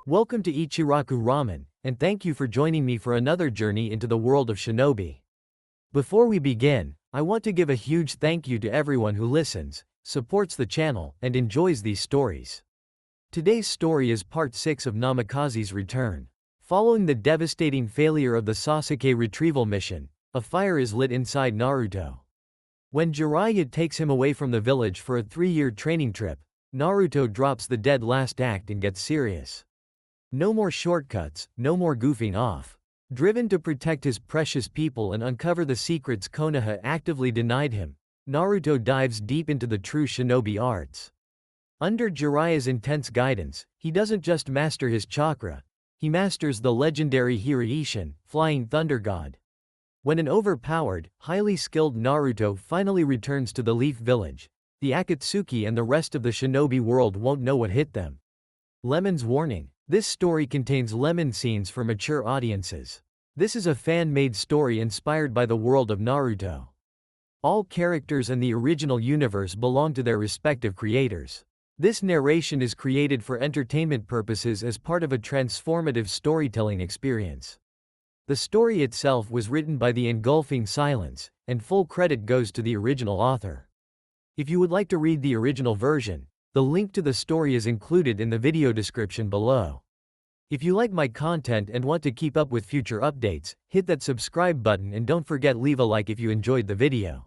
Welcome to Ichiraku Ramen, and thank you for joining me for another journey into the world of Shinobi. Before we begin, I want to give a huge thank you to everyone who listens, supports the channel, and enjoys these stories. Today's story is part 6 of Namikaze's return. Following the devastating failure of the Sasuke Retrieval Mission, a fire is lit inside Naruto. When Jiraiya takes him away from the village for a 3-year training trip, Naruto drops the dead last act and gets serious. No more shortcuts, no more goofing off. Driven to protect his precious people and uncover the secrets Konoha actively denied him, Naruto dives deep into the true shinobi arts. Under Jiraiya's intense guidance, he doesn't just master his chakra, he masters the legendary Hiraishin, flying thunder god. When an overpowered, highly skilled Naruto finally returns to the Leaf Village, the Akatsuki and the rest of the shinobi world won't know what hit them. Lemon's warning. This story contains lemon scenes for mature audiences. This is a fan-made story inspired by the world of Naruto. All characters and the original universe belong to their respective creators. This narration is created for entertainment purposes as part of a transformative storytelling experience. The story itself was written by the Engulfing silence, and full credit goes to the original author. If you would like to read the original version, the link to the story is included in the video description below. If you like my content and want to keep up with future updates, hit that subscribe button and don't forget leave a like if you enjoyed the video.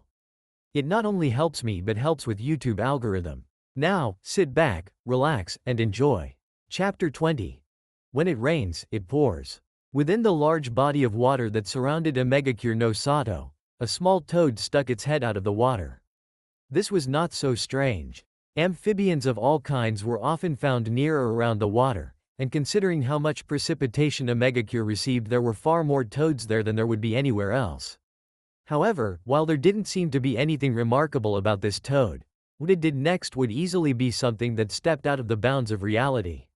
It not only helps me but helps with YouTube algorithm. Now, sit back, relax, and enjoy. Chapter 20. When it rains, it pours. Within the large body of water that surrounded Megakure no Sato, a small toad stuck its head out of the water. This was not so strange. Amphibians of all kinds were often found near or around the water, and considering how much precipitation Megakure received, there were far more toads there than there would be anywhere else. However, while there didn't seem to be anything remarkable about this toad, what it did next would easily be something that stepped out of the bounds of reality.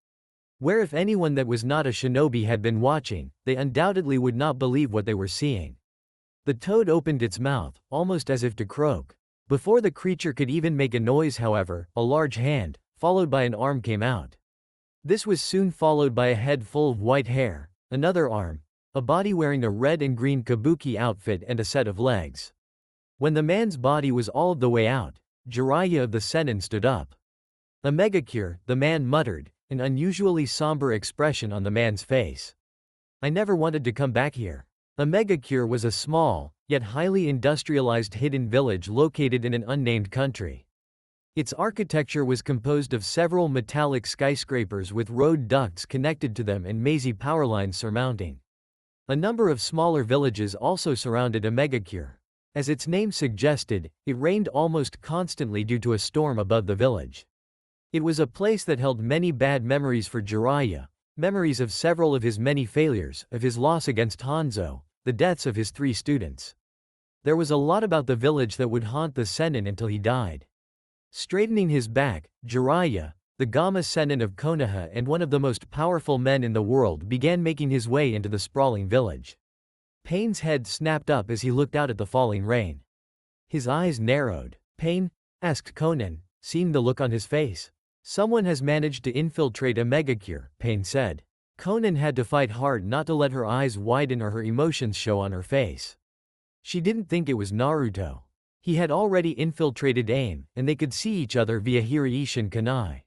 Where if anyone that was not a shinobi had been watching, they undoubtedly would not believe what they were seeing. The toad opened its mouth, almost as if to croak. Before the creature could even make a noise, however, a large hand, followed by an arm, came out. This was soon followed by a head full of white hair, another arm, a body wearing a red and green kabuki outfit, and a set of legs. When the man's body was all of the way out, Jiraiya of the Sennin stood up. Megakure, the man muttered, an unusually somber expression on the man's face. I never wanted to come back here. Megakure was a small, yet highly industrialized hidden village located in an unnamed country. Its architecture was composed of several metallic skyscrapers with road ducts connected to them and mazy power lines surmounting. A number of smaller villages also surrounded Megakure. As its name suggested, it rained almost constantly due to a storm above the village. It was a place that held many bad memories for Jiraiya, memories of several of his many failures, of his loss against Hanzo, the deaths of his 3 students. There was a lot about the village that would haunt the Sennin until he died. Straightening his back, Jiraiya, the Gamma Sennin of Konoha and one of the most powerful men in the world, began making his way into the sprawling village. Pain's head snapped up as he looked out at the falling rain. His eyes narrowed. Pain? Asked Conan, seeing the look on his face. Someone has managed to infiltrate Megakure, Pain said. Conan had to fight hard not to let her eyes widen or her emotions show on her face. She didn't think it was Naruto. He had already infiltrated AIM, and they could see each other via Hiraishin kunai.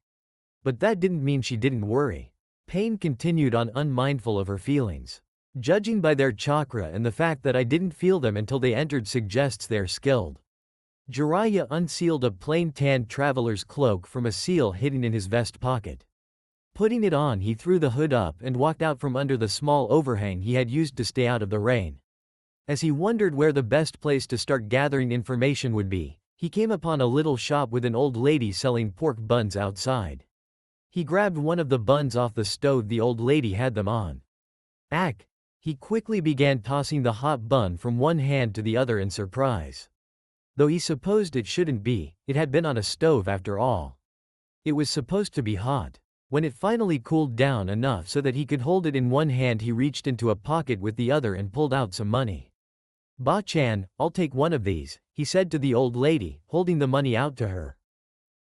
But that didn't mean she didn't worry. Pain continued on, unmindful of her feelings. Judging by their chakra and the fact that I didn't feel them until they entered suggests they're skilled. Jiraiya unsealed a plain tan traveler's cloak from a seal hidden in his vest pocket. Putting it on, he threw the hood up and walked out from under the small overhang he had used to stay out of the rain. As he wondered where the best place to start gathering information would be, he came upon a little shop with an old lady selling pork buns outside. He grabbed one of the buns off the stove the old lady had them on. Ack! He quickly began tossing the hot bun from one hand to the other in surprise. Though he supposed it shouldn't be, it had been on a stove after all. It was supposed to be hot. When it finally cooled down enough so that he could hold it in one hand, he reached into a pocket with the other and pulled out some money. Ba-chan, I'll take one of these, he said to the old lady, holding the money out to her.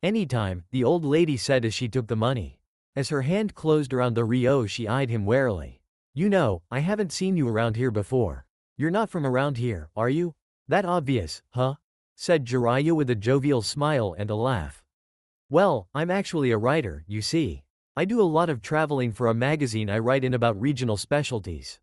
Anytime, the old lady said as she took the money. As her hand closed around the Ryo, she eyed him warily. You know, I haven't seen you around here before. You're not from around here, are you? That obvious, huh? Said Jiraiya with a jovial smile and a laugh. Well, I'm actually a writer, you see. I do a lot of traveling for a magazine I write in about regional specialties.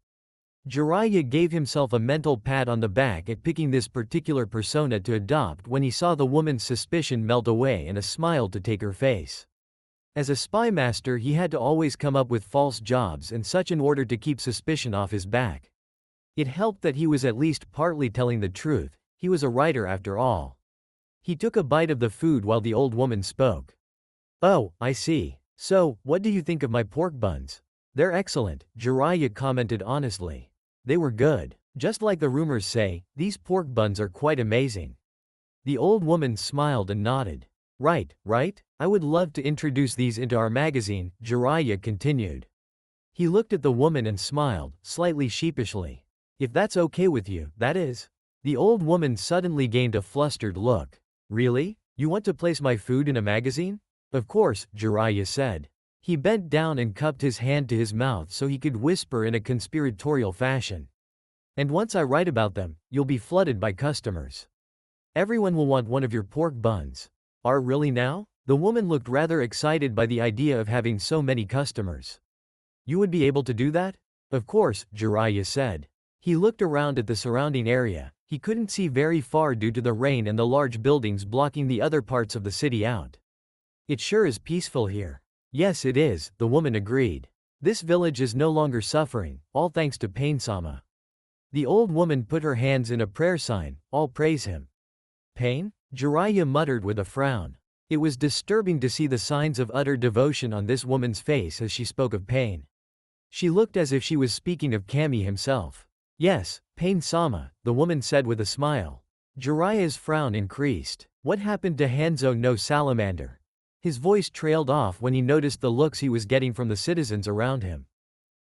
Jiraiya gave himself a mental pat on the back at picking this particular persona to adopt when he saw the woman's suspicion melt away and a smile to take her face. As a spy master, he had to always come up with false jobs and such in order to keep suspicion off his back. It helped that he was at least partly telling the truth. He was a writer after all. He took a bite of the food while the old woman spoke. Oh, I see. So, what do you think of my pork buns? They're excellent, Jiraiya commented honestly. They were good. Just like the rumors say, these pork buns are quite amazing. The old woman smiled and nodded. Right, right? I would love to introduce these into our magazine, Jiraiya continued. He looked at the woman and smiled, slightly sheepishly. If that's okay with you, that is. The old woman suddenly gained a flustered look. Really? You want to place my food in a magazine? Of course, Jiraiya said. He bent down and cupped his hand to his mouth so he could whisper in a conspiratorial fashion. And once I write about them, you'll be flooded by customers. Everyone will want one of your pork buns. Are really now? The woman looked rather excited by the idea of having so many customers. You would be able to do that? Of course, Jiraiya said. He looked around at the surrounding area. He couldn't see very far due to the rain and the large buildings blocking the other parts of the city out. It sure is peaceful here. Yes, it is, the woman agreed. This village is no longer suffering, all thanks to Pain-sama. The old woman put her hands in a prayer sign, all praise him. Pain? Jiraiya muttered with a frown. It was disturbing to see the signs of utter devotion on this woman's face as she spoke of Pain. She looked as if she was speaking of Kami himself. Yes, Pain-sama, the woman said with a smile. Jiraiya's frown increased. What happened to Hanzo no Salamander? His voice trailed off when he noticed the looks he was getting from the citizens around him.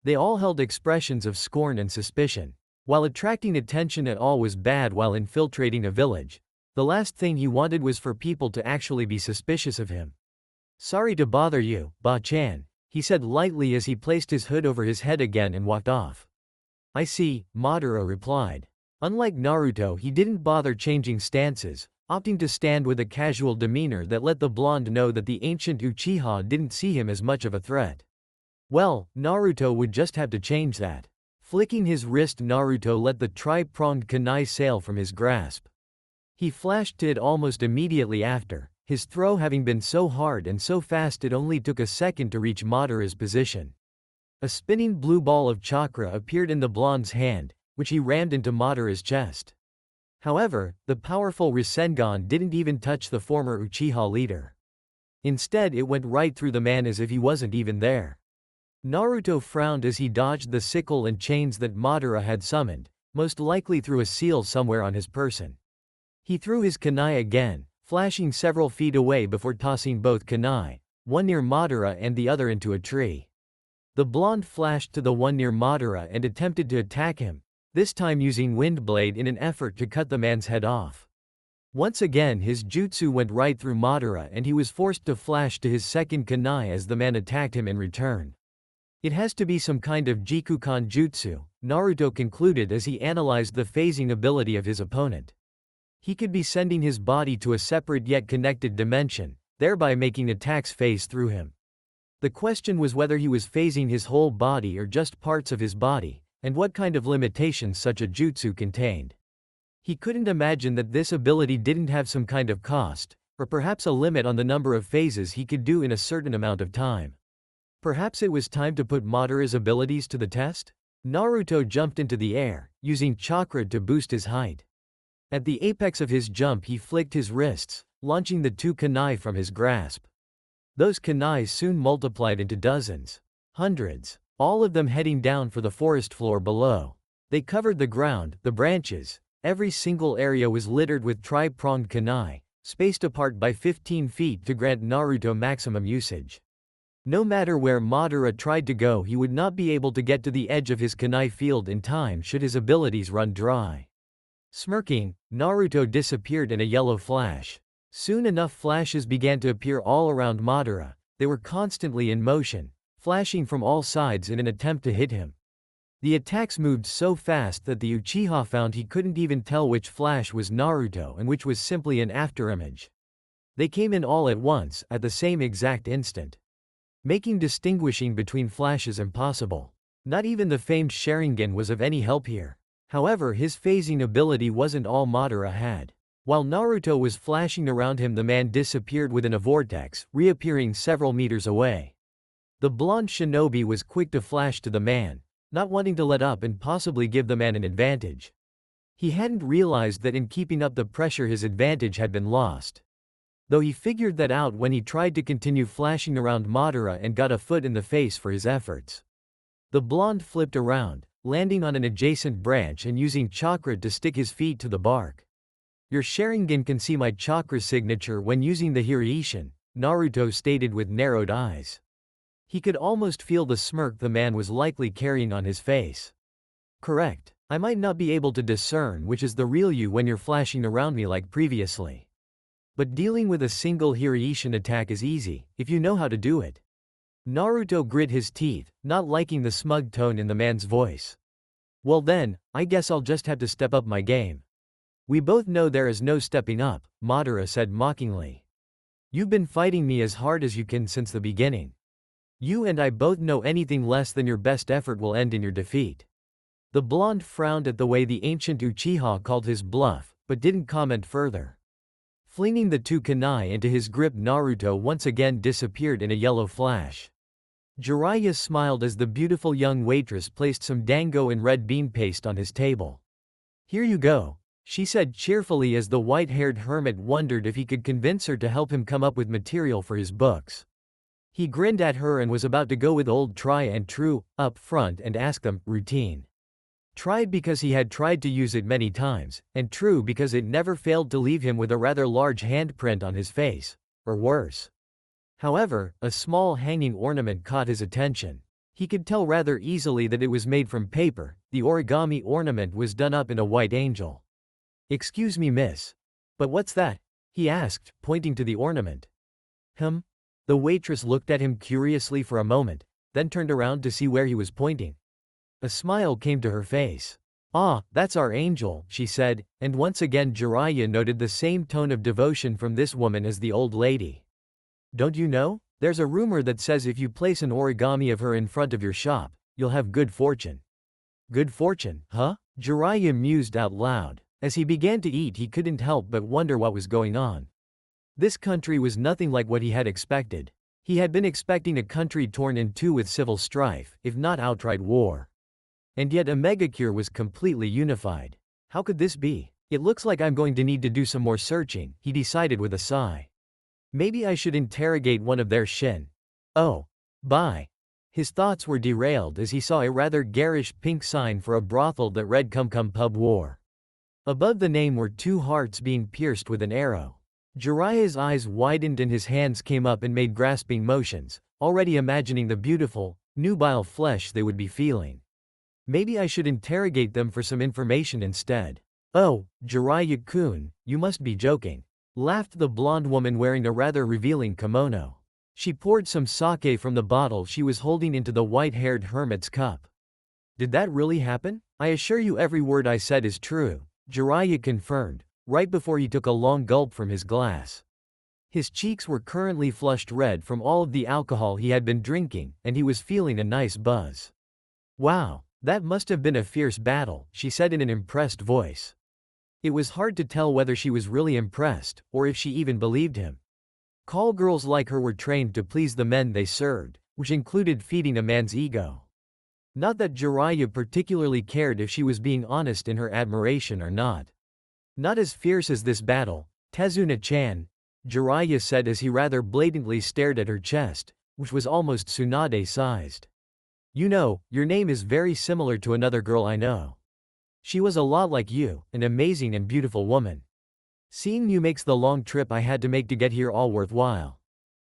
They all held expressions of scorn and suspicion. While attracting attention at all was bad while infiltrating a village, the last thing he wanted was for people to actually be suspicious of him. Sorry to bother you, Ba-chan, he said lightly as he placed his hood over his head again and walked off. I see, Madara replied. Unlike Naruto, he didn't bother changing stances, opting to stand with a casual demeanor that let the blonde know that the ancient Uchiha didn't see him as much of a threat. Well, Naruto would just have to change that. Flicking his wrist, Naruto let the tri-pronged kunai sail from his grasp. He flashed to it almost immediately after, his throw having been so hard and so fast it only took a second to reach Madara's position. A spinning blue ball of chakra appeared in the blonde's hand, which he rammed into Madara's chest. However, the powerful Rasengan didn't even touch the former Uchiha leader. Instead, it went right through the man as if he wasn't even there. Naruto frowned as he dodged the sickle and chains that Madara had summoned, most likely through a seal somewhere on his person. He threw his kunai again, flashing several feet away before tossing both kunai, one near Madara and the other into a tree. The blonde flashed to the one near Madara and attempted to attack him, this time using Wind Blade in an effort to cut the man's head off. Once again his jutsu went right through Madara and he was forced to flash to his second kunai as the man attacked him in return. It has to be some kind of Jikukan jutsu, Naruto concluded as he analyzed the phasing ability of his opponent. He could be sending his body to a separate yet connected dimension, thereby making attacks phase through him. The question was whether he was phasing his whole body or just parts of his body, and what kind of limitations such a jutsu contained. He couldn't imagine that this ability didn't have some kind of cost, or perhaps a limit on the number of phases he could do in a certain amount of time. Perhaps it was time to put Madara's abilities to the test? Naruto jumped into the air, using chakra to boost his height. At the apex of his jump he flicked his wrists, launching the two kunai from his grasp. Those kunai soon multiplied into dozens, hundreds, all of them heading down for the forest floor below. They covered the ground, the branches, every single area was littered with tri-pronged kunai, spaced apart by 15 feet to grant Naruto maximum usage. No matter where Madara tried to go, he would not be able to get to the edge of his kunai field in time should his abilities run dry. Smirking, Naruto disappeared in a yellow flash. Soon enough flashes began to appear all around Madara. They were constantly in motion, flashing from all sides in an attempt to hit him. The attacks moved so fast that the Uchiha found he couldn't even tell which flash was Naruto and which was simply an afterimage. They came in all at once, at the same exact instant, making distinguishing between flashes impossible. Not even the famed Sharingan was of any help here. However, his phasing ability wasn't all Madara had. While Naruto was flashing around him, the man disappeared within a vortex, reappearing several meters away. The blonde shinobi was quick to flash to the man, not wanting to let up and possibly give the man an advantage. He hadn't realized that in keeping up the pressure his advantage had been lost. Though he figured that out when he tried to continue flashing around Madara and got a foot in the face for his efforts. The blonde flipped around, landing on an adjacent branch and using chakra to stick his feet to the bark. Your Sharingan can see my chakra signature when using the Hiraishin, Naruto stated with narrowed eyes. He could almost feel the smirk the man was likely carrying on his face. Correct. I might not be able to discern which is the real you when you're flashing around me like previously. But dealing with a single Hiraishin attack is easy, if you know how to do it. Naruto grit his teeth, not liking the smug tone in the man's voice. Well then, I guess I'll just have to step up my game. We both know there is no stepping up, Madara said mockingly. You've been fighting me as hard as you can since the beginning. You and I both know anything less than your best effort will end in your defeat. The blonde frowned at the way the ancient Uchiha called his bluff, but didn't comment further. Flinging the two kunai into his grip, Naruto once again disappeared in a yellow flash. Jiraiya smiled as the beautiful young waitress placed some dango and red bean paste on his table. Here you go, she said cheerfully as the white-haired hermit wondered if he could convince her to help him come up with material for his books. He grinned at her and was about to go with old try and true, up front and ask them, routine. Tried because he had tried to use it many times, and true because it never failed to leave him with a rather large handprint on his face, or worse. However, a small hanging ornament caught his attention. He could tell rather easily that it was made from paper. The origami ornament was done up in a white angel. Excuse me, miss. But what's that? He asked, pointing to the ornament. The waitress looked at him curiously for a moment, then turned around to see where he was pointing. A smile came to her face. Ah, that's our angel, she said, and once again Jiraiya noted the same tone of devotion from this woman as the old lady. Don't you know? There's a rumor that says if you place an origami of her in front of your shop, you'll have good fortune. Good fortune, huh? Jiraiya mused out loud. As he began to eat, he couldn't help but wonder what was going on. This country was nothing like what he had expected. He had been expecting a country torn in two with civil strife, if not outright war. And yet Omegakure was completely unified. How could this be? It looks like I'm going to need to do some more searching, he decided with a sigh. Maybe I should interrogate one of their shin. Oh. Bye. His thoughts were derailed as he saw a rather garish pink sign for a brothel that read Come Come Pub War. Above the name were two hearts being pierced with an arrow. Jiraiya's eyes widened and his hands came up and made grasping motions, already imagining the beautiful, nubile flesh they would be feeling. Maybe I should interrogate them for some information instead. Oh, Jiraiya-kun, you must be joking, laughed the blonde woman wearing a rather revealing kimono. She poured some sake from the bottle she was holding into the white-haired hermit's cup. Did that really happen? I assure you every word I said is true, Jiraiya confirmed, right before he took a long gulp from his glass. His cheeks were currently flushed red from all of the alcohol he had been drinking, and he was feeling a nice buzz. Wow, that must have been a fierce battle, she said in an impressed voice. It was hard to tell whether she was really impressed, or if she even believed him. Call girls like her were trained to please the men they served, which included feeding a man's ego. Not that Jiraiya particularly cared if she was being honest in her admiration or not. Not as fierce as this battle, Tezuna-chan, Jiraiya said as he rather blatantly stared at her chest, which was almost Tsunade-sized. You know, your name is very similar to another girl I know. She was a lot like you, an amazing and beautiful woman. Seeing you makes the long trip I had to make to get here all worthwhile.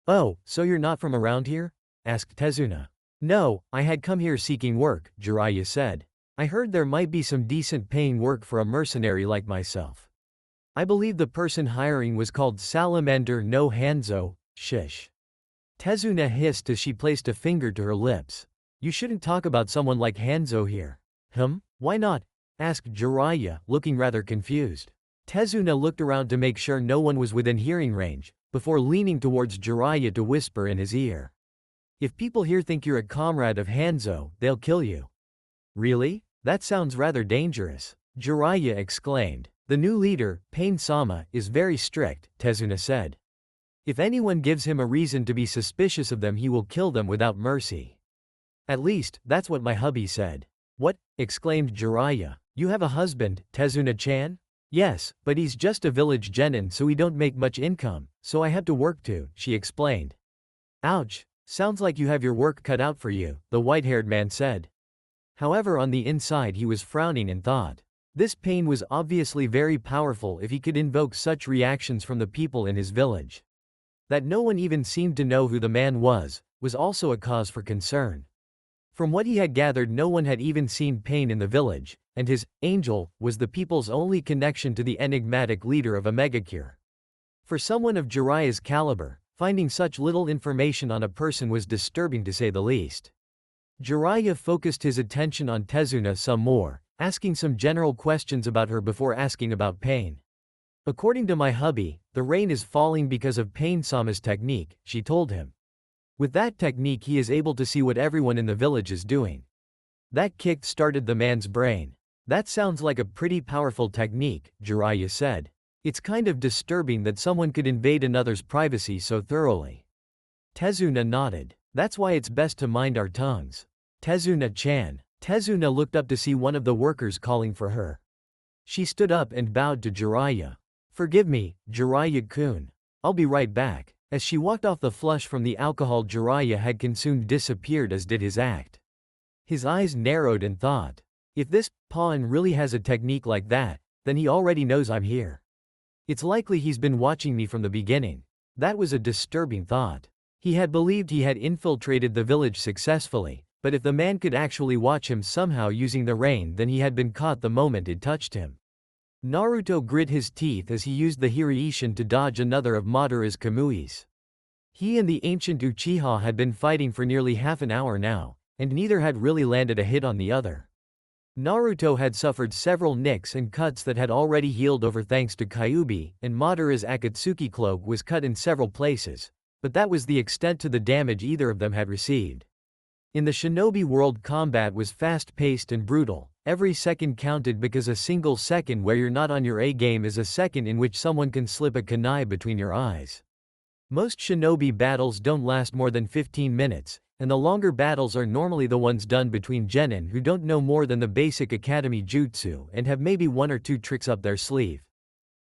Oh, so you're not from around here? Asked Tezuna. No, I had come here seeking work, Jiraiya said. I heard there might be some decent paying work for a mercenary like myself. I believe the person hiring was called Salamander no Hanzo, shish. Tezuna hissed as she placed a finger to her lips. You shouldn't talk about someone like Hanzo here. Why not? Asked Jiraiya, looking rather confused. Tezuna looked around to make sure no one was within hearing range, before leaning towards Jiraiya to whisper in his ear. If people here think you're a comrade of Hanzo, they'll kill you. Really? That sounds rather dangerous. Jiraiya exclaimed. The new leader, Pain-sama, is very strict, Tezuna said. If anyone gives him a reason to be suspicious of them, he will kill them without mercy. At least, that's what my hubby said. What? Exclaimed Jiraiya. You have a husband, Tezuna-chan? Yes, but he's just a village genin, so we don't make much income, so I have to work too, she explained. Ouch. Sounds like you have your work cut out for you, the white-haired man said. However, on the inside he was frowning and thought. This pain was obviously very powerful if he could invoke such reactions from the people in his village. That no one even seemed to know who the man was also a cause for concern. From what he had gathered, no one had even seen Pain in the village, and his angel was the people's only connection to the enigmatic leader of Omegakure. For someone of Jiraiya's caliber, finding such little information on a person was disturbing to say the least. Jiraiya focused his attention on Tezuna some more, asking some general questions about her before asking about Pain. According to my hubby, the rain is falling because of Pain-sama's technique, she told him. With that technique he is able to see what everyone in the village is doing. That kick-started the man's brain. That sounds like a pretty powerful technique, Jiraiya said. It's kind of disturbing that someone could invade another's privacy so thoroughly. Tezuna nodded. That's why it's best to mind our tongues. Tezuna-chan. Tezuna looked up to see one of the workers calling for her. She stood up and bowed to Jiraiya. Forgive me, Jiraiya-kun. I'll be right back. As she walked off, the flush from the alcohol Jiraiya had consumed disappeared, as did his act. His eyes narrowed and thought. If this pawn really has a technique like that, then he already knows I'm here. It's likely he's been watching me from the beginning. That was a disturbing thought. He had believed he had infiltrated the village successfully, but if the man could actually watch him somehow using the rain, then he had been caught the moment it touched him. Naruto grit his teeth as he used the Hiraishin to dodge another of Madara's kamuis. He and the ancient Uchiha had been fighting for nearly half an hour now, and neither had really landed a hit on the other. Naruto had suffered several nicks and cuts that had already healed over thanks to Kyuubi, and Madara's Akatsuki cloak was cut in several places, but that was the extent to the damage either of them had received. In the Shinobi world, combat was fast-paced and brutal. Every second counted because a single second where you're not on your A game is a second in which someone can slip a kunai between your eyes. Most shinobi battles don't last more than 15 minutes, and the longer battles are normally the ones done between genin who don't know more than the basic academy jutsu and have maybe one or two tricks up their sleeve.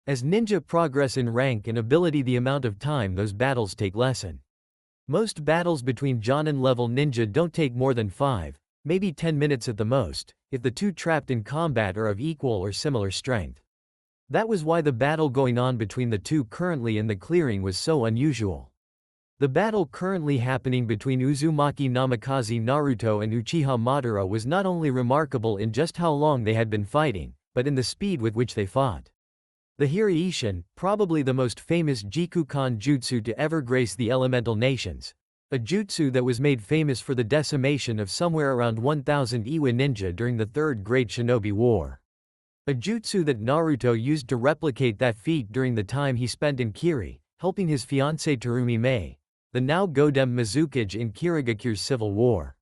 As ninja progress in rank and ability, the amount of time those battles take lessen. Most battles between jonin level ninja don't take more than 5, maybe 10 minutes at the most, if the two trapped in combat are of equal or similar strength. That was why the battle going on between the two currently in the clearing was so unusual. The battle currently happening between Uzumaki Namikaze Naruto and Uchiha Madara was not only remarkable in just how long they had been fighting, but in the speed with which they fought. The Hiraishin, probably the most famous Jikukan jutsu to ever grace the elemental nations. A jutsu that was made famous for the decimation of somewhere around 1,000 Iwa ninja during the Third Great Shinobi War. A jutsu that Naruto used to replicate that feat during the time he spent in Kiri, helping his fiancée Terumi Mei, the now Godem Mizukage in Kirigakure's civil war.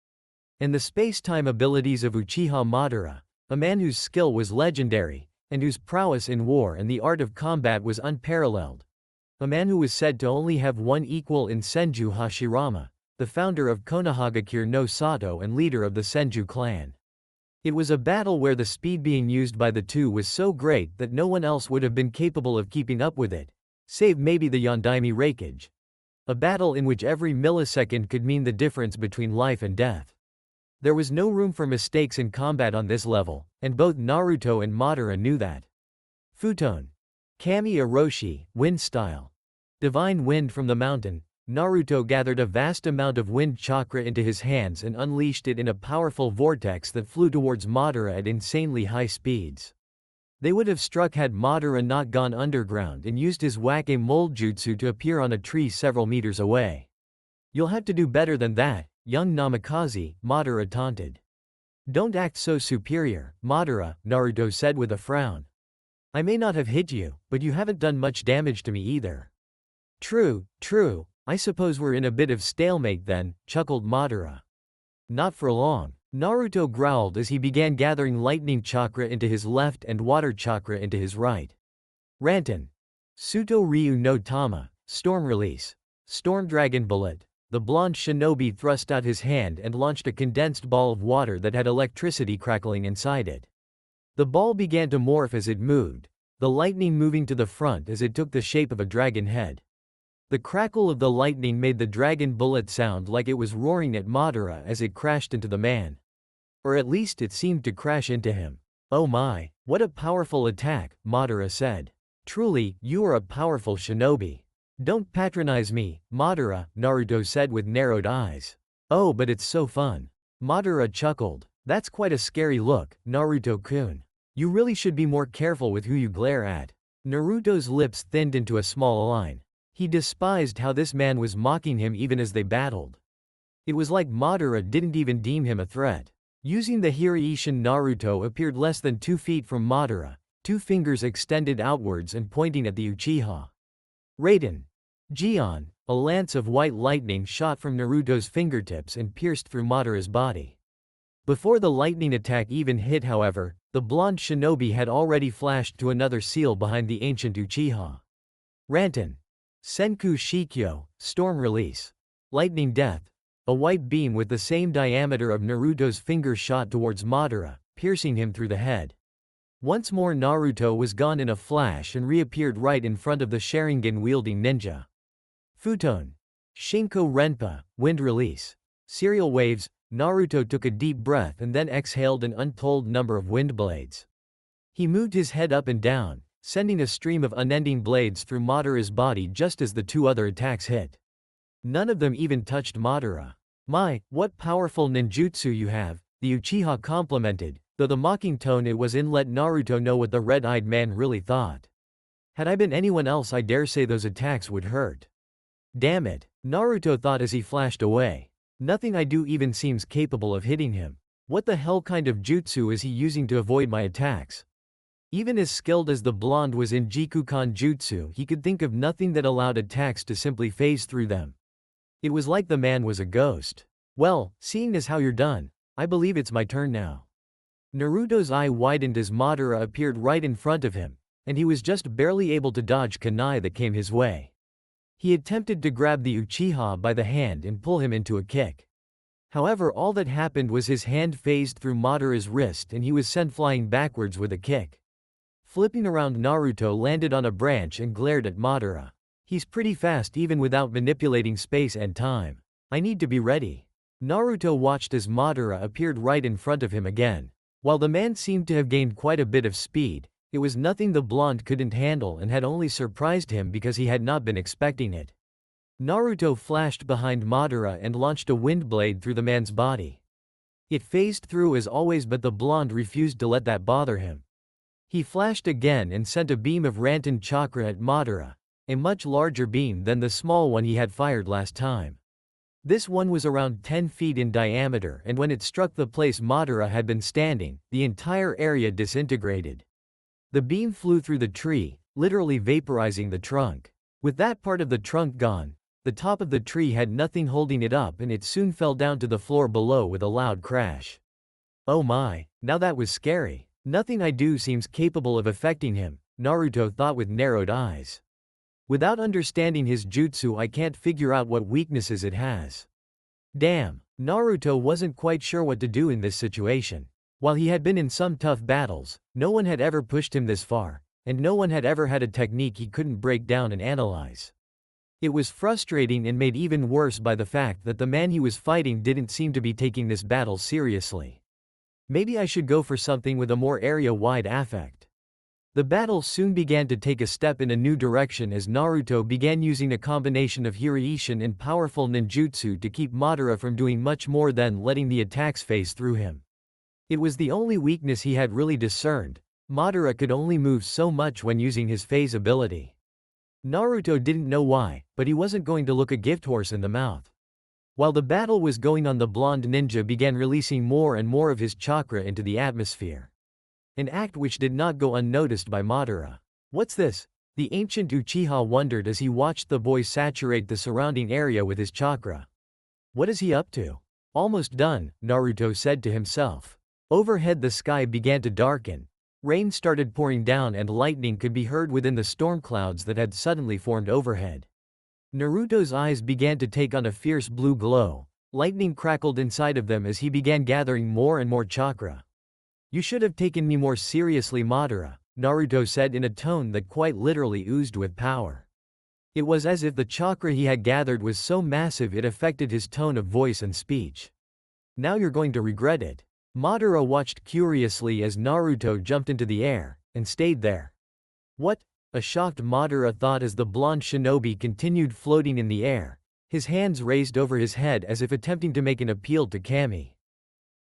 And the space-time abilities of Uchiha Madara, a man whose skill was legendary, and whose prowess in war and the art of combat was unparalleled. A man who was said to only have one equal in Senju Hashirama, the founder of Konohagakure no Sato and leader of the Senju clan. It was a battle where the speed being used by the two was so great that no one else would have been capable of keeping up with it, save maybe the Yondaime Raikage. A battle in which every millisecond could mean the difference between life and death. There was no room for mistakes in combat on this level, and both Naruto and Madara knew that. Futon. Kami Aroshi, wind style. Divine wind from the mountain. Naruto gathered a vast amount of wind chakra into his hands and unleashed it in a powerful vortex that flew towards Madara at insanely high speeds. They would have struck had Madara not gone underground and used his Wake mold jutsu to appear on a tree several meters away. You'll have to do better than that, young Namikaze, Madara taunted. Don't act so superior, Madara, Naruto said with a frown. I may not have hit you, but you haven't done much damage to me either. True, true, I suppose we're in a bit of stalemate then, chuckled Madara. Not for long, Naruto growled as he began gathering lightning chakra into his left and water chakra into his right. Ranten. Suto Ryu no Tama, Storm Release. Storm Dragon Bullet. The blonde shinobi thrust out his hand and launched a condensed ball of water that had electricity crackling inside it. The ball began to morph as it moved, the lightning moving to the front as it took the shape of a dragon head. The crackle of the lightning made the dragon bullet sound like it was roaring at Madara as it crashed into the man. Or at least it seemed to crash into him. Oh my, what a powerful attack, Madara said. Truly, you are a powerful shinobi. Don't patronize me, Madara, Naruto said with narrowed eyes. Oh, but it's so fun. Madara chuckled. That's quite a scary look, Naruto-kun. You really should be more careful with who you glare at. Naruto's lips thinned into a small line. He despised how this man was mocking him even as they battled. It was like Madara didn't even deem him a threat. Using the Hiraishin, Naruto appeared less than 2 feet from Madara, 2 fingers extended outwards and pointing at the Uchiha. Raiden. Gion, a lance of white lightning shot from Naruto's fingertips and pierced through Madara's body. Before the lightning attack even hit, however, the blonde shinobi had already flashed to another seal behind the ancient Uchiha. Ranten. Senku Shikyo, Storm Release. Lightning Death. A white beam with the same diameter of Naruto's finger shot towards Madara, piercing him through the head. Once more Naruto was gone in a flash and reappeared right in front of the Sharingan-wielding ninja. Futon. Shinko Renpa, Wind Release. Serial Waves. Naruto took a deep breath and then exhaled an untold number of wind blades. He moved his head up and down, sending a stream of unending blades through Madara's body just as the 2 other attacks hit. None of them even touched Madara. My, what powerful ninjutsu you have, the Uchiha complimented, though the mocking tone it was in let Naruto know what the red-eyed man really thought. Had I been anyone else, I dare say those attacks would hurt. Damn it, Naruto thought as he flashed away. Nothing I do even seems capable of hitting him. What the hell kind of jutsu is he using to avoid my attacks? Even as skilled as the blonde was in Jikukan jutsu, he could think of nothing that allowed attacks to simply phase through them. It was like the man was a ghost. Well, seeing as how you're done, I believe it's my turn now. Naruto's eye widened as Madara appeared right in front of him, and he was just barely able to dodge kunai that came his way. He attempted to grab the Uchiha by the hand and pull him into a kick. However, all that happened was his hand phased through Madara's wrist and he was sent flying backwards with a kick. Flipping around, Naruto landed on a branch and glared at Madara. He's pretty fast even without manipulating space and time. I need to be ready. Naruto watched as Madara appeared right in front of him again. While the man seemed to have gained quite a bit of speed, it was nothing the blonde couldn't handle and had only surprised him because he had not been expecting it. Naruto flashed behind Madara and launched a wind blade through the man's body. It phased through as always, but the blonde refused to let that bother him. He flashed again and sent a beam of Ranten chakra at Madara, a much larger beam than the small one he had fired last time. This one was around 10 feet in diameter, and when it struck the place Madara had been standing, the entire area disintegrated. The beam flew through the tree, literally vaporizing the trunk. With that part of the trunk gone, the top of the tree had nothing holding it up and it soon fell down to the floor below with a loud crash. Oh my, now that was scary. Nothing I do seems capable of affecting him, Naruto thought with narrowed eyes. Without understanding his jutsu, I can't figure out what weaknesses it has. Damn, Naruto wasn't quite sure what to do in this situation. While he had been in some tough battles, no one had ever pushed him this far, and no one had ever had a technique he couldn't break down and analyze. It was frustrating and made even worse by the fact that the man he was fighting didn't seem to be taking this battle seriously. Maybe I should go for something with a more area-wide affect. The battle soon began to take a step in a new direction as Naruto began using a combination of Hiraishin and powerful ninjutsu to keep Madara from doing much more than letting the attacks phase through him. It was the only weakness he had really discerned. Madara could only move so much when using his phase ability. Naruto didn't know why, but he wasn't going to look a gift horse in the mouth. While the battle was going on, the blonde ninja began releasing more and more of his chakra into the atmosphere. An act which did not go unnoticed by Madara. What's this? The ancient Uchiha wondered as he watched the boy saturate the surrounding area with his chakra. What is he up to? Almost done, Naruto said to himself. Overhead the sky began to darken. Rain started pouring down and lightning could be heard within the storm clouds that had suddenly formed overhead. Naruto's eyes began to take on a fierce blue glow. Lightning crackled inside of them as he began gathering more and more chakra. You should have taken me more seriously, Madara, Naruto said in a tone that quite literally oozed with power. It was as if the chakra he had gathered was so massive it affected his tone of voice and speech. Now you're going to regret it. Madara watched curiously as Naruto jumped into the air, and stayed there. What? A shocked Madara thought as the blonde shinobi continued floating in the air, his hands raised over his head as if attempting to make an appeal to Kami.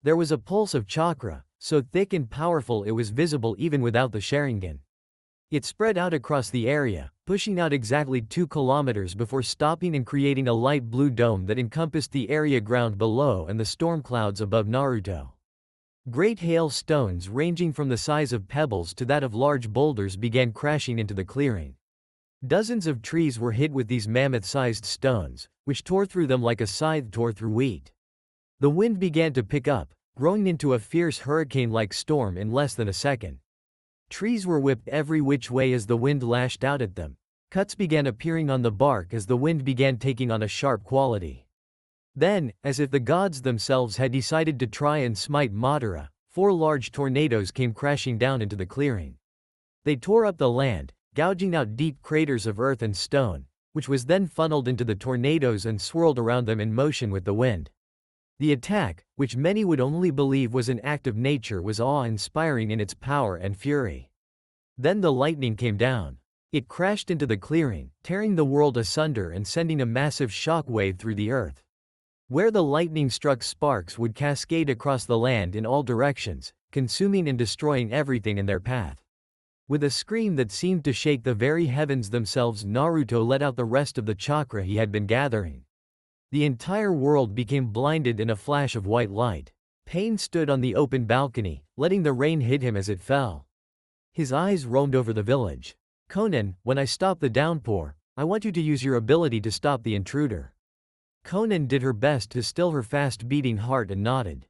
There was a pulse of chakra, so thick and powerful it was visible even without the Sharingan. It spread out across the area, pushing out exactly 2 kilometers before stopping and creating a light blue dome that encompassed the area ground below and the storm clouds above Naruto. Great hail stones ranging from the size of pebbles to that of large boulders began crashing into the clearing. Dozens of trees were hit with these mammoth-sized stones, which tore through them like a scythe tore through wheat. The wind began to pick up, growing into a fierce hurricane-like storm in less than a second. Trees were whipped every which way as the wind lashed out at them. Cuts began appearing on the bark as the wind began taking on a sharp quality. Then, as if the gods themselves had decided to try and smite Madara, 4 large tornadoes came crashing down into the clearing. They tore up the land, gouging out deep craters of earth and stone, which was then funneled into the tornadoes and swirled around them in motion with the wind. The attack, which many would only believe was an act of nature, was awe-inspiring in its power and fury. Then the lightning came down. It crashed into the clearing, tearing the world asunder and sending a massive shock wave through the earth. Where the lightning struck, sparks would cascade across the land in all directions, consuming and destroying everything in their path. With a scream that seemed to shake the very heavens themselves, Naruto let out the rest of the chakra he had been gathering. The entire world became blinded in a flash of white light. Pain stood on the open balcony, letting the rain hit him as it fell. His eyes roamed over the village. Konan, when I stop the downpour, I want you to use your ability to stop the intruder. Konan did her best to still her fast-beating heart and nodded.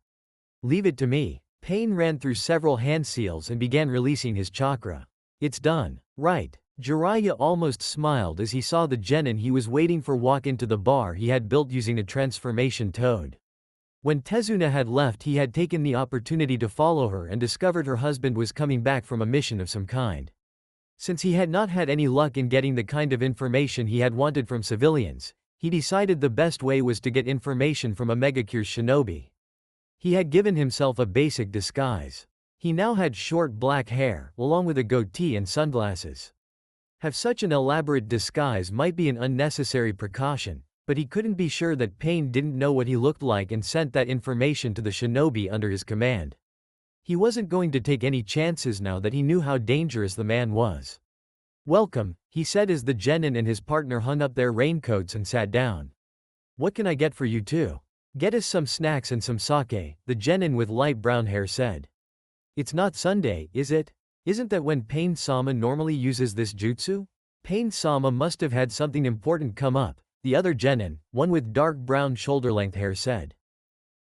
Leave it to me. Pain ran through several hand seals and began releasing his chakra. It's done. Right. Jiraiya almost smiled as he saw the genin he was waiting for walk into the bar he had built using a transformation toad. When Tezuna had left, he had taken the opportunity to follow her and discovered her husband was coming back from a mission of some kind. Since he had not had any luck in getting the kind of information he had wanted from civilians, he decided the best way was to get information from a Megacure shinobi. He had given himself a basic disguise. He now had short black hair, along with a goatee and sunglasses. Have such an elaborate disguise might be an unnecessary precaution, but he couldn't be sure that Pain didn't know what he looked like and sent that information to the shinobi under his command. He wasn't going to take any chances now that he knew how dangerous the man was. Welcome, he said as the genin and his partner hung up their raincoats and sat down. What can I get for you two? Get us some snacks and some sake, the genin with light brown hair said. It's not Sunday, is it? Isn't that when Pain-sama normally uses this jutsu? Pain-sama must have had something important come up, the other genin, one with dark brown shoulder-length hair said.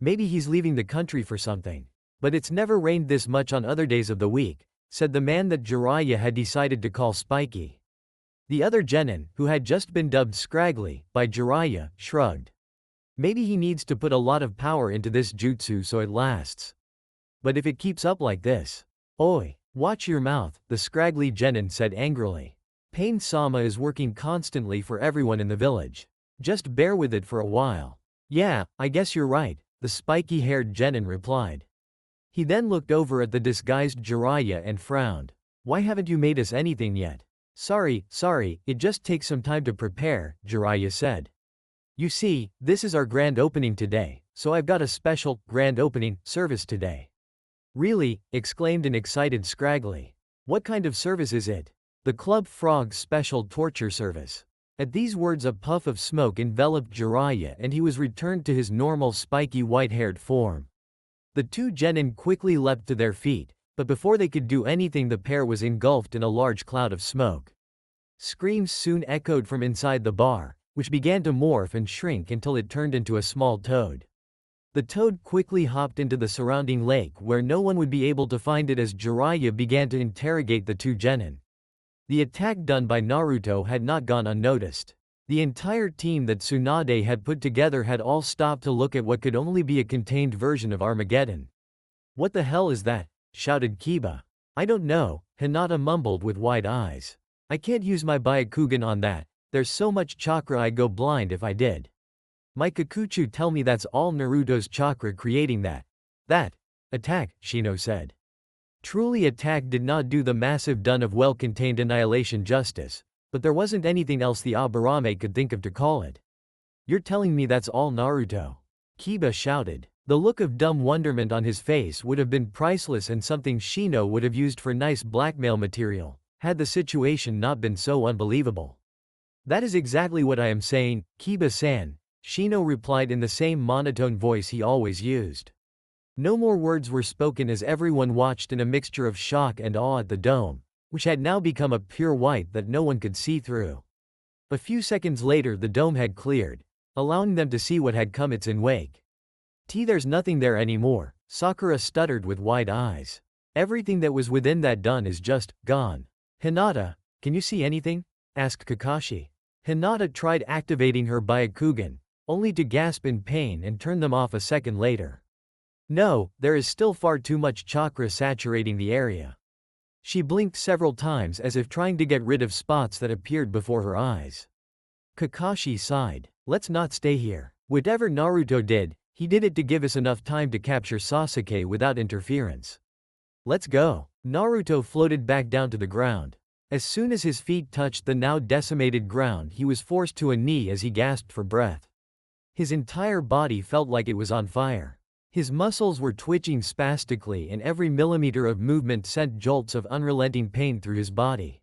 Maybe he's leaving the country for something. But it's never rained this much on other days of the week, said the man that Jiraiya had decided to call Spiky. The other genin, who had just been dubbed Scraggly by Jiraiya, shrugged. Maybe he needs to put a lot of power into this jutsu so it lasts. But if it keeps up like this. Oi, watch your mouth, the Scraggly genin said angrily. Pain-sama is working constantly for everyone in the village. Just bear with it for a while. Yeah, I guess you're right, the spiky-haired genin replied. He then looked over at the disguised Jiraiya and frowned. Why haven't you made us anything yet? Sorry, it just takes some time to prepare, Jiraiya said. You see, this is our grand opening today, so I've got a special, grand opening, service today. Really? Exclaimed an excited Scraggly. What kind of service is it? The Club Frog's special torture service. At these words a puff of smoke enveloped Jiraiya and he was returned to his normal spiky white-haired form. The two genin quickly leapt to their feet, but before they could do anything the pair was engulfed in a large cloud of smoke. Screams soon echoed from inside the bar, which began to morph and shrink until it turned into a small toad. The toad quickly hopped into the surrounding lake where no one would be able to find it as Jiraiya began to interrogate the two genin. The attack done by Naruto had not gone unnoticed. The entire team that Tsunade had put together had all stopped to look at what could only be a contained version of Armageddon. "What the hell is that?" shouted Kiba. "I don't know," Hinata mumbled with wide eyes. "I can't use my Byakugan on that, there's so much chakra I'd go blind if I did. My Kikuchu tell me that's all Naruto's chakra creating that attack," Shino said. Truly attack did not do the massive done of well-contained annihilation justice, but there wasn't anything else the Aburame could think of to call it. "You're telling me that's all Naruto?" Kiba shouted. The look of dumb wonderment on his face would have been priceless and something Shino would have used for nice blackmail material, had the situation not been so unbelievable. "That is exactly what I am saying, Kiba-san," Shino replied in the same monotone voice he always used. No more words were spoken as everyone watched in a mixture of shock and awe at the dome, which had now become a pure white that no one could see through. A few seconds later the dome had cleared, allowing them to see what had come its wake. There's nothing there anymore," Sakura stuttered with wide eyes. "Everything that was within that dun is just gone." "Hinata, can you see anything?" asked Kakashi. Hinata tried activating her Byakugan, only to gasp in pain and turn them off a second later. "No, there is still far too much chakra saturating the area." She blinked several times as if trying to get rid of spots that appeared before her eyes. Kakashi sighed. "Let's not stay here. Whatever Naruto did, he did it to give us enough time to capture Sasuke without interference. Let's go." Naruto floated back down to the ground. As soon as his feet touched the now decimated ground he was forced to a knee as he gasped for breath. His entire body felt like it was on fire. His muscles were twitching spastically and every millimeter of movement sent jolts of unrelenting pain through his body.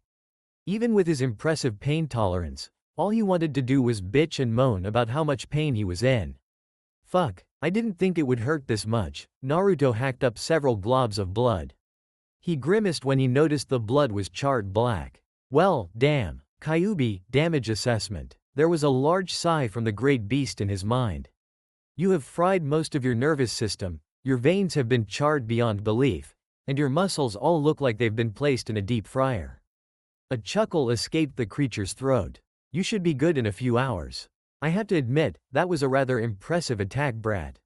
Even with his impressive pain tolerance, all he wanted to do was bitch and moan about how much pain he was in. "Fuck, I didn't think it would hurt this much." Naruto hacked up several globs of blood. He grimaced when he noticed the blood was charred black. "Well, damn. Kyuubi, damage assessment." There was a large sigh from the great beast in his mind. "You have fried most of your nervous system, your veins have been charred beyond belief, and your muscles all look like they've been placed in a deep fryer." A chuckle escaped the creature's throat. "You should be good in a few hours. I have to admit, that was a rather impressive attack, brat.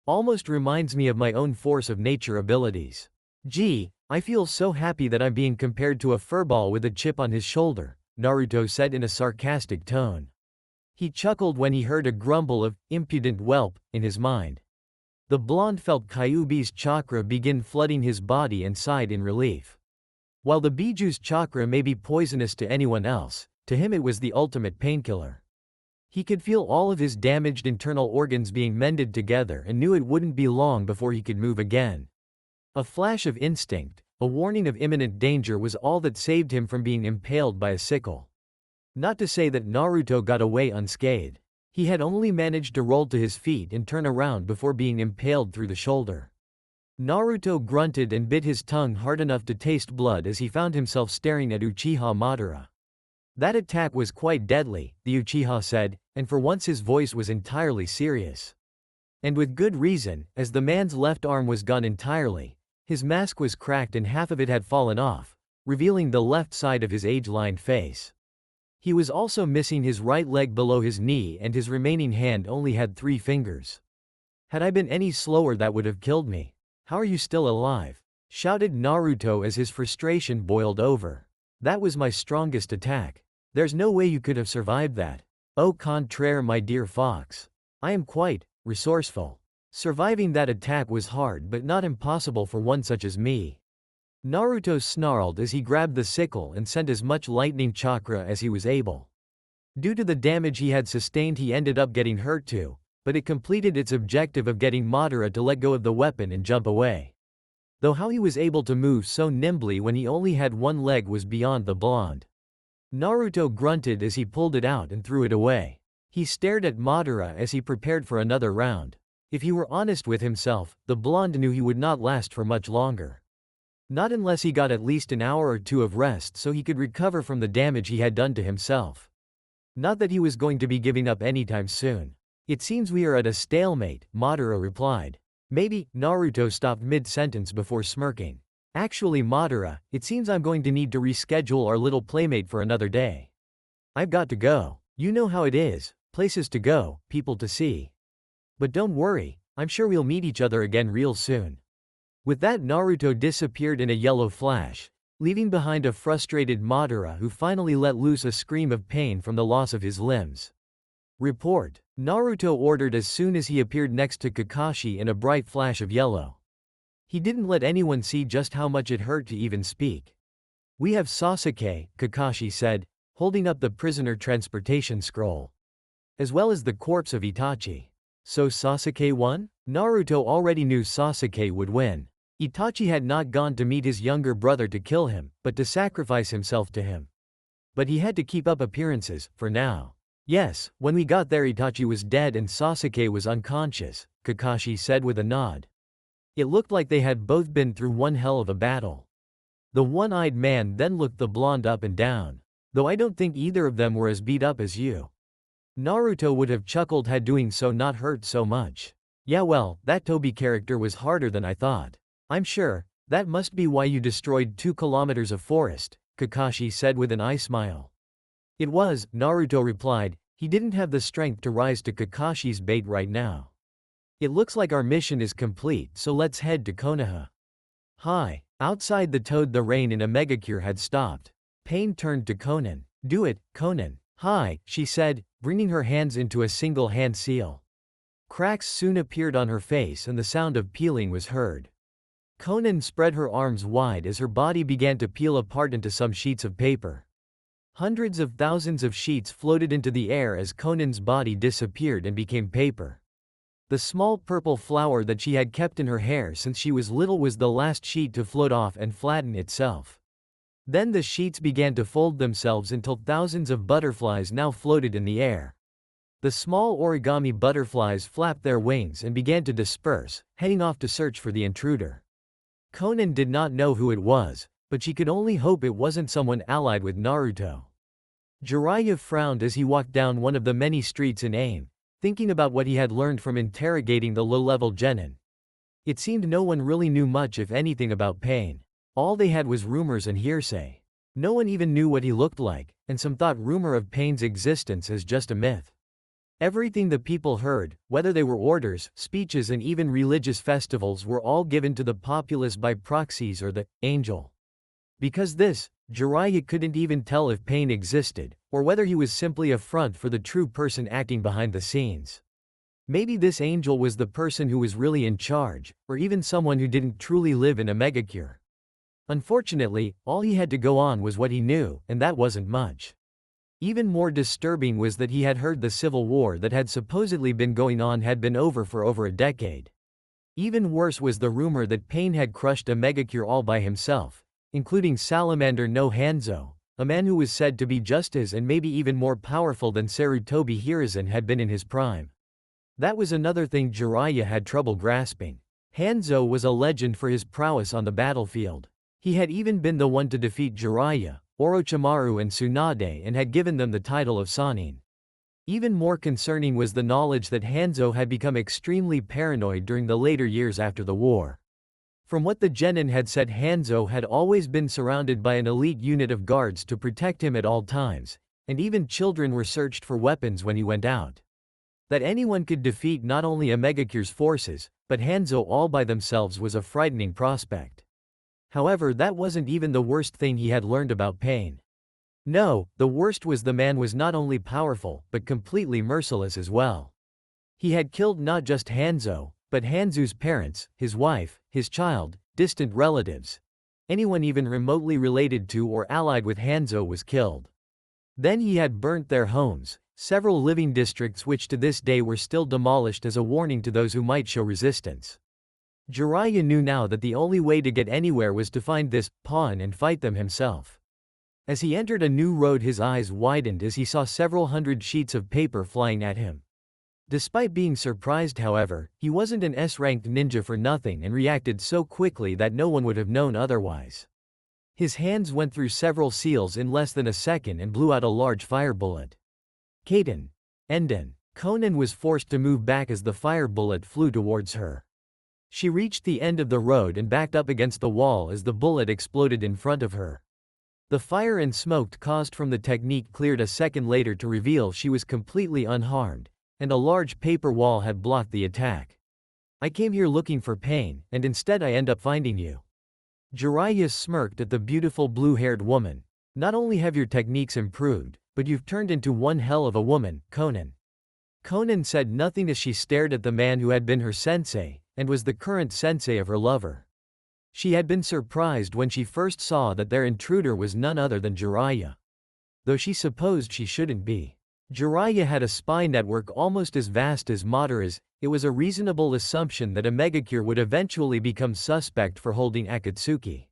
Almost reminds me of my own force of nature abilities. Gee, I feel so happy that I'm being compared to a furball with a chip on his shoulder," Naruto said in a sarcastic tone. He chuckled when he heard a grumble of "impudent whelp" in his mind. The blonde felt Kyuubi's chakra begin flooding his body and sighed in relief. While the Biju's chakra may be poisonous to anyone else, to him it was the ultimate painkiller. He could feel all of his damaged internal organs being mended together and knew it wouldn't be long before he could move again. A flash of instinct, a warning of imminent danger was all that saved him from being impaled by a sickle. Not to say that Naruto got away unscathed. He had only managed to roll to his feet and turn around before being impaled through the shoulder. Naruto grunted and bit his tongue hard enough to taste blood as he found himself staring at Uchiha Madara. "That attack was quite deadly," the Uchiha said, and for once his voice was entirely serious. And with good reason, as the man's left arm was gone entirely, his mask was cracked and half of it had fallen off, revealing the left side of his age-lined face. He was also missing his right leg below his knee and his remaining hand only had 3 fingers. "Had I been any slower that would have killed me. How are you still alive?" shouted Naruto as his frustration boiled over. "That was my strongest attack. There's no way you could have survived that. Au contraire, my dear fox. I am quite resourceful. Surviving that attack was hard but not impossible for one such as me." Naruto snarled as he grabbed the sickle and sent as much lightning chakra as he was able. Due to the damage he had sustained he ended up getting hurt too, but it completed its objective of getting Madara to let go of the weapon and jump away. Though how he was able to move so nimbly when he only had one leg was beyond the blonde. Naruto grunted as he pulled it out and threw it away. He stared at Madara as he prepared for another round. If he were honest with himself, the blonde knew he would not last for much longer. Not unless he got at least an hour or two of rest so he could recover from the damage he had done to himself. Not that he was going to be giving up anytime soon. It seems we are at a stalemate, Madara replied. Maybe. Naruto stopped mid-sentence before smirking. Actually Madara, it seems I'm going to need to reschedule our little playmate for another day. I've got to go. You know how it is, places to go, people to see. But don't worry, I'm sure we'll meet each other again real soon. With that Naruto disappeared in a yellow flash, leaving behind a frustrated Madara who finally let loose a scream of pain from the loss of his limbs. Report, Naruto ordered as soon as he appeared next to Kakashi in a bright flash of yellow. He didn't let anyone see just how much it hurt to even speak. We have Sasuke, Kakashi said, holding up the prisoner transportation scroll. As well as the corpse of Itachi. So Sasuke won? Naruto already knew Sasuke would win. Itachi had not gone to meet his younger brother to kill him, but to sacrifice himself to him. But he had to keep up appearances, for now. Yes, when we got there Itachi was dead and Sasuke was unconscious, Kakashi said with a nod. It looked like they had both been through one hell of a battle. The one-eyed man then looked the blonde up and down. Though I don't think either of them were as beat up as you. Naruto would have chuckled had doing so not hurt so much. Yeah well, that Tobi character was harder than I thought. I'm sure, that must be why you destroyed 2 kilometers of forest, Kakashi said with an eye smile. It was, Naruto replied, he didn't have the strength to rise to Kakashi's bait right now. It looks like our mission is complete so let's head to Konoha. Hi. Outside the Toad the rain in a megacure had stopped. Pain turned to Konan. Do it, Konan. Hi, she said, bringing her hands into a single hand seal. Cracks soon appeared on her face and the sound of peeling was heard. Konan spread her arms wide as her body began to peel apart into some sheets of paper. Hundreds of thousands of sheets floated into the air as Konan's body disappeared and became paper. The small purple flower that she had kept in her hair since she was little was the last sheet to float off and flatten itself. Then the sheets began to fold themselves until thousands of butterflies now floated in the air. The small origami butterflies flapped their wings and began to disperse, heading off to search for the intruder. Konan did not know who it was, but she could only hope it wasn't someone allied with Naruto. Jiraiya frowned as he walked down one of the many streets in Aim, thinking about what he had learned from interrogating the low-level genin. It seemed no one really knew much if anything about pain. All they had was rumors and hearsay. No one even knew what he looked like, and some thought rumor of pain's existence as just a myth. Everything the people heard, whether they were orders, speeches and even religious festivals were all given to the populace by proxies or the angel. Because this, Jiraiya couldn't even tell if pain existed, or whether he was simply a front for the true person acting behind the scenes. Maybe this angel was the person who was really in charge, or even someone who didn't truly live in a megacure. Unfortunately, all he had to go on was what he knew, and that wasn't much. Even more disturbing was that he had heard the civil war that had supposedly been going on had been over for over a decade. Even worse was the rumor that Pain had crushed a megacure all by himself, including Salamander no Hanzo, a man who was said to be just as and maybe even more powerful than Sarutobi Hiraishin had been in his prime. That was another thing Jiraiya had trouble grasping. Hanzo was a legend for his prowess on the battlefield. He had even been the one to defeat Jiraiya, Orochimaru and Tsunade and had given them the title of Sannin. Even more concerning was the knowledge that Hanzo had become extremely paranoid during the later years after the war. From what the genin had said, Hanzo had always been surrounded by an elite unit of guards to protect him at all times, and even children were searched for weapons when he went out. That anyone could defeat not only a Megacure's forces, but Hanzo all by themselves was a frightening prospect. However, that wasn't even the worst thing he had learned about Pain. No, the worst was the man was not only powerful, but completely merciless as well. He had killed not just Hanzo, but Hanzo's parents, his wife, his child, distant relatives. Anyone even remotely related to or allied with Hanzo was killed. Then he had burnt their homes, several living districts which to this day were still demolished as a warning to those who might show resistance. Jiraiya knew now that the only way to get anywhere was to find this pawn and fight them himself. As he entered a new road, his eyes widened as he saw several hundred sheets of paper flying at him. Despite being surprised, however, he wasn't an S-ranked ninja for nothing and reacted so quickly that no one would have known otherwise. His hands went through several seals in less than a second and blew out a large fire bullet. Kaiten. Enden. Konan was forced to move back as the fire bullet flew towards her. She reached the end of the road and backed up against the wall as the bullet exploded in front of her. The fire and smoke caused from the technique cleared a second later to reveal she was completely unharmed, and a large paper wall had blocked the attack. I came here looking for pain, and instead I end up finding you. Jiraiya smirked at the beautiful blue-haired woman. Not only have your techniques improved, but you've turned into one hell of a woman, Konan. Konan said nothing as she stared at the man who had been her sensei, and was the current sensei of her lover. She had been surprised when she first saw that their intruder was none other than Jiraiya. Though she supposed she shouldn't be. Jiraiya had a spy network almost as vast as Madara's. It was a reasonable assumption that a Megakure would eventually become suspect for holding Akatsuki.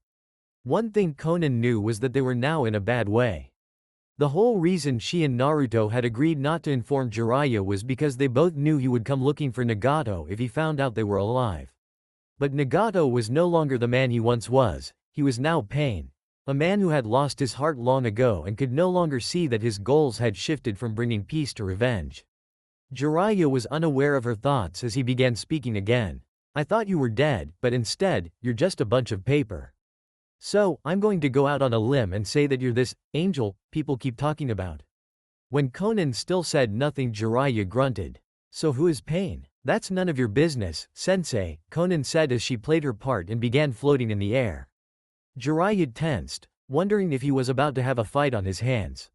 One thing Konan knew was that they were now in a bad way. The whole reason she and Naruto had agreed not to inform Jiraiya was because they both knew he would come looking for Nagato if he found out they were alive. But Nagato was no longer the man he once was, he was now Pain. A man who had lost his heart long ago and could no longer see that his goals had shifted from bringing peace to revenge. Jiraiya was unaware of her thoughts as he began speaking again. I thought you were dead, but instead, you're just a bunch of paper. So, I'm going to go out on a limb and say that you're this angel people keep talking about. When Konan still said nothing, Jiraiya grunted. So who is Pain? That's none of your business, sensei, Konan said as she played her part and began floating in the air. Jiraiya tensed, wondering if he was about to have a fight on his hands.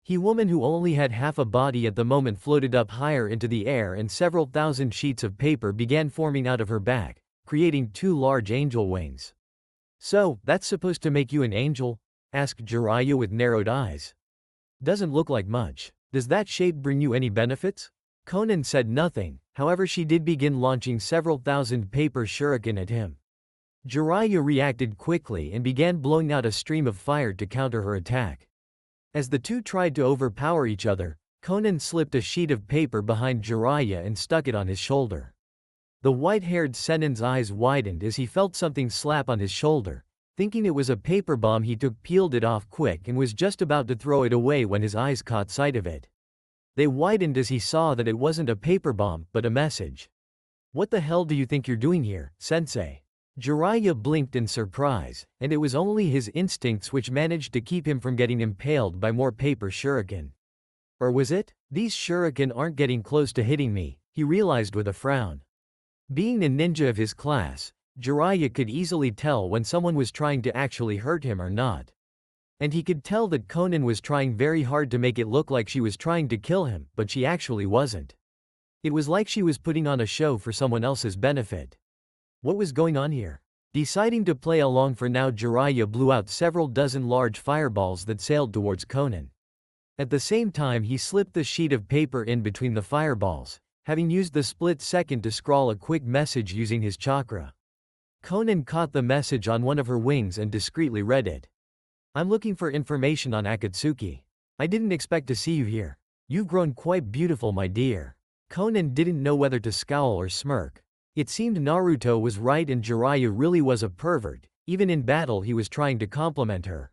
He woman who only had half a body at the moment floated up higher into the air and several thousand sheets of paper began forming out of her back, creating two large angel wings. So, that's supposed to make you an angel? Asked Jiraiya with narrowed eyes. Doesn't look like much. Does that shape bring you any benefits? Konan said nothing, however she did begin launching several thousand paper shuriken at him. Jiraiya reacted quickly and began blowing out a stream of fire to counter her attack. As the two tried to overpower each other, Konan slipped a sheet of paper behind Jiraiya and stuck it on his shoulder. The white-haired Sennin's eyes widened as he felt something slap on his shoulder. Thinking it was a paper bomb, he peeled it off quick and was just about to throw it away when his eyes caught sight of it. They widened as he saw that it wasn't a paper bomb, but a message. What the hell do you think you're doing here, sensei? Jiraiya blinked in surprise, and it was only his instincts which managed to keep him from getting impaled by more paper shuriken. Or was it? These shuriken aren't getting close to hitting me, he realized with a frown. Being a ninja of his class, Jiraiya could easily tell when someone was trying to actually hurt him or not. And he could tell that Konan was trying very hard to make it look like she was trying to kill him, but she actually wasn't. It was like she was putting on a show for someone else's benefit. What was going on here? Deciding to play along for now, Jiraiya blew out several dozen large fireballs that sailed towards Konan. At the same time, he slipped the sheet of paper in between the fireballs, having used the split second to scrawl a quick message using his chakra. Konan caught the message on one of her wings and discreetly read it. I'm looking for information on Akatsuki. I didn't expect to see you here. You've grown quite beautiful, my dear. Konan didn't know whether to scowl or smirk. It seemed Naruto was right and Jiraiya really was a pervert. Even in battle he was trying to compliment her.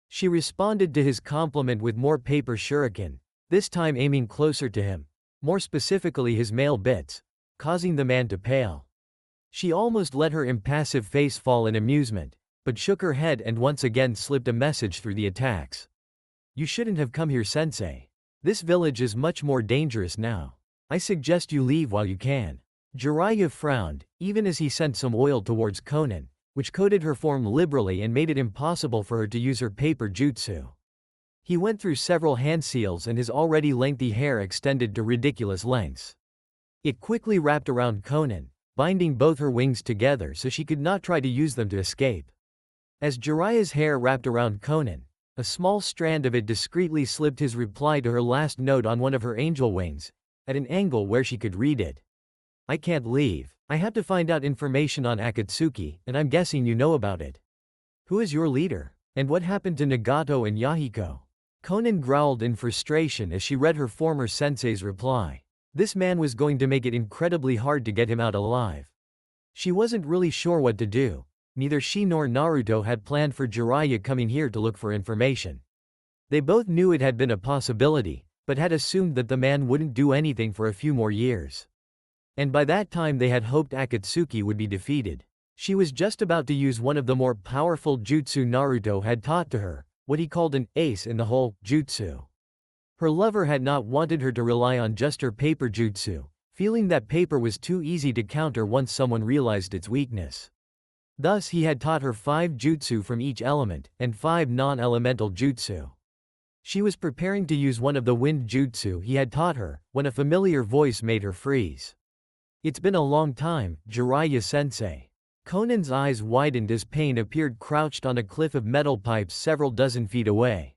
She responded to his compliment with more paper shuriken, this time aiming closer to him, more specifically his male bits, causing the man to pale. She almost let her impassive face fall in amusement, but shook her head and once again slipped a message through the attacks. You shouldn't have come here, sensei. This village is much more dangerous now. I suggest you leave while you can. Jiraiya frowned, even as he sent some oil towards Konan, which coated her form liberally and made it impossible for her to use her paper jutsu. He went through several hand seals and his already lengthy hair extended to ridiculous lengths. It quickly wrapped around Konan, binding both her wings together so she could not try to use them to escape. As Jiraiya's hair wrapped around Konan, a small strand of it discreetly slipped his reply to her last note on one of her angel wings, at an angle where she could read it. I can't leave. I have to find out information on Akatsuki, and I'm guessing you know about it. Who is your leader? And what happened to Nagato and Yahiko? Konan growled in frustration as she read her former sensei's reply. This man was going to make it incredibly hard to get him out alive. She wasn't really sure what to do. Neither she nor Naruto had planned for Jiraiya coming here to look for information. They both knew it had been a possibility, but had assumed that the man wouldn't do anything for a few more years. And by that time they had hoped Akatsuki would be defeated. She was just about to use one of the more powerful jutsu Naruto had taught to her, what he called an ace in the hole jutsu. Her lover had not wanted her to rely on just her paper jutsu, feeling that paper was too easy to counter once someone realized its weakness. Thus he had taught her 5 jutsu from each element, and 5 non-elemental jutsu. She was preparing to use one of the wind jutsu he had taught her, when a familiar voice made her freeze. It's been a long time, Jiraiya-sensei. Konan's eyes widened as Pain appeared crouched on a cliff of metal pipes several dozen feet away.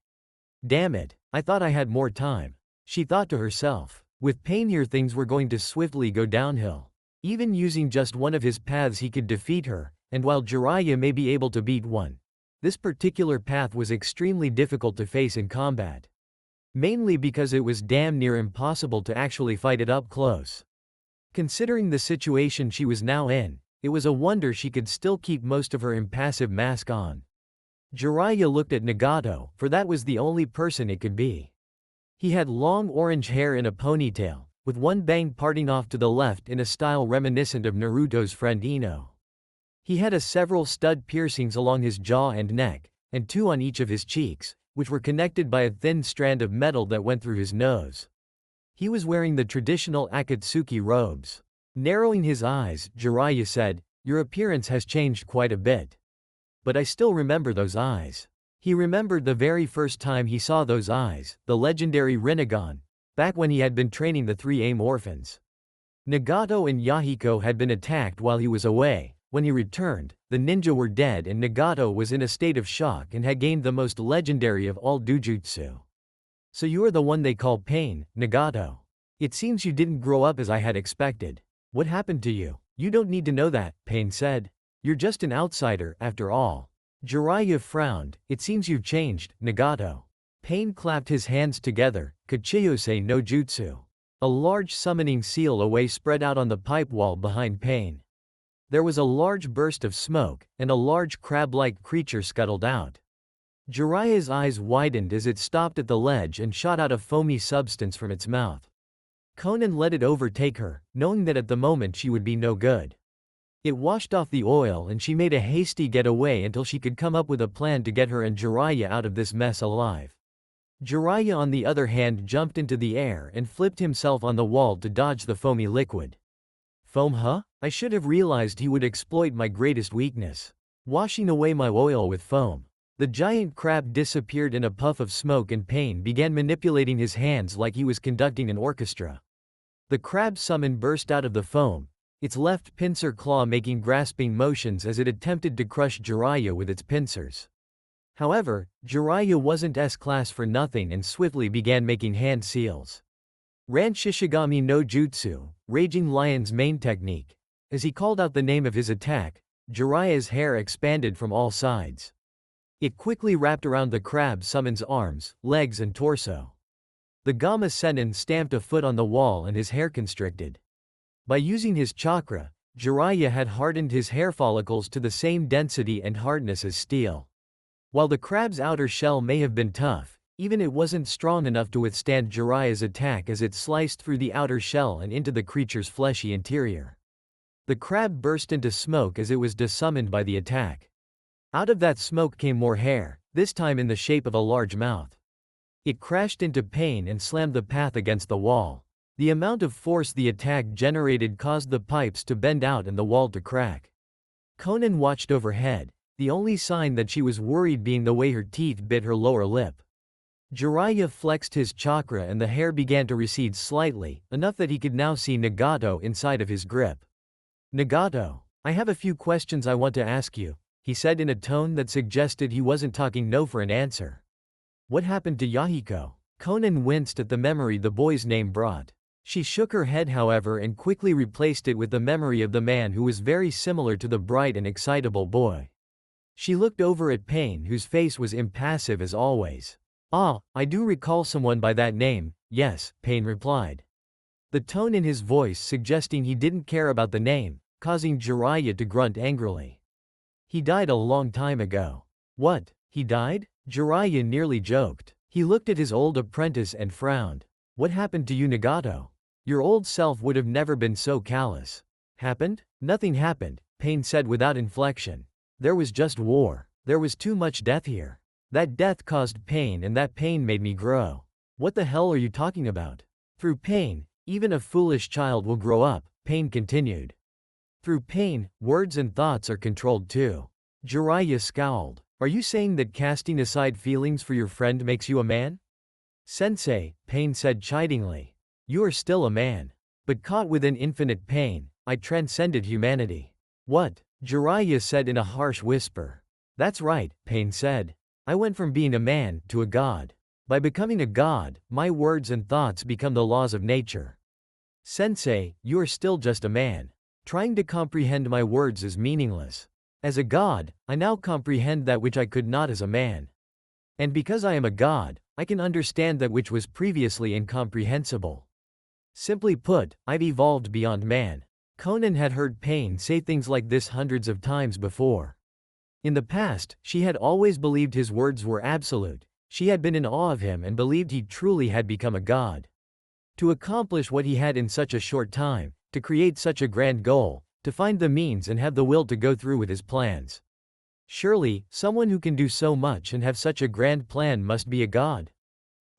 Damn it, I thought I had more time. She thought to herself. With Pain here things were going to swiftly go downhill. Even using just one of his paths he could defeat her, and while Jiraiya may be able to beat one, this particular path was extremely difficult to face in combat. Mainly because it was damn near impossible to actually fight it up close. Considering the situation she was now in, it was a wonder she could still keep most of her impassive mask on. Jiraiya looked at Nagato, for that was the only person it could be. He had long orange hair in a ponytail, with one bang parting off to the left in a style reminiscent of Naruto's friend Ino. He had several stud piercings along his jaw and neck, and 2 on each of his cheeks, which were connected by a thin strand of metal that went through his nose. He was wearing the traditional Akatsuki robes. Narrowing his eyes, Jiraiya said, "Your appearance has changed quite a bit. But I still remember those eyes." He remembered the very first time he saw those eyes, the legendary Rinnegan, back when he had been training the 3 AIM orphans. Nagato and Yahiko had been attacked while he was away. When he returned, the ninja were dead and Nagato was in a state of shock and had gained the most legendary of all dojutsu. "So you are the one they call Pain, Nagato. It seems you didn't grow up as I had expected. What happened to you?" "You don't need to know that," Pain said. "You're just an outsider, after all." Jiraiya frowned. "It seems you've changed, Nagato." Pain clapped his hands together. Kuchiyose no jutsu. A large summoning seal away spread out on the pipe wall behind Pain. There was a large burst of smoke, and a large crab-like creature scuttled out. Jiraiya's eyes widened as it stopped at the ledge and shot out a foamy substance from its mouth. Konan let it overtake her, knowing that at the moment she would be no good. It washed off the oil and she made a hasty getaway until she could come up with a plan to get her and Jiraiya out of this mess alive. Jiraiya on the other hand jumped into the air and flipped himself on the wall to dodge the foamy liquid. Foam, huh? I should have realized he would exploit my greatest weakness. Washing away my oil with foam. The giant crab disappeared in a puff of smoke and Pain began manipulating his hands like he was conducting an orchestra. The crab summon burst out of the foam, its left pincer claw making grasping motions as it attempted to crush Jiraiya with its pincers. However, Jiraiya wasn't S-class for nothing and swiftly began making hand seals. Ran Shishigami no Jutsu, Raging Lion's main technique. As he called out the name of his attack, Jiraiya's hair expanded from all sides. It quickly wrapped around the crab summon's arms, legs and torso. The Gamma Sennin stamped a foot on the wall and his hair constricted. By using his chakra, Jiraiya had hardened his hair follicles to the same density and hardness as steel. While the crab's outer shell may have been tough, even it wasn't strong enough to withstand Jiraiya's attack as it sliced through the outer shell and into the creature's fleshy interior. The crab burst into smoke as it was desummoned by the attack. Out of that smoke came more hair, this time in the shape of a large mouth. It crashed into Pain and slammed the path against the wall. The amount of force the attack generated caused the pipes to bend out and the wall to crack. Konan watched overhead, the only sign that she was worried being the way her teeth bit her lower lip. Jiraiya flexed his chakra and the hair began to recede slightly, enough that he could now see Nagato inside of his grip. "Nagato, I have a few questions I want to ask you," he said in a tone that suggested he wasn't talking no for an answer. "What happened to Yahiko?" Konan winced at the memory the boy's name brought. She shook her head however and quickly replaced it with the memory of the man who was very similar to the bright and excitable boy. She looked over at Pain, whose face was impassive as always. "Ah, I do recall someone by that name, yes," Pain replied. The tone in his voice suggesting he didn't care about the name, causing Jiraiya to grunt angrily. "He died a long time ago." "What, he died?" Jiraiya nearly joked. He looked at his old apprentice and frowned. "What happened to you, Nagato? Your old self would have never been so callous." "Happened? Nothing happened," Pain said without inflection. "There was just war. There was too much death here. That death caused pain and that pain made me grow." "What the hell are you talking about?" "Through pain, even a foolish child will grow up," Pain continued. "Through pain, words and thoughts are controlled too." Jiraiya scowled. "Are you saying that casting aside feelings for your friend makes you a man?" "Sensei," Pain said chidingly. "You are still a man. But caught within infinite pain, I transcended humanity." "What?" Jiraiya said in a harsh whisper. "That's right," Pain said. "I went from being a man to a god. By becoming a god, my words and thoughts become the laws of nature." "Sensei, you are still just a man. Trying to comprehend my words is meaningless. As a god, I now comprehend that which I could not as a man. And because I am a god, I can understand that which was previously incomprehensible. Simply put, I've evolved beyond man." Conan had heard Pain say things like this hundreds of times before. In the past, she had always believed his words were absolute. She had been in awe of him and believed he truly had become a god. To accomplish what he had in such a short time, to create such a grand goal, to find the means and have the will to go through with his plans. Surely, someone who can do so much and have such a grand plan must be a god.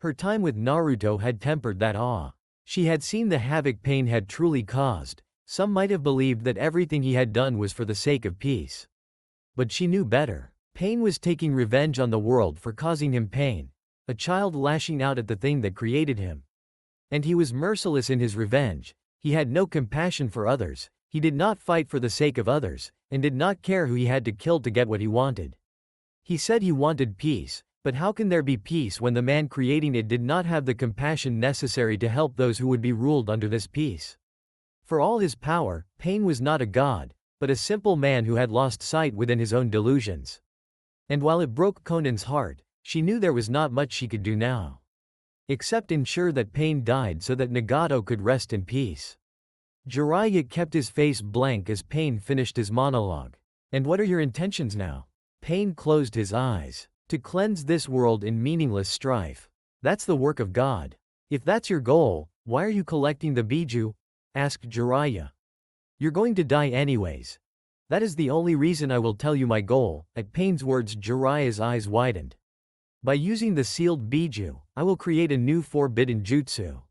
Her time with Naruto had tempered that awe. She had seen the havoc Pain had truly caused. Some might have believed that everything he had done was for the sake of peace. But she knew better. Pain was taking revenge on the world for causing him pain, a child lashing out at the thing that created him. And he was merciless in his revenge. He had no compassion for others, he did not fight for the sake of others, and did not care who he had to kill to get what he wanted. He said he wanted peace, but how can there be peace when the man creating it did not have the compassion necessary to help those who would be ruled under this peace? For all his power, Pain was not a god, but a simple man who had lost sight within his own delusions. And while it broke Conan's heart, she knew there was not much she could do now, except ensure that Pain died so that Nagato could rest in peace. Jiraiya kept his face blank as Pain finished his monologue. "And what are your intentions now?" Pain closed his eyes. "To cleanse this world in meaningless strife. That's the work of God." "If that's your goal, why are you collecting the Biju?" asked Jiraiya. "You're going to die anyways. That is the only reason I will tell you my goal." At Pain's words, Jiraiya's eyes widened. "By using the sealed Biju, I will create a new forbidden jutsu.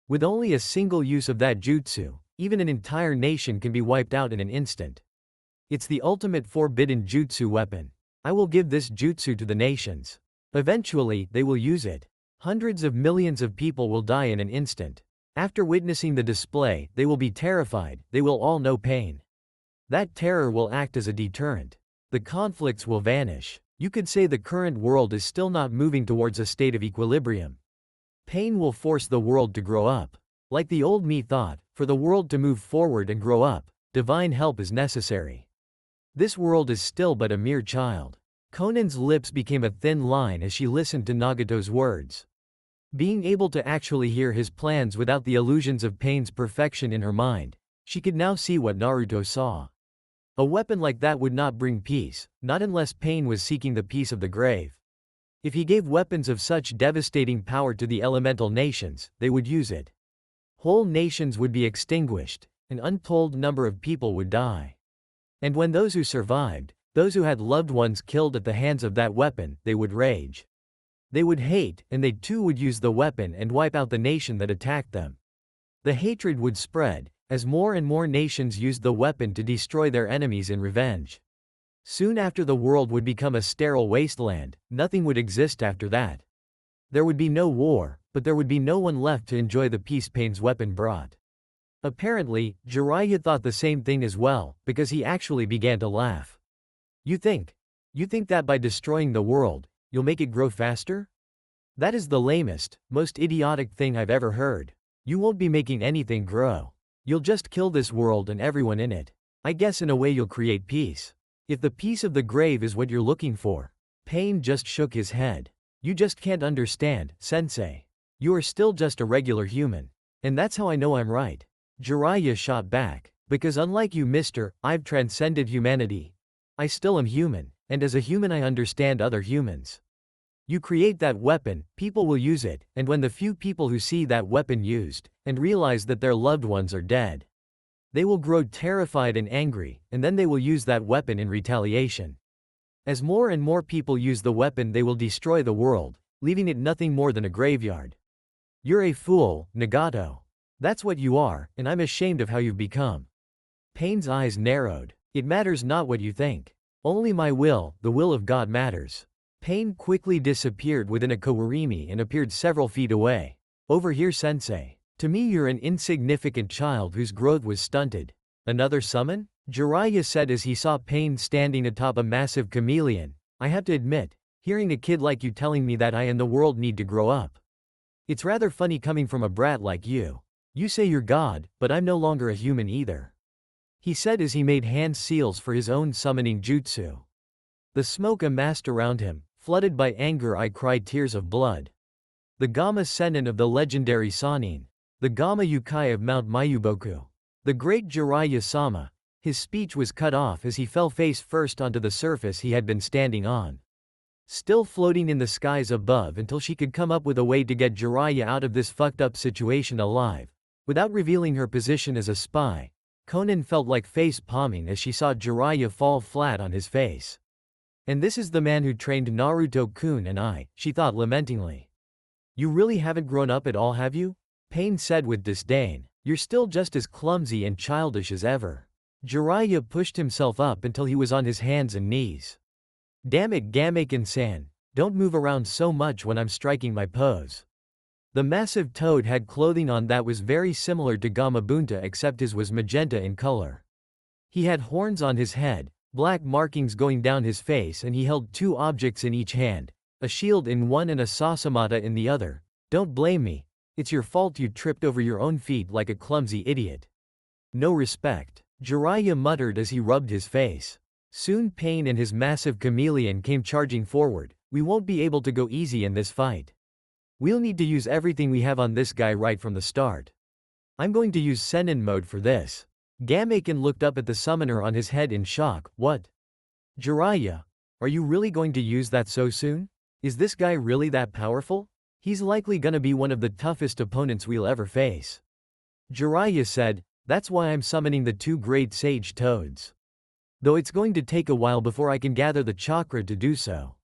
With only a single use of that jutsu, even an entire nation can be wiped out in an instant. It's the ultimate forbidden jutsu weapon. I will give this jutsu to the nations. Eventually, they will use it. Hundreds of millions of people will die in an instant. After witnessing the display, they will be terrified, they will all know pain. That terror will act as a deterrent. The conflicts will vanish. You could say the current world is still not moving towards a state of equilibrium. Pain will force the world to grow up. Like the old me thought, for the world to move forward and grow up, divine help is necessary. This world is still but a mere child." Conan's lips became a thin line as she listened to Nagato's words. Being able to actually hear his plans without the illusions of Pain's perfection in her mind, she could now see what Naruto saw. A weapon like that would not bring peace, not unless Pain was seeking the peace of the grave. If he gave weapons of such devastating power to the elemental nations, they would use it. Whole nations would be extinguished, an untold number of people would die. And when those who survived, those who had loved ones killed at the hands of that weapon, they would rage. They would hate, and they too would use the weapon and wipe out the nation that attacked them. The hatred would spread, as more and more nations used the weapon to destroy their enemies in revenge. Soon after, the world would become a sterile wasteland, nothing would exist after that. There would be no war, but there would be no one left to enjoy the peace Pain's weapon brought. Apparently, Jiraiya thought the same thing as well, because he actually began to laugh. You think that by destroying the world, you'll make it grow faster? That is the lamest, most idiotic thing I've ever heard. You won't be making anything grow. You'll just kill this world and everyone in it. I guess in a way you'll create peace. If the peace of the grave is what you're looking for. Pain just shook his head. You just can't understand, sensei. You are still just a regular human. And that's how I know I'm right. Jiraiya shot back. Because unlike you, mister, I've transcended humanity. I still am human, and as a human I understand other humans. You create that weapon, people will use it, and when the few people who see that weapon used, and realize that their loved ones are dead, they will grow terrified and angry, and then they will use that weapon in retaliation. As more and more people use the weapon, they will destroy the world, leaving it nothing more than a graveyard. You're a fool, Nagato. That's what you are, and I'm ashamed of how you've become. Pain's eyes narrowed. It matters not what you think. Only my will, the will of God matters. Pain quickly disappeared within a kawarimi and appeared several feet away. Over here, sensei. To me you're an insignificant child whose growth was stunted. Another summon? Jiraiya said as he saw Pain standing atop a massive chameleon. I have to admit, hearing a kid like you telling me that I and the world need to grow up. It's rather funny coming from a brat like you. You say you're God, but I'm no longer a human either. He said as he made hand seals for his own summoning jutsu. The smoke amassed around him. Flooded by anger, I cried tears of blood. The Gamma Sennin of the legendary Sannin. The Gamma Yukai of Mount Mayuboku. The great Jiraiya-sama. His speech was cut off as he fell face first onto the surface he had been standing on. Still floating in the skies above until she could come up with a way to get Jiraiya out of this fucked up situation alive. Without revealing her position as a spy, Konan felt like face palming as she saw Jiraiya fall flat on his face. And this is the man who trained Naruto-kun and I, she thought lamentingly. You really haven't grown up at all, have you? Pain said with disdain. You're still just as clumsy and childish as ever. Jiraiya pushed himself up until he was on his hands and knees. Damn it, Gameken-san, don't move around so much when I'm striking my pose. The massive toad had clothing on that was very similar to Gamabunta except his was magenta in color. He had horns on his head, black markings going down his face, and he held two objects in each hand, a shield in one and a sasamata in the other. Don't blame me. It's your fault you tripped over your own feet like a clumsy idiot. No respect. Jiraiya muttered as he rubbed his face. Soon Pain and his massive chameleon came charging forward. We won't be able to go easy in this fight. We'll need to use everything we have on this guy right from the start. I'm going to use Sennin mode for this. Gameken looked up at the summoner on his head in shock. What? Jiraiya, are you really going to use that so soon? Is this guy really that powerful? He's likely gonna be one of the toughest opponents we'll ever face. Jiraiya said, that's why I'm summoning the two great sage toads. Though it's going to take a while before I can gather the chakra to do so.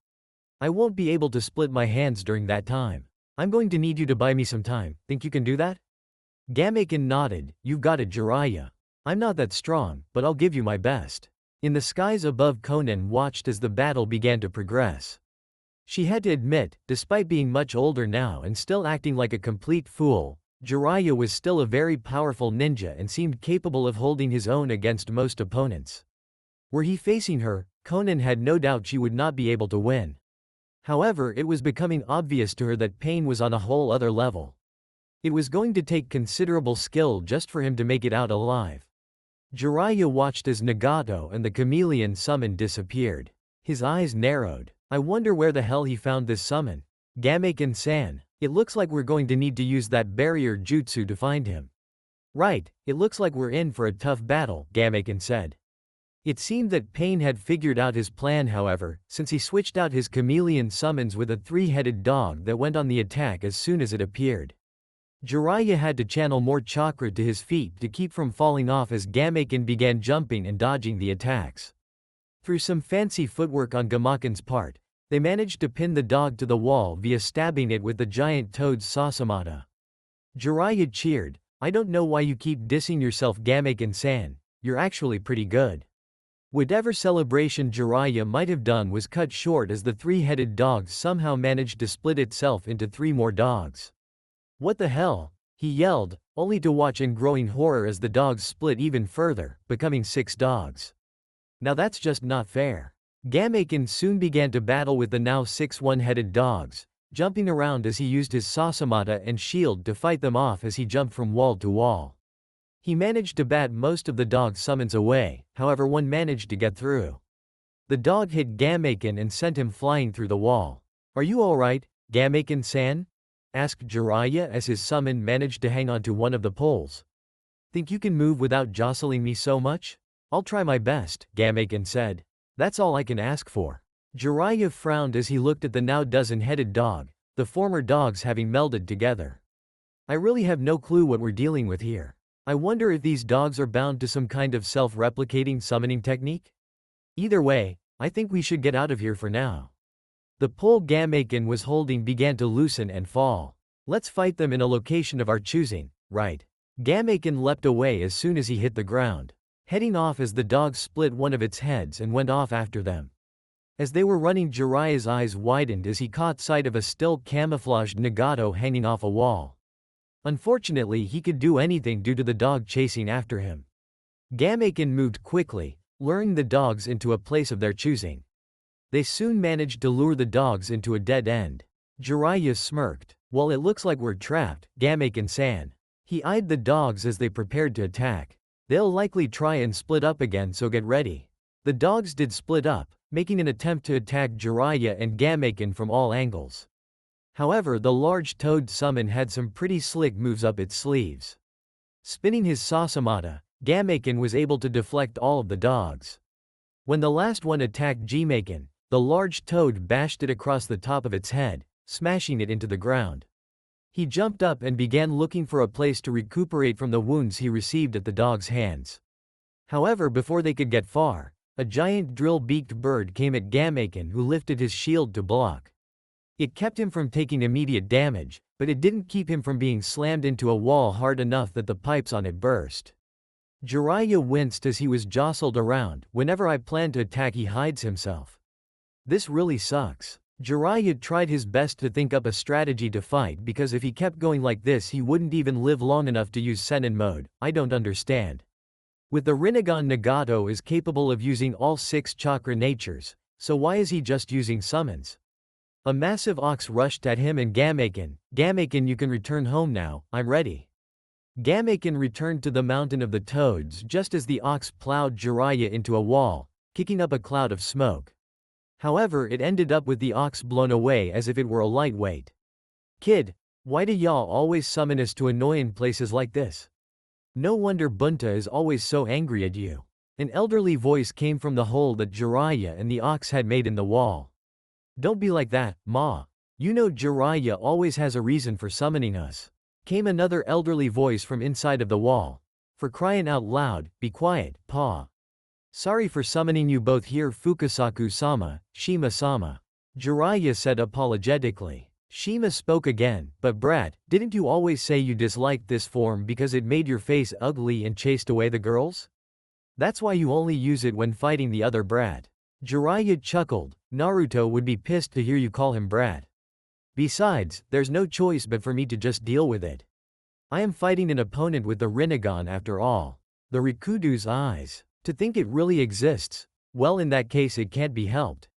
I won't be able to split my hands during that time. I'm going to need you to buy me some time. Think you can do that? Gameken nodded. You've got it, Jiraiya. I'm not that strong, but I'll give you my best. In the skies above, Konan watched as the battle began to progress. She had to admit, despite being much older now and still acting like a complete fool, Jiraiya was still a very powerful ninja and seemed capable of holding his own against most opponents. Were he facing her, Konan had no doubt she would not be able to win. However, it was becoming obvious to her that Pain was on a whole other level. It was going to take considerable skill just for him to make it out alive. Jiraiya watched as Nagato and the chameleon summon disappeared. His eyes narrowed. I wonder where the hell he found this summon. Gameken-san, it looks like we're going to need to use that barrier jutsu to find him. Right, it looks like we're in for a tough battle, Gameken said. It seemed that Pain had figured out his plan, however, since he switched out his chameleon summons with a three-headed dog that went on the attack as soon as it appeared. Jiraiya had to channel more chakra to his feet to keep from falling off as Gameken began jumping and dodging the attacks. Through some fancy footwork on Gamaken's part, they managed to pin the dog to the wall via stabbing it with the giant toad's sasamata. Jiraiya cheered. I don't know why you keep dissing yourself, Gameken-san. You're actually pretty good. Whatever celebration Jiraiya might have done was cut short as the three-headed dog somehow managed to split itself into three more dogs. What the hell? He yelled, only to watch in growing horror as the dogs split even further, becoming 6 dogs. Now that's just not fair. Gameken soon began to battle with the now 6 one-headed dogs, jumping around as he used his sasamata and shield to fight them off as he jumped from wall to wall. He managed to bat most of the dog summons away, however one managed to get through. The dog hit Gameken and sent him flying through the wall. "Are you alright, Gameken-san?" asked Jiraiya as his summon managed to hang onto one of the poles. "Think you can move without jostling me so much?" "I'll try my best," Gameken said. "That's all I can ask for." Jiraiya frowned as he looked at the now dozen-headed dog, the former dogs having melded together. "I really have no clue what we're dealing with here. I wonder if these dogs are bound to some kind of self-replicating summoning technique? Either way, I think we should get out of here for now." The pole Gameken was holding began to loosen and fall. "Let's fight them in a location of our choosing, right?" Gameken leapt away as soon as he hit the ground, heading off as the dog split one of its heads and went off after them. As they were running, Jiraiya's eyes widened as he caught sight of a still camouflaged Nagato hanging off a wall. Unfortunately, he could do anything due to the dog chasing after him. Gameken moved quickly, luring the dogs into a place of their choosing. They soon managed to lure the dogs into a dead end. Jiraiya smirked. "Well, it looks like we're trapped, Gameken-san." He eyed the dogs as they prepared to attack. "They'll likely try and split up again, so get ready." The dogs did split up, making an attempt to attack Jiraiya and Gameken from all angles. However, the large toad summon had some pretty slick moves up its sleeves. Spinning his Sasamata, Gameken was able to deflect all of the dogs. When the last one attacked Jimaken, the large toad bashed it across the top of its head, smashing it into the ground. He jumped up and began looking for a place to recuperate from the wounds he received at the dog's hands. However, before they could get far, a giant drill-beaked bird came at Gameken, who lifted his shield to block. It kept him from taking immediate damage, but it didn't keep him from being slammed into a wall hard enough that the pipes on it burst. Jiraiya winced as he was jostled around. "Whenever I plan to attack, he hides himself. This really sucks." Jiraiya tried his best to think up a strategy to fight, because if he kept going like this he wouldn't even live long enough to use Senin mode. "I don't understand. With the Rinnegan, Nagato is capable of using all 6 chakra natures, so why is he just using summons?" A massive ox rushed at him and Gameken. "Gameken, you can return home now, I'm ready." Gameken returned to the mountain of the toads just as the ox plowed Jiraiya into a wall, kicking up a cloud of smoke. However, it ended up with the ox blown away as if it were a lightweight. "Kid, why do y'all always summon us to annoying places like this? No wonder Bunta is always so angry at you." An elderly voice came from the hole that Jiraiya and the ox had made in the wall. "Don't be like that, Ma. You know Jiraiya always has a reason for summoning us," came another elderly voice from inside of the wall. "For crying out loud, be quiet, Pa. Sorry for summoning you both here, Fukasaku-sama, Shima-sama," Jiraiya said apologetically. Shima spoke again. "But brat, didn't you always say you disliked this form because it made your face ugly and chased away the girls? That's why you only use it when fighting the other brat." Jiraiya chuckled. "Naruto would be pissed to hear you call him brat. Besides, there's no choice but for me to just deal with it. I am fighting an opponent with the Rinnegan after all." The Rikudu's eyes. "To think it really exists. Well, in that case it can't be helped."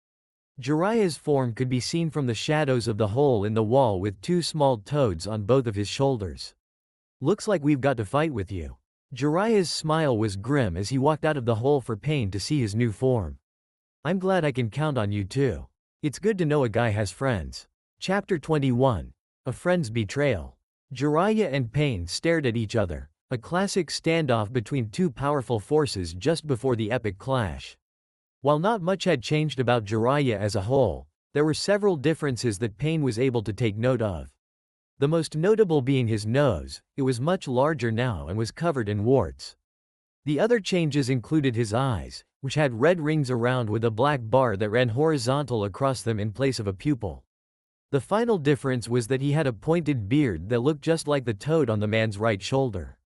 Jiraiya's form could be seen from the shadows of the hole in the wall with 2 small toads on both of his shoulders. "Looks like we've got to fight with you." Jiraiya's smile was grim as he walked out of the hole for Pain to see his new form. "I'm glad I can count on you too. It's good to know a guy has friends." Chapter 21. A Friend's Betrayal. Jiraiya and Pain stared at each other, a classic standoff between 2 powerful forces just before the epic clash. While not much had changed about Jiraiya as a whole, there were several differences that Pain was able to take note of. The most notable being his nose. It was much larger now and was covered in warts. The other changes included his eyes, which had red rings around with a black bar that ran horizontal across them in place of a pupil. The final difference was that he had a pointed beard that looked just like the toad on the man's right shoulder.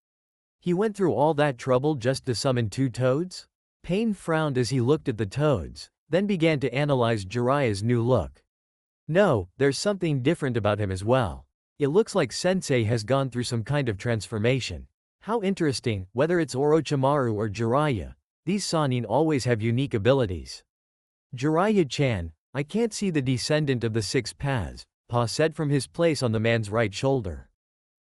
He went through all that trouble just to summon 2 toads? Pain frowned as he looked at the toads, then began to analyze Jiraiya's new look. No, there's something different about him as well. It looks like Sensei has gone through some kind of transformation. How interesting. Whether it's Orochimaru or Jiraiya, these Sannin always have unique abilities. "Jiraiya-chan, I can't see the descendant of the 6 paths," Pa said from his place on the man's right shoulder.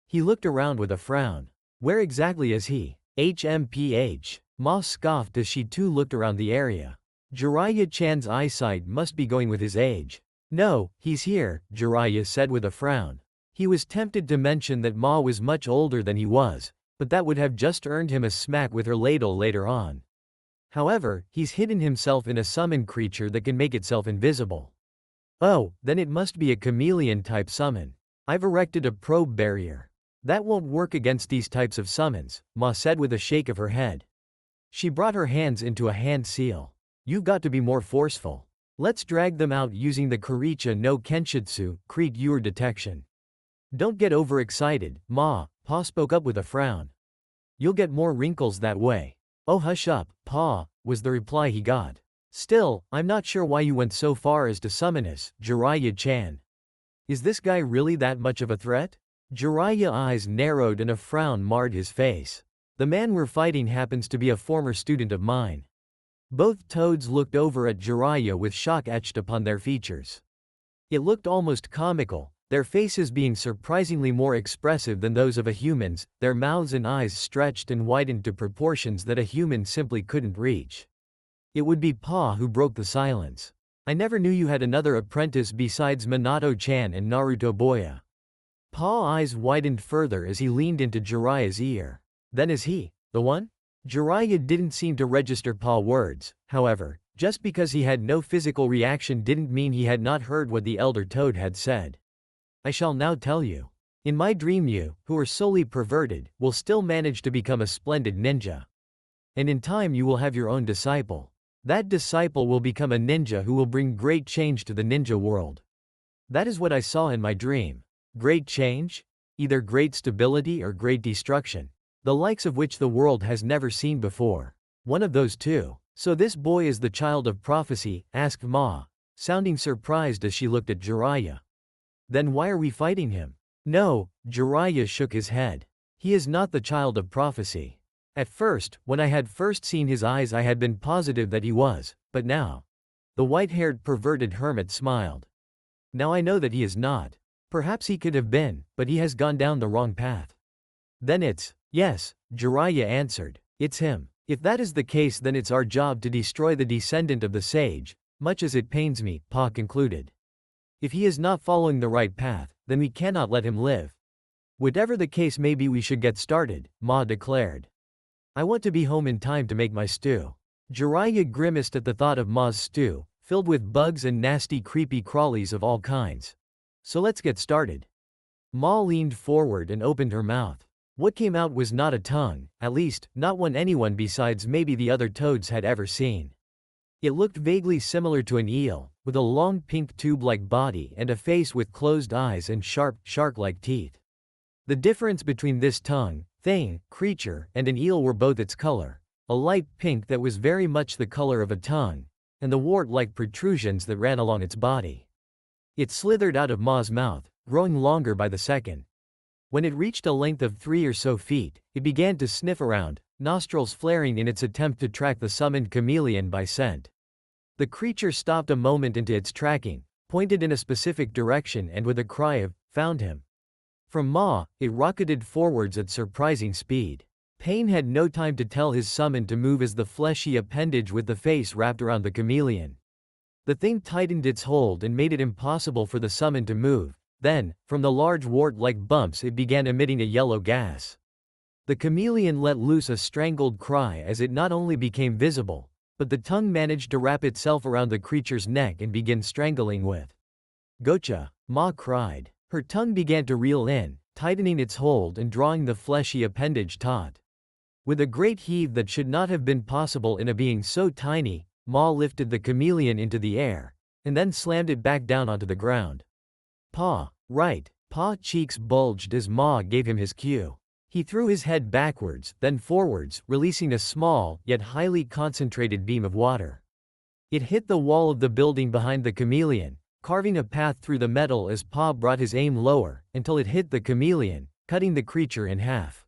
He looked around with a frown. "Where exactly is he?" "HMPH. Ma scoffed as she too looked around the area. Jiraiya-chan's eyesight must be going with his age. No, he's here, Jiraiya said with a frown. He was tempted to mention that Ma was much older than he was, but that would have just earned him a smack with her ladle later on. However, he's hidden himself in a summon creature that can make itself invisible. Oh, then it must be a chameleon-type summon. I've erected a probe barrier. That won't work against these types of summons, Ma said with a shake of her head. She brought her hands into a hand seal. You've got to be more forceful. Let's drag them out using the Karicha no Kenshitsu, Crete Ure detection. Don't get overexcited, Ma, Pa spoke up with a frown. You'll get more wrinkles that way. Oh hush up, Pa, was the reply he got. Still, I'm not sure why you went so far as to summon us, Jiraiya-chan. Is this guy really that much of a threat? Jiraiya's eyes narrowed and a frown marred his face. The man we're fighting happens to be a former student of mine. Both toads looked over at Jiraiya with shock etched upon their features. It looked almost comical, their faces being surprisingly more expressive than those of a human's, their mouths and eyes stretched and widened to proportions that a human simply couldn't reach. It would be Pa who broke the silence. I never knew you had another apprentice besides Minato-chan and Naruto-boya. Pa's eyes widened further as he leaned into Jiraiya's ear. Then is he the one? Jiraiya didn't seem to register Pa's words, however, just because he had no physical reaction didn't mean he had not heard what the elder toad had said. I shall now tell you. In my dream you, who are solely perverted, will still manage to become a splendid ninja. And in time you will have your own disciple. That disciple will become a ninja who will bring great change to the ninja world. That is what I saw in my dream. Great change? Either great stability or great destruction. The likes of which the world has never seen before. One of those two. So this boy is the child of prophecy, asked Ma, sounding surprised as she looked at Jiraiya. Then why are we fighting him? No, Jiraiya shook his head. He is not the child of prophecy. At first, when I had first seen his eyes I had been positive that he was, but now. The white-haired perverted hermit smiled. Now I know that he is not. Perhaps he could have been, but he has gone down the wrong path. Then it's, yes, Jiraiya answered, it's him. If that is the case then it's our job to destroy the descendant of the sage, much as it pains me, Pa concluded. If he is not following the right path, then we cannot let him live. Whatever the case may be we should get started, Ma declared. I want to be home in time to make my stew. Jiraiya grimaced at the thought of Ma's stew, filled with bugs and nasty creepy crawlies of all kinds. So let's get started. Ma leaned forward and opened her mouth. What came out was not a tongue, at least, not one anyone besides maybe the other toads had ever seen. It looked vaguely similar to an eel, with a long pink tube-like body and a face with closed eyes and sharp, shark-like teeth. The difference between this thing, creature, and an eel were both its color, a light pink that was very much the color of a tongue, and the wart-like protrusions that ran along its body. It slithered out of Ma's mouth, growing longer by the second. When it reached a length of 3 or so feet, it began to sniff around, nostrils flaring in its attempt to track the summoned chameleon by scent. The creature stopped a moment into its tracking, pointed in a specific direction and with a cry of, "Found him." From Ma, it rocketed forwards at surprising speed. Pain had no time to tell his summon to move as the fleshy appendage with the face wrapped around the chameleon. The thing tightened its hold and made it impossible for the summon to move. Then, from the large wart-like bumps it began emitting a yellow gas. The chameleon let loose a strangled cry as it not only became visible, but the tongue managed to wrap itself around the creature's neck and begin strangling with. "Gotcha!" Ma cried. Her tongue began to reel in, tightening its hold and drawing the fleshy appendage taut. With a great heave that should not have been possible in a being so tiny, Ma lifted the chameleon into the air, and then slammed it back down onto the ground. Pa, right. Pa's cheeks bulged as Ma gave him his cue. He threw his head backwards, then forwards, releasing a small, yet highly concentrated beam of water. It hit the wall of the building behind the chameleon, carving a path through the metal as Pa brought his aim lower, until it hit the chameleon, cutting the creature in half.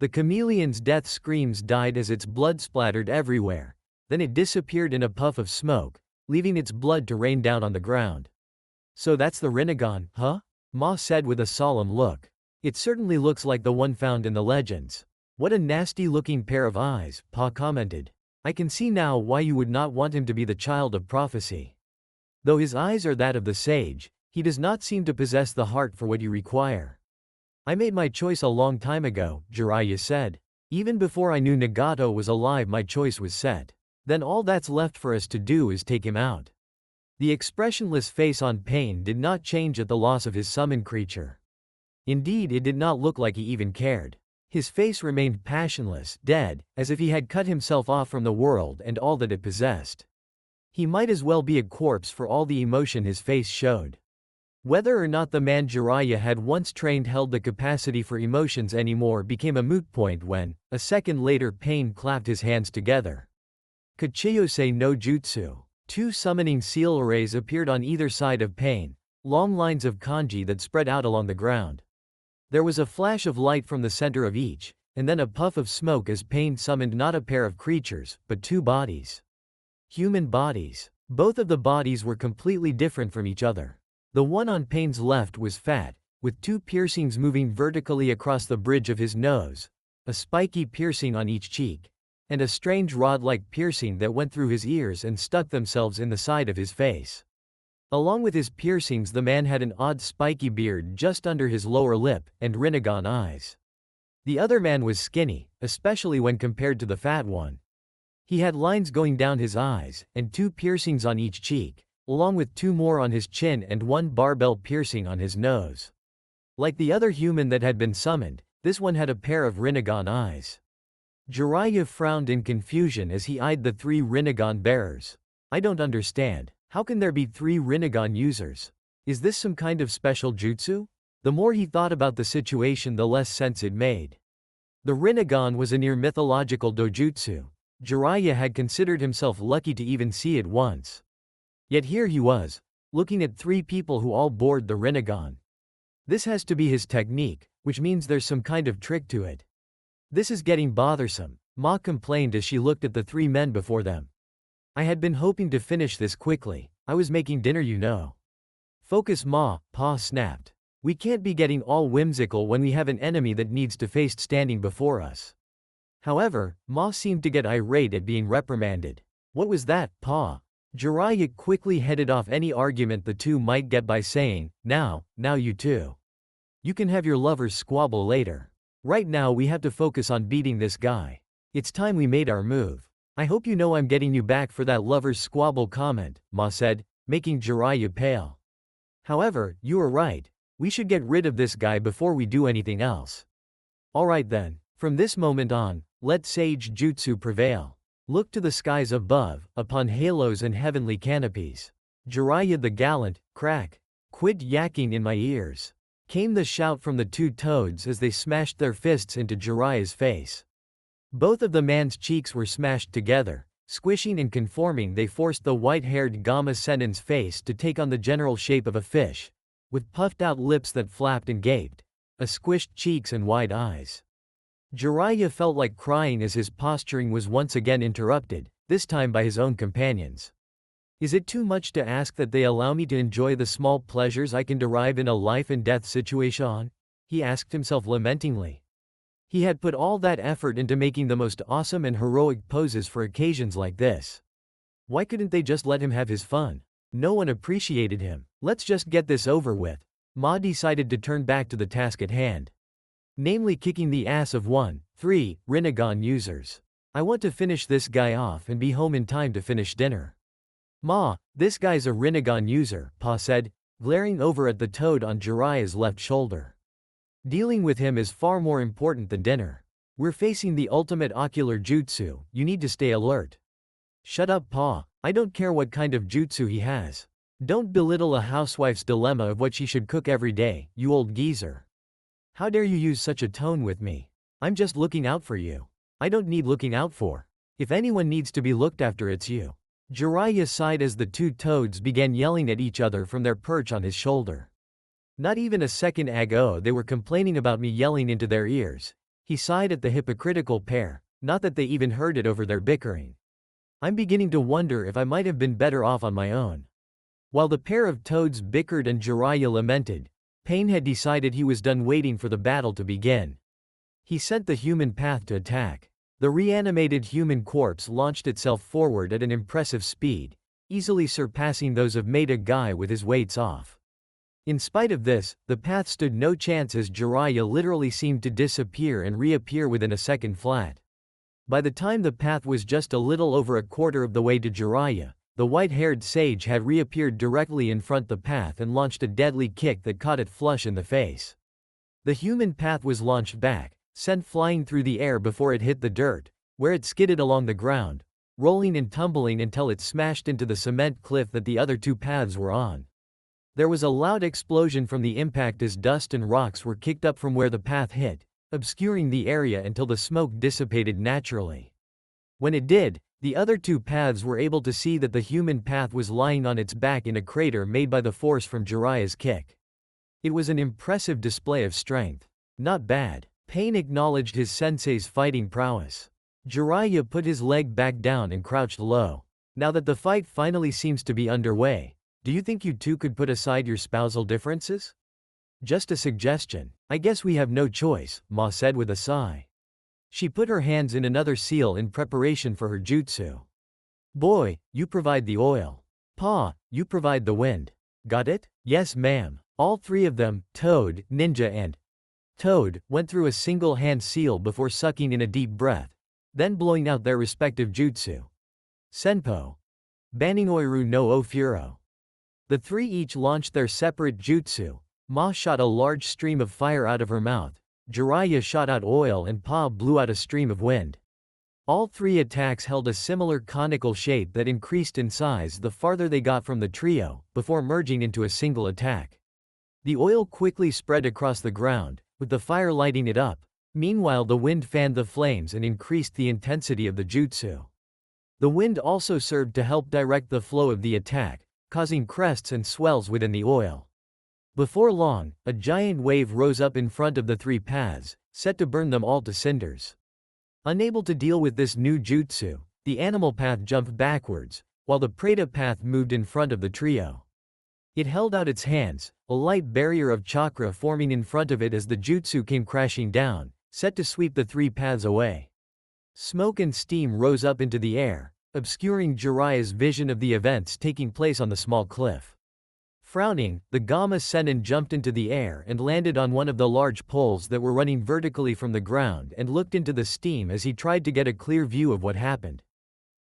The chameleon's death screams died as its blood splattered everywhere, then it disappeared in a puff of smoke, leaving its blood to rain down on the ground. "So that's the Rinnegan, huh?" Ma said with a solemn look. "It certainly looks like the one found in the legends." "What a nasty-looking pair of eyes," Pa commented. I can see now why you would not want him to be the child of prophecy. Though his eyes are that of the sage, he does not seem to possess the heart for what you require. I made my choice a long time ago, Jiraiya said. Even before I knew Nagato was alive, my choice was set. Then all that's left for us to do is take him out. The expressionless face on Pain did not change at the loss of his summoned creature. Indeed, it did not look like he even cared. His face remained passionless, dead, as if he had cut himself off from the world and all that it possessed. He might as well be a corpse for all the emotion his face showed. Whether or not the man Jiraiya had once trained held the capacity for emotions anymore became a moot point when, a second later, Pain clapped his hands together. Kachiyose no Jutsu. 2 summoning seal arrays appeared on either side of Pain, long lines of kanji that spread out along the ground. There was a flash of light from the center of each, and then a puff of smoke as Pain summoned not a pair of creatures, but 2 bodies. Human bodies. Both of the bodies were completely different from each other. The one on Pain's left was fat, with 2 piercings moving vertically across the bridge of his nose, a spiky piercing on each cheek, and a strange rod-like piercing that went through his ears and stuck themselves in the side of his face. Along with his piercings, the man had an odd spiky beard just under his lower lip, and Rinnegan eyes. The other man was skinny, especially when compared to the fat one. He had lines going down his eyes, and 2 piercings on each cheek, along with 2 more on his chin and 1 barbell piercing on his nose. Like the other human that had been summoned, this one had a pair of Rinnegan eyes. Jiraiya frowned in confusion as he eyed the 3 Rinnegan bearers. I don't understand. How can there be 3 Rinnegan users? Is this some kind of special jutsu? The more he thought about the situation, the less sense it made. The Rinnegan was a near mythological dojutsu. Jiraiya had considered himself lucky to even see it once. Yet here he was, looking at 3 people who all bore the Rinnegan. This has to be his technique, which means there's some kind of trick to it. This is getting bothersome, Ma complained as she looked at the 3 men before them. I had been hoping to finish this quickly. I was making dinner, you know. Focus, Ma, Pa snapped. We can't be getting all whimsical when we have an enemy that needs to face standing before us. However, Ma seemed to get irate at being reprimanded. What was that, Pa? Jiraiya quickly headed off any argument the 2 might get by saying, Now you two. You can have your lovers squabble later. Right now we have to focus on beating this guy. It's time we made our move. I hope you know I'm getting you back for that lovers squabble comment, Ma said, making Jiraiya pale. However, you are right. We should get rid of this guy before we do anything else. Alright then, from this moment on, let Sage Jutsu prevail. Look to the skies above, upon halos and heavenly canopies. Jiraiya the gallant, crack. Quit yakking in my ears. Came the shout from the 2 toads as they smashed their fists into Jiraiya's face. Both of the man's cheeks were smashed together. Squishing and conforming, they forced the white-haired Gamma Senin's face to take on the general shape of a fish, with puffed-out lips that flapped and gaped, a squished cheeks and wide eyes. Jiraiya felt like crying as his posturing was once again interrupted, this time by his own companions. Is it too much to ask that they allow me to enjoy the small pleasures I can derive in a life-and-death situation? He asked himself lamentingly. He had put all that effort into making the most awesome and heroic poses for occasions like this. Why couldn't they just let him have his fun? No one appreciated him. Let's just get this over with. Ma decided to turn back to the task at hand. Namely, kicking the ass of 3 Rinnegan users. I want to finish this guy off and be home in time to finish dinner. Ma, this guy's a Rinnegan user, Pa said, glaring over at the toad on Jiraiya's left shoulder. Dealing with him is far more important than dinner. We're facing the ultimate ocular jutsu, you need to stay alert. Shut up, Pa, I don't care what kind of jutsu he has. Don't belittle a housewife's dilemma of what she should cook every day, you old geezer. How dare you use such a tone with me? I'm just looking out for you. I don't need looking out for. If anyone needs to be looked after, it's you. Jiraiya sighed as the 2 toads began yelling at each other from their perch on his shoulder. Not even a second ago they were complaining about me yelling into their ears. He sighed at the hypocritical pair, not that they even heard it over their bickering. I'm beginning to wonder if I might have been better off on my own. While the pair of toads bickered and Jiraiya lamented, Pain had decided he was done waiting for the battle to begin. He sent the human path to attack. The reanimated human corpse launched itself forward at an impressive speed, easily surpassing those of Maida Guy with his weights off. In spite of this, the path stood no chance as Jiraiya literally seemed to disappear and reappear within a second flat. By the time the path was just a little over a quarter of the way to Jiraiya, the white-haired sage had reappeared directly in front of the path and launched a deadly kick that caught it flush in the face. The human path was launched back, sent flying through the air before it hit the dirt, where it skidded along the ground, rolling and tumbling until it smashed into the cement cliff that the other two paths were on. There was a loud explosion from the impact as dust and rocks were kicked up from where the path hit, obscuring the area until the smoke dissipated naturally. When it did, the other two paths were able to see that the human path was lying on its back in a crater made by the force from Jiraiya's kick. It was an impressive display of strength. Not bad. Pain acknowledged his sensei's fighting prowess. Jiraiya put his leg back down and crouched low. Now that the fight finally seems to be underway, do you think you two could put aside your spousal differences? Just a suggestion. I guess we have no choice, Ma said with a sigh. She put her hands in another seal in preparation for her jutsu. Boy, you provide the oil. Pa, you provide the wind. Got it? Yes, ma'am. All three of them, Toad, Ninja and Toad, went through a single hand seal before sucking in a deep breath, then blowing out their respective jutsu. Senpo. Baninoiru no Ofuro. The three each launched their separate jutsu. Ma shot a large stream of fire out of her mouth, Jiraiya shot out oil and Pa blew out a stream of wind. All three attacks held a similar conical shape that increased in size the farther they got from the trio, before merging into a single attack. The oil quickly spread across the ground, with the fire lighting it up. Meanwhile, the wind fanned the flames and increased the intensity of the jutsu. The wind also served to help direct the flow of the attack, causing crests and swells within the oil. Before long, a giant wave rose up in front of the three paths, set to burn them all to cinders. Unable to deal with this new jutsu, the animal path jumped backwards, while the Preta path moved in front of the trio. It held out its hands, a light barrier of chakra forming in front of it as the jutsu came crashing down, set to sweep the three paths away. Smoke and steam rose up into the air, obscuring Jiraiya's vision of the events taking place on the small cliff. Frowning, the Gamma Sennin jumped into the air and landed on one of the large poles that were running vertically from the ground and looked into the steam as he tried to get a clear view of what happened.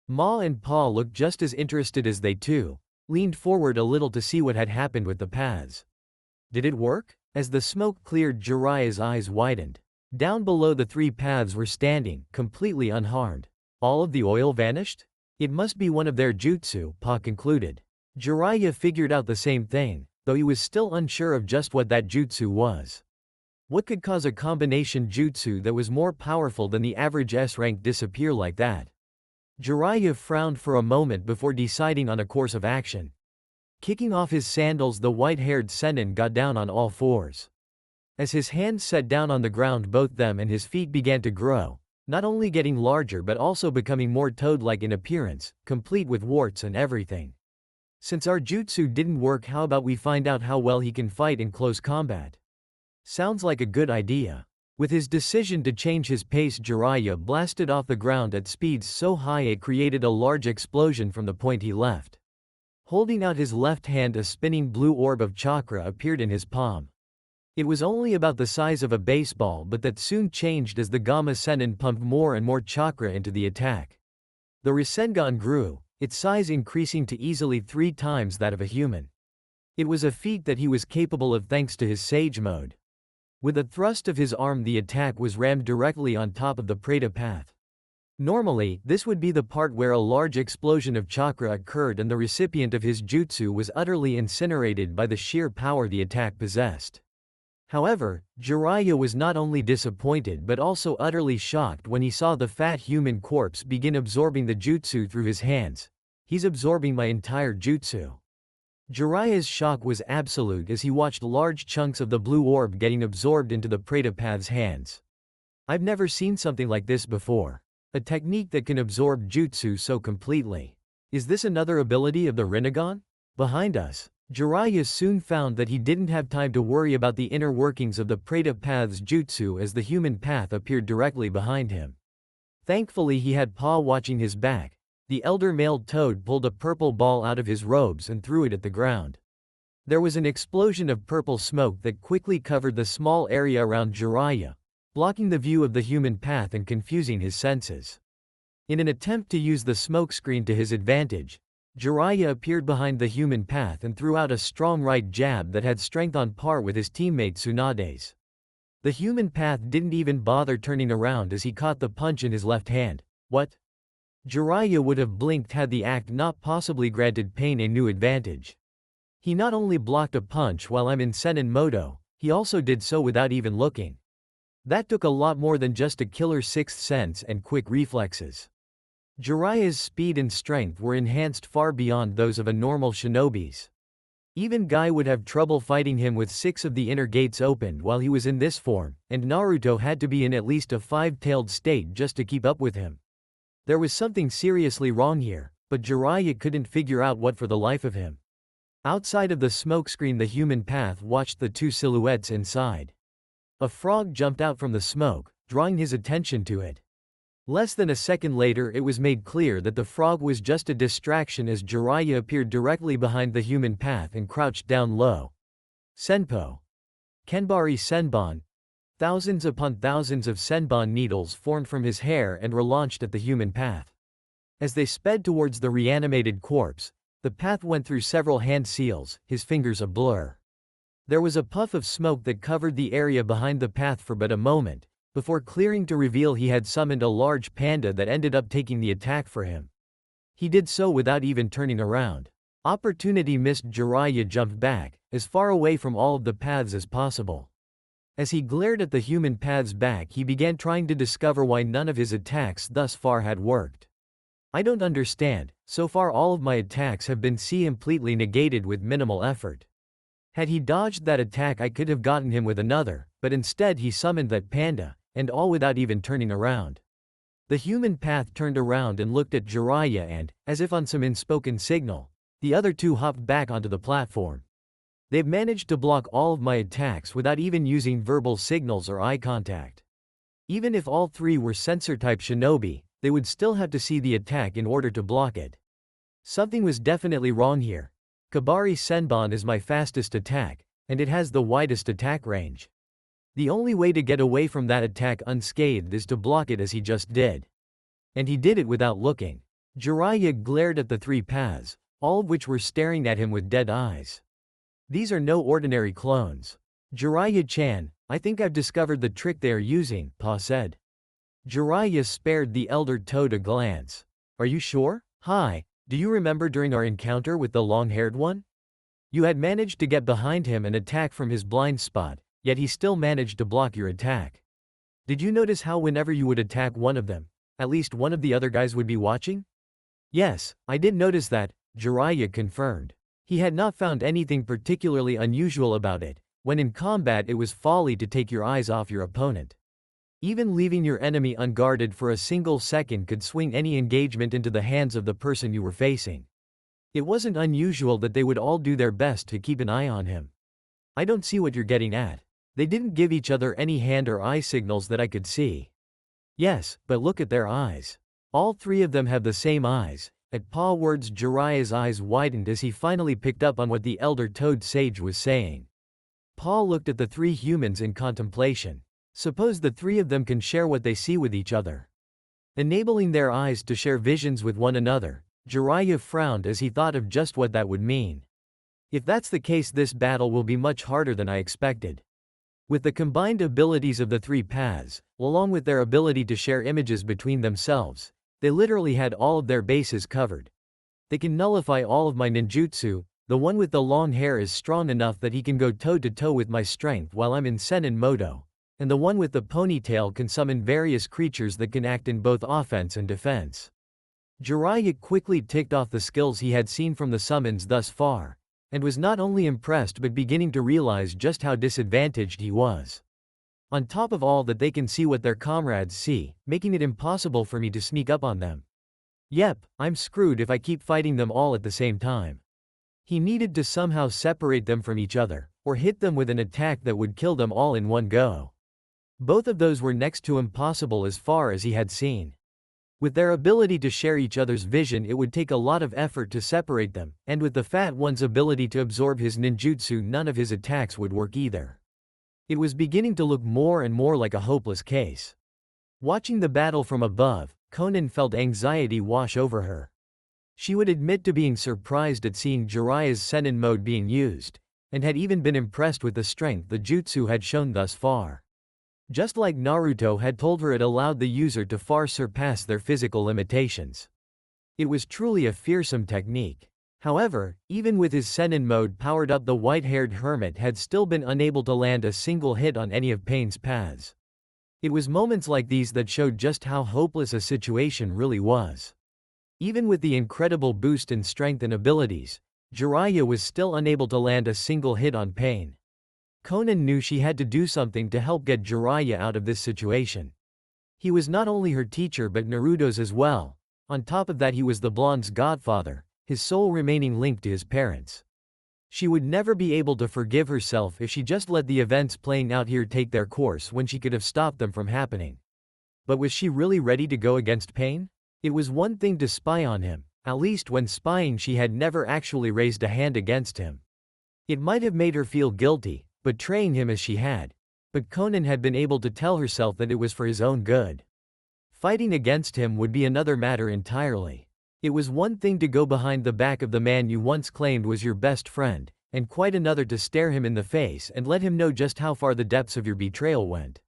Ma and Pa looked just as interested as they too, leaned forward a little to see what had happened with the paths. Did it work? As the smoke cleared, Jiraiya's eyes widened. Down below, the three paths were standing, completely unharmed. All of the oil vanished? It must be one of their jutsu, Pa concluded. Jiraiya figured out the same thing, though he was still unsure of just what that jutsu was. What could cause a combination jutsu that was more powerful than the average S-rank disappear like that? Jiraiya frowned for a moment before deciding on a course of action. Kicking off his sandals, the white-haired Sennin got down on all fours. As his hands set down on the ground, both them and his feet began to grow, not only getting larger but also becoming more toad-like in appearance, complete with warts and everything. Since our jutsu didn't work, how about we find out how well he can fight in close combat? Sounds like a good idea. With his decision to change his pace, Jiraiya blasted off the ground at speeds so high it created a large explosion from the point he left. Holding out his left hand, a spinning blue orb of chakra appeared in his palm. It was only about the size of a baseball, but that soon changed as the Gamma Sennin pumped more and more chakra into the attack. The Rasengan grew, its size increasing to easily 3 times that of a human. It was a feat that he was capable of thanks to his Sage mode. With a thrust of his arm, the attack was rammed directly on top of the Preta path. Normally, this would be the part where a large explosion of chakra occurred and the recipient of his jutsu was utterly incinerated by the sheer power the attack possessed. However, Jiraiya was not only disappointed but also utterly shocked when he saw the fat human corpse begin absorbing the jutsu through his hands. He's absorbing my entire jutsu. Jiraiya's shock was absolute as he watched large chunks of the blue orb getting absorbed into the Preta path's hands. I've never seen something like this before. A technique that can absorb jutsu so completely. Is this another ability of the Rinnegan? Behind us. Jiraiya soon found that he didn't have time to worry about the inner workings of the Preta path's jutsu as the human path appeared directly behind him. Thankfully he had Pa watching his back. The elder male toad pulled a purple ball out of his robes and threw it at the ground. There was an explosion of purple smoke that quickly covered the small area around Jiraiya, blocking the view of the human path and confusing his senses. In an attempt to use the smokescreen to his advantage, Jiraiya appeared behind the human path and threw out a strong right jab that had strength on par with his teammate Tsunade's. The human path didn't even bother turning around as he caught the punch in his left hand. What? Jiraiya would have blinked had the act not possibly granted Pain a new advantage. He not only blocked a punch while I'm in Senin Moto, he also did so without even looking. That took a lot more than just a killer sixth sense and quick reflexes. Jiraiya's speed and strength were enhanced far beyond those of a normal shinobi's. Even Guy would have trouble fighting him with 6 of the inner gates opened while he was in this form, and Naruto had to be in at least a 5-tailed state just to keep up with him. There was something seriously wrong here, but Jiraiya couldn't figure out what for the life of him. Outside of the smokescreen, the human path watched the two silhouettes inside. A frog jumped out from the smoke, drawing his attention to it. Less than a second later, it was made clear that the frog was just a distraction as Jiraiya appeared directly behind the human path and crouched down low. Senpo. Kenbari Senbon. Thousands upon thousands of Senbon needles formed from his hair and were launched at the human path. As they sped towards the reanimated corpse, the path went through several hand seals, his fingers a blur. There was a puff of smoke that covered the area behind the path for but a moment, before clearing to reveal he had summoned a large panda that ended up taking the attack for him. He did so without even turning around. Opportunity missed. Jiraiya jumped back, as far away from all of the paths as possible. As he glared at the human path's back, he began trying to discover why none of his attacks thus far had worked. I don't understand, so far all of my attacks have been completely negated with minimal effort. Had he dodged that attack, I could have gotten him with another, but instead he summoned that panda, and all without even turning around. The human path turned around and looked at Jiraiya and, as if on some unspoken signal, the other two hopped back onto the platform. They've managed to block all of my attacks without even using verbal signals or eye contact. Even if all three were sensor-type shinobi, they would still have to see the attack in order to block it. Something was definitely wrong here. Kabari Senbon is my fastest attack, and it has the widest attack range. The only way to get away from that attack unscathed is to block it as he just did. And he did it without looking. Jiraiya glared at the three paths, all of which were staring at him with dead eyes. These are no ordinary clones. Jiraiya-chan, I think I've discovered the trick they are using, Pa said. Jiraiya spared the elder toad a glance. Are you sure? Hi, do you remember during our encounter with the long-haired one? You had managed to get behind him and attack from his blind spot, yet he still managed to block your attack. Did you notice how whenever you would attack one of them, at least one of the other guys would be watching? Yes, I did notice that, Jiraiya confirmed. He had not found anything particularly unusual about it. When in combat, it was folly to take your eyes off your opponent. Even leaving your enemy unguarded for a single second could swing any engagement into the hands of the person you were facing. It wasn't unusual that they would all do their best to keep an eye on him. I don't see what you're getting at. They didn't give each other any hand or eye signals that I could see. Yes, but look at their eyes. All three of them have the same eyes. At Pa words, Jiraiya's eyes widened as he finally picked up on what the elder toad sage was saying. Pa looked at the three humans in contemplation. Suppose the three of them can share what they see with each other, enabling their eyes to share visions with one another. Jiraiya frowned as he thought of just what that would mean. If that's the case, this battle will be much harder than I expected. With the combined abilities of the three paths, along with their ability to share images between themselves, they literally had all of their bases covered. They can nullify all of my ninjutsu. The one with the long hair is strong enough that he can go toe-to-toe with my strength while I'm in Senin Moto, and the one with the ponytail can summon various creatures that can act in both offense and defense. Jiraiya quickly ticked off the skills he had seen from the summons thus far, and was not only impressed but beginning to realize just how disadvantaged he was. On top of all that, they can see what their comrades see, making it impossible for me to sneak up on them. Yep, I'm screwed if I keep fighting them all at the same time. He needed to somehow separate them from each other, or hit them with an attack that would kill them all in one go. Both of those were next to impossible as far as he had seen. With their ability to share each other's vision, it would take a lot of effort to separate them, and with the fat one's ability to absorb his ninjutsu, none of his attacks would work either. It was beginning to look more and more like a hopeless case. Watching the battle from above, Conan felt anxiety wash over her. She would admit to being surprised at seeing Jiraiya's Senin mode being used, and had even been impressed with the strength the jutsu had shown thus far. Just like Naruto had told her, it allowed the user to far surpass their physical limitations. It was truly a fearsome technique. However, even with his Senin mode powered up, the white-haired hermit had still been unable to land a single hit on any of Pain's paths. It was moments like these that showed just how hopeless a situation really was. Even with the incredible boost in strength and abilities, Jiraiya was still unable to land a single hit on Pain. Conan knew she had to do something to help get Jiraiya out of this situation. He was not only her teacher but Naruto's as well. On top of that, he was the blonde's godfather, his sole remaining link to his parents. She would never be able to forgive herself if she just let the events playing out here take their course when she could have stopped them from happening. But was she really ready to go against Pain? It was one thing to spy on him. At least when spying, she had never actually raised a hand against him. It might have made her feel guilty, betraying him as she had, but Conan had been able to tell herself that it was for his own good. Fighting against him would be another matter entirely. It was one thing to go behind the back of the man you once claimed was your best friend, and quite another to stare him in the face and let him know just how far the depths of your betrayal went.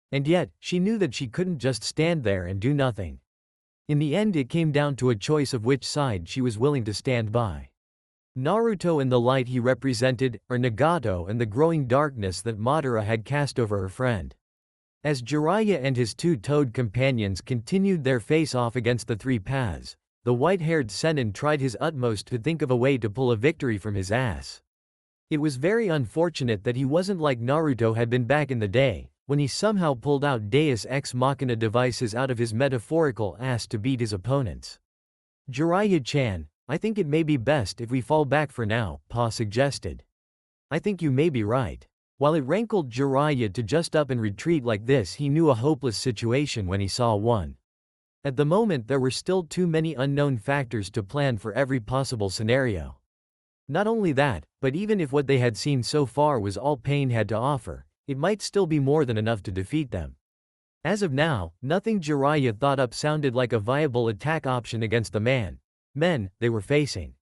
And yet, she knew that she couldn't just stand there and do nothing. In the end, it came down to a choice of which side she was willing to stand by. Naruto and the light he represented, or Nagato, and the growing darkness that Madara had cast over her friend. As Jiraiya and his two-toed companions continued their face-off against the three paths, the white-haired Senin tried his utmost to think of a way to pull a victory from his ass. It was very unfortunate that he wasn't like Naruto had been back in the day, when he somehow pulled out Deus Ex Machina devices out of his metaphorical ass to beat his opponents. Jiraiya-chan, I think it may be best if we fall back for now, Pa suggested. I think you may be right. While it rankled Jiraiya to just up and retreat like this, he knew a hopeless situation when he saw one. At the moment, there were still too many unknown factors to plan for every possible scenario. Not only that, but even if what they had seen so far was all Pain had to offer, it might still be more than enough to defeat them. As of now, nothing Jiraiya thought up sounded like a viable attack option against the men they were facing.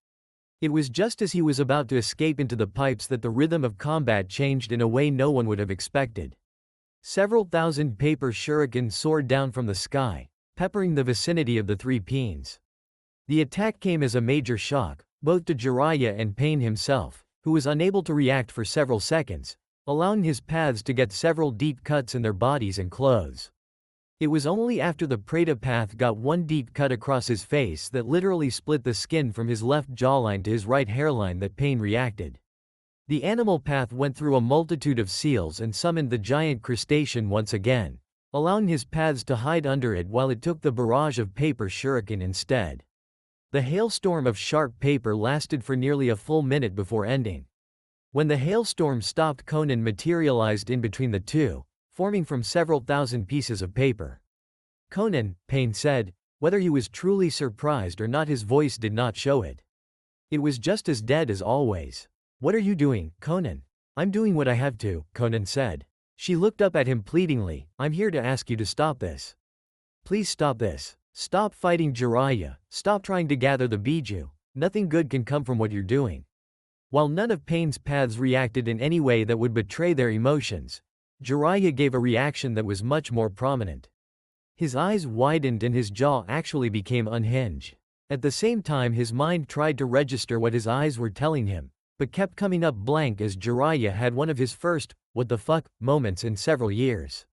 It was just as he was about to escape into the pipes that the rhythm of combat changed in a way no one would have expected. Several thousand paper shurikens soared down from the sky, peppering the vicinity of the three Pains. The attack came as a major shock, both to Jiraiya and Pain himself, who was unable to react for several seconds, allowing his paths to get several deep cuts in their bodies and clothes. It was only after the Preta path got one deep cut across his face that literally split the skin from his left jawline to his right hairline that Pain reacted. The animal path went through a multitude of seals and summoned the giant crustacean once again, allowing his paths to hide under it while it took the barrage of paper shuriken instead. The hailstorm of sharp paper lasted for nearly a full minute before ending. When the hailstorm stopped, Conan materialized in between the two, forming from several thousand pieces of paper. Conan, Pain said. Whether he was truly surprised or not, his voice did not show it. It was just as dead as always. What are you doing, Conan? I'm doing what I have to, Conan said. She looked up at him pleadingly. I'm here to ask you to stop this. Please stop this. Stop fighting Jiraiya. Stop trying to gather the Biju. Nothing good can come from what you're doing. While none of Pain's paths reacted in any way that would betray their emotions, Jiraiya gave a reaction that was much more prominent. His eyes widened and his jaw actually became unhinged. At the same time, his mind tried to register what his eyes were telling him, but kept coming up blank as Jiraiya had one of his first, what the fuck, moments in several years.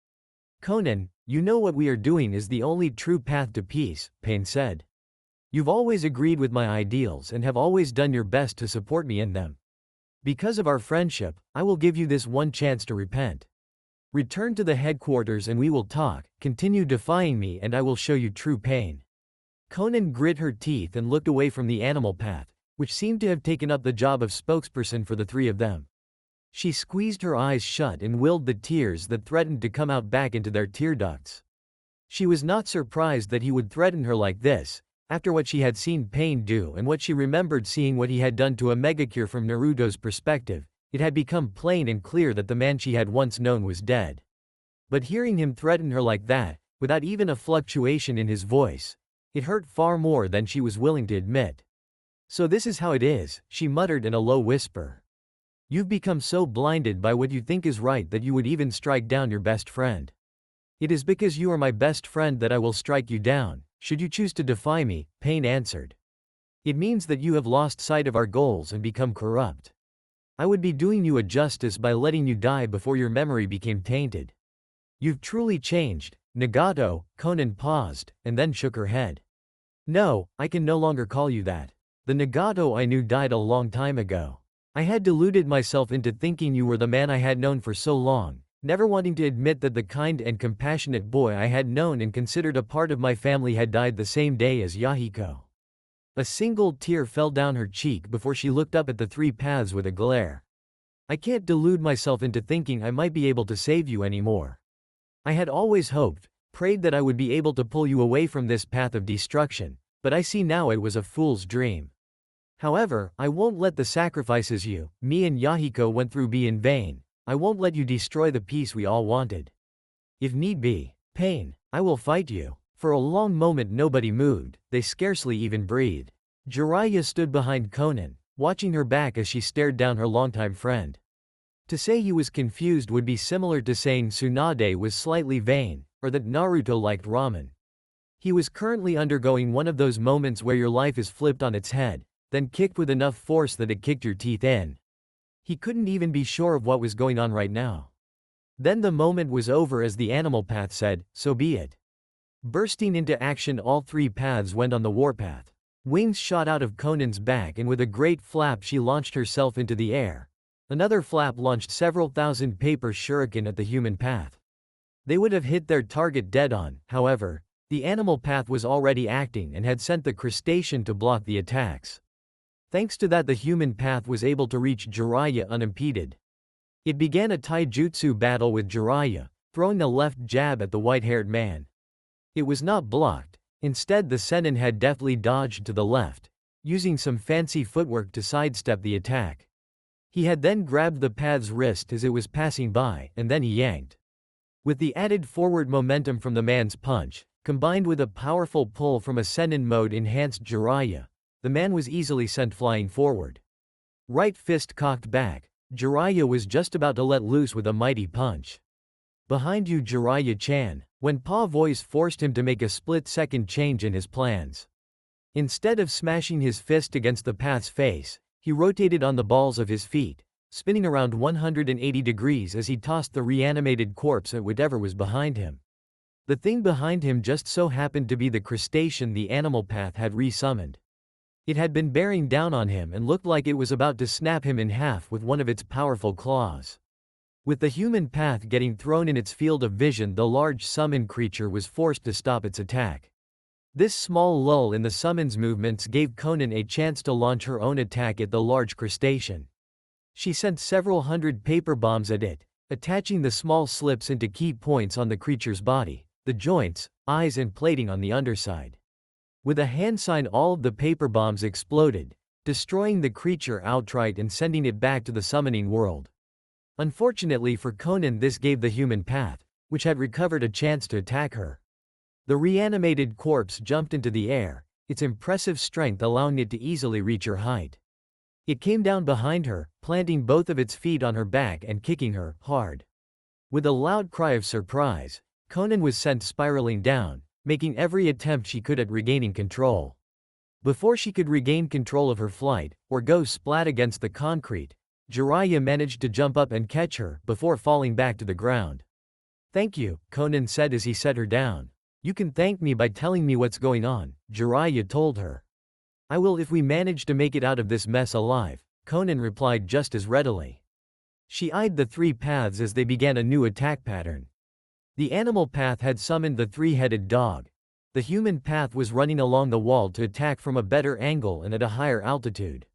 Conan, you know what we are doing is the only true path to peace, Pain said. You've always agreed with my ideals and have always done your best to support me in them. Because of our friendship, I will give you this one chance to repent. Return to the headquarters and we will talk, continue defying me and I will show you true pain. Conan grit her teeth and looked away from the animal path, which seemed to have taken up the job of spokesperson for the three of them. She squeezed her eyes shut and willed the tears that threatened to come out back into their tear ducts. She was not surprised that he would threaten her like this, after what she had seen Pain do and what she remembered seeing what he had done to a Megakure from Naruto's perspective. It had become plain and clear that the man she had once known was dead. But hearing him threaten her like that, without even a fluctuation in his voice, it hurt far more than she was willing to admit. "So this is how it is," she muttered in a low whisper. "You've become so blinded by what you think is right that you would even strike down your best friend. It is because you are my best friend that I will strike you down, should you choose to defy me," Pain answered. "It means that you have lost sight of our goals and become corrupt. I would be doing you a justice by letting you die before your memory became tainted. You've truly changed, Nagato." Konan paused, and then shook her head. "No, I can no longer call you that. The Nagato I knew died a long time ago. I had deluded myself into thinking you were the man I had known for so long, never wanting to admit that the kind and compassionate boy I had known and considered a part of my family had died the same day as Yahiko." A single tear fell down her cheek before she looked up at the three paths with a glare. "I can't delude myself into thinking I might be able to save you anymore. I had always hoped, prayed that I would be able to pull you away from this path of destruction, but I see now it was a fool's dream. However, I won't let the sacrifices you, me and Yahiko went through be in vain. I won't let you destroy the peace we all wanted. If need be, Pain, I will fight you." For a long moment nobody moved, they scarcely even breathed. Jiraiya stood behind Konan, watching her back as she stared down her longtime friend. To say he was confused would be similar to saying Tsunade was slightly vain, or that Naruto liked ramen. He was currently undergoing one of those moments where your life is flipped on its head, then kicked with enough force that it kicked your teeth in. He couldn't even be sure of what was going on right now. Then the moment was over as the animal path said, "So be it." Bursting into action, all three paths went on the warpath. Wings shot out of Konan's back and with a great flap she launched herself into the air. Another flap launched several thousand paper shuriken at the human path. They would have hit their target dead on, however. The animal path was already acting and had sent the crustacean to block the attacks. Thanks to that, the human path was able to reach Jiraiya unimpeded. It began a taijutsu battle with Jiraiya, throwing a left jab at the white-haired man. It was not blocked. Instead, the Sennin had deftly dodged to the left, using some fancy footwork to sidestep the attack. He had then grabbed the path's wrist as it was passing by, and then he yanked. With the added forward momentum from the man's punch, combined with a powerful pull from a Sennin mode-enhanced Jiraiya, the man was easily sent flying forward. Right fist cocked back, Jiraiya was just about to let loose with a mighty punch. "Behind you, Jiraiya-chan," when Pa's voice forced him to make a split-second change in his plans. Instead of smashing his fist against the path's face, he rotated on the balls of his feet, spinning around 180 degrees as he tossed the reanimated corpse at whatever was behind him. The thing behind him just so happened to be the crustacean the animal path had re-summoned. It had been bearing down on him and looked like it was about to snap him in half with one of its powerful claws. With the human path getting thrown in its field of vision, the large summon creature was forced to stop its attack. This small lull in the summon's movements gave Konan a chance to launch her own attack at the large crustacean. She sent several hundred paper bombs at it, attaching the small slips into key points on the creature's body, the joints, eyes and plating on the underside. With a hand sign, all of the paper bombs exploded, destroying the creature outright and sending it back to the summoning world. Unfortunately for Konan, this gave the human path, which had recovered, a chance to attack her. The reanimated corpse jumped into the air, its impressive strength allowing it to easily reach her height. It came down behind her, planting both of its feet on her back and kicking her hard. With a loud cry of surprise, Konan was sent spiraling down, making every attempt she could at regaining control. Before she could regain control of her flight, or go splat against the concrete, Jiraiya managed to jump up and catch her before falling back to the ground. "Thank you," Konan said as he set her down. "You can thank me by telling me what's going on," Jiraiya told her. "I will if we manage to make it out of this mess alive," Konan replied just as readily. She eyed the three paths as they began a new attack pattern. The animal path had summoned the three-headed dog. The human path was running along the wall to attack from a better angle and at a higher altitude.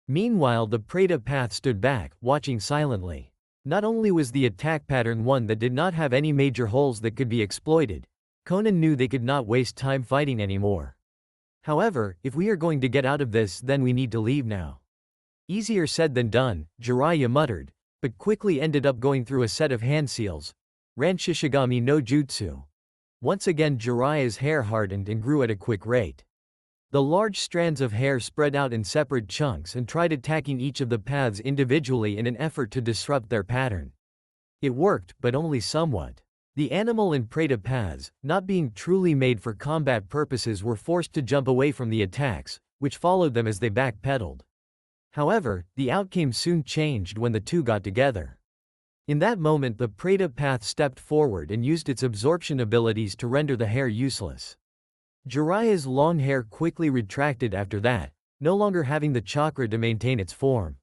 Meanwhile, the Preta path stood back, watching silently. Not only was the attack pattern one that did not have any major holes that could be exploited, Conan knew they could not waste time fighting anymore. However, if we are going to get out of this, then we need to leave now. Easier said than done, Jiraiya muttered, but quickly ended up going through a set of hand seals. Ran Shishigami no Jutsu. Once again Jiraiya's hair hardened and grew at a quick rate. The large strands of hair spread out in separate chunks and tried attacking each of the paths individually in an effort to disrupt their pattern. It worked, but only somewhat. The animal and prey paths, not being truly made for combat purposes, were forced to jump away from the attacks, which followed them as they backpedaled. However, the outcome soon changed when the two got together. In that moment the prey path stepped forward and used its absorption abilities to render the hair useless. Jiraiya's long hair quickly retracted after that, no longer having the chakra to maintain its form.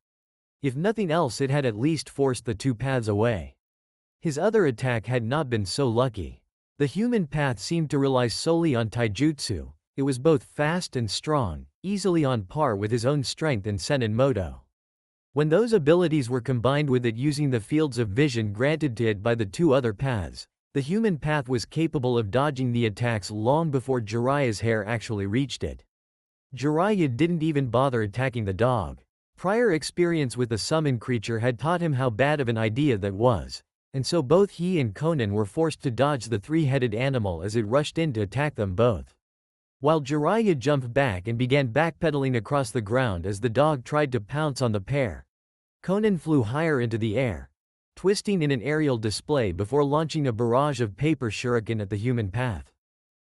If nothing else, it had at least forced the two paths away. His other attack had not been so lucky. The human path seemed to rely solely on taijutsu. It was both fast and strong, easily on par with his own strength and Sennin Moto. When those abilities were combined with it using the fields of vision granted to it by the two other paths, the human path was capable of dodging the attacks long before Jiraiya's hair actually reached it. Jiraiya didn't even bother attacking the dog. Prior experience with the summon creature had taught him how bad of an idea that was, and so both he and Conan were forced to dodge the three-headed animal as it rushed in to attack them both. While Jiraiya jumped back and began backpedaling across the ground as the dog tried to pounce on the pair, Conan flew higher into the air, twisting in an aerial display before launching a barrage of paper shuriken at the human path.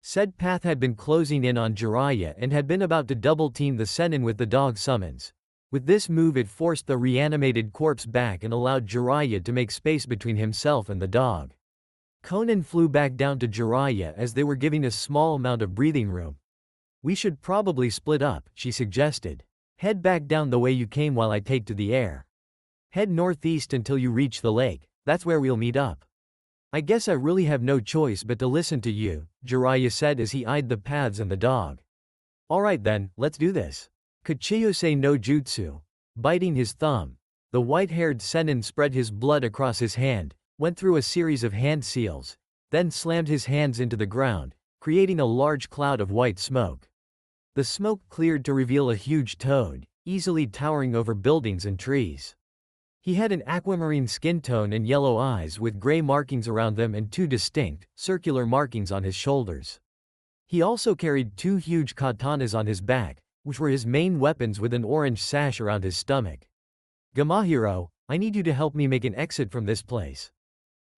Said path had been closing in on Jiraiya and had been about to double-team the Sennin with the dog summons. With this move it forced the reanimated corpse back and allowed Jiraiya to make space between himself and the dog. Conan flew back down to Jiraiya as they were giving a small amount of breathing room. "We should probably split up," she suggested. "Head back down the way you came while I take to the air. Head northeast until you reach the lake, that's where we'll meet up." "I guess I really have no choice but to listen to you," Jiraiya said as he eyed the paths and the dog. "Alright then, let's do this." Kachiyose no Jutsu. Biting his thumb, the white-haired Sennin spread his blood across his hand, went through a series of hand seals, then slammed his hands into the ground, creating a large cloud of white smoke. The smoke cleared to reveal a huge toad, easily towering over buildings and trees. He had an aquamarine skin tone and yellow eyes with gray markings around them and two distinct, circular markings on his shoulders. He also carried two huge katanas on his back, which were his main weapons, with an orange sash around his stomach. "Gamahiro, I need you to help me make an exit from this place."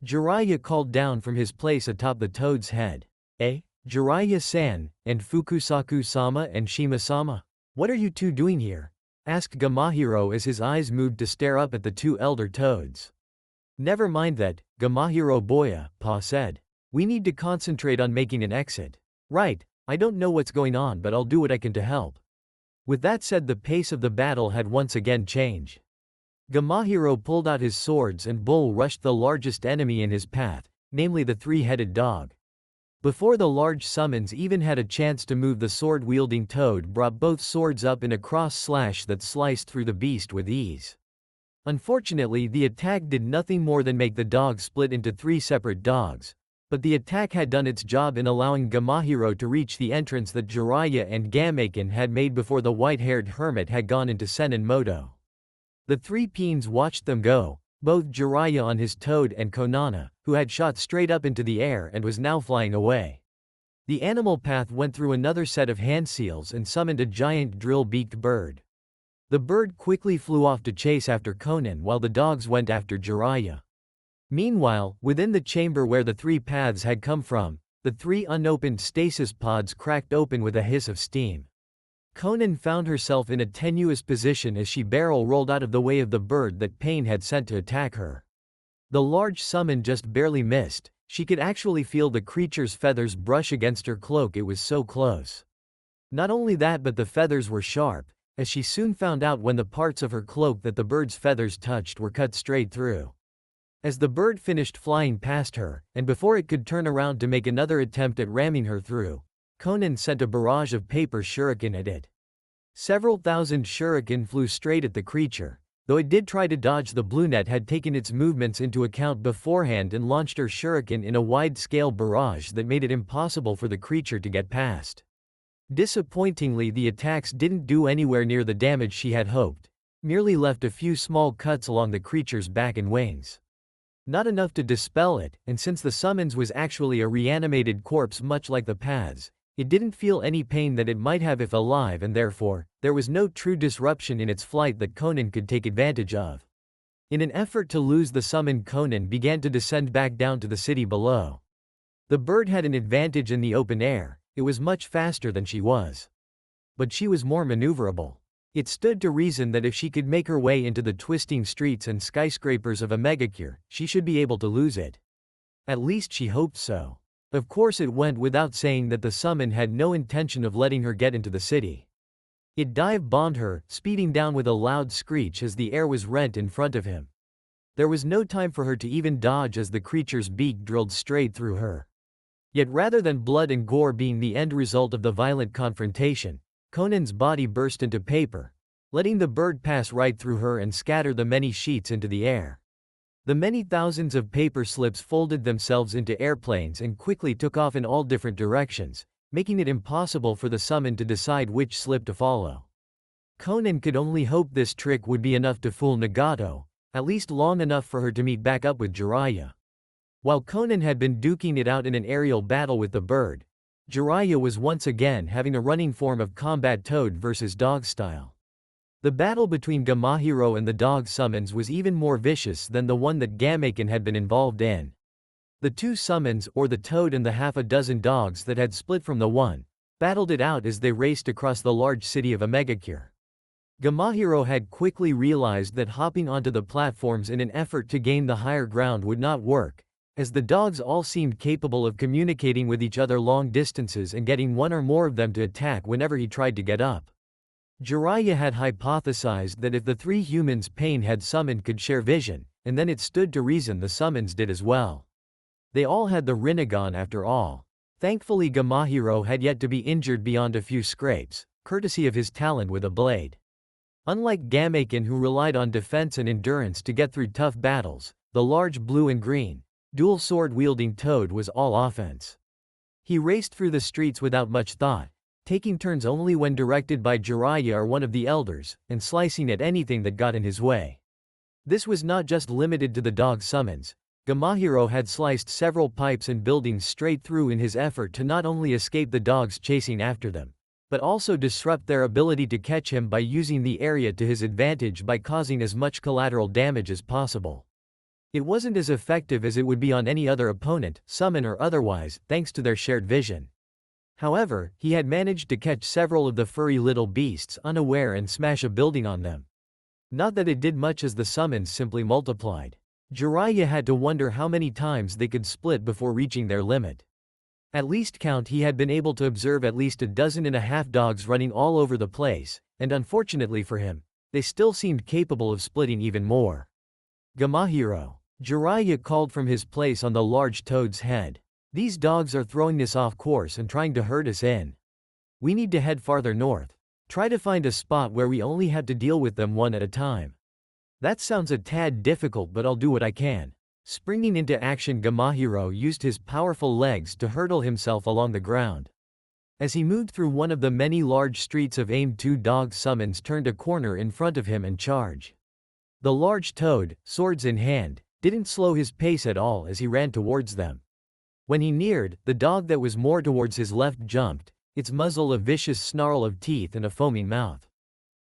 Jiraiya called down from his place atop the toad's head. "Eh? Jiraiya-san, and Fukusaku-sama and Shima-sama? What are you two doing here?" asked Gamahiro as his eyes moved to stare up at the two elder toads. "Never mind that, Gamahiro boya," Pa said. "We need to concentrate on making an exit." "Right, I don't know what's going on, but I'll do what I can to help." With that said, the pace of the battle had once again changed. Gamahiro pulled out his swords and bull rushed the largest enemy in his path, namely the three-headed dog. Before the large summons even had a chance to move, the sword-wielding toad brought both swords up in a cross-slash that sliced through the beast with ease. Unfortunately, the attack did nothing more than make the dog split into three separate dogs, but the attack had done its job in allowing Gamahiro to reach the entrance that Jiraiya and Gamaken had made before the white-haired hermit had gone into Sennin Moto. The three peons watched them go, both Jiraiya on his toad and Konana, who had shot straight up into the air and was now flying away. The animal path went through another set of hand seals and summoned a giant drill-beaked bird. The bird quickly flew off to chase after Conan while the dogs went after Jiraiya. Meanwhile, within the chamber where the three paths had come from, the three unopened stasis pods cracked open with a hiss of steam. Conan found herself in a tenuous position as she barrel rolled out of the way of the bird that Pain had sent to attack her. The large summon just barely missed. She could actually feel the creature's feathers brush against her cloak, it was so close. Not only that, but the feathers were sharp, as she soon found out when the parts of her cloak that the bird's feathers touched were cut straight through. As the bird finished flying past her, and before it could turn around to make another attempt at ramming her through, Conan sent a barrage of paper shuriken at it. Several thousand shuriken flew straight at the creature, Though it did try to dodge, the blue net had taken its movements into account beforehand and launched her shuriken in a wide-scale barrage that made it impossible for the creature to get past. Disappointingly, the attacks didn't do anywhere near the damage she had hoped, merely left a few small cuts along the creature's back and wings. Not enough to dispel it, and since the summons was actually a reanimated corpse much like the paths, it didn't feel any pain that it might have if alive, and therefore, there was no true disruption in its flight that Conan could take advantage of. In an effort to lose the summon, Conan began to descend back down to the city below. The bird had an advantage in the open air, it was much faster than she was. But she was more maneuverable. It stood to reason that if she could make her way into the twisting streets and skyscrapers of Megakure, she should be able to lose it. At least she hoped so. Of course, it went without saying that the summon had no intention of letting her get into the city. It dive-bombed her, speeding down with a loud screech as the air was rent in front of him. There was no time for her to even dodge as the creature's beak drilled straight through her. Yet rather than blood and gore being the end result of the violent confrontation, Conan's body burst into paper, letting the bird pass right through her and scatter the many sheets into the air. The many thousands of paper slips folded themselves into airplanes and quickly took off in all different directions, making it impossible for the summon to decide which slip to follow. Conan could only hope this trick would be enough to fool Nagato, at least long enough for her to meet back up with Jiraiya. While Conan had been duking it out in an aerial battle with the bird, Jiraiya was once again having a running form of combat toad versus dog style. The battle between Gamahiro and the dog summons was even more vicious than the one that Gamaken had been involved in. The two summons, or the toad and the half a dozen dogs that had split from the one, battled it out as they raced across the large city of Megakure. Gamahiro had quickly realized that hopping onto the platforms in an effort to gain the higher ground would not work, as the dogs all seemed capable of communicating with each other long distances and getting one or more of them to attack whenever he tried to get up. Jiraiya had hypothesized that if the three humans Pain had summoned could share vision, and then it stood to reason the summons did as well. They all had the Rinnegan after all. Thankfully, Gamahiro had yet to be injured beyond a few scrapes, courtesy of his talent with a blade. Unlike Gamaken, who relied on defense and endurance to get through tough battles, the large blue and green, dual sword-wielding toad was all offense. He raced through the streets without much thought, taking turns only when directed by Jiraiya or one of the elders, and slicing at anything that got in his way. This was not just limited to the dog summons. Gamahiro had sliced several pipes and buildings straight through in his effort to not only escape the dogs chasing after them, but also disrupt their ability to catch him by using the area to his advantage by causing as much collateral damage as possible. It wasn't as effective as it would be on any other opponent, summon or otherwise, thanks to their shared vision. However, he had managed to catch several of the furry little beasts unaware and smash a building on them. Not that it did much, as the summons simply multiplied. Jiraiya had to wonder how many times they could split before reaching their limit. At least count, he had been able to observe at least 12.5 dogs running all over the place, and unfortunately for him, they still seemed capable of splitting even more. Gamahiro. Jiraiya called from his place on the large toad's head. These dogs are throwing us off course and trying to herd us in. We need to head farther north. Try to find a spot where we only have to deal with them one at a time. That sounds a tad difficult, but I'll do what I can. Springing into action, Gamahiro used his powerful legs to hurtle himself along the ground. As he moved through one of the many large streets of AIM, two dog summons turned a corner in front of him and charged. The large toad, swords in hand, didn't slow his pace at all as he ran towards them. When he neared, the dog that was more towards his left jumped, its muzzle a vicious snarl of teeth and a foaming mouth.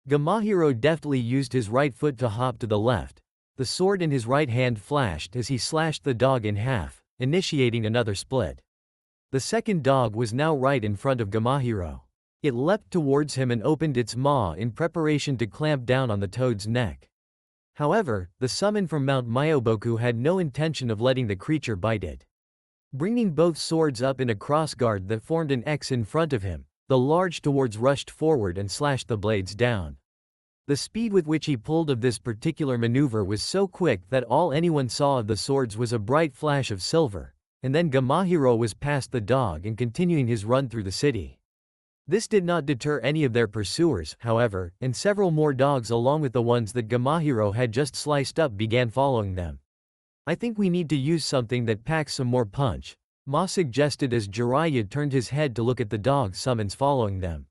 Gamahiro deftly used his right foot to hop to the left. The sword in his right hand flashed as he slashed the dog in half, initiating another split. The second dog was now right in front of Gamahiro. It leapt towards him and opened its maw in preparation to clamp down on the toad's neck. However, the summon from Mount Myoboku had no intention of letting the creature bite it. Bringing both swords up in a crossguard that formed an X in front of him, the large toads rushed forward and slashed the blades down. The speed with which he pulled of this particular maneuver was so quick that all anyone saw of the swords was a bright flash of silver, and then Gamahiro was past the dog and continuing his run through the city. This did not deter any of their pursuers, however, and several more dogs along with the ones that Gamahiro had just sliced up began following them. I think we need to use something that packs some more punch, Ma suggested as Jiraiya turned his head to look at the dog summons following them.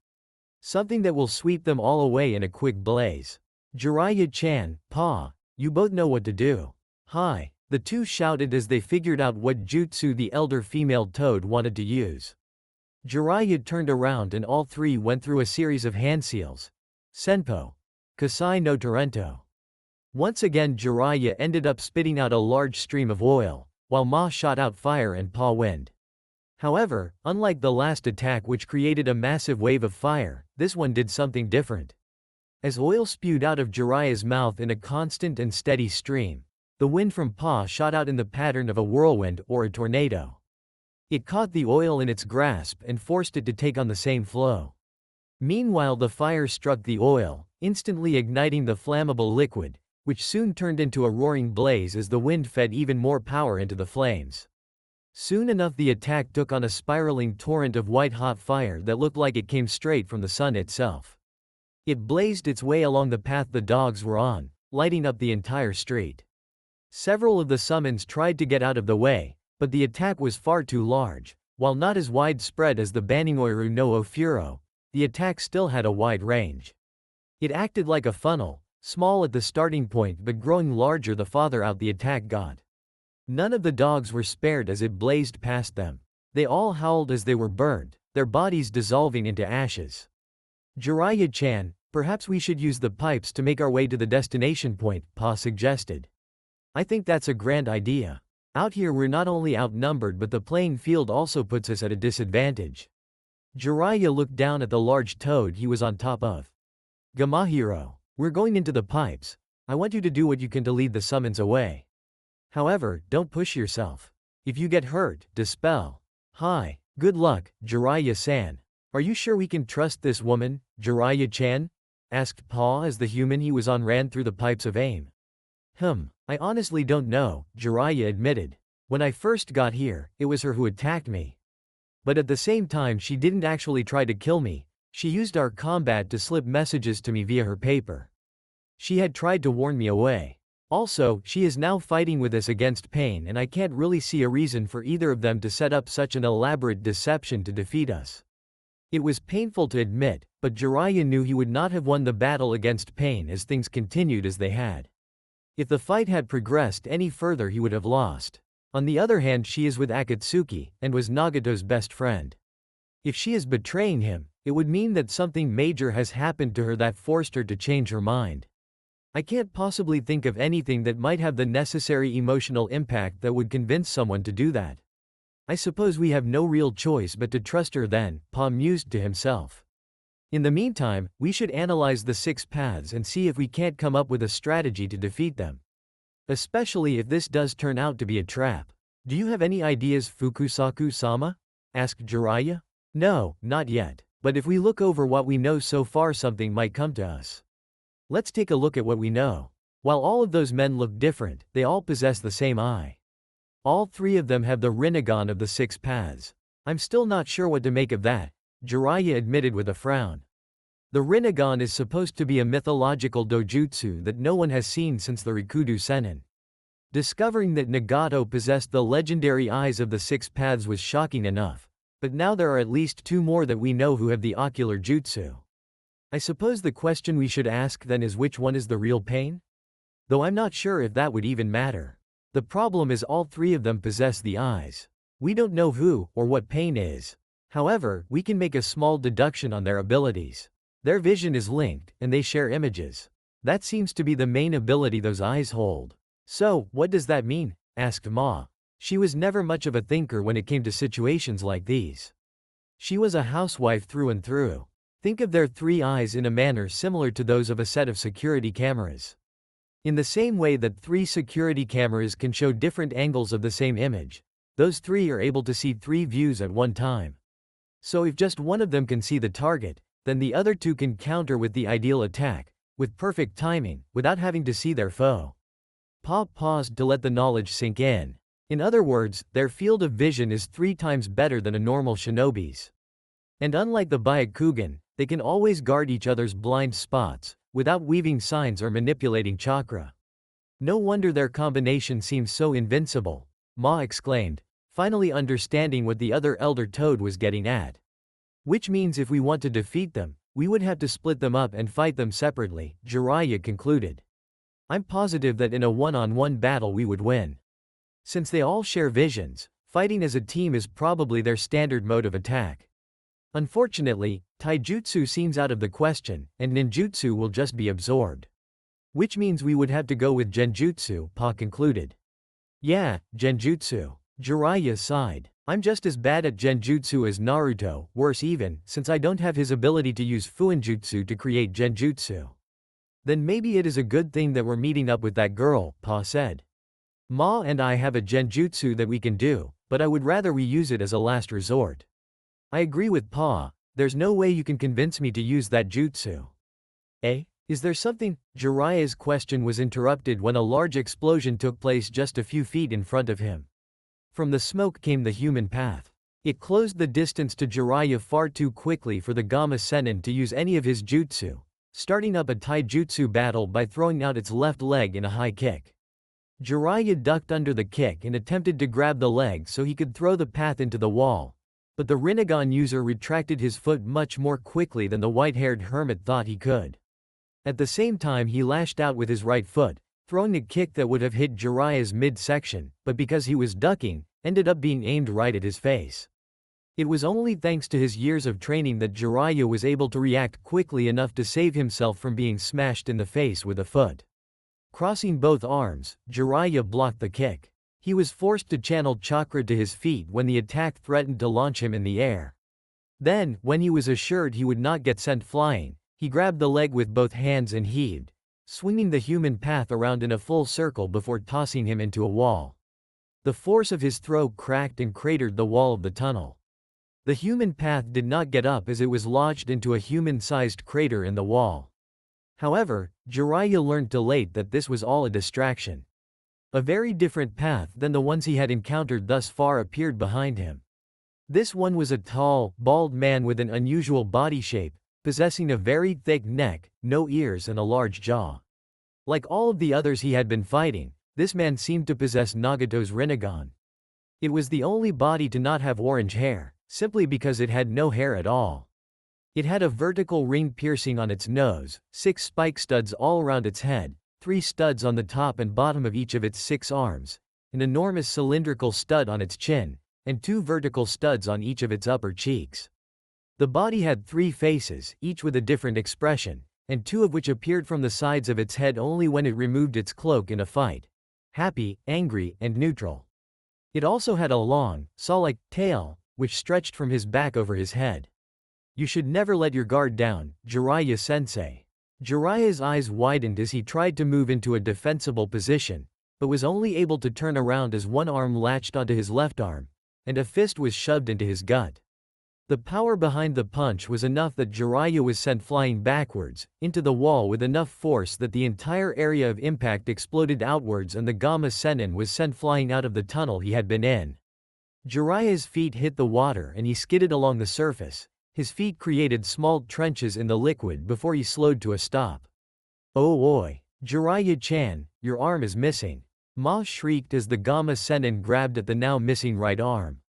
Something that will sweep them all away in a quick blaze. Jiraiya-chan, Pa, you both know what to do. Hi, the two shouted as they figured out what jutsu the elder female toad wanted to use. Jiraiya turned around and all three went through a series of hand seals. Senpo. Kasai no Torrento. Once again Jiraiya ended up spitting out a large stream of oil, while Ma shot out fire and Pa wind. However, unlike the last attack which created a massive wave of fire, this one did something different. As oil spewed out of Jiraiya's mouth in a constant and steady stream, the wind from Pa shot out in the pattern of a whirlwind or a tornado. It caught the oil in its grasp and forced it to take on the same flow. Meanwhile the fire struck the oil, instantly igniting the flammable liquid, which soon turned into a roaring blaze as the wind fed even more power into the flames. Soon enough the attack took on a spiraling torrent of white-hot fire that looked like it came straight from the sun itself. It blazed its way along the path the dogs were on, lighting up the entire street. Several of the summons tried to get out of the way, but the attack was far too large. While not as widespread as the Baningoiru no Ofuro, the attack still had a wide range. It acted like a funnel, small at the starting point but growing larger the farther out the attack got. None of the dogs were spared as it blazed past them. They all howled as they were burned, their bodies dissolving into ashes. Jiraiya-chan, perhaps we should use the pipes to make our way to the destination point, Pa suggested. I think that's a grand idea. Out here we're not only outnumbered but the playing field also puts us at a disadvantage. Jiraiya looked down at the large toad he was on top of. Gamahiro, we're going into the pipes. I want you to do what you can to lead the summons away. However, don't push yourself. If you get hurt, dispel. Hi, good luck, Jiraiya-san. Are you sure we can trust this woman, Jiraiya-chan? Asked Pa as the human he was on ran through the pipes of aim. I honestly don't know, Jiraiya admitted. When I first got here, it was her who attacked me. But at the same time she didn't actually try to kill me, she used our combat to slip messages to me via her paper. She had tried to warn me away. Also, she is now fighting with us against pain and I can't really see a reason for either of them to set up such an elaborate deception to defeat us. It was painful to admit, but Jiraiya knew he would not have won the battle against pain as things continued as they had. If the fight had progressed any further he would have lost. On the other hand she is with Akatsuki, and was Nagato's best friend. If she is betraying him, it would mean that something major has happened to her that forced her to change her mind. I can't possibly think of anything that might have the necessary emotional impact that would convince someone to do that. I suppose we have no real choice but to trust her then, Pa mused to himself. In the meantime, we should analyze the 6 paths and see if we can't come up with a strategy to defeat them. Especially if this does turn out to be a trap. Do you have any ideas, Fukusaku-sama? Asked Jiraiya. No, not yet, but if we look over what we know so far something might come to us. Let's take a look at what we know. While all of those men look different, they all possess the same eye. All 3 of them have the Rinnegan of the 6 paths. I'm still not sure what to make of that, Jiraiya admitted with a frown. The Rinnegan is supposed to be a mythological dojutsu that no one has seen since the Rikudo Sennin. Discovering that Nagato possessed the legendary eyes of the 6 paths was shocking enough, but now there are at least 2 more that we know who have the ocular jutsu. I suppose the question we should ask then is which one is the real pain? Though I'm not sure if that would even matter. The problem is all 3 of them possess the eyes. We don't know who or what pain is. However, we can make a small deduction on their abilities. Their vision is linked, and they share images. That seems to be the main ability those eyes hold. So, what does that mean? Asked Ma. She was never much of a thinker when it came to situations like these. She was a housewife through and through. Think of their 3 eyes in a manner similar to those of a set of security cameras. In the same way that 3 security cameras can show different angles of the same image, those 3 are able to see 3 views at one time. So if just one of them can see the target, then the other 2 can counter with the ideal attack, with perfect timing, without having to see their foe. Pa paused to let the knowledge sink in. In other words, their field of vision is 3 times better than a normal shinobi's. And unlike the Byakugan, they can always guard each other's blind spots, without weaving signs or manipulating chakra. No wonder their combination seems so invincible, Ma exclaimed, finally understanding what the other Elder Toad was getting at. Which means if we want to defeat them, we would have to split them up and fight them separately, Jiraiya concluded. I'm positive that in a one-on-one battle we would win. Since they all share visions, fighting as a team is probably their standard mode of attack. Unfortunately, taijutsu seems out of the question, and ninjutsu will just be absorbed. Which means we would have to go with genjutsu, Pa concluded. Yeah, genjutsu. Jiraiya sighed. I'm just as bad at genjutsu as Naruto, worse even, since I don't have his ability to use fuinjutsu to create genjutsu. Then maybe it is a good thing that we're meeting up with that girl, Pa said. Ma and I have a genjutsu that we can do, but I would rather we use it as a last resort. I agree with Pa, there's no way you can convince me to use that jutsu. Eh? Is there something? Jiraiya's question was interrupted when a large explosion took place just a few feet in front of him. From the smoke came the human path. It closed the distance to Jiraiya far too quickly for the Gamma Sennin to use any of his jutsu, starting up a taijutsu battle by throwing out its left leg in a high kick. Jiraiya ducked under the kick and attempted to grab the leg so he could throw the path into the wall, but the Rinnegan user retracted his foot much more quickly than the white-haired hermit thought he could. At the same time he lashed out with his right foot, throwing a kick that would have hit Jiraiya's midsection, but because he was ducking, ended up being aimed right at his face. It was only thanks to his years of training that Jiraiya was able to react quickly enough to save himself from being smashed in the face with a foot. Crossing both arms, Jiraiya blocked the kick. He was forced to channel chakra to his feet when the attack threatened to launch him in the air. Then, when he was assured he would not get sent flying, he grabbed the leg with both hands and heaved, swinging the human path around in a full circle before tossing him into a wall. The force of his throw cracked and cratered the wall of the tunnel. The human path did not get up as it was lodged into a human-sized crater in the wall. However, Jiraiya learned too late that this was all a distraction. A very different path than the ones he had encountered thus far appeared behind him. This one was a tall, bald man with an unusual body shape, possessing a very thick neck, no ears and a large jaw. Like all of the others he had been fighting, this man seemed to possess Nagato's Rinnegan. It was the only body to not have orange hair, simply because it had no hair at all. It had a vertical ring piercing on its nose, 6 spike studs all around its head, 3 studs on the top and bottom of each of its 6 arms, an enormous cylindrical stud on its chin, and 2 vertical studs on each of its upper cheeks. The body had 3 faces, each with a different expression, and 2 of which appeared from the sides of its head only when it removed its cloak in a fight: happy, angry, and neutral. It also had a long, saw-like tail, which stretched from his back over his head. You should never let your guard down, Jiraiya-sensei. Jiraiya's eyes widened as he tried to move into a defensible position, but was only able to turn around as one arm latched onto his left arm, and a fist was shoved into his gut. The power behind the punch was enough that Jiraiya was sent flying backwards, into the wall with enough force that the entire area of impact exploded outwards and the Gamma Sennin was sent flying out of the tunnel he had been in. Jiraiya's feet hit the water and he skidded along the surface. His feet created small trenches in the liquid before he slowed to a stop. Oh oi! Jiraiya-chan, your arm is missing. Ma shrieked as the Gamma Sennin grabbed at the now missing right arm.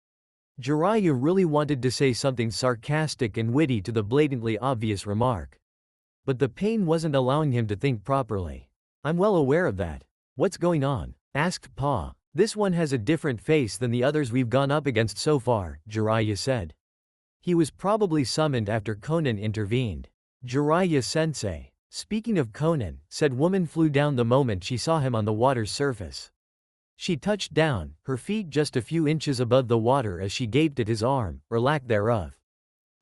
Jiraiya really wanted to say something sarcastic and witty to the blatantly obvious remark. But the pain wasn't allowing him to think properly. I'm well aware of that. What's going on? Asked Pa. This one has a different face than the others we've gone up against so far, Jiraiya said. He was probably summoned after Conan intervened. Jiraiya-sensei. Speaking of Conan, said woman flew down the moment she saw him on the water's surface. She touched down, her feet just a few inches above the water as she gaped at his arm, or lack thereof.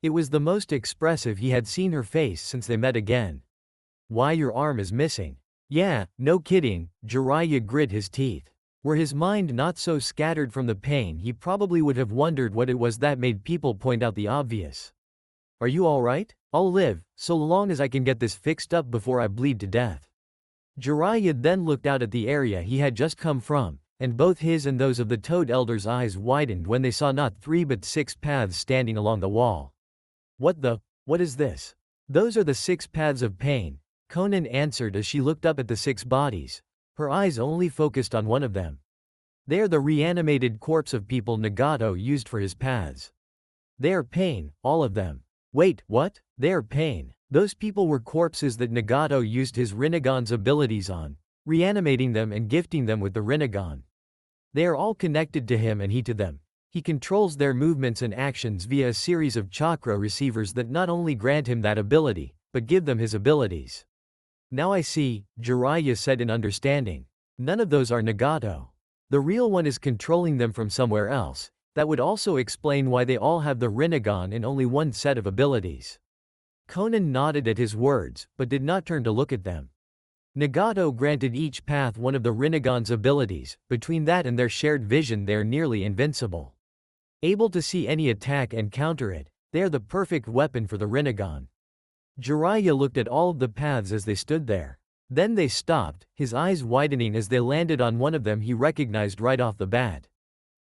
It was the most expressive he had seen her face since they met again. Why, your arm is missing. Yeah, no kidding, Jiraiya grit his teeth. Were his mind not so scattered from the pain, he probably would have wondered what it was that made people point out the obvious. Are you alright? I'll live, so long as I can get this fixed up before I bleed to death. Jiraiya then looked out at the area he had just come from, and both his and those of the Toad Elder's eyes widened when they saw not 3 but 6 paths standing along the wall. What is this? Those are the 6 paths of pain, Konan answered as she looked up at the 6 bodies, her eyes only focused on one of them. They are the reanimated corpse of people Nagato used for his paths. They are pain, all of them. Wait, what? They are pain. Those people were corpses that Nagato used his Rinnegan's abilities on, reanimating them and gifting them with the Rinnegan. They are all connected to him and he to them. He controls their movements and actions via a series of chakra receivers that not only grant him that ability, but give them his abilities. Now I see, Jiraiya said in understanding. None of those are Nagato. The real one is controlling them from somewhere else. That would also explain why they all have the Rinnegan and only one set of abilities. Konan nodded at his words, but did not turn to look at them. Nagato granted each path one of the Rinnegan's abilities. Between that and their shared vision they are nearly invincible. Able to see any attack and counter it, they are the perfect weapon for the Rinnegan. Jiraiya looked at all of the paths as they stood there. Then they stopped, his eyes widening as they landed on one of them he recognized right off the bat.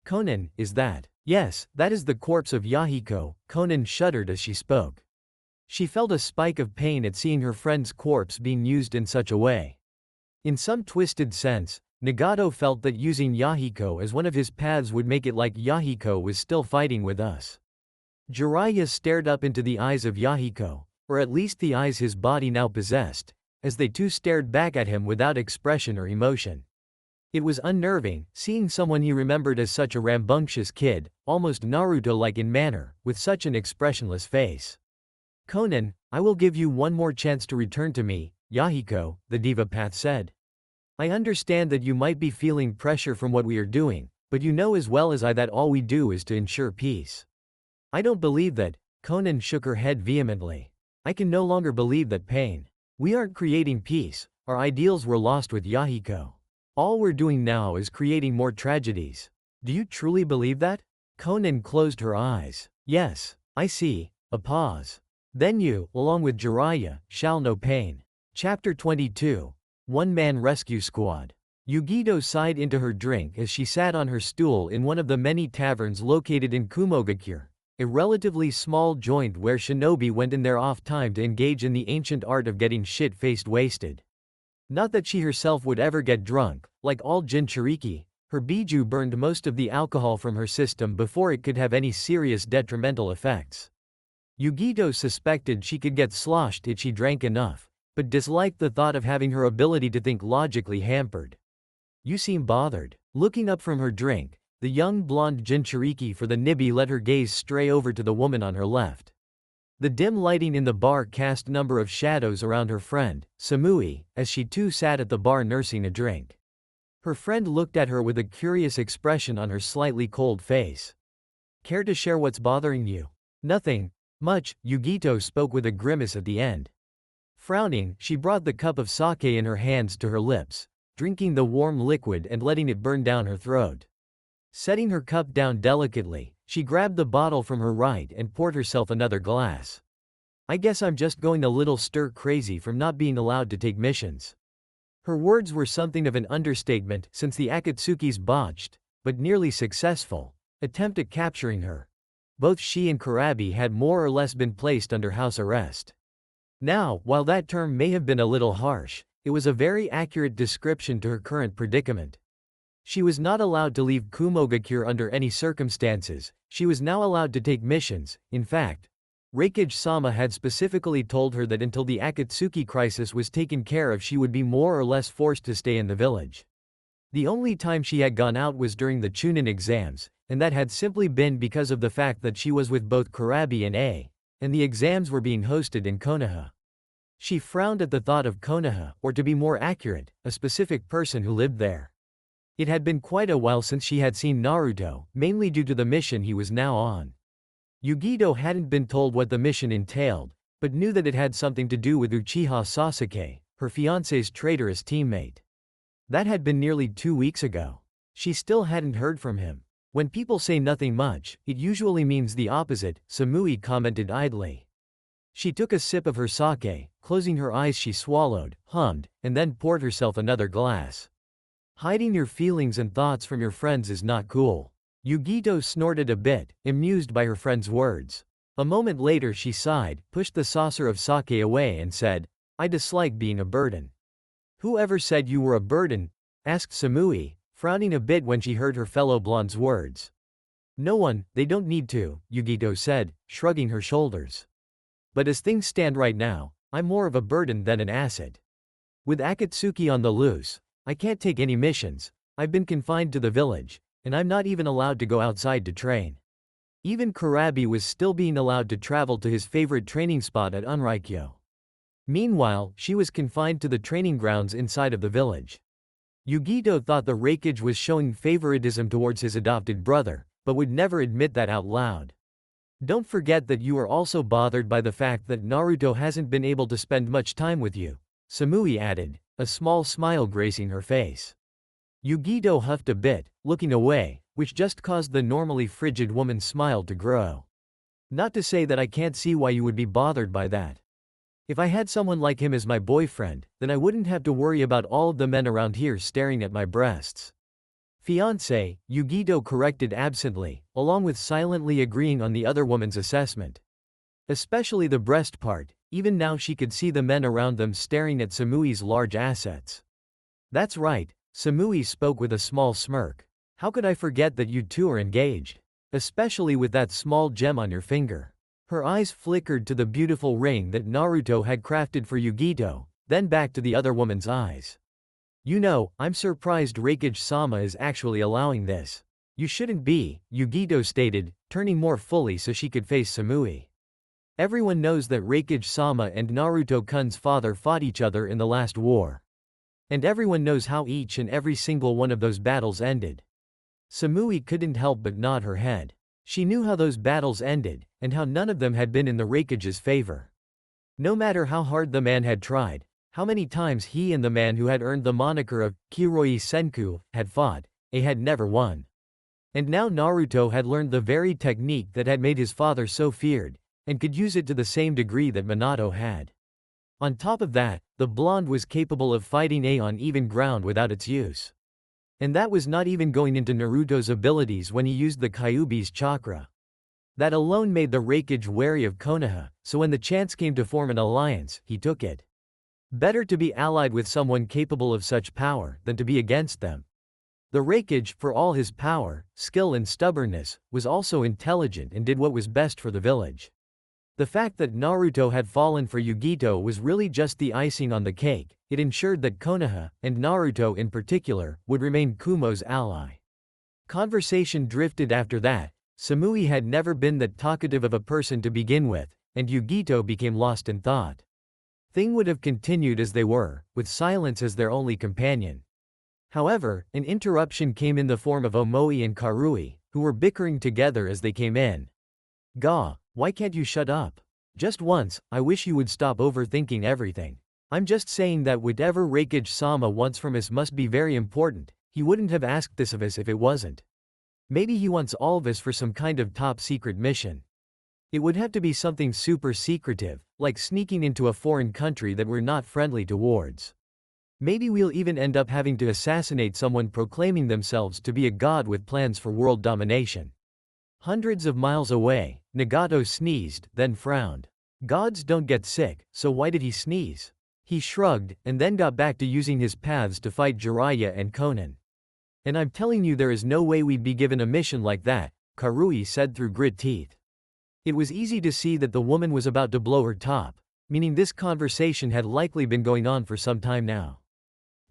Konan, is that? Yes, that is the corpse of Yahiko, Konan shuddered as she spoke. She felt a spike of pain at seeing her friend's corpse being used in such a way. In some twisted sense, Nagato felt that using Yahiko as one of his paths would make it like Yahiko was still fighting with us. Jiraiya stared up into the eyes of Yahiko, or at least the eyes his body now possessed, as they too stared back at him without expression or emotion. It was unnerving, seeing someone he remembered as such a rambunctious kid, almost Naruto-like in manner, with such an expressionless face. Konan, I will give you one more chance to return to me, Yahiko, the Diva Path said. I understand that you might be feeling pressure from what we are doing, but you know as well as I that all we do is to ensure peace. I don't believe that, Konan shook her head vehemently. I can no longer believe that pain. We aren't creating peace, our ideals were lost with Yahiko. All we're doing now is creating more tragedies. Do you truly believe that? Konan closed her eyes. Yes, I see. A pause. Then you, along with Jiraiya, shall know pain. Chapter 22. One-Man Rescue Squad. Yugito sighed into her drink as she sat on her stool in one of the many taverns located in Kumogakure, a relatively small joint where shinobi went in their off time to engage in the ancient art of getting shit-faced wasted. Not that she herself would ever get drunk, like all Jinchuriki, her biju burned most of the alcohol from her system before it could have any serious detrimental effects. Yugito suspected she could get sloshed if she drank enough, but disliked the thought of having her ability to think logically hampered. You seem bothered. Looking up from her drink, the young blonde Jinchuriki for the Nibi let her gaze stray over to the woman on her left. The dim lighting in the bar cast a number of shadows around her friend, Samui, as she too sat at the bar nursing a drink. Her friend looked at her with a curious expression on her slightly cold face. Care to share what's bothering you? Nothing much, Yugito spoke with a grimace at the end. Frowning, she brought the cup of sake in her hands to her lips, drinking the warm liquid and letting it burn down her throat. Setting her cup down delicately, she grabbed the bottle from her right and poured herself another glass. I guess I'm just going a little stir-crazy from not being allowed to take missions. Her words were something of an understatement since the Akatsuki's botched, but nearly successful, attempt at capturing her. Both she and Kurabi had more or less been placed under house arrest. Now, while that term may have been a little harsh, it was a very accurate description to her current predicament. She was not allowed to leave Kumogakure under any circumstances, she was now allowed to take missions. In fact, Reikage-sama had specifically told her that until the Akatsuki crisis was taken care of she would be more or less forced to stay in the village. The only time she had gone out was during the Chunin exams, and that had simply been because of the fact that she was with both Kurabi and A, and the exams were being hosted in Konoha. She frowned at the thought of Konoha, or to be more accurate, a specific person who lived there. It had been quite a while since she had seen Naruto, mainly due to the mission he was now on. Yugito hadn't been told what the mission entailed, but knew that it had something to do with Uchiha Sasuke, her fiancé's traitorous teammate. That had been nearly 2 weeks ago. She still hadn't heard from him. When people say nothing much, it usually means the opposite, Samui commented idly. She took a sip of her sake, closing her eyes she swallowed, hummed, and then poured herself another glass. Hiding your feelings and thoughts from your friends is not cool. Yugito snorted a bit, amused by her friend's words. A moment later she sighed, pushed the saucer of sake away and said, I dislike being a burden. Who ever said you were a burden? Asked Samui, frowning a bit when she heard her fellow blonde's words. No one, they don't need to, Yugito said, shrugging her shoulders. But as things stand right now, I'm more of a burden than an asset. With Akatsuki on the loose, I can't take any missions, I've been confined to the village, and I'm not even allowed to go outside to train. Even Kurabi was still being allowed to travel to his favorite training spot at Unraikyo. Meanwhile, she was confined to the training grounds inside of the village. Yugito thought the Raikage was showing favoritism towards his adopted brother, but would never admit that out loud. Don't forget that you are also bothered by the fact that Naruto hasn't been able to spend much time with you, Samui added, a small smile gracing her face. Yugito huffed a bit, looking away, which just caused the normally frigid woman's smile to grow. Not to say that I can't see why you would be bothered by that. If I had someone like him as my boyfriend, then I wouldn't have to worry about all of the men around here staring at my breasts. Fiancé, Yugito corrected absently, along with silently agreeing on the other woman's assessment. Especially the breast part, even now she could see the men around them staring at Samui's large assets. That's right, Samui spoke with a small smirk. How could I forget that you two are engaged? Especially with that small gem on your finger. Her eyes flickered to the beautiful ring that Naruto had crafted for Yugito, then back to the other woman's eyes. You know, I'm surprised Raikage-sama is actually allowing this. You shouldn't be, Yugito stated, turning more fully so she could face Samui. Everyone knows that Raikage-sama and Naruto-kun's father fought each other in the last war. And everyone knows how each and every single one of those battles ended. Samui couldn't help but nod her head. She knew how those battles ended, and how none of them had been in the Raikage's favor. No matter how hard the man had tried, how many times he and the man who had earned the moniker of Kiroi Senku had fought, they had never won. And now Naruto had learned the very technique that had made his father so feared, and could use it to the same degree that Minato had. On top of that, the blonde was capable of fighting on even ground without its use. And that was not even going into Naruto's abilities when he used the Kyuubi's chakra. That alone made the Raikage wary of Konoha, so when the chance came to form an alliance, he took it. Better to be allied with someone capable of such power than to be against them. The Raikage, for all his power, skill and stubbornness, was also intelligent and did what was best for the village. The fact that Naruto had fallen for Yugito was really just the icing on the cake. It ensured that Konoha, and Naruto in particular, would remain Kumo's ally. Conversation drifted after that. Samui had never been that talkative of a person to begin with, and Yugito became lost in thought. Things would have continued as they were, with silence as their only companion. However, an interruption came in the form of Omoi and Karui, who were bickering together as they came in. "Ga, why can't you shut up? Just once, I wish you would stop overthinking everything. I'm just saying that whatever Raikage-sama wants from us must be very important. He wouldn't have asked this of us if it wasn't. Maybe he wants all of us for some kind of top-secret mission. It would have to be something super secretive, like sneaking into a foreign country that we're not friendly towards. Maybe we'll even end up having to assassinate someone proclaiming themselves to be a god with plans for world domination." Hundreds of miles away, Nagato sneezed, then frowned. Gods don't get sick, so why did he sneeze? He shrugged, and then got back to using his paths to fight Jiraiya and Konan. "And I'm telling you there is no way we'd be given a mission like that," Karui said through grit teeth. It was easy to see that the woman was about to blow her top, meaning this conversation had likely been going on for some time now.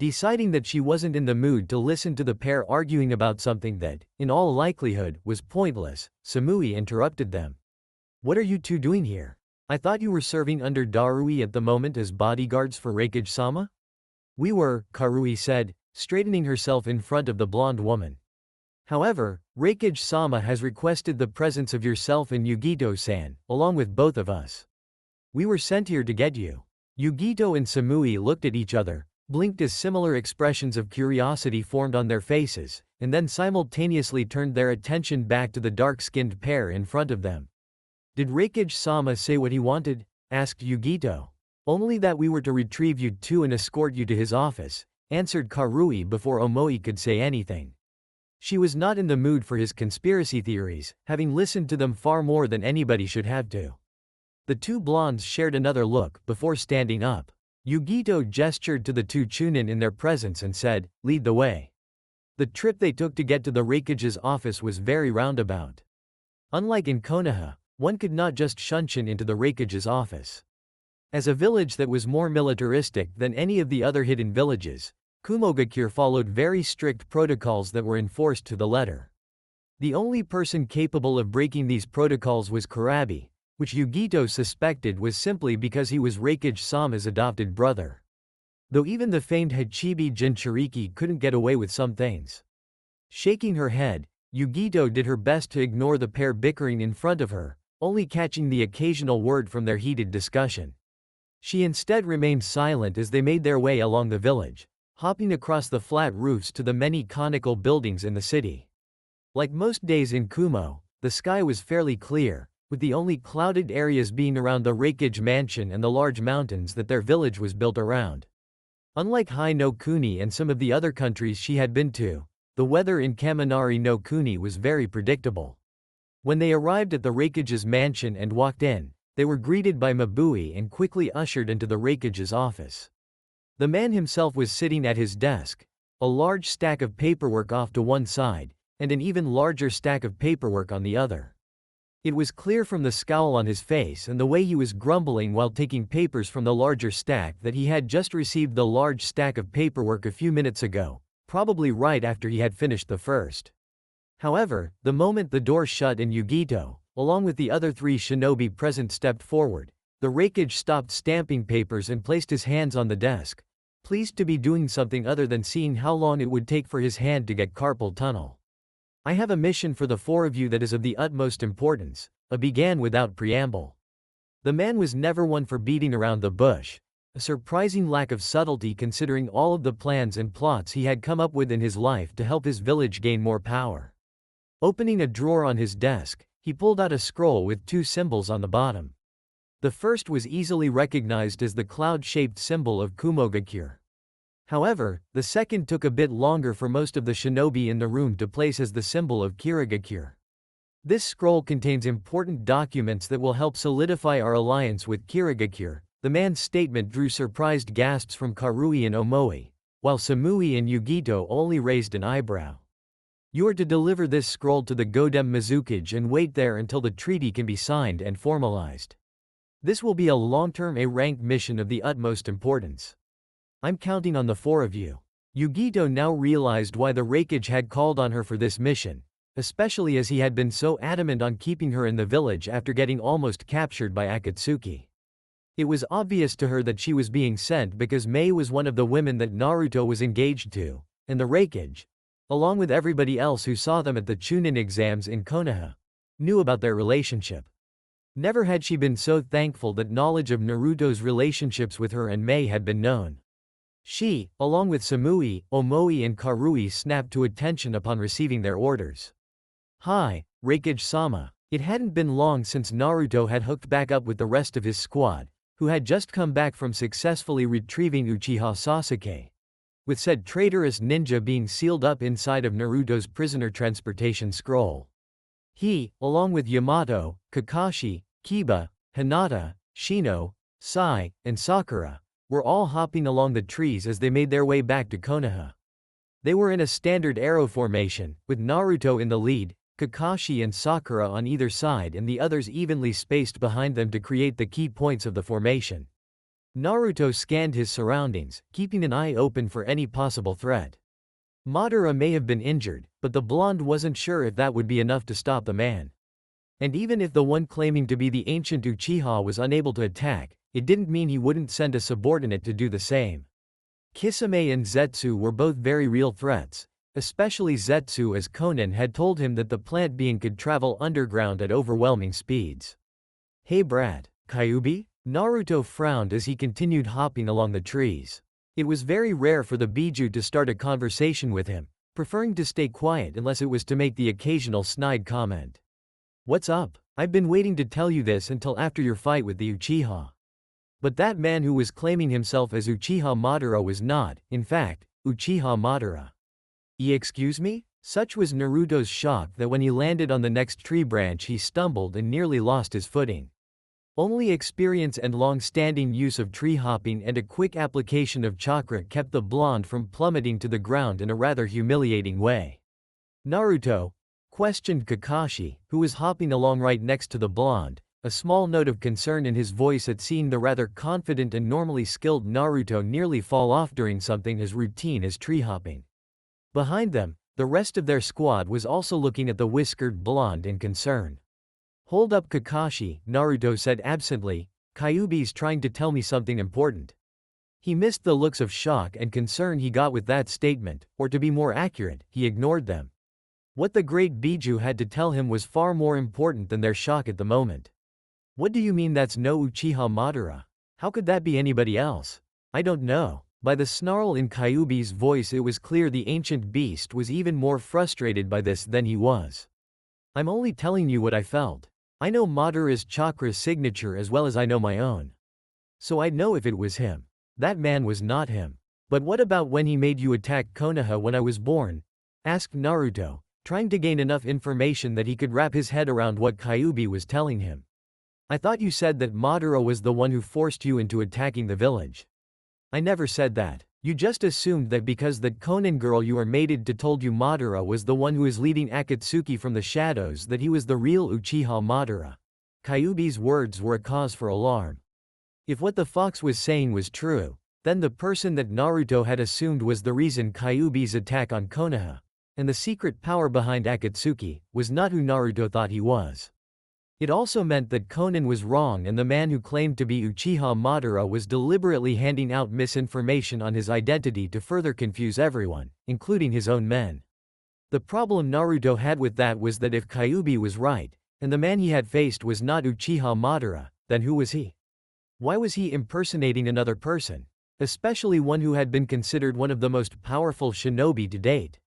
Deciding that she wasn't in the mood to listen to the pair arguing about something that, in all likelihood, was pointless, Samui interrupted them. "What are you two doing here? I thought you were serving under Darui at the moment as bodyguards for Raikage-sama?" "We were," Karui said, straightening herself in front of the blonde woman. "However, Raikage-sama has requested the presence of yourself and Yugito-san, along with both of us. We were sent here to get you." Yugito and Samui looked at each other, blinked as similar expressions of curiosity formed on their faces, and then simultaneously turned their attention back to the dark-skinned pair in front of them. "Did Raikage-sama say what he wanted?" asked Yugito. "Only that we were to retrieve you two and escort you to his office," answered Karui before Omoi could say anything. She was not in the mood for his conspiracy theories, having listened to them far more than anybody should have to. The two blondes shared another look before standing up. Yugito gestured to the two chunin in their presence and said, "Lead the way." The trip they took to get to the Raikage's office was very roundabout. Unlike in Konoha, one could not just shunshin into the Raikage's office. As a village that was more militaristic than any of the other hidden villages, Kumogakure followed very strict protocols that were enforced to the letter. The only person capable of breaking these protocols was Kurabi, which Yugito suspected was simply because he was Raikage-sama's adopted brother. Though even the famed Hachibi Jinchuriki couldn't get away with some things. Shaking her head, Yugito did her best to ignore the pair bickering in front of her, only catching the occasional word from their heated discussion. She instead remained silent as they made their way along the village, hopping across the flat roofs to the many conical buildings in the city. Like most days in Kumo, the sky was fairly clear, with the only clouded areas being around the Raikage mansion and the large mountains that their village was built around. Unlike Hai no Kuni and some of the other countries she had been to, the weather in Kaminari no Kuni was very predictable. When they arrived at the Raikage's mansion and walked in, they were greeted by Mabui and quickly ushered into the Raikage's office. The man himself was sitting at his desk, a large stack of paperwork off to one side, and an even larger stack of paperwork on the other. It was clear from the scowl on his face and the way he was grumbling while taking papers from the larger stack that he had just received the large stack of paperwork a few minutes ago, probably right after he had finished the first. However, the moment the door shut and Yugito, along with the other three shinobi present, stepped forward, the Raikage stopped stamping papers and placed his hands on the desk, pleased to be doing something other than seeing how long it would take for his hand to get carpal tunnel. "I have a mission for the four of you that is of the utmost importance," began without preamble. The man was never one for beating around the bush, a surprising lack of subtlety considering all of the plans and plots he had come up with in his life to help his village gain more power. Opening a drawer on his desk, he pulled out a scroll with two symbols on the bottom. The first was easily recognized as the cloud-shaped symbol of Kumogakure. However, the second took a bit longer for most of the shinobi in the room to place as the symbol of Kirigakure. This scroll contains important documents that will help solidify our alliance with Kirigakure. The man's statement drew surprised gasps from Karui and Omoi, while Samui and Yugito only raised an eyebrow. "You are to deliver this scroll to the Godem Mizukage and wait there until the treaty can be signed and formalized. This will be a long-term A-rank mission of the utmost importance. I'm counting on the four of you." Yugito now realized why the Raikage had called on her for this mission, especially as he had been so adamant on keeping her in the village after getting almost captured by Akatsuki. It was obvious to her that she was being sent because Mei was one of the women that Naruto was engaged to, and the Raikage, along with everybody else who saw them at the Chunin exams in Konoha, knew about their relationship. Never had she been so thankful that knowledge of Naruto's relationships with her and Mei had been known. She, along with Samui, Omoi and Karui, snapped to attention upon receiving their orders. "Hi, Raikage-sama." It hadn't been long since Naruto had hooked back up with the rest of his squad, who had just come back from successfully retrieving Uchiha Sasuke, with said traitorous ninja being sealed up inside of Naruto's prisoner transportation scroll. He, along with Yamato, Kakashi, Kiba, Hinata, Shino, Sai, and Sakura, were all hopping along the trees as they made their way back to Konoha. They were in a standard arrow formation, with Naruto in the lead, Kakashi and Sakura on either side and the others evenly spaced behind them to create the key points of the formation. Naruto scanned his surroundings, keeping an eye open for any possible threat. Madara may have been injured, but the blonde wasn't sure if that would be enough to stop the man. And even if the one claiming to be the ancient Uchiha was unable to attack, it didn't mean he wouldn't send a subordinate to do the same. Kisame and Zetsu were both very real threats, especially Zetsu, as Konan had told him that the plant being could travel underground at overwhelming speeds. "Hey brat, Kyuubi?" Naruto frowned as he continued hopping along the trees. It was very rare for the Biju to start a conversation with him, preferring to stay quiet unless it was to make the occasional snide comment. "What's up? I've been waiting to tell you this until after your fight with the Uchiha." But that man who was claiming himself as Uchiha Madara was not, in fact, Uchiha Madara. "Excuse me?" Such was Naruto's shock that when he landed on the next tree branch he stumbled and nearly lost his footing. Only experience and long-standing use of tree hopping and a quick application of chakra kept the blonde from plummeting to the ground in a rather humiliating way. "Naruto?" questioned Kakashi, who was hopping along right next to the blonde, a small note of concern in his voice at seeing the rather confident and normally skilled Naruto nearly fall off during something as routine as tree hopping. Behind them, the rest of their squad was also looking at the whiskered blonde in concern. "Hold up, Kakashi," Naruto said absently, "Kyuubi's trying to tell me something important." He missed the looks of shock and concern he got with that statement, or to be more accurate, he ignored them. What the great Biju had to tell him was far more important than their shock at the moment. "What do you mean that's no Uchiha Madara? How could that be anybody else?" "I don't know." By the snarl in Kyuubi's voice it was clear the ancient beast was even more frustrated by this than he was. "I'm only telling you what I felt. I know Madara's chakra signature as well as I know my own. So I'd know if it was him. That man was not him." "But what about when he made you attack Konoha when I was born?" asked Naruto, trying to gain enough information that he could wrap his head around what Kyuubi was telling him. "I thought you said that Madara was the one who forced you into attacking the village." "I never said that. You just assumed that because that Konin girl you were mated to told you Madara was the one who is leading Akatsuki from the shadows that he was the real Uchiha Madara." Kyuubi's words were a cause for alarm. If what the fox was saying was true, then the person that Naruto had assumed was the reason Kyuubi's attack on Konoha, and the secret power behind Akatsuki, was not who Naruto thought he was. It also meant that Konin was wrong and the man who claimed to be Uchiha Madara was deliberately handing out misinformation on his identity to further confuse everyone, including his own men. The problem Naruto had with that was that if Kyuubi was right, and the man he had faced was not Uchiha Madara, then who was he? Why was he impersonating another person, especially one who had been considered one of the most powerful shinobi to date?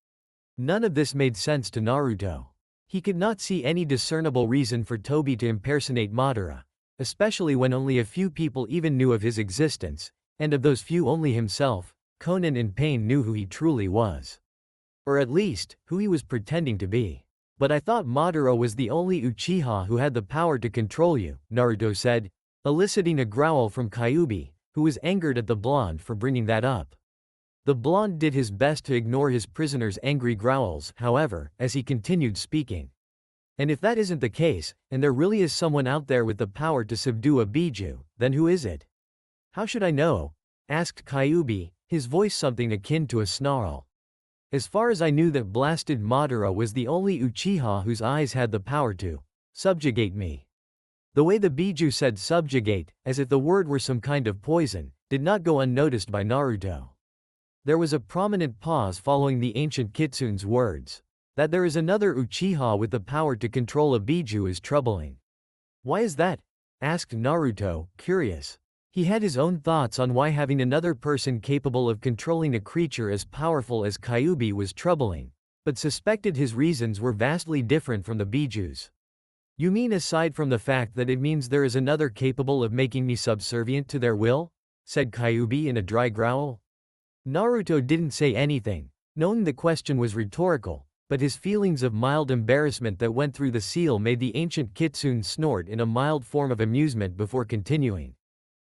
None of this made sense to Naruto. He could not see any discernible reason for Tobi to impersonate Madara, especially when only a few people even knew of his existence, and of those few only himself, Konin in pain, knew who he truly was. Or at least, who he was pretending to be. "But I thought Madara was the only Uchiha who had the power to control you," Naruto said, eliciting a growl from Kyuubi, who was angered at the blonde for bringing that up. The blonde did his best to ignore his prisoner's angry growls, however, as he continued speaking. "And if that isn't the case, and there really is someone out there with the power to subdue a Biju, then who is it?" "How should I know?" asked Kyuubi, his voice something akin to a snarl. "As far as I knew, that blasted Madara was the only Uchiha whose eyes had the power to subjugate me." The way the Biju said subjugate, as if the word were some kind of poison, did not go unnoticed by Naruto. There was a prominent pause following the ancient Kitsune's words. That there is another Uchiha with the power to control a Biju is troubling. "Why is that?" asked Naruto, curious. He had his own thoughts on why having another person capable of controlling a creature as powerful as Kyuubi was troubling, but suspected his reasons were vastly different from the Biju's. "You mean aside from the fact that it means there is another capable of making me subservient to their will?" said Kyuubi in a dry growl. Naruto didn't say anything, knowing the question was rhetorical, but his feelings of mild embarrassment that went through the seal made the ancient Kitsune snort in a mild form of amusement before continuing.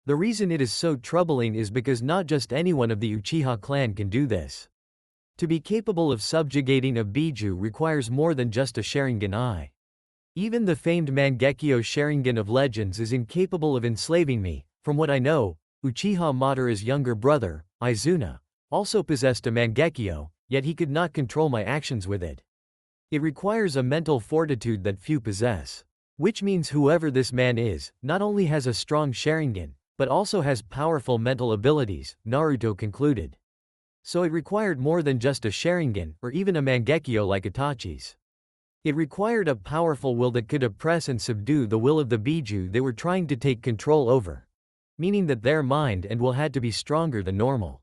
"The reason it is so troubling is because not just anyone of the Uchiha clan can do this. To be capable of subjugating a Biju requires more than just a Sharingan eye. Even the famed Mangekyo Sharingan of Legends is incapable of enslaving me. From what I know, Uchiha Madara's younger brother, Izuna, also possessed a Mangekyo, yet he could not control my actions with it. It requires a mental fortitude that few possess. Which means whoever this man is, not only has a strong Sharingan, but also has powerful mental abilities," Naruto concluded. "So it required more than just a Sharingan, or even a Mangekyo like Itachi's. It required a powerful will that could oppress and subdue the will of the Biju they were trying to take control over. Meaning that their mind and will had to be stronger than normal."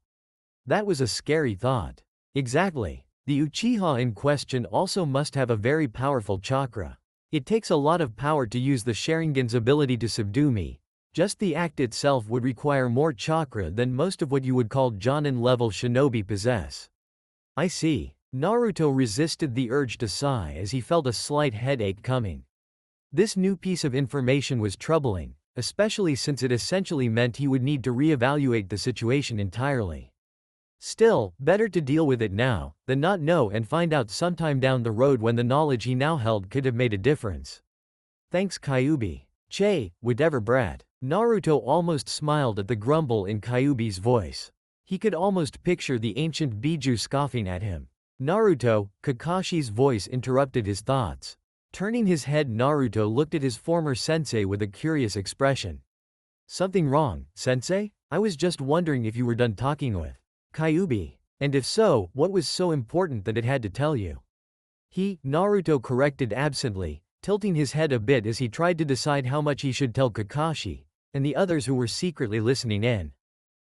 That was a scary thought. Exactly. The Uchiha in question also must have a very powerful chakra. It takes a lot of power to use the Sharingan's ability to subdue me. Just the act itself would require more chakra than most of what you would call Jonin-level shinobi possess. "I see. Naruto resisted the urge to sigh as he felt a slight headache coming. This new piece of information was troubling, especially since it essentially meant he would need to reevaluate the situation entirely. Still, better to deal with it now, than not know and find out sometime down the road when the knowledge he now held could have made a difference. Thanks Kyuubi. Che, whatever brat. Naruto almost smiled at the grumble in Kyuubi's voice. He could almost picture the ancient Biju scoffing at him. Naruto, Kakashi's voice interrupted his thoughts. Turning his head, Naruto looked at his former sensei with a curious expression. Something wrong, sensei? I was just wondering if you were done talking with Kyuubi. And if so, what was so important that it had to tell you? Naruto corrected absently, tilting his head a bit as he tried to decide how much he should tell Kakashi, and the others who were secretly listening in.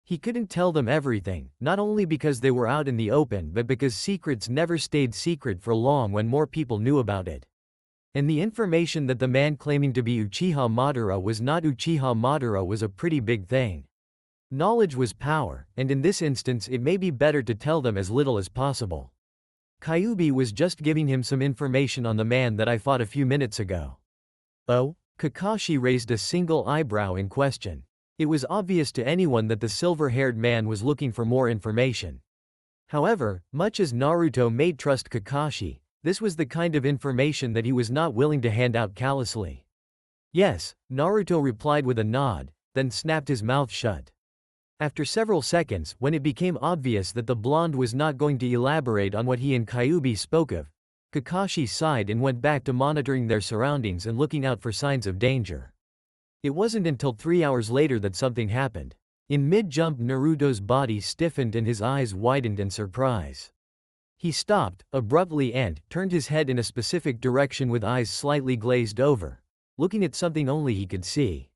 He couldn't tell them everything, not only because they were out in the open but because secrets never stayed secret for long when more people knew about it. And the information that the man claiming to be Uchiha Madara was not Uchiha Madara was a pretty big thing. Knowledge was power, and in this instance it may be better to tell them as little as possible. Kyuubi was just giving him some information on the man that I fought a few minutes ago. Oh? Kakashi raised a single eyebrow in question. It was obvious to anyone that the silver-haired man was looking for more information. However, much as Naruto may trust Kakashi, this was the kind of information that he was not willing to hand out callously. Yes, Naruto replied with a nod, then snapped his mouth shut. After several seconds, when it became obvious that the blonde was not going to elaborate on what he and Kyuubi spoke of, Kakashi sighed and went back to monitoring their surroundings and looking out for signs of danger. It wasn't until 3 hours later that something happened. In mid-jump, Naruto's body stiffened and his eyes widened in surprise. He stopped abruptly and turned his head in a specific direction with eyes slightly glazed over, looking at something only he could see.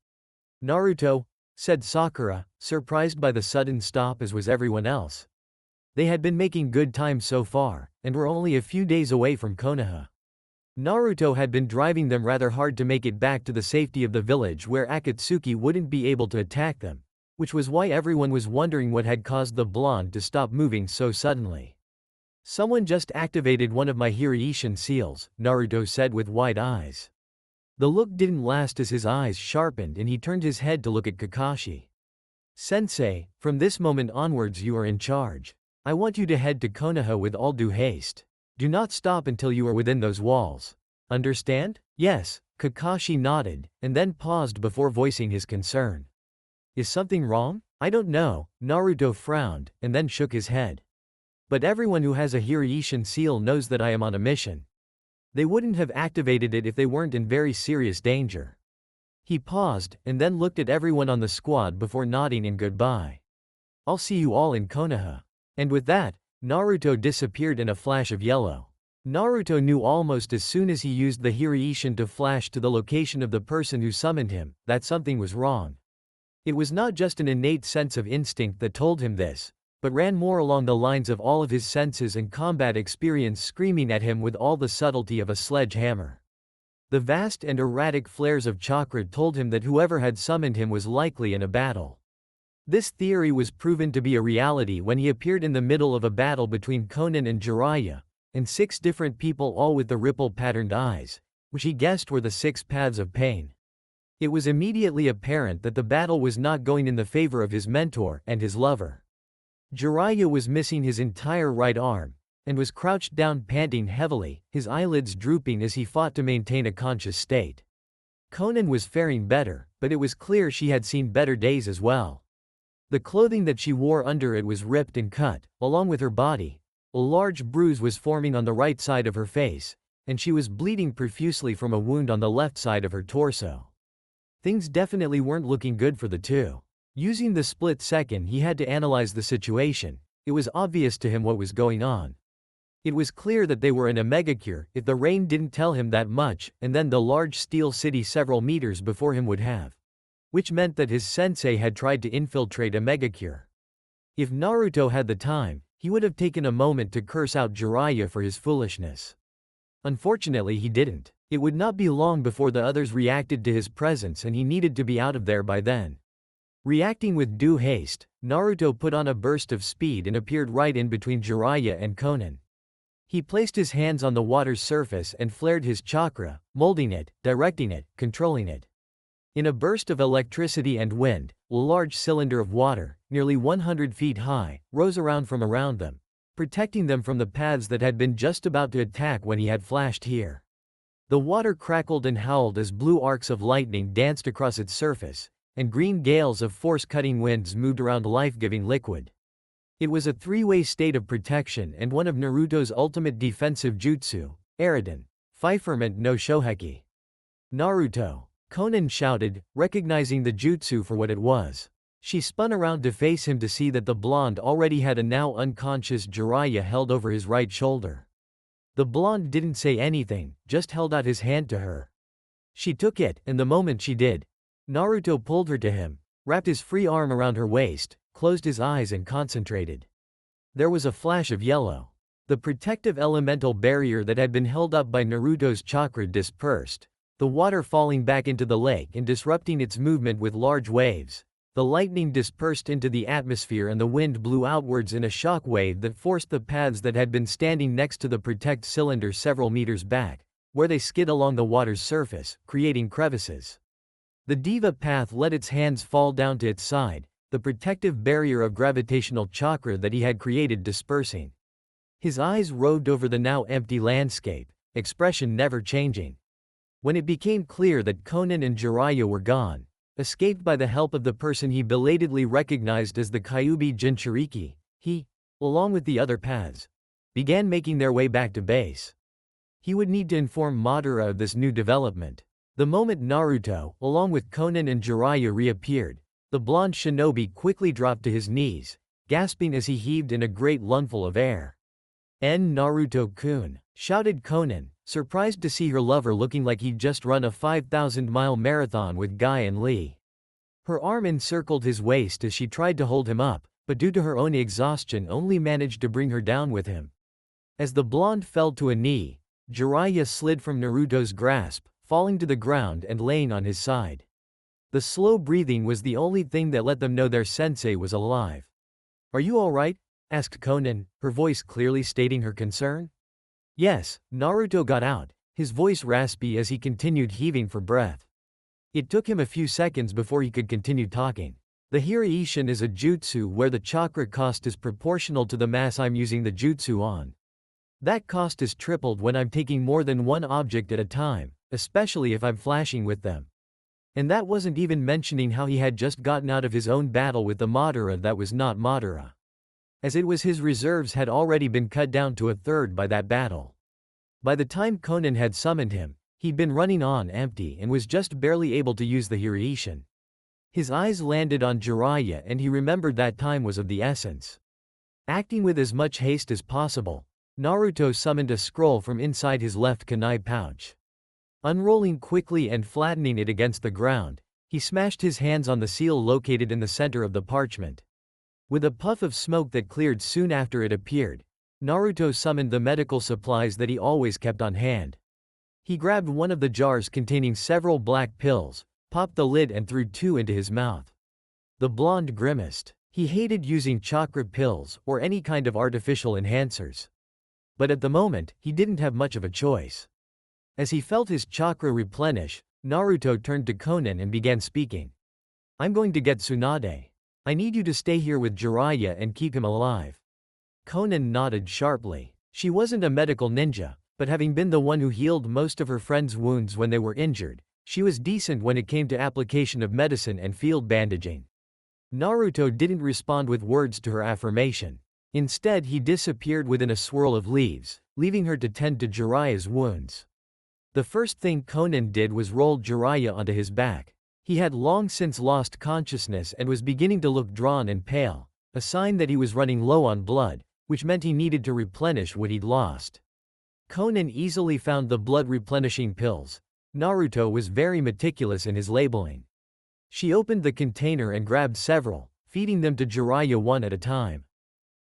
Naruto, said Sakura, surprised by the sudden stop as was everyone else. They had been making good time so far, and were only a few days away from Konoha. Naruto had been driving them rather hard to make it back to the safety of the village where Akatsuki wouldn't be able to attack them, which was why everyone was wondering what had caused the blonde to stop moving so suddenly. Someone just activated one of my Hiraishin seals, Naruto said with wide eyes. The look didn't last as his eyes sharpened and he turned his head to look at Kakashi. Sensei, from this moment onwards you are in charge. I want you to head to Konoha with all due haste. Do not stop until you are within those walls. Understand? Yes, Kakashi nodded, and then paused before voicing his concern. Is something wrong? I don't know, Naruto frowned, and then shook his head. But everyone who has a Hiraishin seal knows that I am on a mission. They wouldn't have activated it if they weren't in very serious danger. He paused, and then looked at everyone on the squad before nodding in goodbye. I'll see you all in Konoha. And with that, Naruto disappeared in a flash of yellow. Naruto knew almost as soon as he used the Hiraishin to flash to the location of the person who summoned him, that something was wrong. It was not just an innate sense of instinct that told him this, but ran more along the lines of all of his senses and combat experience screaming at him with all the subtlety of a sledgehammer. The vast and erratic flares of chakra told him that whoever had summoned him was likely in a battle. This theory was proven to be a reality when he appeared in the middle of a battle between Konan and Jiraiya, and 6 different people all with the ripple-patterned eyes, which he guessed were the 6 paths of pain. It was immediately apparent that the battle was not going in the favor of his mentor and his lover. Jiraiya was missing his entire right arm, and was crouched down panting heavily, his eyelids drooping as he fought to maintain a conscious state. Konan was faring better, but it was clear she had seen better days as well. The clothing that she wore under it was ripped and cut, along with her body. A large bruise was forming on the right side of her face, and she was bleeding profusely from a wound on the left side of her torso. Things definitely weren't looking good for the two. Using the split second he had to analyze the situation, it was obvious to him what was going on. It was clear that they were in a megacure, if the rain didn't tell him that much, and then the large steel city several meters before him would have. Which meant that his sensei had tried to infiltrate a megacure. If Naruto had the time, he would have taken a moment to curse out Jiraiya for his foolishness. Unfortunately he didn't. It would not be long before the others reacted to his presence and he needed to be out of there by then. Reacting with due haste, Naruto put on a burst of speed and appeared right in between Jiraiya and Konan. He placed his hands on the water's surface and flared his chakra, molding it, directing it, controlling it. In a burst of electricity and wind, a large cylinder of water, nearly 100 feet high, rose from around them, protecting them from the paths that had been just about to attack when he had flashed here. The water crackled and howled as blue arcs of lightning danced across its surface, and green gales of force-cutting winds moved around life-giving liquid. It was a three-way state of protection and one of Naruto's ultimate defensive jutsu, Aridan, Fiferment no Shoheki. Naruto! Konan shouted, recognizing the jutsu for what it was. She spun around to face him to see that the blonde already had a now unconscious Jiraiya held over his right shoulder. The blonde didn't say anything, just held out his hand to her. She took it, and the moment she did, Naruto pulled her to him, wrapped his free arm around her waist, closed his eyes and concentrated. There was a flash of yellow. The protective elemental barrier that had been held up by Naruto's chakra dispersed, the water falling back into the lake and disrupting its movement with large waves. The lightning dispersed into the atmosphere and the wind blew outwards in a shock wave that forced the paths that had been standing next to the protect cylinder several meters back, where they skid along the water's surface, creating crevices. The diva path let its hands fall down to its side, the protective barrier of gravitational chakra that he had created dispersing. His eyes roved over the now empty landscape, expression never changing. When it became clear that Konan and Jiraiya were gone, escaped by the help of the person he belatedly recognized as the Kyuubi Jinchuriki, he, along with the other paths, began making their way back to base. He would need to inform Madara of this new development. The moment Naruto, along with Konan and Jiraiya reappeared, the blonde shinobi quickly dropped to his knees, gasping as he heaved in a great lungful of air. Naruto-kun, shouted Konan, surprised to see her lover looking like he'd just run a 5,000-mile marathon with Guy and Lee. Her arm encircled his waist as she tried to hold him up, but due to her own exhaustion only managed to bring her down with him. As the blonde fell to a knee, Jiraiya slid from Naruto's grasp, falling to the ground and laying on his side. The slow breathing was the only thing that let them know their sensei was alive. "Are you all right?" asked Konan, her voice clearly stating her concern. "Yes," Naruto got out, his voice raspy as he continued heaving for breath. It took him a few seconds before he could continue talking. "The Hiraishin is a jutsu where the chakra cost is proportional to the mass I'm using the jutsu on. That cost is tripled when I'm taking more than one object at a time, especially if I'm flashing with them." And that wasn't even mentioning how he had just gotten out of his own battle with the Madara that was not Madara. As it was, his reserves had already been cut down to a third by that battle. By the time Konan had summoned him, he'd been running on empty and was just barely able to use the Hiraishin. His eyes landed on Jiraiya and he remembered that time was of the essence. Acting with as much haste as possible, Naruto summoned a scroll from inside his left kunai pouch. Unrolling quickly and flattening it against the ground, he smashed his hands on the seal located in the center of the parchment. With a puff of smoke that cleared soon after it appeared, Naruto summoned the medical supplies that he always kept on hand. He grabbed one of the jars containing several black pills, popped the lid and threw two into his mouth. The blonde grimaced. He hated using chakra pills or any kind of artificial enhancers. But at the moment, he didn't have much of a choice. As he felt his chakra replenish, Naruto turned to Konan and began speaking. "I'm going to get Tsunade. I need you to stay here with Jiraiya and keep him alive." Konan nodded sharply. She wasn't a medical ninja, but having been the one who healed most of her friends' wounds when they were injured, she was decent when it came to application of medicine and field bandaging. Naruto didn't respond with words to her affirmation. Instead, he disappeared within a swirl of leaves, leaving her to tend to Jiraiya's wounds. The first thing Konan did was roll Jiraiya onto his back. He had long since lost consciousness and was beginning to look drawn and pale, a sign that he was running low on blood, which meant he needed to replenish what he'd lost. Konan easily found the blood-replenishing pills. Naruto was very meticulous in his labeling. She opened the container and grabbed several, feeding them to Jiraiya one at a time.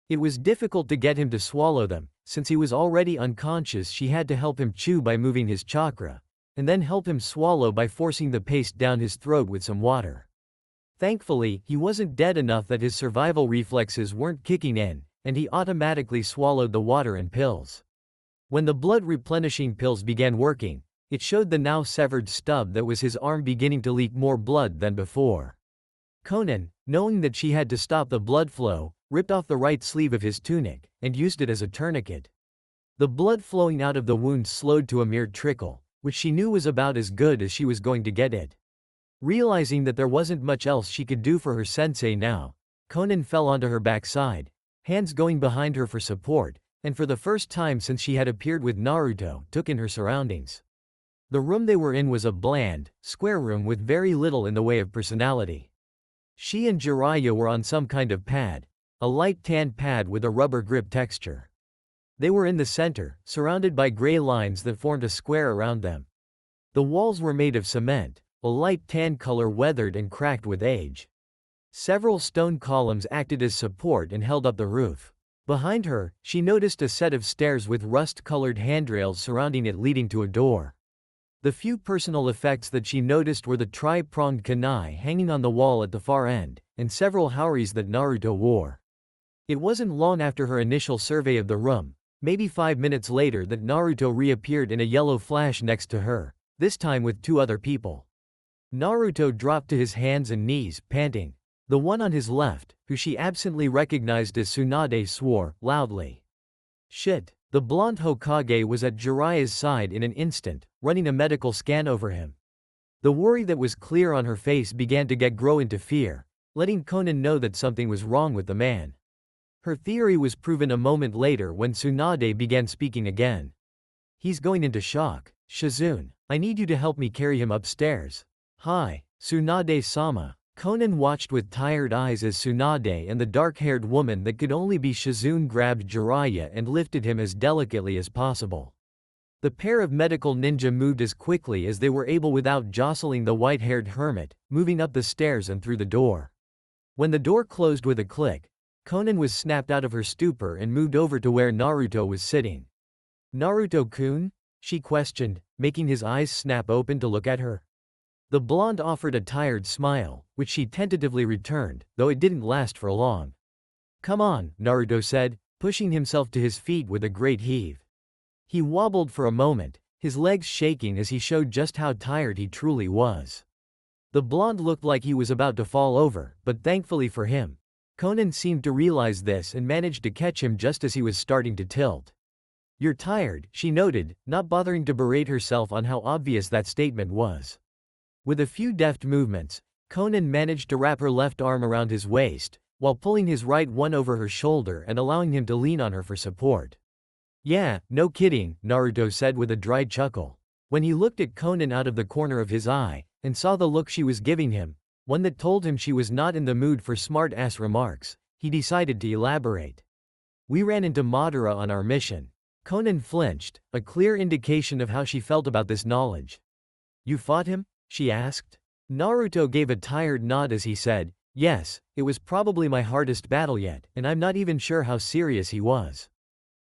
It was difficult to get him to swallow them, since he was already unconscious. She had to help him chew by moving his chakra, and then help him swallow by forcing the paste down his throat with some water. Thankfully, he wasn't dead enough that his survival reflexes weren't kicking in, and he automatically swallowed the water and pills. When the blood replenishing pills began working, it showed the now severed stub that was his arm beginning to leak more blood than before. Conan, knowing that she had to stop the blood flow, ripped off the right sleeve of his tunic, and used it as a tourniquet. The blood flowing out of the wound slowed to a mere trickle, which she knew was about as good as she was going to get it. Realizing that there wasn't much else she could do for her sensei now, Conan fell onto her backside, hands going behind her for support, and for the first time since she had appeared with Naruto, took in her surroundings. The room they were in was a bland, square room with very little in the way of personality. She and Jiraiya were on some kind of pad, a light tan pad with a rubber grip texture. They were in the center, surrounded by gray lines that formed a square around them. The walls were made of cement, a light tan color weathered and cracked with age. Several stone columns acted as support and held up the roof. Behind her, she noticed a set of stairs with rust-colored handrails surrounding it leading to a door. The few personal effects that she noticed were the tri-pronged kunai hanging on the wall at the far end, and several houris that Naruto wore. It wasn't long after her initial survey of the room, maybe 5 minutes later, that Naruto reappeared in a yellow flash next to her, this time with 2 other people. Naruto dropped to his hands and knees, panting. The one on his left, who she absently recognized as Tsunade, swore loudly. Shit. The blonde Hokage was at Jiraiya's side in an instant, running a medical scan over him. The worry that was clear on her face began to grow into fear, letting Conan know that something was wrong with the man. Her theory was proven a moment later when Tsunade began speaking again. He's going into shock. Shizune, I need you to help me carry him upstairs. Hi, Tsunade-sama. Conan watched with tired eyes as Tsunade and the dark-haired woman that could only be Shizune grabbed Jiraiya and lifted him as delicately as possible. The pair of medical ninja moved as quickly as they were able without jostling the white-haired hermit, moving up the stairs and through the door. When the door closed with a click, Conan was snapped out of her stupor and moved over to where Naruto was sitting. Naruto-kun? She questioned, making his eyes snap open to look at her. The blonde offered a tired smile, which she tentatively returned, though it didn't last for long. Come on, Naruto said, pushing himself to his feet with a great heave. He wobbled for a moment, his legs shaking as he showed just how tired he truly was. The blonde looked like he was about to fall over, but thankfully for him, Conan seemed to realize this and managed to catch him just as he was starting to tilt. You're tired, she noted, not bothering to berate herself on how obvious that statement was. With a few deft movements, Conan managed to wrap her left arm around his waist, while pulling his right one over her shoulder and allowing him to lean on her for support. Yeah, no kidding, Naruto said with a dry chuckle. When he looked at Conan out of the corner of his eye, and saw the look she was giving him, one that told him she was not in the mood for smart-ass remarks, he decided to elaborate. We ran into Madara on our mission. Conan flinched, a clear indication of how she felt about this knowledge. You fought him? She asked. Naruto gave a tired nod as he said, yes, it was probably my hardest battle yet, and I'm not even sure how serious he was.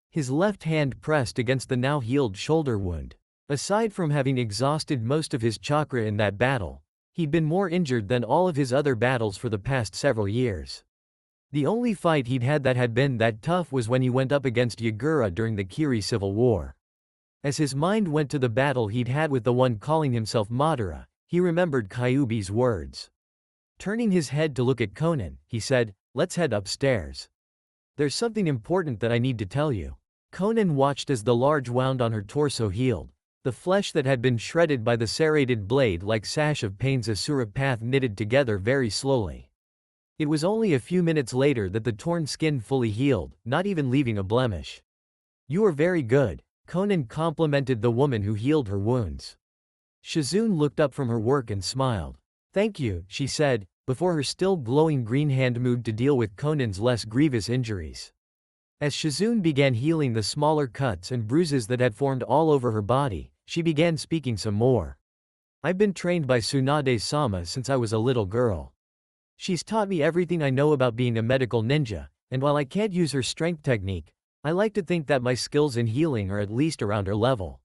His left hand pressed against the now healed shoulder wound. Aside from having exhausted most of his chakra in that battle, he'd been more injured than all of his other battles for the past several years. The only fight he'd had that had been that tough was when he went up against Yagura during the Kiri Civil War. As his mind went to the battle he'd had with the one calling himself Madara, he remembered Kyuubi's words. Turning his head to look at Conan, he said, let's head upstairs. There's something important that I need to tell you. Conan watched as the large wound on her torso healed, the flesh that had been shredded by the serrated blade like sash of Pain's Asura path knitted together very slowly. It was only a few minutes later that the torn skin fully healed, not even leaving a blemish. You are very good, Conan complimented the woman who healed her wounds. Shizune looked up from her work and smiled. Thank you, she said, before her still glowing green hand moved to deal with Conan's less grievous injuries. As Shizune began healing the smaller cuts and bruises that had formed all over her body, she began speaking some more. I've been trained by Tsunade-sama since I was a little girl. She's taught me everything I know about being a medical ninja, and while I can't use her strength technique, I like to think that my skills in healing are at least around her level.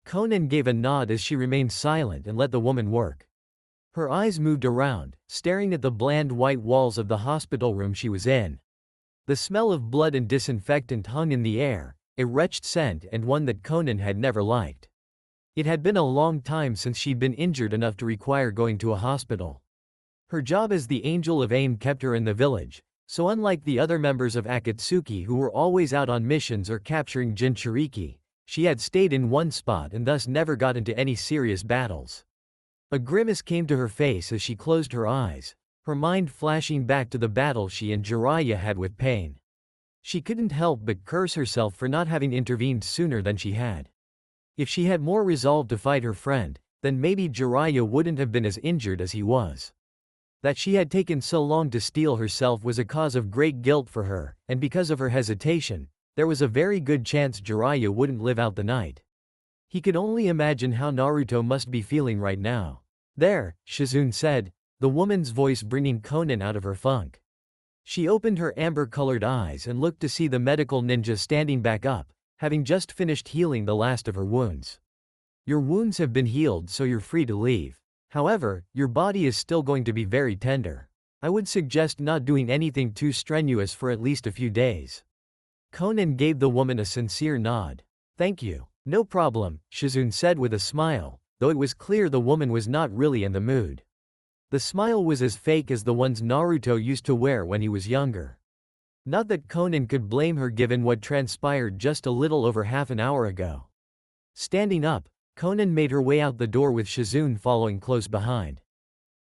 Conan gave a nod as she remained silent and let the woman work. Her eyes moved around, staring at the bland white walls of the hospital room she was in. The smell of blood and disinfectant hung in the air, a wretched scent and one that Conan had never liked. It had been a long time since she'd been injured enough to require going to a hospital. Her job as the Angel of Aim kept her in the village, so unlike the other members of Akatsuki who were always out on missions or capturing Jinchuriki, she had stayed in one spot and thus never got into any serious battles. A grimace came to her face as she closed her eyes, her mind flashing back to the battle she and Jiraiya had with Pain. She couldn't help but curse herself for not having intervened sooner than she had. If she had more resolve to fight her friend, then maybe Jiraiya wouldn't have been as injured as he was. That she had taken so long to steel herself was a cause of great guilt for her, and because of her hesitation, there was a very good chance Jiraiya wouldn't live out the night. He could only imagine how Naruto must be feeling right now. "There," Shizune said, the woman's voice bringing Conan out of her funk. She opened her amber-colored eyes and looked to see the medical ninja standing back up, having just finished healing the last of her wounds. "Your wounds have been healed, so you're free to leave. However, your body is still going to be very tender. I would suggest not doing anything too strenuous for at least a few days." Conan gave the woman a sincere nod. "Thank you. No problem," Shizune said with a smile, though it was clear the woman was not really in the mood. The smile was as fake as the ones Naruto used to wear when he was younger. Not that Conan could blame her given what transpired just a little over half an hour ago. Standing up, Conan made her way out the door with Shizune following close behind.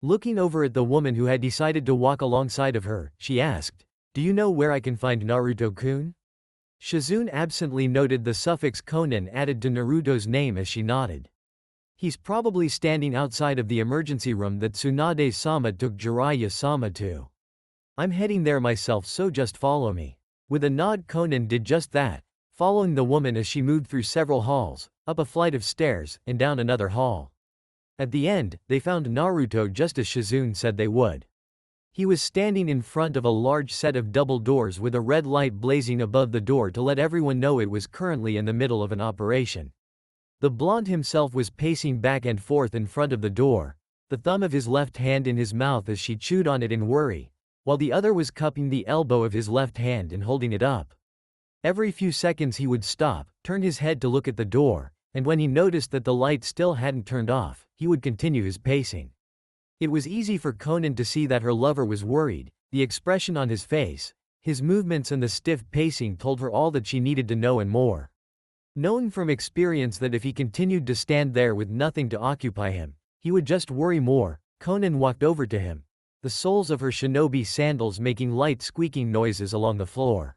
Looking over at the woman who had decided to walk alongside of her, she asked, "Do you know where I can find Naruto-kun?" Shizune absently noted the suffix Conan added to Naruto's name as she nodded. "He's probably standing outside of the emergency room that Tsunade-sama took Jiraiya-sama to. I'm heading there myself, so just follow me." With a nod, Conan did just that, following the woman as she moved through several halls, up a flight of stairs, and down another hall. At the end, they found Naruto just as Shizune said they would. He was standing in front of a large set of double doors with a red light blazing above the door to let everyone know it was currently in the middle of an operation. The blonde himself was pacing back and forth in front of the door, the thumb of his left hand in his mouth as she chewed on it in worry, while the other was cupping the elbow of his left hand and holding it up. Every few seconds he would stop, turn his head to look at the door, and when he noticed that the light still hadn't turned off, he would continue his pacing. It was easy for Conan to see that her lover was worried. The expression on his face, his movements and the stiff pacing told her all that she needed to know and more. Knowing from experience that if he continued to stand there with nothing to occupy him, he would just worry more, Conan walked over to him, the soles of her shinobi sandals making light squeaking noises along the floor.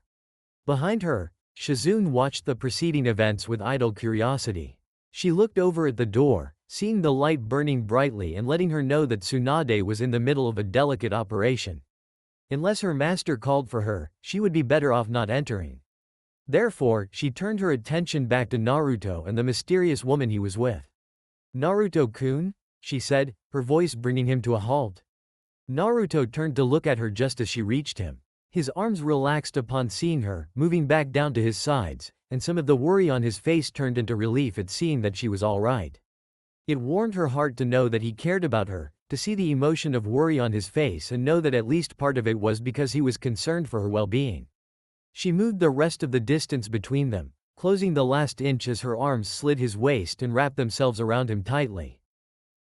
Behind her, Shizune watched the preceding events with idle curiosity. She looked over at the door, seeing the light burning brightly and letting her know that Tsunade was in the middle of a delicate operation. Unless her master called for her, she would be better off not entering. Therefore, she turned her attention back to Naruto and the mysterious woman he was with. "Naruto-kun?" she said, her voice bringing him to a halt. Naruto turned to look at her just as she reached him. His arms relaxed upon seeing her, moving back down to his sides, and some of the worry on his face turned into relief at seeing that she was all right. It warmed her heart to know that he cared about her, to see the emotion of worry on his face and know that at least part of it was because he was concerned for her well-being. She moved the rest of the distance between them, closing the last inch as her arms slid his waist and wrapped themselves around him tightly.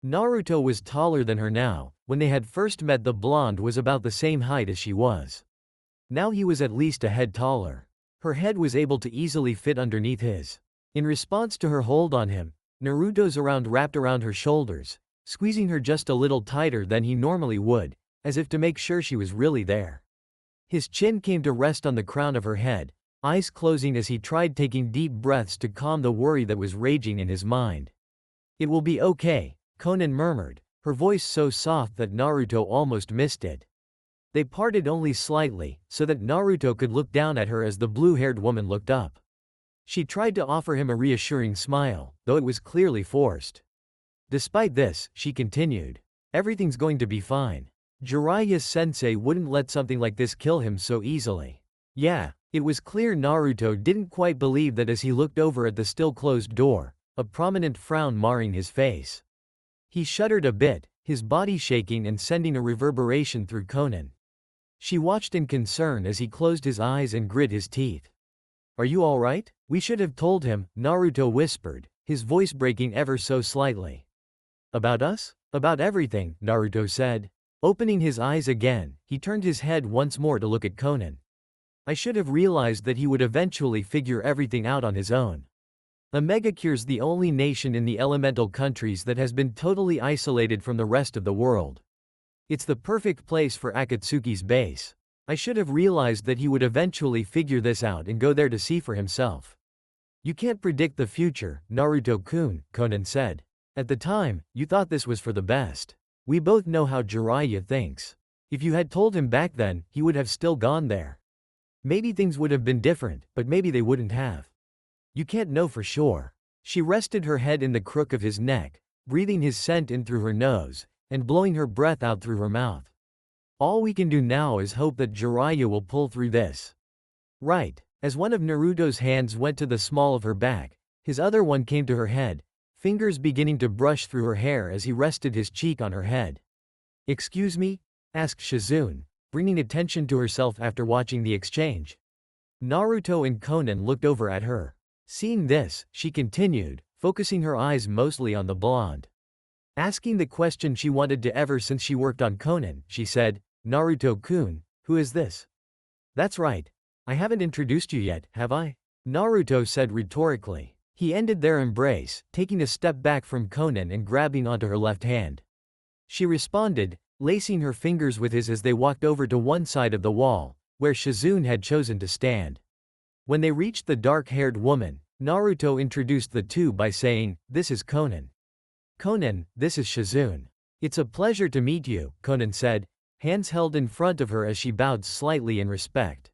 Naruto was taller than her now. When they had first met, the blonde was about the same height as she was. Now he was at least a head taller. Her head was able to easily fit underneath his. In response to her hold on him, Naruto's arm wrapped around her shoulders, squeezing her just a little tighter than he normally would, as if to make sure she was really there. His chin came to rest on the crown of her head, eyes closing as he tried taking deep breaths to calm the worry that was raging in his mind. "It will be okay," Conan murmured, her voice so soft that Naruto almost missed it. They parted only slightly, so that Naruto could look down at her as the blue-haired woman looked up. She tried to offer him a reassuring smile, though it was clearly forced. Despite this, she continued, "Everything's going to be fine. Jiraiya-sensei wouldn't let something like this kill him so easily." Yeah, it was clear Naruto didn't quite believe that as he looked over at the still closed door, a prominent frown marring his face. He shuddered a bit, his body shaking and sending a reverberation through Conan. She watched in concern as he closed his eyes and grit his teeth. "Are you all right?" We should have told him, Naruto whispered, his voice breaking ever so slightly. About us? About everything, Naruto said. Opening his eyes again, he turned his head once more to look at Conan. I should have realized that he would eventually figure everything out on his own. Omegacure's the only nation in the elemental countries that has been totally isolated from the rest of the world. It's the perfect place for Akatsuki's base. I should have realized that he would eventually figure this out and go there to see for himself. You can't predict the future, Naruto-kun, Conan said. At the time, you thought this was for the best. We both know how Jiraiya thinks. If you had told him back then, he would have still gone there. Maybe things would have been different, but maybe they wouldn't have. You can't know for sure. She rested her head in the crook of his neck, breathing his scent in through her nose, and blowing her breath out through her mouth. All we can do now is hope that Jiraiya will pull through this. Right. As one of Naruto's hands went to the small of her back, his other one came to her head, fingers beginning to brush through her hair as he rested his cheek on her head. Excuse me? Asked Shizune, bringing attention to herself after watching the exchange. Naruto and Conan looked over at her. Seeing this, she continued, focusing her eyes mostly on the blonde. Asking the question she wanted to ever since she worked on Conan, she said, Naruto-kun, who is this? That's right. I haven't introduced you yet, have I? Naruto said rhetorically. He ended their embrace, taking a step back from Conan and grabbing onto her left hand. She responded, lacing her fingers with his as they walked over to one side of the wall, where Shizune had chosen to stand. When they reached the dark-haired woman, Naruto introduced the two by saying, "This is Conan." "Conan, this is Shizune." "It's a pleasure to meet you," Conan said, hands held in front of her as she bowed slightly in respect.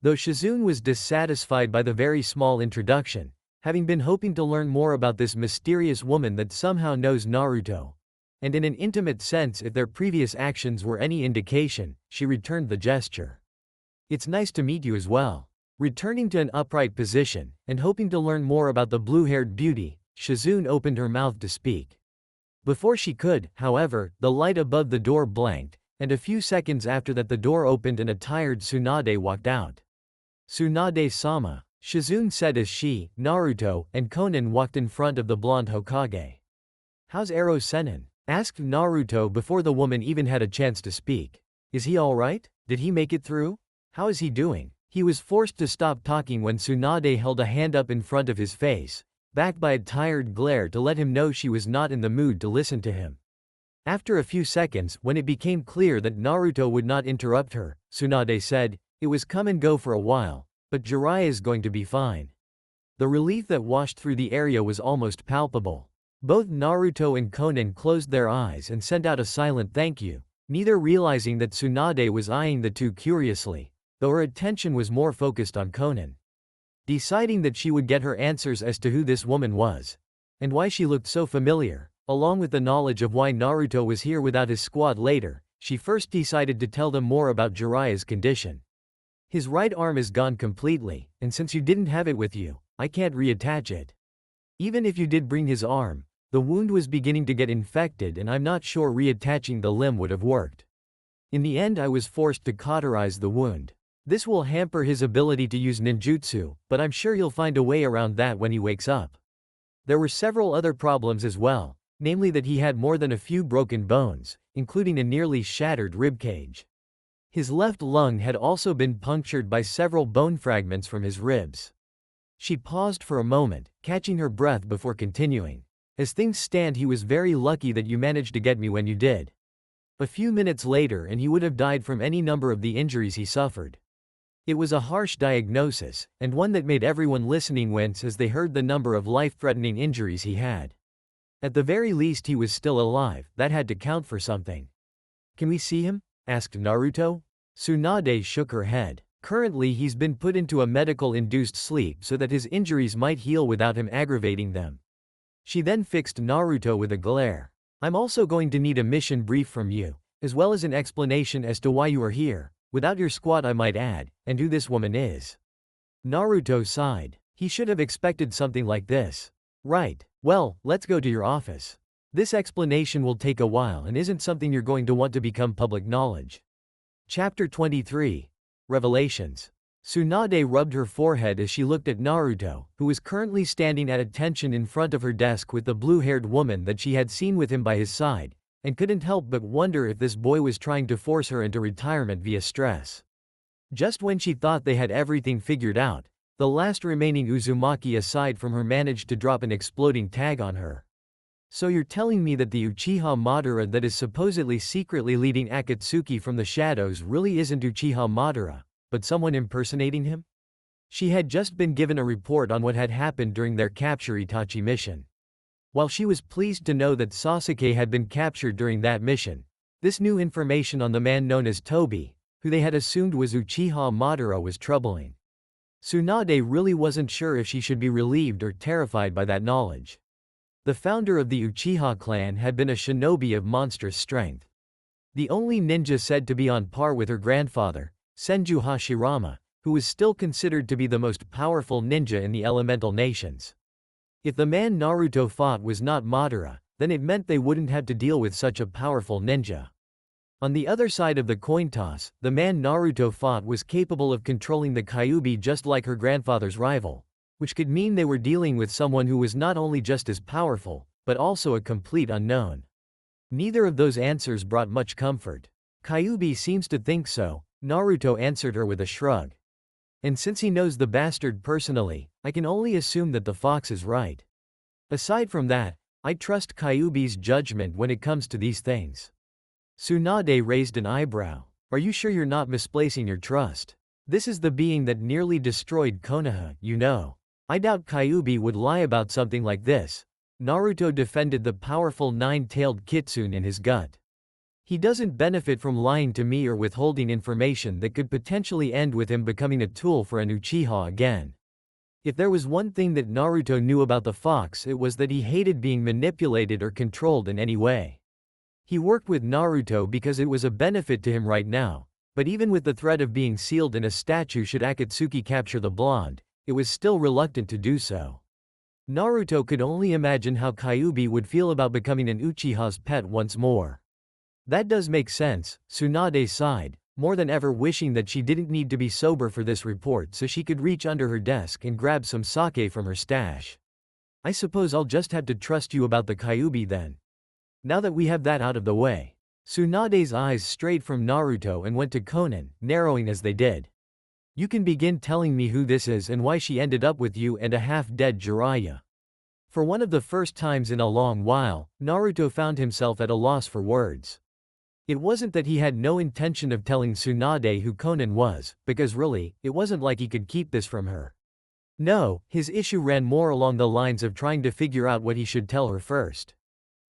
Though Shizune was dissatisfied by the very small introduction, having been hoping to learn more about this mysterious woman that somehow knows Naruto, and in an intimate sense if their previous actions were any indication, she returned the gesture. "It's nice to meet you as well." Returning to an upright position, and hoping to learn more about the blue-haired beauty, Shizune opened her mouth to speak. Before she could, however, the light above the door blanked, and a few seconds after that the door opened and a tired Tsunade walked out. "Tsunade-sama," Shizune said as she, Naruto, and Conan walked in front of the blonde Hokage. "How's Ero Sennin?" asked Naruto before the woman even had a chance to speak. "Is he alright? Did he make it through? How is he doing?" He was forced to stop talking when Tsunade held a hand up in front of his face, backed by a tired glare to let him know she was not in the mood to listen to him. After a few seconds, when it became clear that Naruto would not interrupt her, Tsunade said, "It was come and go for a while, but Jiraiya is going to be fine." The relief that washed through the area was almost palpable. Both Naruto and Conan closed their eyes and sent out a silent thank you, neither realizing that Tsunade was eyeing the two curiously, though her attention was more focused on Conan. Deciding that she would get her answers as to who this woman was, and why she looked so familiar, along with the knowledge of why Naruto was here without his squad later, she first decided to tell them more about Jiraiya's condition. "His right arm is gone completely, and since you didn't have it with you, I can't reattach it. Even if you did bring his arm, the wound was beginning to get infected and I'm not sure reattaching the limb would have worked. In the end I was forced to cauterize the wound. This will hamper his ability to use ninjutsu, but I'm sure he'll find a way around that when he wakes up. There were several other problems as well, namely that he had more than a few broken bones, including a nearly shattered ribcage. His left lung had also been punctured by several bone fragments from his ribs." She paused for a moment, catching her breath before continuing. "As things stand, he was very lucky that you managed to get me when you did. A few minutes later and he would have died from any number of the injuries he suffered." It was a harsh diagnosis, and one that made everyone listening wince as they heard the number of life-threatening injuries he had. At the very least he was still alive, that had to count for something. "Can we see him?" asked Naruto. Tsunade shook her head. "Currently he's been put into a medical-induced sleep so that his injuries might heal without him aggravating them." She then fixed Naruto with a glare. "I'm also going to need a mission brief from you, as well as an explanation as to why you are here. Without your squad I might add, and who this woman is." Naruto sighed. He should have expected something like this. "Right. Well, let's go to your office. This explanation will take a while and isn't something you're going to want to become public knowledge." Chapter 23. Revelations. Tsunade rubbed her forehead as she looked at Naruto, who was currently standing at attention in front of her desk with the blue-haired woman that she had seen with him by his side, and couldn't help but wonder if this boy was trying to force her into retirement via stress. Just when she thought they had everything figured out, the last remaining Uzumaki aside from her managed to drop an exploding tag on her. So you're telling me that the Uchiha Madara that is supposedly secretly leading Akatsuki from the shadows really isn't Uchiha Madara, but someone impersonating him? She had just been given a report on what had happened during their capture Itachi mission. While she was pleased to know that Sasuke had been captured during that mission, this new information on the man known as Tobi, who they had assumed was Uchiha Madara, was troubling. Tsunade really wasn't sure if she should be relieved or terrified by that knowledge. The founder of the Uchiha clan had been a shinobi of monstrous strength. The only ninja said to be on par with her grandfather, Senju Hashirama, who was still considered to be the most powerful ninja in the elemental nations. If the man Naruto fought was not Madara, then it meant they wouldn't have to deal with such a powerful ninja. On the other side of the coin toss, the man Naruto fought was capable of controlling the Kyuubi just like her grandfather's rival, which could mean they were dealing with someone who was not only just as powerful, but also a complete unknown. Neither of those answers brought much comfort. Kyuubi seems to think so, Naruto answered her with a shrug. And since he knows the bastard personally, I can only assume that the fox is right. Aside from that, I trust Kyuubi's judgment when it comes to these things. Tsunade raised an eyebrow. Are you sure you're not misplacing your trust? This is the being that nearly destroyed Konoha, you know. I doubt Kyuubi would lie about something like this. Naruto defended the powerful nine-tailed kitsune in his gut. He doesn't benefit from lying to me or withholding information that could potentially end with him becoming a tool for an Uchiha again. If there was one thing that Naruto knew about the fox, it was that he hated being manipulated or controlled in any way. He worked with Naruto because it was a benefit to him right now, but even with the threat of being sealed in a statue should Akatsuki capture the blonde, it was still reluctant to do so. Naruto could only imagine how Kyuubi would feel about becoming an Uchiha's pet once more. That does make sense, Tsunade sighed, more than ever wishing that she didn't need to be sober for this report so she could reach under her desk and grab some sake from her stash. I suppose I'll just have to trust you about the Kyuubi then. Now that we have that out of the way. Tsunade's eyes strayed from Naruto and went to Konan, narrowing as they did. You can begin telling me who this is and why she ended up with you and a half-dead Jiraiya. For one of the first times in a long while, Naruto found himself at a loss for words. It wasn't that he had no intention of telling Tsunade who Konan was, because really, it wasn't like he could keep this from her. No, his issue ran more along the lines of trying to figure out what he should tell her first.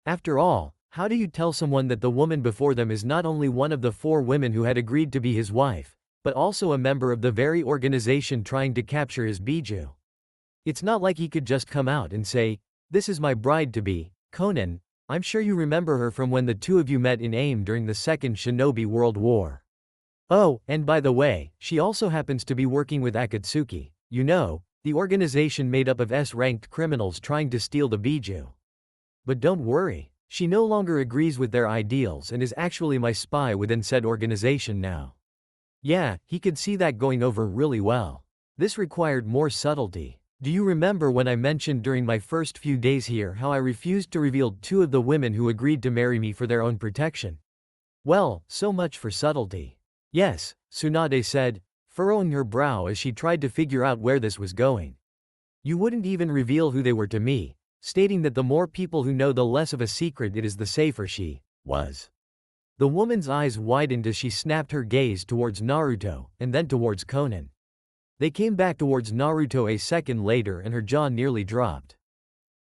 After all, how do you tell someone that the woman before them is not only one of the 4 women who had agreed to be his wife, but also a member of the very organization trying to capture his Biju? It's not like he could just come out and say, "This is my bride-to-be, Konan. I'm sure you remember her from when the two of you met in AIM during the Second Shinobi World War. Oh, and by the way, she also happens to be working with Akatsuki, you know, the organization made up of S-ranked criminals trying to steal the Biju. But don't worry, she no longer agrees with their ideals and is actually my spy within said organization now." Yeah, he could see that going over really well. This required more subtlety. Do you remember when I mentioned during my first few days here how I refused to reveal 2 of the women who agreed to marry me for their own protection? Well, so much for subtlety. Yes, Tsunade said, furrowing her brow as she tried to figure out where this was going. You wouldn't even reveal who they were to me, stating that the more people who know the less of a secret it is the safer she was. The woman's eyes widened as she snapped her gaze towards Naruto, and then towards Konan. They came back towards Naruto a second later and her jaw nearly dropped.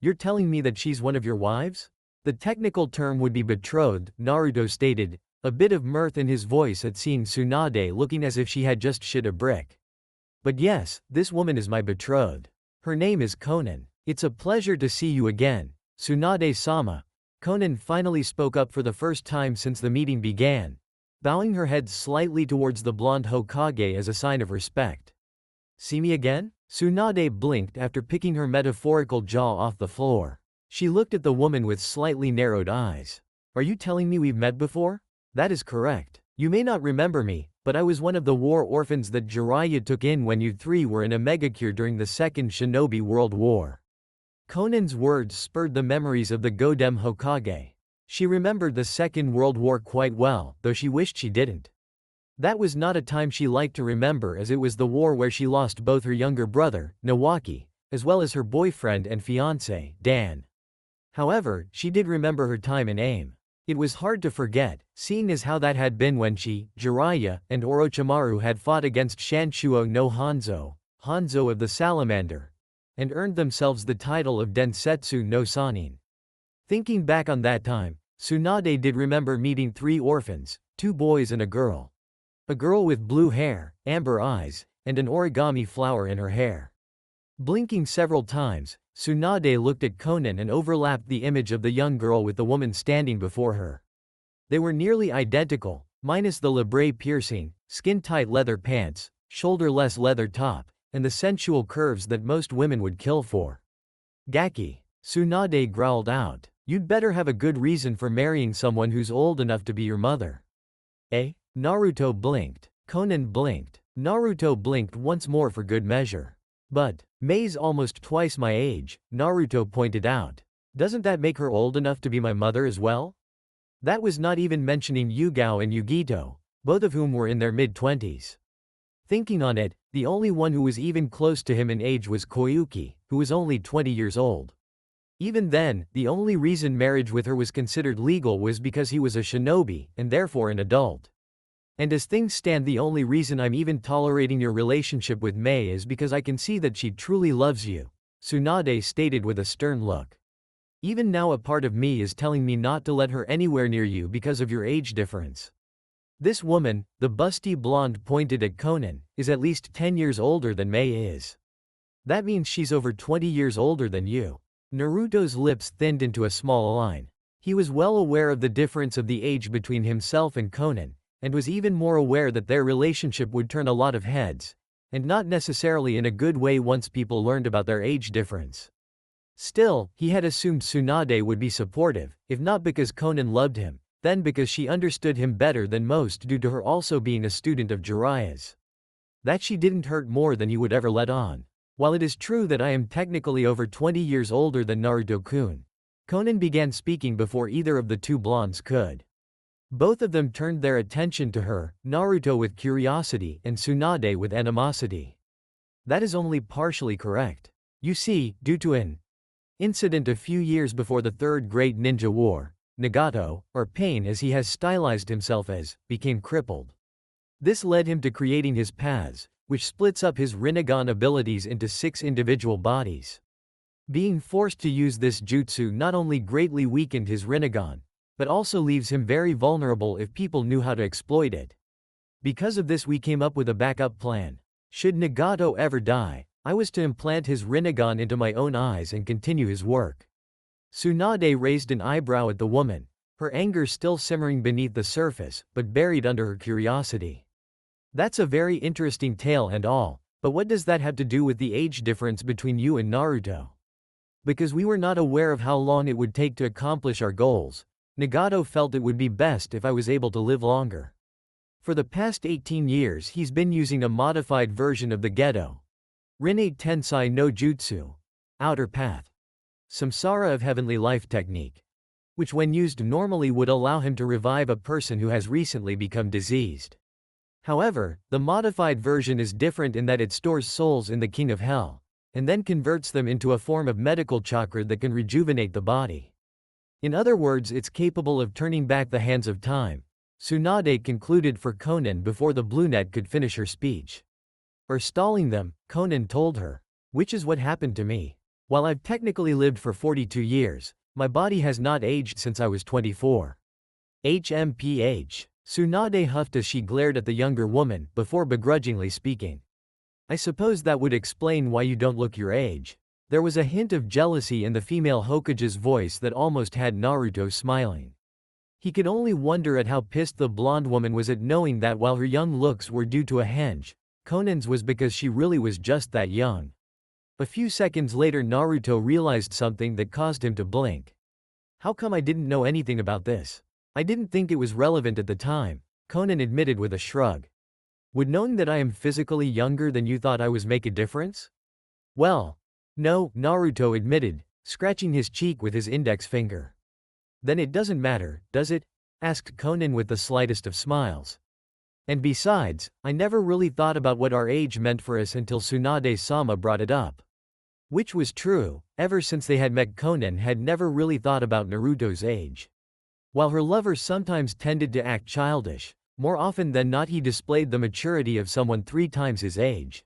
You're telling me that she's one of your wives? The technical term would be betrothed, Naruto stated, a bit of mirth in his voice at seeing Tsunade looking as if she had just shit a brick. But yes, this woman is my betrothed. Her name is Konan. It's a pleasure to see you again, Tsunade-sama. Konan finally spoke up for the first time since the meeting began, bowing her head slightly towards the blonde Hokage as a sign of respect. See me again? Tsunade blinked after picking her metaphorical jaw off the floor. She looked at the woman with slightly narrowed eyes. Are you telling me we've met before? That is correct. You may not remember me, but I was one of the war orphans that Jiraiya took in when you three were in a megacure during the Second Shinobi World War. Konan's words spurred the memories of the Godem Hokage. She remembered the Second World War quite well, though she wished she didn't. That was not a time she liked to remember, as it was the war where she lost both her younger brother, Nawaki, as well as her boyfriend and fiancé, Dan. However, she did remember her time in AIM. It was hard to forget, seeing as how that had been when she, Jiraiya, and Orochimaru had fought against Shanshuo no Hanzo, Hanzo of the Salamander, and earned themselves the title of Densetsu no Sannin. Thinking back on that time, Tsunade did remember meeting 3 orphans, 2 boys and a girl. A girl with blue hair, amber eyes, and an origami flower in her hair. Blinking several times, Tsunade looked at Konan and overlapped the image of the young girl with the woman standing before her. They were nearly identical, minus the labrae piercing, skin-tight leather pants, shoulder-less leather top, and the sensual curves that most women would kill for. Gaki, Tsunade growled out, "You'd better have a good reason for marrying someone who's old enough to be your mother." Eh? Naruto blinked. Konan blinked. Naruto blinked once more for good measure. "But, Mei's almost twice my age," Naruto pointed out. "Doesn't that make her old enough to be my mother as well?" That was not even mentioning Yugao and Yugito, both of whom were in their mid-20s. Thinking on it, the only one who was even close to him in age was Koyuki, who was only 20 years old. Even then, the only reason marriage with her was considered legal was because he was a shinobi, and therefore an adult. And as things stand, the only reason I'm even tolerating your relationship with Mei is because I can see that she truly loves you, Tsunade stated with a stern look. Even now a part of me is telling me not to let her anywhere near you because of your age difference. This woman, the busty blonde pointed at Konan, is at least 10 years older than Mei is. That means she's over 20 years older than you. Naruto's lips thinned into a small line. He was well aware of the difference of the age between himself and Konan, and was even more aware that their relationship would turn a lot of heads, and not necessarily in a good way once people learned about their age difference. Still, he had assumed Tsunade would be supportive, if not because Konan loved him, then because she understood him better than most due to her also being a student of Jiraiya's. That she didn't hurt more than he would ever let on. "While it is true that I am technically over 20 years older than Naruto-kun," Konan began speaking before either of the 2 blondes could. Both of them turned their attention to her, Naruto with curiosity and Tsunade with animosity. That is only partially correct. You see, due to an incident a few years before the Third Great Ninja War, Nagato, or Pain as he has stylized himself as, became crippled. This led him to creating his paths, which splits up his Rinnegan abilities into 6 individual bodies. Being forced to use this jutsu not only greatly weakened his Rinnegan, but also leaves him very vulnerable if people knew how to exploit it. Because of this we came up with a backup plan. Should Nagato ever die, I was to implant his Rinnegan into my own eyes and continue his work. Tsunade raised an eyebrow at the woman, her anger still simmering beneath the surface, but buried under her curiosity. That's a very interesting tale and all, but what does that have to do with the age difference between you and Naruto? Because we were not aware of how long it would take to accomplish our goals, Nagato felt it would be best if I was able to live longer. For the past 18 years he's been using a modified version of the Gedo Rinne Tensai no Jutsu, Outer Path, Samsara of Heavenly Life technique, which when used normally would allow him to revive a person who has recently become diseased. However, the modified version is different in that it stores souls in the King of Hell, and then converts them into a form of medical chakra that can rejuvenate the body. In other words, it's capable of turning back the hands of time, Tsunade concluded for Konan before the brunette could finish her speech. Or stalling them, Konan told her. Which is what happened to me. While I've technically lived for 42 years, my body has not aged since I was 24. HMPH. Tsunade huffed as she glared at the younger woman, before begrudgingly speaking. I suppose that would explain why you don't look your age. There was a hint of jealousy in the female Hokage's voice that almost had Naruto smiling. He could only wonder at how pissed the blonde woman was at knowing that while her young looks were due to a henge, Konan's was because she really was just that young. A few seconds later Naruto realized something that caused him to blink. How come I didn't know anything about this? I didn't think it was relevant at the time, Konan admitted with a shrug. Would knowing that I am physically younger than you thought I was make a difference? Well, no, Naruto admitted, scratching his cheek with his index finger. Then it doesn't matter, does it? Asked Conan with the slightest of smiles. And besides, I never really thought about what our age meant for us until Tsunade-sama brought it up. Which was true, ever since they had met Conan had never really thought about Naruto's age. While her lover sometimes tended to act childish, more often than not he displayed the maturity of someone 3 times his age.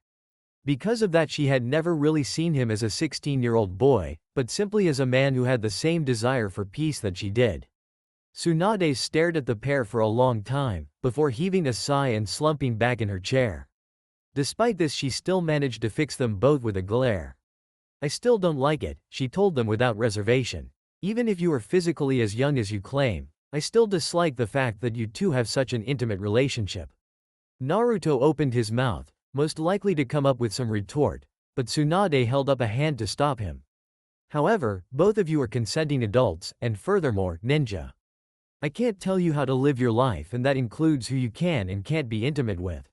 Because of that she had never really seen him as a 16-year-old boy, but simply as a man who had the same desire for peace that she did. Tsunade stared at the pair for a long time, before heaving a sigh and slumping back in her chair. Despite this she still managed to fix them both with a glare. I still don't like it, she told them without reservation. Even if you are physically as young as you claim, I still dislike the fact that you two have such an intimate relationship. Naruto opened his mouth, most likely to come up with some retort, but Tsunade held up a hand to stop him. However, both of you are consenting adults, and furthermore, ninja. I can't tell you how to live your life, and that includes who you can and can't be intimate with.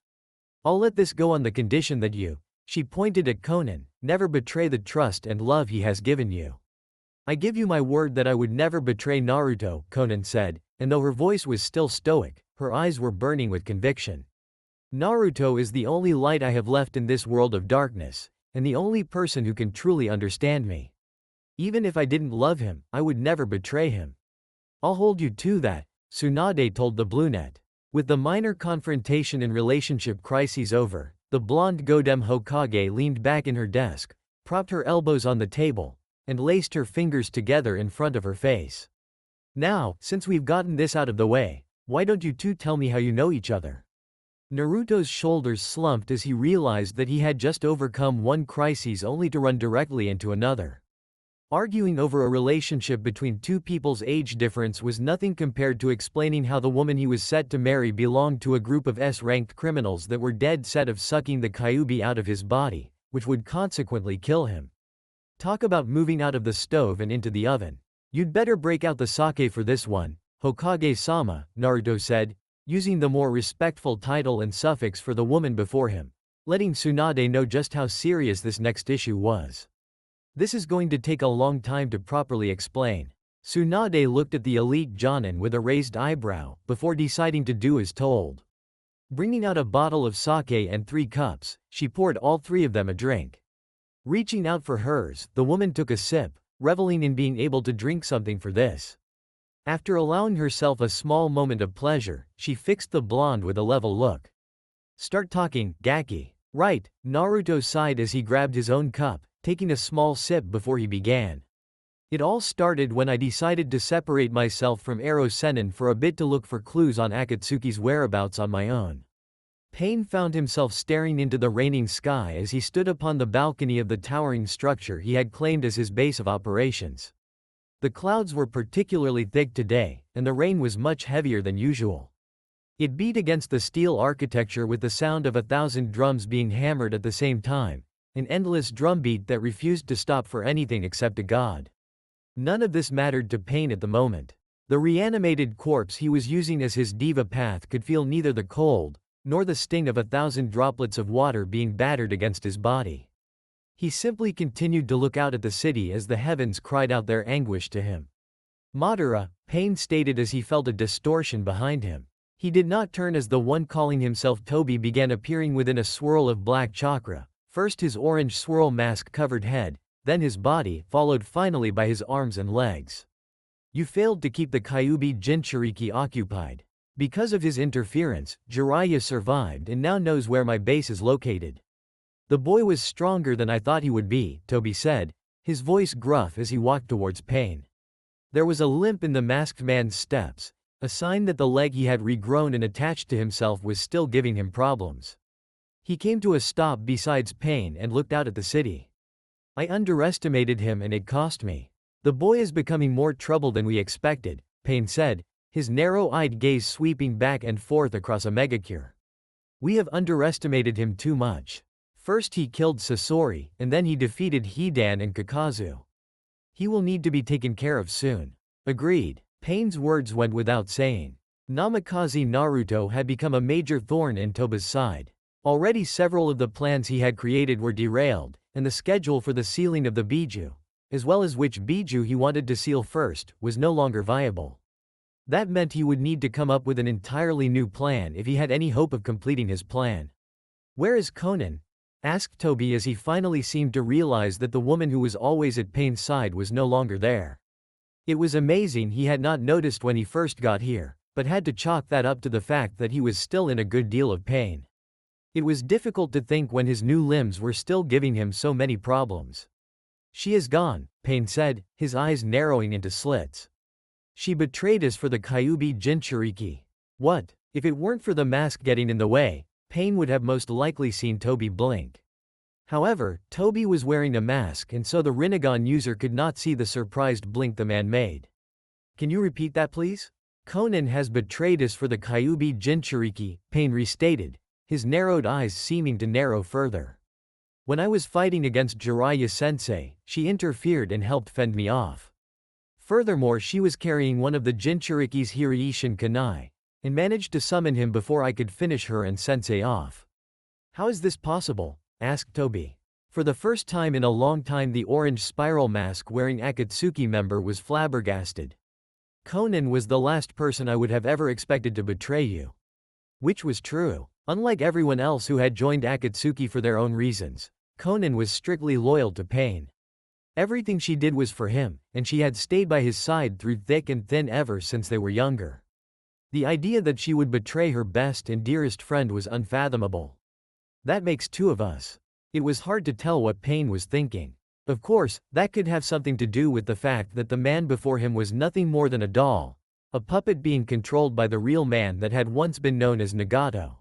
I'll let this go on the condition that you, she pointed at Conan, never betray the trust and love he has given you. I give you my word that I would never betray Naruto, Conan said, and though her voice was still stoic, her eyes were burning with conviction. Naruto is the only light I have left in this world of darkness, and the only person who can truly understand me. Even if I didn't love him, I would never betray him. I'll hold you to that, Tsunade told the brunette. With the minor confrontation and relationship crises over, the blonde Godem Hokage leaned back in her desk, propped her elbows on the table, and laced her fingers together in front of her face. Now, since we've gotten this out of the way, why don't you two tell me how you know each other? Naruto's shoulders slumped as he realized that he had just overcome one crisis only to run directly into another. Arguing over a relationship between two people's age difference was nothing compared to explaining how the woman he was set to marry belonged to a group of S-ranked criminals that were dead set of sucking the Kyuubi out of his body, which would consequently kill him. Talk about moving out of the stove and into the oven. You'd better break out the sake for this one, Hokage-sama, Naruto said, using the more respectful title and suffix for the woman before him, letting Tsunade know just how serious this next issue was. This is going to take a long time to properly explain. Tsunade looked at the elite Jonin with a raised eyebrow, before deciding to do as told. Bringing out a bottle of sake and 3 cups, she poured all 3 of them a drink. Reaching out for hers, the woman took a sip, reveling in being able to drink something for this. After allowing herself a small moment of pleasure, she fixed the blonde with a level look. Start talking, Gaki. Right, Naruto sighed as he grabbed his own cup, taking a small sip before he began. It all started when I decided to separate myself from Ero Sennin for a bit to look for clues on Akatsuki's whereabouts on my own. Pain found himself staring into the raining sky as he stood upon the balcony of the towering structure he had claimed as his base of operations. The clouds were particularly thick today, and the rain was much heavier than usual. It beat against the steel architecture with the sound of 1,000 drums being hammered at the same time, an endless drumbeat that refused to stop for anything except a god. None of this mattered to Pain at the moment. The reanimated corpse he was using as his diva path could feel neither the cold, nor the sting of 1,000 droplets of water being battered against his body. He simply continued to look out at the city as the heavens cried out their anguish to him. Madara, Pain stated as he felt a distortion behind him. He did not turn as the one calling himself Toby began appearing within a swirl of black chakra, first his orange swirl mask-covered head, then his body, followed finally by his arms and legs. You failed to keep the Kyuubi Jinchuriki occupied. Because of his interference, Jiraiya survived and now knows where my base is located. The boy was stronger than I thought he would be, Toby said, his voice gruff as he walked towards Pain. There was a limp in the masked man's steps, a sign that the leg he had regrown and attached to himself was still giving him problems. He came to a stop beside Pain and looked out at the city. I underestimated him and it cost me. The boy is becoming more trouble than we expected, Pain said, his narrow-eyed gaze sweeping back and forth across a megacure. We have underestimated him too much. First he killed Sasori, and then he defeated Hidan and Kakazu. He will need to be taken care of soon. Agreed. Pain's words went without saying. Namikaze Naruto had become a major thorn in Tobi's side. Already several of the plans he had created were derailed, and the schedule for the sealing of the Biju, as well as which Biju he wanted to seal first, was no longer viable. That meant he would need to come up with an entirely new plan if he had any hope of completing his plan. "Where is Konan?" asked Tobi as he finally seemed to realize that the woman who was always at Pain's side was no longer there. It was amazing he had not noticed when he first got here, but had to chalk that up to the fact that he was still in a good deal of pain. It was difficult to think when his new limbs were still giving him so many problems. "She is gone," Pain said, his eyes narrowing into slits. "She betrayed us for the Kyuubi Jinchuriki." What? If it weren't for the mask getting in the way, Pain would have most likely seen Tobi blink. However, Tobi was wearing a mask and so the Rinnegan user could not see the surprised blink the man made. "Can you repeat that please?" "Konan has betrayed us for the Kyuubi Jinchuriki," Pain restated, his narrowed eyes seeming to narrow further. "When I was fighting against Jiraiya-sensei, she interfered and helped fend me off. Furthermore, she was carrying one of the Jinchuriki's Hiraishin kunai, and managed to summon him before I could finish her and sensei off." "How is this possible?" asked Tobi. For the first time in a long time the orange spiral mask wearing Akatsuki member was flabbergasted. "Konan was the last person I would have ever expected to betray you." Which was true. Unlike everyone else who had joined Akatsuki for their own reasons, Konan was strictly loyal to Pain. Everything she did was for him, and she had stayed by his side through thick and thin ever since they were younger. The idea that she would betray her best and dearest friend was unfathomable. "That makes two of us." It was hard to tell what Pain was thinking. Of course, that could have something to do with the fact that the man before him was nothing more than a doll, a puppet being controlled by the real man that had once been known as Nagato.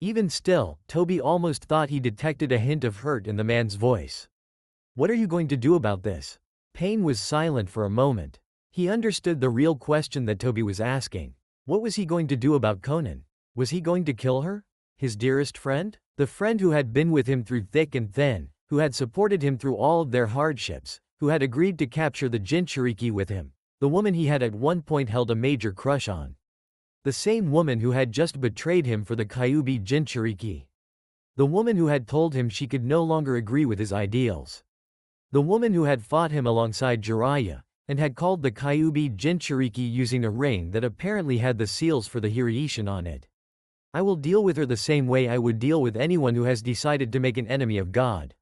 Even still, Tobi almost thought he detected a hint of hurt in the man's voice. "What are you going to do about this?" Pain was silent for a moment. He understood the real question that Tobi was asking. What was he going to do about Konan? Was he going to kill her? His dearest friend? The friend who had been with him through thick and thin, who had supported him through all of their hardships, who had agreed to capture the Jinchuriki with him, the woman he had at one point held a major crush on. The same woman who had just betrayed him for the Kyuubi Jinchuriki. The woman who had told him she could no longer agree with his ideals. The woman who had fought him alongside Jiraiya, and had called the Kyuubi Jinchuriki using a ring that apparently had the seals for the Hiraishin on it. "I will deal with her the same way I would deal with anyone who has decided to make an enemy of God."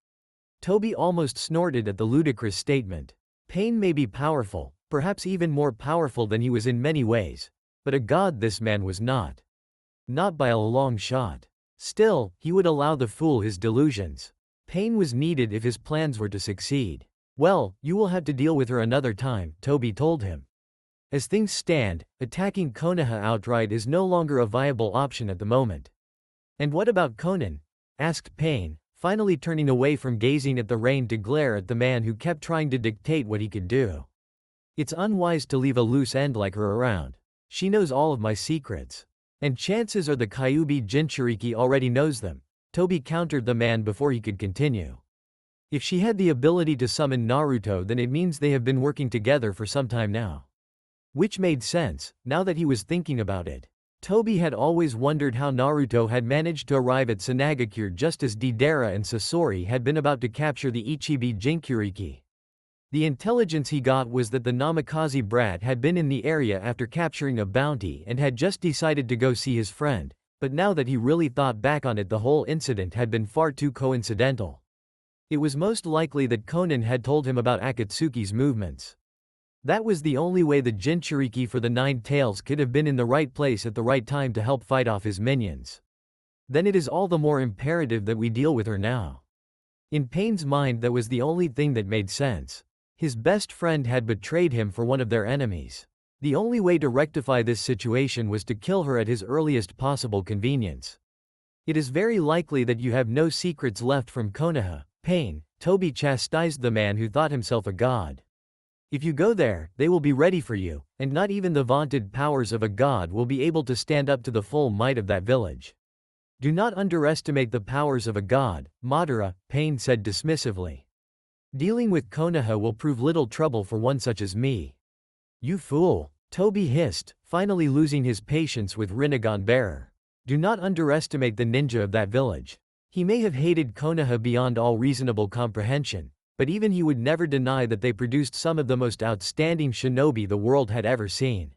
Tobi almost snorted at the ludicrous statement. Pain may be powerful, perhaps even more powerful than he was in many ways, but a god this man was not. Not by a long shot. Still, he would allow the fool his delusions. Pain was needed if his plans were to succeed. "Well, you will have to deal with her another time," Tobi told him. "As things stand, attacking Konoha outright is no longer a viable option at the moment." "And what about Konan?" asked Pain, finally turning away from gazing at the rain to glare at the man who kept trying to dictate what he could do. "It's unwise to leave a loose end like her around. She knows all of my secrets. And chances are the Kyuubi Jinchuriki already knows them." Tobi countered the man before he could continue. "If she had the ability to summon Naruto, then it means they have been working together for some time now." Which made sense, now that he was thinking about it. Tobi had always wondered how Naruto had managed to arrive at Sunagakure just as Deidara and Sasori had been about to capture the Ichibi Jinchuriki. The intelligence he got was that the Namikaze brat had been in the area after capturing a bounty and had just decided to go see his friend, but now that he really thought back on it, the whole incident had been far too coincidental. It was most likely that Konan had told him about Akatsuki's movements. That was the only way the Jinchuriki for the Nine Tails could have been in the right place at the right time to help fight off his minions. Then it is all the more imperative that we deal with her now. In Pain's mind, that was the only thing that made sense. His best friend had betrayed him for one of their enemies. The only way to rectify this situation was to kill her at his earliest possible convenience. "It is very likely that you have no secrets left from Konoha, Pain," Tobi chastised the man who thought himself a god. "If you go there, they will be ready for you, and not even the vaunted powers of a god will be able to stand up to the full might of that village. Do not underestimate the powers of a god, Madara," Pain said dismissively. "Dealing with Konoha will prove little trouble for one such as me." "You fool," Tobi hissed, finally losing his patience with Rinnegan Bearer. Do not underestimate the ninja of that village. He may have hated Konoha beyond all reasonable comprehension, but even he would never deny that they produced some of the most outstanding shinobi the world had ever seen.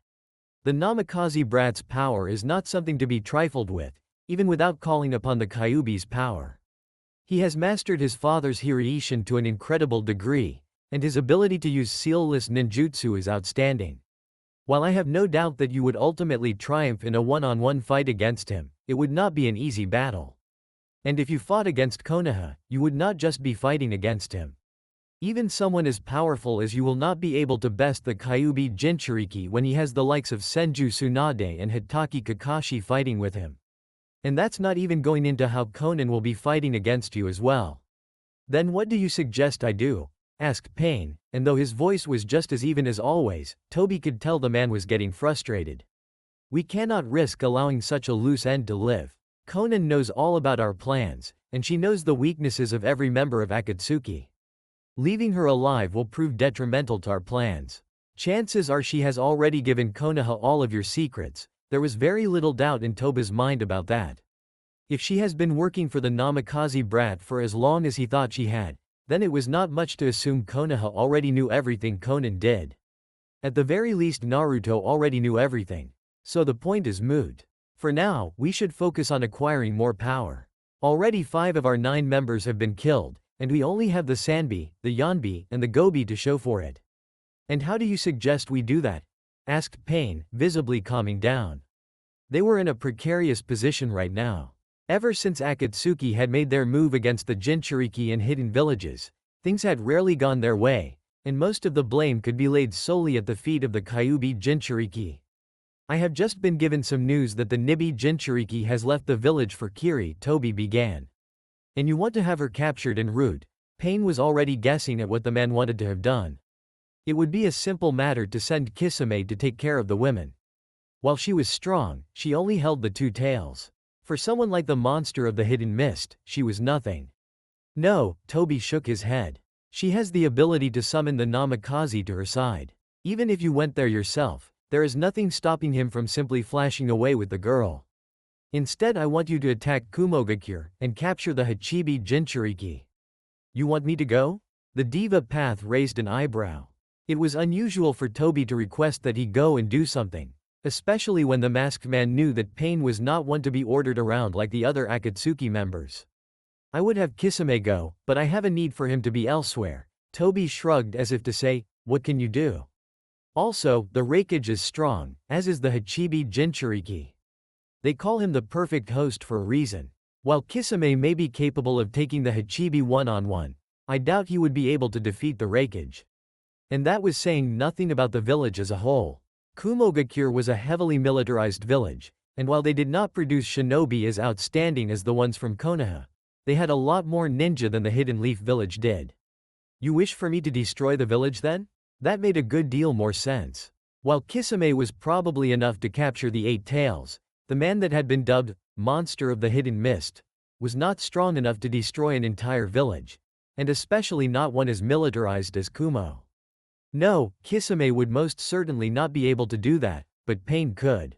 The Namikaze brat's power is not something to be trifled with, even without calling upon the Kyuubi's power. He has mastered his father's Hiraishin to an incredible degree, and his ability to use sealless ninjutsu is outstanding. While I have no doubt that you would ultimately triumph in a one-on-one fight against him, it would not be an easy battle. And if you fought against Konoha, you would not just be fighting against him. Even someone as powerful as you will not be able to best the Kyuubi Jinchuriki when he has the likes of Senju Tsunade and Hitaki Kakashi fighting with him. And that's not even going into how Conan will be fighting against you as well. Then what do you suggest I do? Asked Pain, and though his voice was just as even as always, Toby could tell the man was getting frustrated. We cannot risk allowing such a loose end to live. Conan knows all about our plans, and she knows the weaknesses of every member of Akatsuki. Leaving her alive will prove detrimental to our plans. Chances are she has already given Konoha all of your secrets. There was very little doubt in Toba's mind about that. If she has been working for the Namikaze brat for as long as he thought she had, then it was not much to assume Konoha already knew everything Conan did. At the very least Naruto already knew everything. So the point is moot. For now, we should focus on acquiring more power. Already 5 of our 9 members have been killed, and we only have the Sanbi, the Yanbi, and the Gobi to show for it. And how do you suggest we do that? Asked Pain, visibly calming down. They were in a precarious position right now. Ever since Akatsuki had made their move against the Jinchuriki and hidden villages, things had rarely gone their way, and most of the blame could be laid solely at the feet of the Kyuubi Jinchuriki. I have just been given some news that the Nibi Jinchuriki has left the village for Kiri, Toby began. And you want to have her captured en route? Pain was already guessing at what the man wanted to have done. It would be a simple matter to send Kisame to take care of the women. While she was strong, she only held the 2 tails. For someone like the monster of the hidden mist, she was nothing. No, Toby shook his head. She has the ability to summon the Namikaze to her side. Even if you went there yourself, there is nothing stopping him from simply flashing away with the girl. Instead I want you to attack Kumogakure and capture the Hachibi Jinchuriki. You want me to go? The diva path raised an eyebrow. It was unusual for Toby to request that he go and do something, especially when the masked man knew that Pain was not one to be ordered around like the other Akatsuki members. I would have Kisame go, but I have a need for him to be elsewhere. Toby shrugged as if to say, what can you do? Also, the Raikage is strong, as is the Hachibi Jinchuriki. They call him the perfect host for a reason. While Kisame may be capable of taking the Hachibi one-on-one, I doubt he would be able to defeat the Raikage. And that was saying nothing about the village as a whole. Kumogakure was a heavily militarized village, and while they did not produce shinobi as outstanding as the ones from Konoha, they had a lot more ninja than the Hidden Leaf village did. You wish for me to destroy the village then? That made a good deal more sense. While Kisame was probably enough to capture the 8 tails, the man that had been dubbed Monster of the Hidden Mist was not strong enough to destroy an entire village, and especially not one as militarized as Kumo. No, Kisame would most certainly not be able to do that, but Pain could.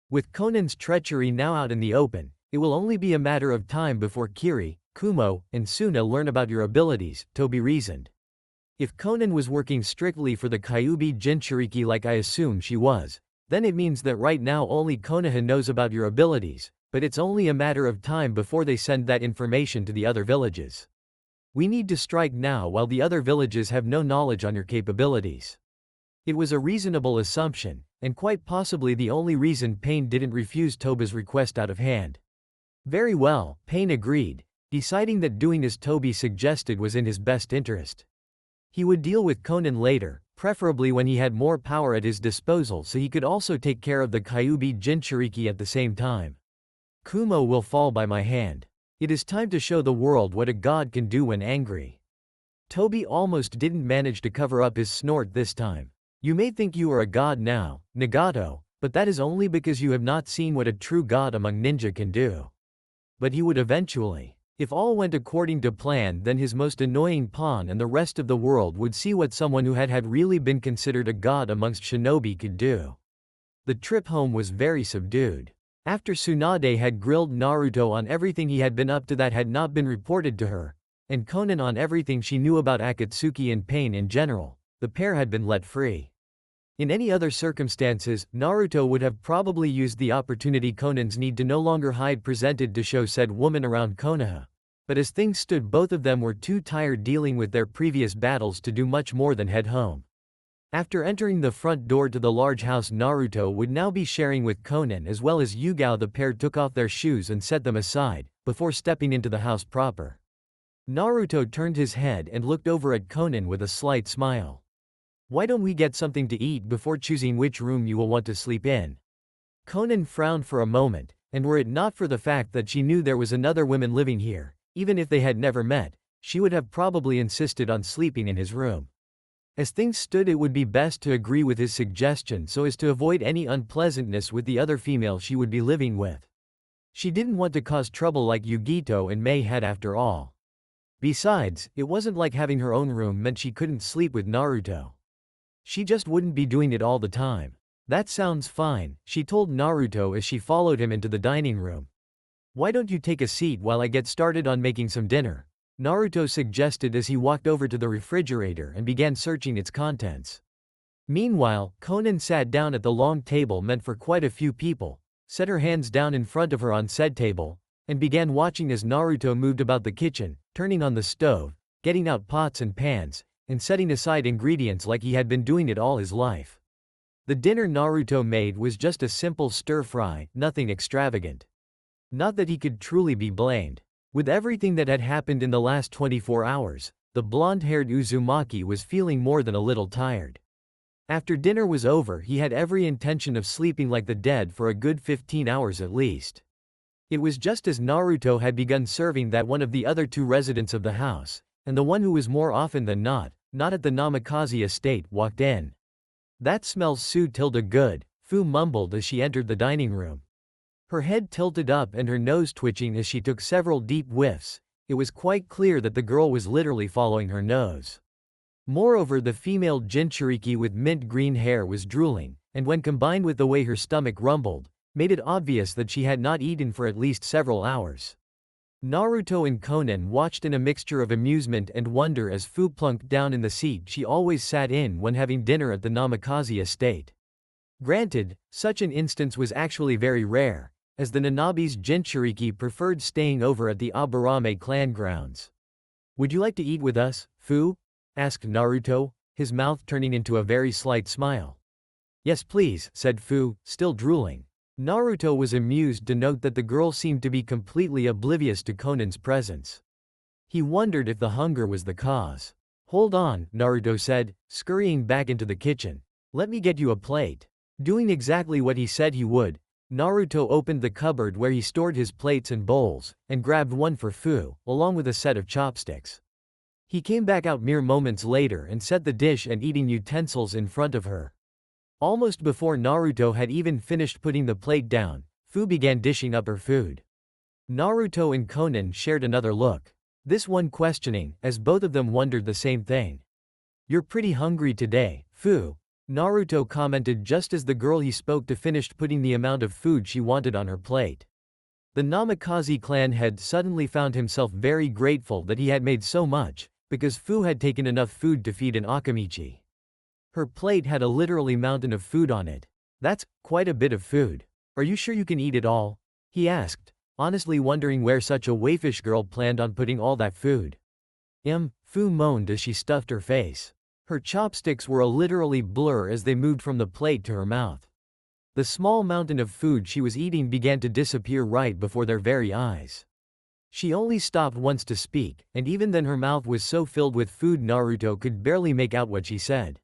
With Conan's treachery now out in the open, it will only be a matter of time before Kiri, Kumo, and Suna learn about your abilities, Toby reasoned. If Conan was working strictly for the Kyuubi Jinchuriki like I assume she was, then it means that right now only Konoha knows about your abilities, but it's only a matter of time before they send that information to the other villages. We need to strike now while the other villages have no knowledge on your capabilities. It was a reasonable assumption, and quite possibly the only reason Pain didn't refuse Toba's request out of hand. Very well, Pain agreed, deciding that doing as Toby suggested was in his best interest. He would deal with Conan later, preferably when he had more power at his disposal so he could also take care of the Kyuubi Jinchuriki at the same time. Kumo will fall by my hand. It is time to show the world what a god can do when angry. Toby almost didn't manage to cover up his snort this time. You may think you are a god now, Nagato, but that is only because you have not seen what a true god among ninja can do. But he would eventually. If all went according to plan, then his most annoying pawn and the rest of the world would see what someone who had really been considered a god amongst shinobi could do. The trip home was very subdued. After Tsunade had grilled Naruto on everything he had been up to that had not been reported to her, and Konan on everything she knew about Akatsuki and pain in general, the pair had been let free. In any other circumstances, Naruto would have probably used the opportunity Konan's need to no longer hide presented to show said woman around Konoha. But as things stood, both of them were too tired dealing with their previous battles to do much more than head home. After entering the front door to the large house Naruto would now be sharing with Konan as well as Yugao, the pair took off their shoes and set them aside, before stepping into the house proper. Naruto turned his head and looked over at Konan with a slight smile. "Why don't we get something to eat before choosing which room you will want to sleep in?" Konan frowned for a moment, and were it not for the fact that she knew there was another woman living here, even if they had never met, she would have probably insisted on sleeping in his room. As things stood, it would be best to agree with his suggestion so as to avoid any unpleasantness with the other female she would be living with. She didn't want to cause trouble like Yugito and Mei had after all. Besides, it wasn't like having her own room meant she couldn't sleep with Naruto. She just wouldn't be doing it all the time. "That sounds fine," she told Naruto as she followed him into the dining room. "Why don't you take a seat while I get started on making some dinner?" Naruto suggested as he walked over to the refrigerator and began searching its contents. Meanwhile, Konan sat down at the long table meant for quite a few people, set her hands down in front of her on said table, and began watching as Naruto moved about the kitchen, turning on the stove, getting out pots and pans, and setting aside ingredients like he had been doing it all his life. The dinner Naruto made was just a simple stir-fry, nothing extravagant. Not that he could truly be blamed. With everything that had happened in the last 24 hours, the blonde-haired Uzumaki was feeling more than a little tired. After dinner was over, he had every intention of sleeping like the dead for a good 15 hours at least. It was just as Naruto had begun serving that one of the other two residents of the house, and the one who was more often than not at the Namikaze estate, walked in. "That smells so good," Fu mumbled as she entered the dining room. Her head tilted up and her nose twitching as she took several deep whiffs, it was quite clear that the girl was literally following her nose. Moreover, the female Jinchuriki with mint green hair was drooling, and when combined with the way her stomach rumbled, made it obvious that she had not eaten for at least several hours. Naruto and Konan watched in a mixture of amusement and wonder as Fu plunked down in the seat she always sat in when having dinner at the Namikaze estate. Granted, such an instance was actually very rare, as the Nanabi's Jinchuriki preferred staying over at the Aburame clan grounds. "Would you like to eat with us, Fu?" asked Naruto, his mouth turning into a very slight smile. "Yes please," said Fu, still drooling. Naruto was amused to note that the girl seemed to be completely oblivious to Konan's presence. He wondered if the hunger was the cause. "Hold on," Naruto said, scurrying back into the kitchen. "Let me get you a plate." Doing exactly what he said he would, Naruto opened the cupboard where he stored his plates and bowls, and grabbed one for Fu, along with a set of chopsticks. He came back out mere moments later and set the dish and eating utensils in front of her. Almost before Naruto had even finished putting the plate down, Fu began dishing up her food. Naruto and Konan shared another look. This one questioning, as both of them wondered the same thing. "You're pretty hungry today, Fu," Naruto commented just as the girl he spoke to finished putting the amount of food she wanted on her plate. The Namikaze clan head suddenly found himself very grateful that he had made so much, because Fu had taken enough food to feed an Akamichi. Her plate had a literally mountain of food on it. "That's quite a bit of food. Are you sure you can eat it all?" he asked, honestly wondering where such a waifish girl planned on putting all that food. Fu moaned as she stuffed her face. Her chopsticks were a literally blur as they moved from the plate to her mouth. The small mountain of food she was eating began to disappear right before their very eyes. She only stopped once to speak, and even then her mouth was so filled with food Naruto could barely make out what she said.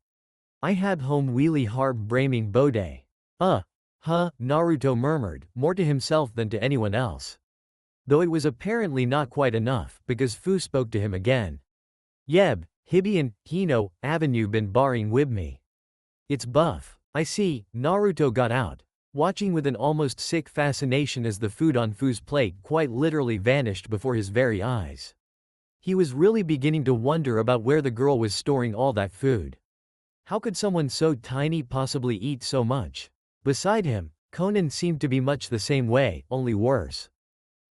"I have home wheelie harb braming bode." Naruto murmured, more to himself than to anyone else. Though it was apparently not quite enough, because Fu spoke to him again. "Yeb, Hibi and Hino Avenue been barring with me. It's buff. I see." Naruto got out, watching with an almost sick fascination as the food on Fu's plate quite literally vanished before his very eyes. He was really beginning to wonder about where the girl was storing all that food. How could someone so tiny possibly eat so much? Beside him, Conan seemed to be much the same way, only worse.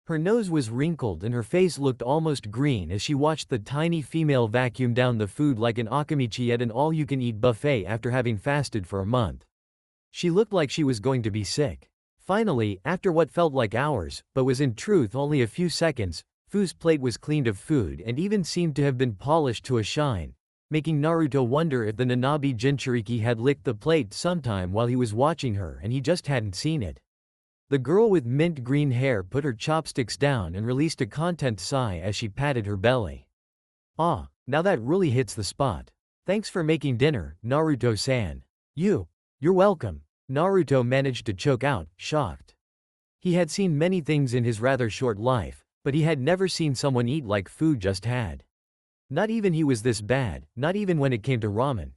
Her nose was wrinkled and her face looked almost green as she watched the tiny female vacuum down the food like an akamichi at an all-you-can-eat buffet after having fasted for a month. She looked like she was going to be sick. Finally, after what felt like hours, but was in truth only a few seconds, Fu's plate was cleaned of food and even seemed to have been polished to a shine, making Naruto wonder if the Nanabi Jinchuriki had licked the plate sometime while he was watching her and he just hadn't seen it. The girl with mint green hair put her chopsticks down and released a content sigh as she patted her belly. Ah, now that really hits the spot. Thanks for making dinner, Naruto-san. You're welcome. Naruto managed to choke out, shocked. He had seen many things in his rather short life, but he had never seen someone eat like Fu just had. Not even he was this bad, not even when it came to ramen.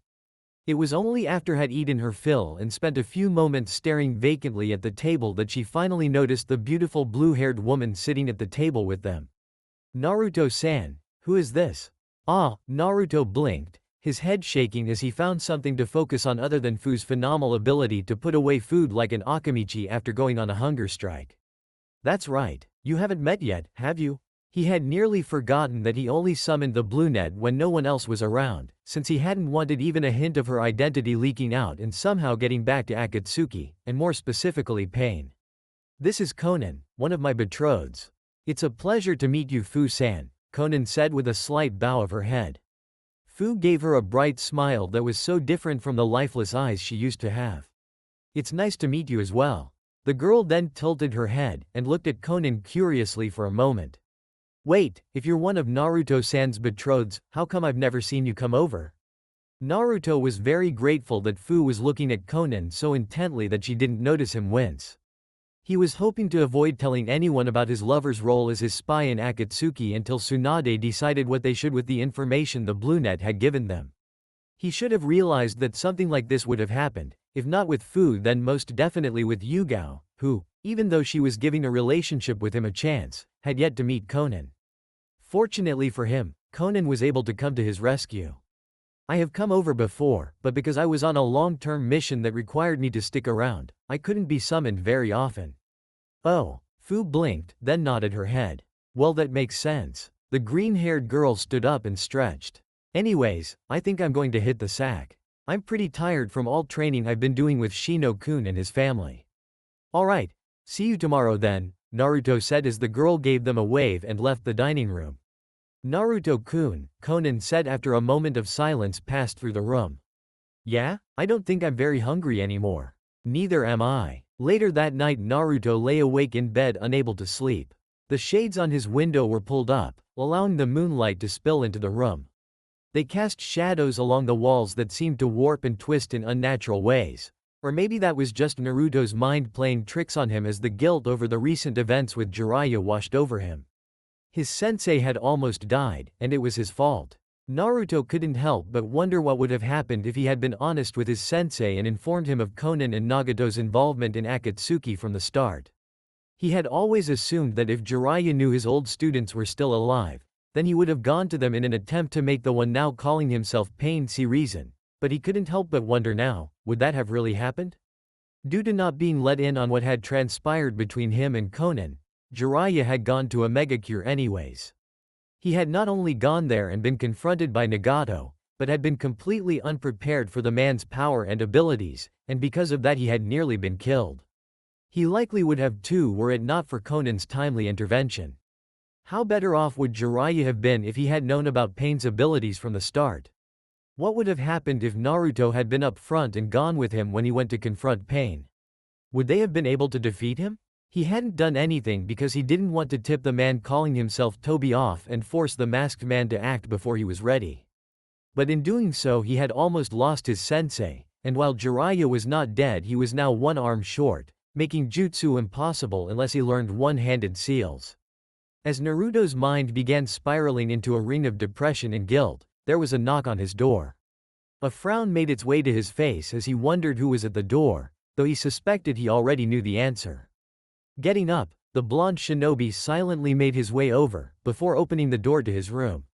It was only after had eaten her fill and spent a few moments staring vacantly at the table that she finally noticed the beautiful blue-haired woman sitting at the table with them. Naruto-san, who is this? Ah, Naruto blinked, his head shaking as he found something to focus on other than Fu's phenomenal ability to put away food like an akamichi after going on a hunger strike. That's right, you haven't met yet, have you? He had nearly forgotten that he only summoned the Bluenet when no one else was around, since he hadn't wanted even a hint of her identity leaking out and somehow getting back to Akatsuki, and more specifically Pain. This is Conan, one of my betrothed. It's a pleasure to meet you, Fu-san, Conan said with a slight bow of her head. Fu gave her a bright smile that was so different from the lifeless eyes she used to have. It's nice to meet you as well. The girl then tilted her head and looked at Conan curiously for a moment. Wait, if you're one of Naruto-san's betrothed, how come I've never seen you come over? Naruto was very grateful that Fu was looking at Conan so intently that she didn't notice him wince. He was hoping to avoid telling anyone about his lover's role as his spy in Akatsuki until Tsunade decided what they should with the information the Bluenet had given them. He should have realized that something like this would have happened, if not with Fu then most definitely with Yugao, who, even though she was giving a relationship with him a chance, had yet to meet Conan. Fortunately for him, Conan was able to come to his rescue. I have come over before, but because I was on a long-term mission that required me to stick around, I couldn't be summoned very often. Oh, Fu blinked, then nodded her head. Well, that makes sense. The green-haired girl stood up and stretched. Anyways, I think I'm going to hit the sack. I'm pretty tired from all training I've been doing with Shino-kun and his family. Alright, see you tomorrow then, Naruto said as the girl gave them a wave and left the dining room. Naruto-kun, Conan said after a moment of silence passed through the room. Yeah? I don't think I'm very hungry anymore. Neither am I. Later that night Naruto lay awake in bed unable to sleep. The shades on his window were pulled up, allowing the moonlight to spill into the room. They cast shadows along the walls that seemed to warp and twist in unnatural ways. Or maybe that was just Naruto's mind playing tricks on him as the guilt over the recent events with Jiraiya washed over him. His sensei had almost died, and it was his fault. Naruto couldn't help but wonder what would have happened if he had been honest with his sensei and informed him of Conan and Nagato's involvement in Akatsuki from the start. He had always assumed that if Jiraiya knew his old students were still alive, then he would have gone to them in an attempt to make the one now calling himself Pain see reason, but he couldn't help but wonder now, would that have really happened? Due to not being let in on what had transpired between him and Conan, Jiraiya had gone to Omegakure anyways. He had not only gone there and been confronted by Nagato, but had been completely unprepared for the man's power and abilities, and because of that he had nearly been killed. He likely would have too were it not for Conan's timely intervention. How better off would Jiraiya have been if he had known about Pain's abilities from the start? What would have happened if Naruto had been up front and gone with him when he went to confront Pain? Would they have been able to defeat him? He hadn't done anything because he didn't want to tip the man calling himself Tobi off and force the masked man to act before he was ready. But in doing so he had almost lost his sensei, and while Jiraiya was not dead he was now one arm short, making jutsu impossible unless he learned one-handed seals. As Naruto's mind began spiraling into a ring of depression and guilt, there was a knock on his door. A frown made its way to his face as he wondered who was at the door, though he suspected he already knew the answer. Getting up, the blonde shinobi silently made his way over, before opening the door to his room.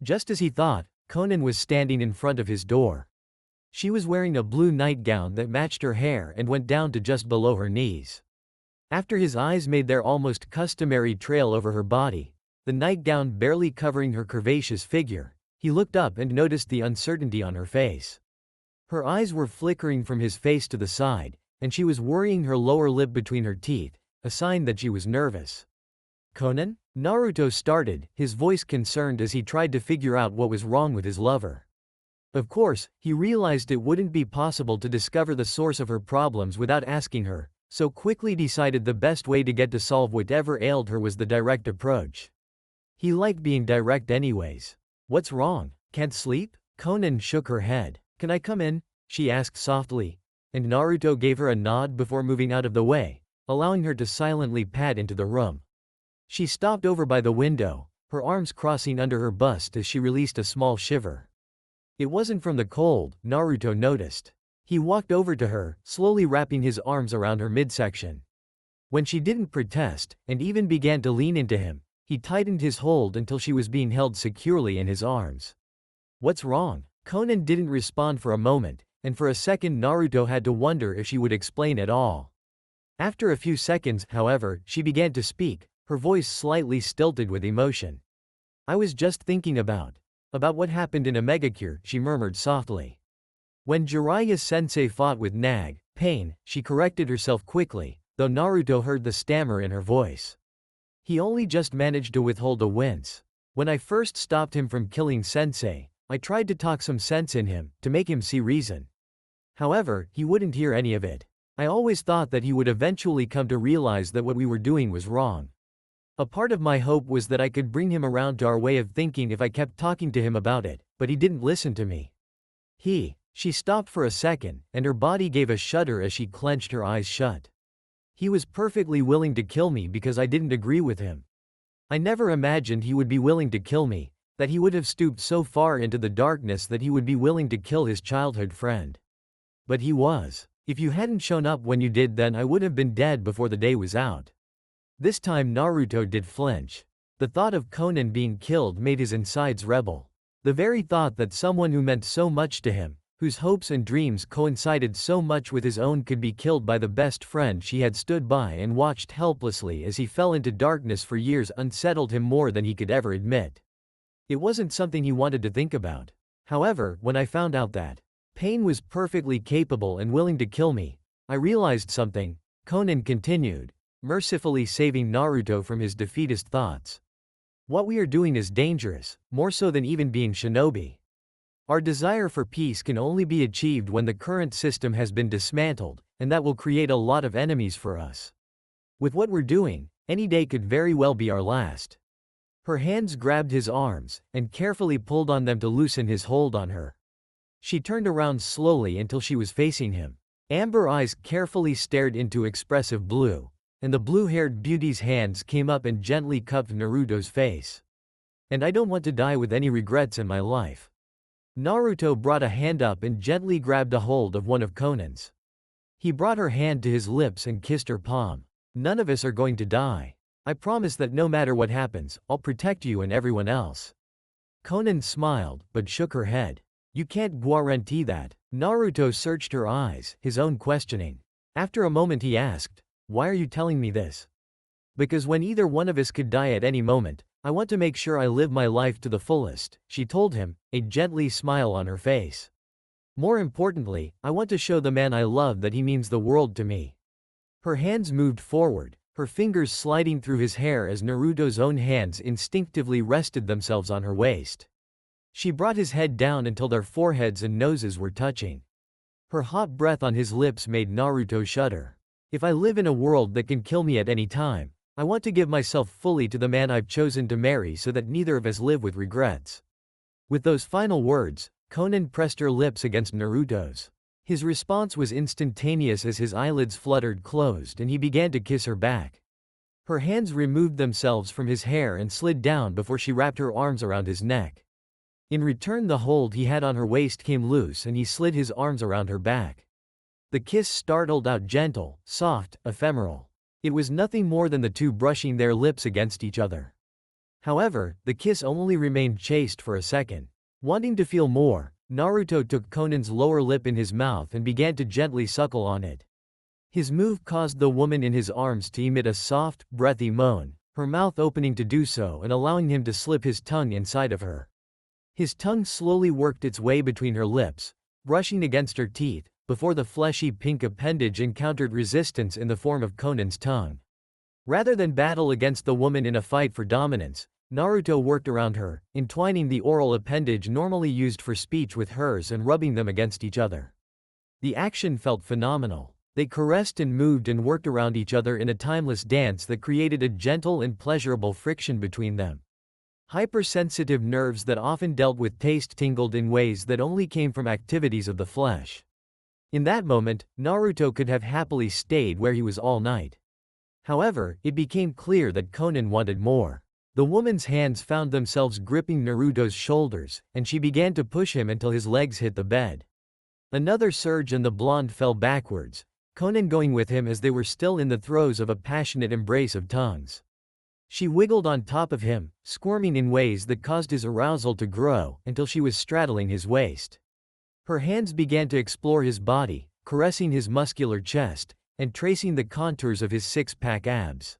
Just as he thought, Conan was standing in front of his door. She was wearing a blue nightgown that matched her hair and went down to just below her knees. After his eyes made their almost customary trail over her body, the nightgown barely covering her curvaceous figure, he looked up and noticed the uncertainty on her face. Her eyes were flickering from his face to the side, and she was worrying her lower lip between her teeth, a sign that she was nervous. "Conan?" Naruto started, his voice concerned as he tried to figure out what was wrong with his lover. Of course, he realized it wouldn't be possible to discover the source of her problems without asking her, so quickly decided the best way to get to solve whatever ailed her was the direct approach. He liked being direct anyways. "What's wrong? Can't sleep?" Conan shook her head. "Can I come in?" she asked softly, and Naruto gave her a nod before moving out of the way, allowing her to silently pad into the room. She stopped over by the window, her arms crossing under her bust as she released a small shiver. It wasn't from the cold, Naruto noticed. He walked over to her, slowly wrapping his arms around her midsection. When she didn't protest, and even began to lean into him, he tightened his hold until she was being held securely in his arms. "What's wrong?" Conan didn't respond for a moment, and for a second Naruto had to wonder if she would explain at all. After a few seconds, however, she began to speak, her voice slightly stilted with emotion. "I was just thinking about what happened in Omegakure," she murmured softly. When Jiraiya-sensei fought with Pain, she corrected herself quickly, though Naruto heard the stammer in her voice. He only just managed to withhold a wince. "When I first stopped him from killing Sensei, I tried to talk some sense in him, to make him see reason. However, he wouldn't hear any of it. I always thought that he would eventually come to realize that what we were doing was wrong. A part of my hope was that I could bring him around to our way of thinking if I kept talking to him about it, but he didn't listen to me. She stopped for a second, and her body gave a shudder as she clenched her eyes shut. He was perfectly willing to kill me because I didn't agree with him. I never imagined he would be willing to kill me, that he would have stooped so far into the darkness that he would be willing to kill his childhood friend. But he was. If you hadn't shown up when you did, then I would have been dead before the day was out." This time Naruto did flinch. The thought of Conan being killed made his insides rebel. The very thought that someone who meant so much to him, whose hopes and dreams coincided so much with his own, could be killed by the best friend she had stood by and watched helplessly as he fell into darkness for years unsettled him more than he could ever admit. It wasn't something he wanted to think about. However, when I found out that Pain was perfectly capable and willing to kill me, I realized something, Conan continued, mercifully saving Naruto from his defeatist thoughts. "What we are doing is dangerous, more so than even being shinobi. Our desire for peace can only be achieved when the current system has been dismantled, and that will create a lot of enemies for us. With what we're doing, any day could very well be our last." Her hands grabbed his arms, and carefully pulled on them to loosen his hold on her. She turned around slowly until she was facing him. Amber eyes carefully stared into expressive blue, and the blue-haired beauty's hands came up and gently cupped Naruto's face. "And I don't want to die with any regrets in my life." Naruto brought a hand up and gently grabbed a hold of one of Conan's. He brought her hand to his lips and kissed her palm. "None of us are going to die. I promise that no matter what happens, I'll protect you and everyone else." Conan smiled, but shook her head. "You can't guarantee that." Naruto searched her eyes, his own questioning. After a moment he asked, "Why are you telling me this?" "Because when either one of us could die at any moment, I want to make sure I live my life to the fullest," she told him, a gently smile on her face. "More importantly, I want to show the man I love that he means the world to me." Her hands moved forward, her fingers sliding through his hair as Naruto's own hands instinctively rested themselves on her waist. She brought his head down until their foreheads and noses were touching. Her hot breath on his lips made Naruto shudder. "If I live in a world that can kill me at any time, I want to give myself fully to the man I've chosen to marry so that neither of us live with regrets." With those final words, Conan pressed her lips against Naruto's. His response was instantaneous as his eyelids fluttered closed and he began to kiss her back. Her hands removed themselves from his hair and slid down before she wrapped her arms around his neck. In return, the hold he had on her waist came loose and he slid his arms around her back. The kiss startled out gentle, soft, ephemeral. It was nothing more than the two brushing their lips against each other. However, the kiss only remained chaste for a second. Wanting to feel more, Naruto took Conan's lower lip in his mouth and began to gently suckle on it. His move caused the woman in his arms to emit a soft, breathy moan, her mouth opening to do so and allowing him to slip his tongue inside of her. His tongue slowly worked its way between her lips, brushing against her teeth, before the fleshy pink appendage encountered resistance in the form of Conan's tongue. Rather than battle against the woman in a fight for dominance, Naruto worked around her, entwining the oral appendage normally used for speech with hers and rubbing them against each other. The action felt phenomenal. They caressed and moved and worked around each other in a timeless dance that created a gentle and pleasurable friction between them. Hypersensitive nerves that often dealt with taste tingled in ways that only came from activities of the flesh. In that moment, Naruto could have happily stayed where he was all night. However, it became clear that Conan wanted more. The woman's hands found themselves gripping Naruto's shoulders, and she began to push him until his legs hit the bed. Another surge and the blonde fell backwards, Conan going with him as they were still in the throes of a passionate embrace of tongues. She wiggled on top of him, squirming in ways that caused his arousal to grow until she was straddling his waist. Her hands began to explore his body, caressing his muscular chest, and tracing the contours of his six-pack abs.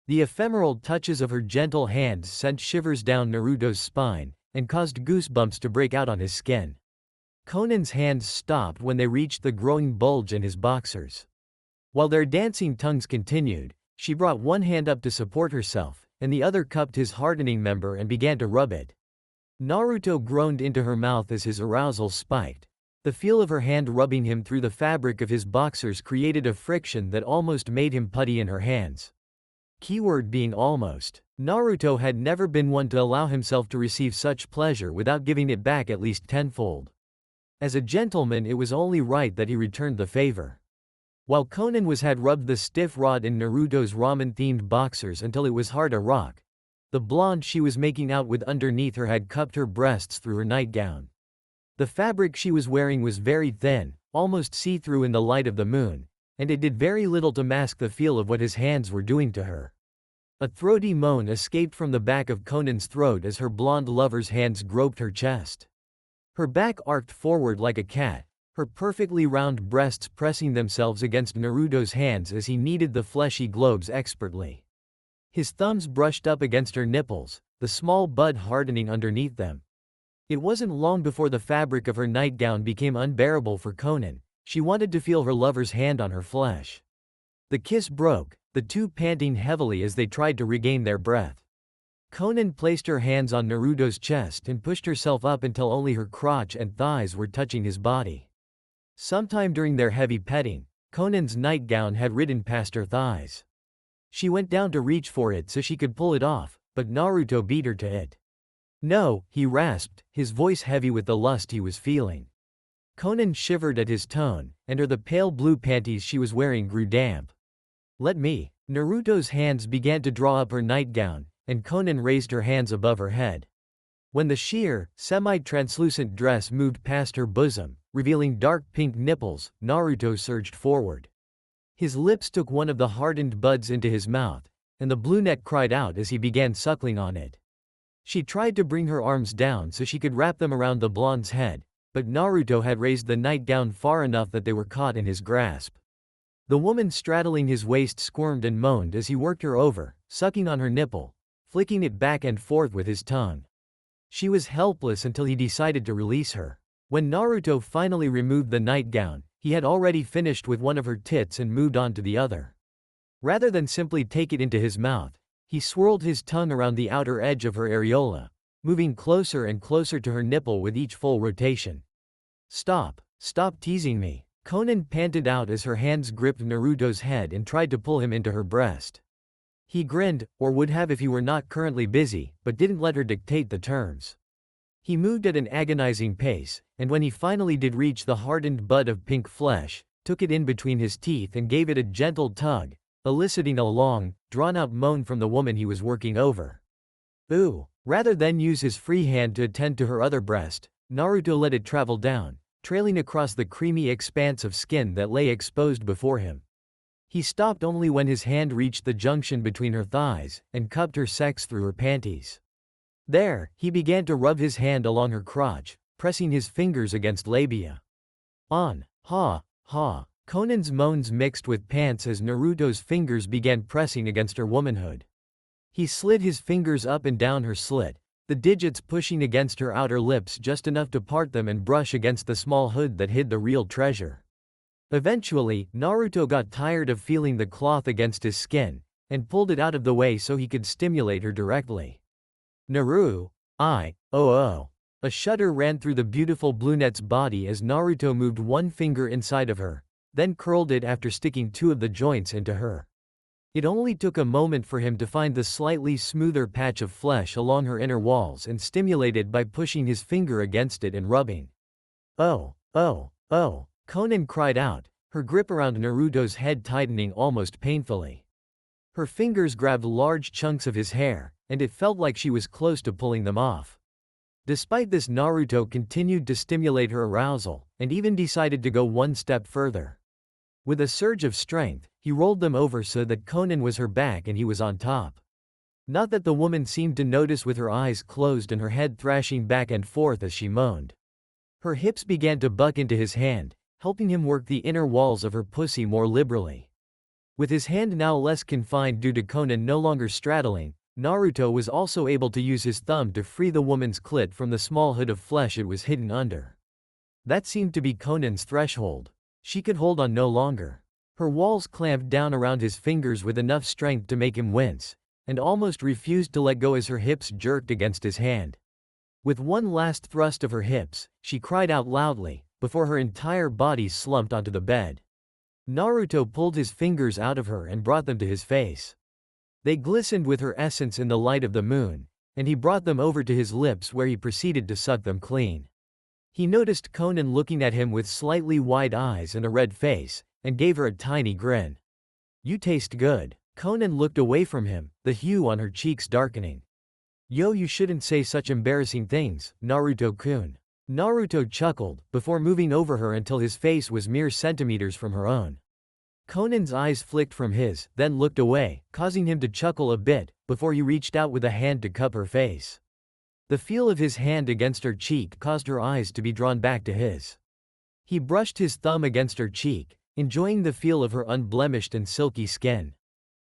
The ephemeral touches of her gentle hands sent shivers down Naruto's spine, and caused goosebumps to break out on his skin. Conan's hands stopped when they reached the growing bulge in his boxers. While their dancing tongues continued, she brought one hand up to support herself, and the other cupped his hardening member and began to rub it. Naruto groaned into her mouth as his arousal spiked. The feel of her hand rubbing him through the fabric of his boxers created a friction that almost made him putty in her hands. Keyword being almost. Naruto had never been one to allow himself to receive such pleasure without giving it back at least tenfold. As a gentleman, it was only right that he returned the favor. While Conan had rubbed the stiff rod in Naruto's ramen-themed boxers until it was hard as rock, the blonde she was making out with underneath her had cupped her breasts through her nightgown. The fabric she was wearing was very thin, almost see-through in the light of the moon, and it did very little to mask the feel of what his hands were doing to her. A throaty moan escaped from the back of Conan's throat as her blonde lover's hands groped her chest. Her back arched forward like a cat, her perfectly round breasts pressing themselves against Naruto's hands as he kneaded the fleshy globes expertly. His thumbs brushed up against her nipples, the small bud hardening underneath them. It wasn't long before the fabric of her nightgown became unbearable for Conan. She wanted to feel her lover's hand on her flesh. The kiss broke, the two panting heavily as they tried to regain their breath. Conan placed her hands on Naruto's chest and pushed herself up until only her crotch and thighs were touching his body. Sometime during their heavy petting, Conan's nightgown had ridden past her thighs. She went down to reach for it so she could pull it off, but Naruto beat her to it. "No," he rasped, his voice heavy with the lust he was feeling. Conan shivered at his tone, and the pale blue panties she was wearing grew damp. "Let me." Naruto's hands began to draw up her nightgown, and Conan raised her hands above her head. When the sheer, semi-translucent dress moved past her bosom, revealing dark pink nipples, Naruto surged forward. His lips took one of the hardened buds into his mouth, and the brunette cried out as he began suckling on it. She tried to bring her arms down so she could wrap them around the blonde's head, but Naruto had raised the nightgown far enough that they were caught in his grasp. The woman straddling his waist squirmed and moaned as he worked her over, sucking on her nipple, flicking it back and forth with his tongue. She was helpless until he decided to release her. When Naruto finally removed the nightgown, he had already finished with one of her tits and moved on to the other. Rather than simply take it into his mouth, he swirled his tongue around the outer edge of her areola, moving closer and closer to her nipple with each full rotation. "Stop! Stop teasing me!" Conan panted out as her hands gripped Naruto's head and tried to pull him into her breast. He grinned, or would have if he were not currently busy, but didn't let her dictate the terms. He moved at an agonizing pace, and when he finally did reach the hardened bud of pink flesh, took it in between his teeth and gave it a gentle tug, eliciting a long, drawn-out moan from the woman he was working over. "Ooh!" Rather than use his free hand to attend to her other breast, Naruto let it travel down, trailing across the creamy expanse of skin that lay exposed before him. He stopped only when his hand reached the junction between her thighs, and cupped her sex through her panties. There, he began to rub his hand along her crotch, pressing his fingers against labia. On. Ha. Ha. Conan's moans mixed with pants as Naruto's fingers began pressing against her womanhood. He slid his fingers up and down her slit, the digits pushing against her outer lips just enough to part them and brush against the small hood that hid the real treasure. Eventually, Naruto got tired of feeling the cloth against his skin, and pulled it out of the way so he could stimulate her directly. Naru. Oh. A shudder ran through the beautiful brunette's body as Naruto moved one finger inside of her, then curled it after sticking two of the joints into her. It only took a moment for him to find the slightly smoother patch of flesh along her inner walls and stimulate it by pushing his finger against it and rubbing. Oh. Conan cried out, her grip around Naruto's head tightening almost painfully. Her fingers grabbed large chunks of his hair, and it felt like she was close to pulling them off. Despite this, Naruto continued to stimulate her arousal, and even decided to go one step further. With a surge of strength, he rolled them over so that Conan was her back and he was on top. Not that the woman seemed to notice, with her eyes closed and her head thrashing back and forth as she moaned. Her hips began to buck into his hand, helping him work the inner walls of her pussy more liberally. With his hand now less confined due to Conan no longer straddling, Naruto was also able to use his thumb to free the woman's clit from the small hood of flesh it was hidden under. That seemed to be Conan's threshold. She could hold on no longer. Her walls clamped down around his fingers with enough strength to make him wince, and almost refused to let go as her hips jerked against his hand. With one last thrust of her hips, she cried out loudly, before her entire body slumped onto the bed. Naruto pulled his fingers out of her and brought them to his face. They glistened with her essence in the light of the moon, and he brought them over to his lips where he proceeded to suck them clean. He noticed Conan looking at him with slightly wide eyes and a red face, and gave her a tiny grin. "You taste good." Conan looked away from him, the hue on her cheeks darkening. "Yo, you shouldn't say such embarrassing things, Naruto-kun." Naruto chuckled, before moving over her until his face was mere centimeters from her own. Conan's eyes flicked from his, then looked away, causing him to chuckle a bit, before he reached out with a hand to cup her face. The feel of his hand against her cheek caused her eyes to be drawn back to his. He brushed his thumb against her cheek, enjoying the feel of her unblemished and silky skin.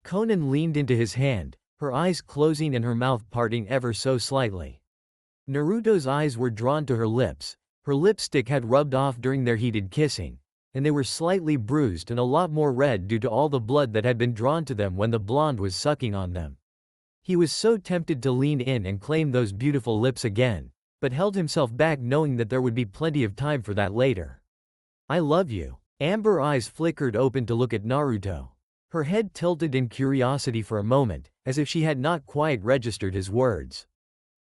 Conan leaned into his hand, her eyes closing and her mouth parting ever so slightly. Naruto's eyes were drawn to her lips. Her lipstick had rubbed off during their heated kissing, and they were slightly bruised and a lot more red due to all the blood that had been drawn to them when the blonde was sucking on them. He was so tempted to lean in and claim those beautiful lips again, but held himself back knowing that there would be plenty of time for that later. "I love you." Amber eyes flickered open to look at Naruto. Her head tilted in curiosity for a moment, as if she had not quite registered his words.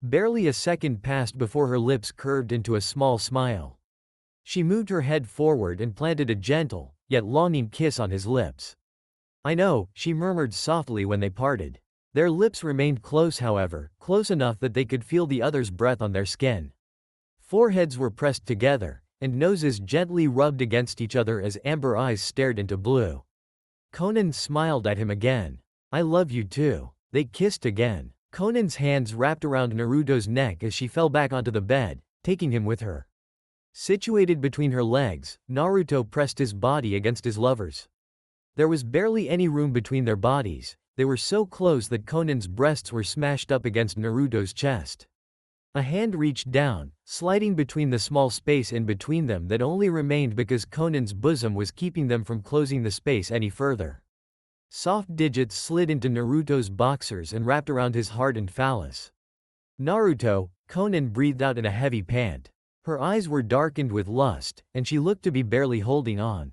Barely a second passed before her lips curved into a small smile. She moved her head forward and planted a gentle, yet longing kiss on his lips. "I know," she murmured softly when they parted. Their lips remained close, however, close enough that they could feel the other's breath on their skin. Foreheads were pressed together, and noses gently rubbed against each other as amber eyes stared into blue. Conan smiled at him again. "I love you too." They kissed again. Conan's hands wrapped around Naruto's neck as she fell back onto the bed, taking him with her. Situated between her legs, Naruto pressed his body against his lover's. There was barely any room between their bodies. They were so close that Conan's breasts were smashed up against Naruto's chest. A hand reached down, sliding between the small space in between them that only remained because Conan's bosom was keeping them from closing the space any further. Soft digits slid into Naruto's boxers and wrapped around his hardened phallus. "Naruto," Conan breathed out in a heavy pant. Her eyes were darkened with lust, and she looked to be barely holding on.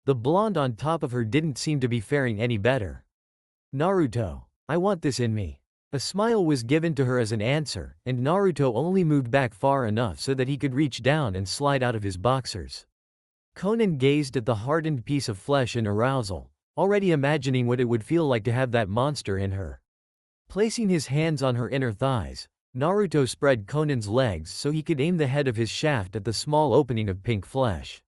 The blonde on top of her didn't seem to be faring any better. "Naruto, I want this in me." A smile was given to her as an answer, and Naruto only moved back far enough so that he could reach down and slide out of his boxers. Conan gazed at the hardened piece of flesh in arousal, already imagining what it would feel like to have that monster in her. Placing his hands on her inner thighs, Naruto spread Conan's legs so he could aim the head of his shaft at the small opening of pink flesh.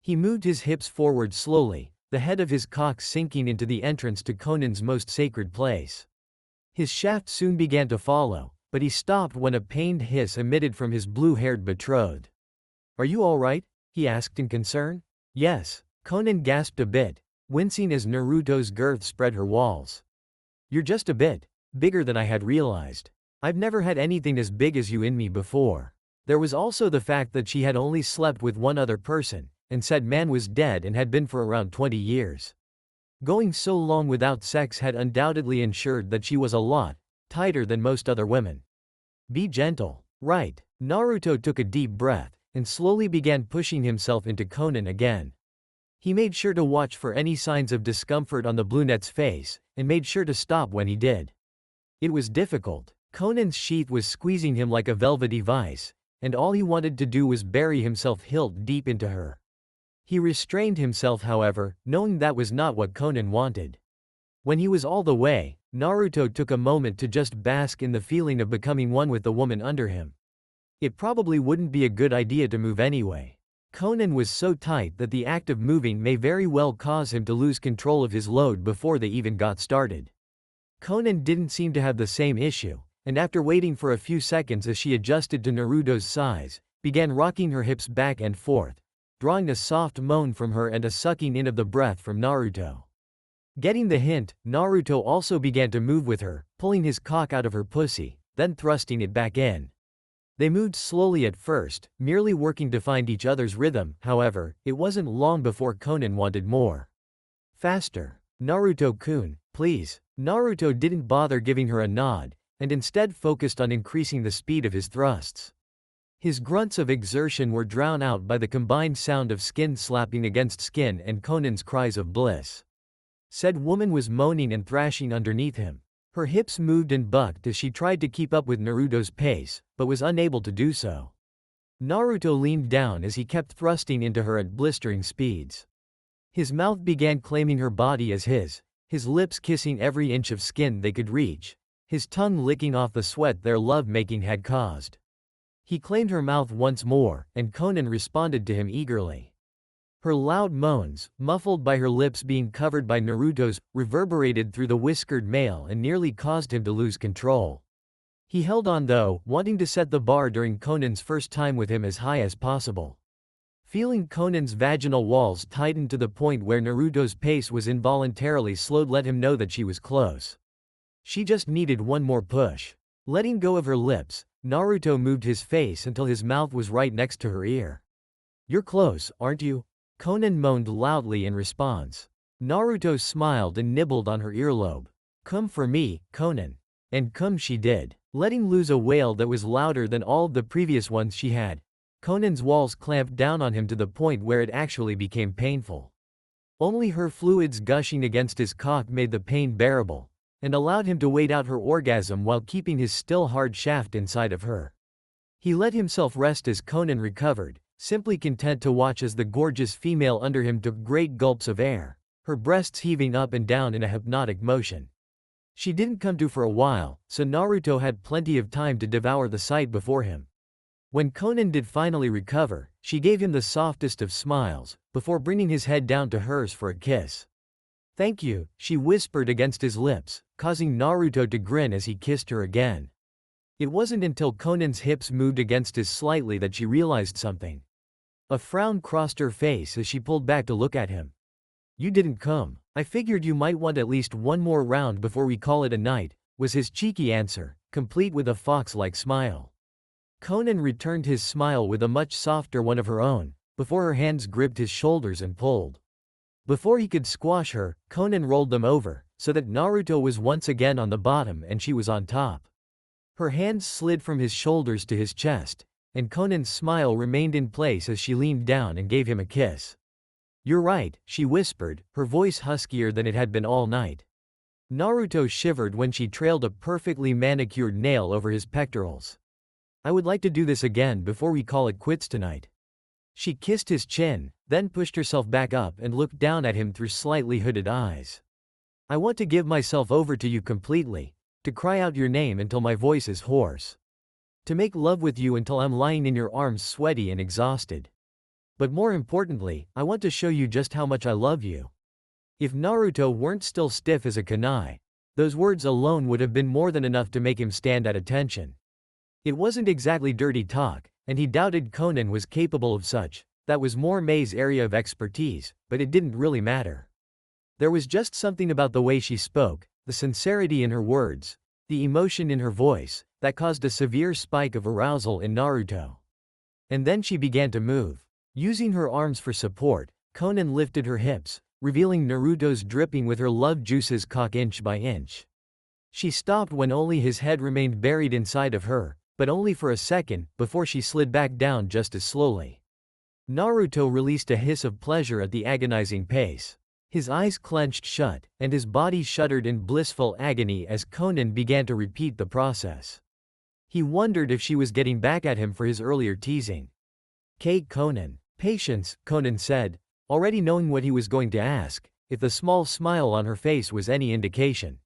He moved his hips forward slowly, the head of his cock sinking into the entrance to Conan's most sacred place. His shaft soon began to follow, but he stopped when a pained hiss emitted from his blue-haired betrothed. "Are you alright?" he asked in concern. "Yes," Konan gasped a bit, wincing as Naruto's girth spread her walls. "You're just a bit bigger than I had realized. I've never had anything as big as you in me before." There was also the fact that she had only slept with one other person, and said man was dead and had been for around 20 years. Going so long without sex had undoubtedly ensured that she was a lot tighter than most other women. "Be gentle." "Right." Naruto took a deep breath, and slowly began pushing himself into Konan again. He made sure to watch for any signs of discomfort on the brunette's face, and made sure to stop when he did. It was difficult. Konan's sheath was squeezing him like a velvety vice, and all he wanted to do was bury himself hilt deep into her. He restrained himself, however, knowing that was not what Konan wanted. When he was all the way, Naruto took a moment to just bask in the feeling of becoming one with the woman under him. It probably wouldn't be a good idea to move anyway. Konan was so tight that the act of moving may very well cause him to lose control of his load before they even got started. Konan didn't seem to have the same issue, and after waiting for a few seconds as she adjusted to Naruto's size, began rocking her hips back and forth, drawing a soft moan from her and a sucking in of the breath from Naruto. Getting the hint, Naruto also began to move with her, pulling his cock out of her pussy, then thrusting it back in. They moved slowly at first, merely working to find each other's rhythm. However, it wasn't long before Konan wanted more. "Faster. Naruto-kun, please." Naruto didn't bother giving her a nod, and instead focused on increasing the speed of his thrusts. His grunts of exertion were drowned out by the combined sound of skin slapping against skin and Konan's cries of bliss. Said woman was moaning and thrashing underneath him. Her hips moved and bucked as she tried to keep up with Naruto's pace, but was unable to do so. Naruto leaned down as he kept thrusting into her at blistering speeds. His mouth began claiming her body as his lips kissing every inch of skin they could reach, his tongue licking off the sweat their love-making had caused. He claimed her mouth once more, and Konan responded to him eagerly. Her loud moans, muffled by her lips being covered by Naruto's, reverberated through the whiskered male and nearly caused him to lose control. He held on though, wanting to set the bar during Konan's first time with him as high as possible. Feeling Konan's vaginal walls tighten to the point where Naruto's pace was involuntarily slowed let him know that she was close. She just needed one more push. Letting go of her lips, Naruto moved his face until his mouth was right next to her ear. "You're close, aren't you?" Konan moaned loudly in response. Naruto smiled and nibbled on her earlobe. "Come for me, Konan." And come she did, letting loose a wail that was louder than all of the previous ones she had. Konan's walls clamped down on him to the point where it actually became painful. Only her fluids gushing against his cock made the pain bearable, and allowed him to wait out her orgasm while keeping his still hard shaft inside of her. He let himself rest as Konan recovered, simply content to watch as the gorgeous female under him took great gulps of air, her breasts heaving up and down in a hypnotic motion. She didn't come to for a while, so Naruto had plenty of time to devour the sight before him. When Konan did finally recover, she gave him the softest of smiles, before bringing his head down to hers for a kiss. "Thank you," she whispered against his lips, causing Naruto to grin as he kissed her again. It wasn't until Konan's hips moved against his slightly that she realized something. A frown crossed her face as she pulled back to look at him. "You didn't come. I figured you might want at least one more round before we call it a night," was his cheeky answer, complete with a fox-like smile. Konan returned his smile with a much softer one of her own, before her hands gripped his shoulders and pulled. Before he could squash her, Konan rolled them over, so that Naruto was once again on the bottom and she was on top. Her hands slid from his shoulders to his chest, and Konan's smile remained in place as she leaned down and gave him a kiss. "You're right," she whispered, her voice huskier than it had been all night. Naruto shivered when she trailed a perfectly manicured nail over his pectorals. "I would like to do this again before we call it quits tonight." She kissed his chin, then pushed herself back up and looked down at him through slightly hooded eyes. "I want to give myself over to you completely, to cry out your name until my voice is hoarse. To make love with you until I'm lying in your arms sweaty and exhausted. But more importantly, I want to show you just how much I love you." If Naruto weren't still stiff as a kunai, those words alone would have been more than enough to make him stand at attention. It wasn't exactly dirty talk, and he doubted Conan was capable of such. That was more May's area of expertise, but it didn't really matter. There was just something about the way she spoke, the sincerity in her words, the emotion in her voice, that caused a severe spike of arousal in Naruto. And then she began to move. Using her arms for support, Conan lifted her hips, revealing Naruto's dripping with her love juices cock inch by inch. She stopped when only his head remained buried inside of her, but only for a second, before she slid back down just as slowly. Naruto released a hiss of pleasure at the agonizing pace. His eyes clenched shut, and his body shuddered in blissful agony as Conan began to repeat the process. He wondered if she was getting back at him for his earlier teasing. Conan. Patience, Conan said, already knowing what he was going to ask, if the small smile on her face was any indication.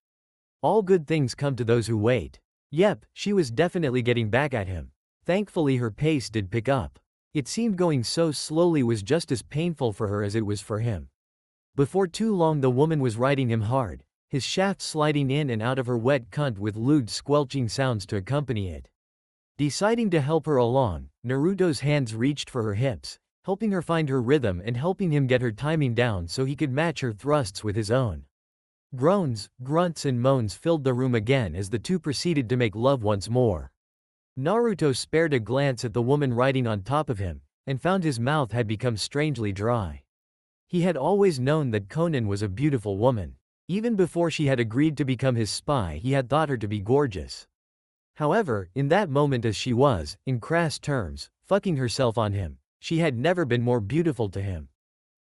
All good things come to those who wait. Yep, she was definitely getting back at him. Thankfully her pace did pick up. It seemed going so slowly was just as painful for her as it was for him. Before too long the woman was riding him hard, his shaft sliding in and out of her wet cunt with lewd squelching sounds to accompany it. Deciding to help her along, Naruto's hands reached for her hips, helping her find her rhythm and helping him get her timing down so he could match her thrusts with his own. Groans, grunts and moans filled the room again as the two proceeded to make love once more. Naruto spared a glance at the woman riding on top of him, and found his mouth had become strangely dry. He had always known that Conan was a beautiful woman. Even before she had agreed to become his spy he had thought her to be gorgeous. However, in that moment as she was, in crass terms, fucking herself on him, she had never been more beautiful to him.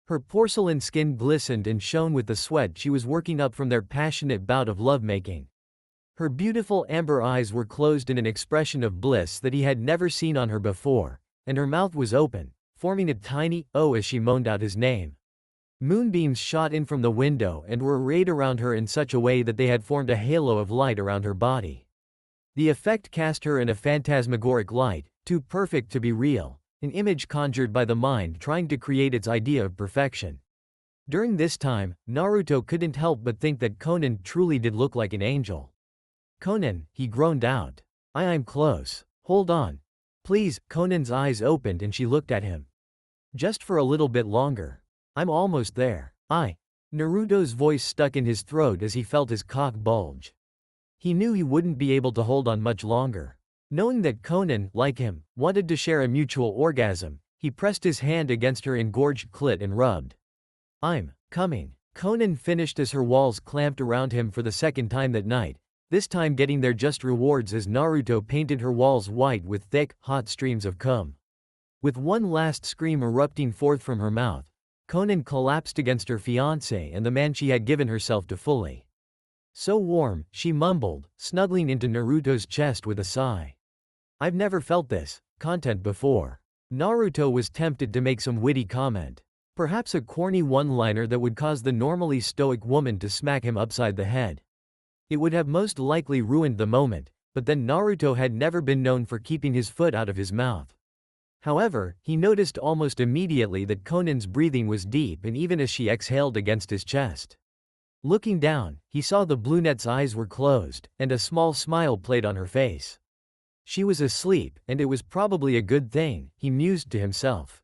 Her porcelain skin glistened and shone with the sweat she was working up from their passionate bout of lovemaking. Her beautiful amber eyes were closed in an expression of bliss that he had never seen on her before, and her mouth was open, forming a tiny "oh" as she moaned out his name. Moonbeams shot in from the window and were arrayed around her in such a way that they had formed a halo of light around her body. The effect cast her in a phantasmagoric light, too perfect to be real, an image conjured by the mind trying to create its idea of perfection. During this time, Naruto couldn't help but think that Conan truly did look like an angel. "Conan," he groaned out. I'm close. Hold on. Please." Conan's eyes opened and she looked at him. "Just for a little bit longer. I'm almost there." Naruto's voice stuck in his throat as he felt his cock bulge. He knew he wouldn't be able to hold on much longer. Knowing that Conan, like him, wanted to share a mutual orgasm, he pressed his hand against her engorged clit and rubbed. "I'm coming." Conan finished as her walls clamped around him for the second time that night, this time getting their just rewards as Naruto painted her walls white with thick, hot streams of cum. With one last scream erupting forth from her mouth, Conan collapsed against her fiancé and the man she had given herself to fully. "So warm," she mumbled, snuggling into Naruto's chest with a sigh. "I've never felt this content before." Naruto was tempted to make some witty comment. Perhaps a corny one-liner that would cause the normally stoic woman to smack him upside the head. It would have most likely ruined the moment, but then Naruto had never been known for keeping his foot out of his mouth. However, he noticed almost immediately that Conan's breathing was deep and even as she exhaled against his chest. Looking down, he saw the brunette's eyes were closed, and a small smile played on her face. She was asleep, and it was probably a good thing, he mused to himself.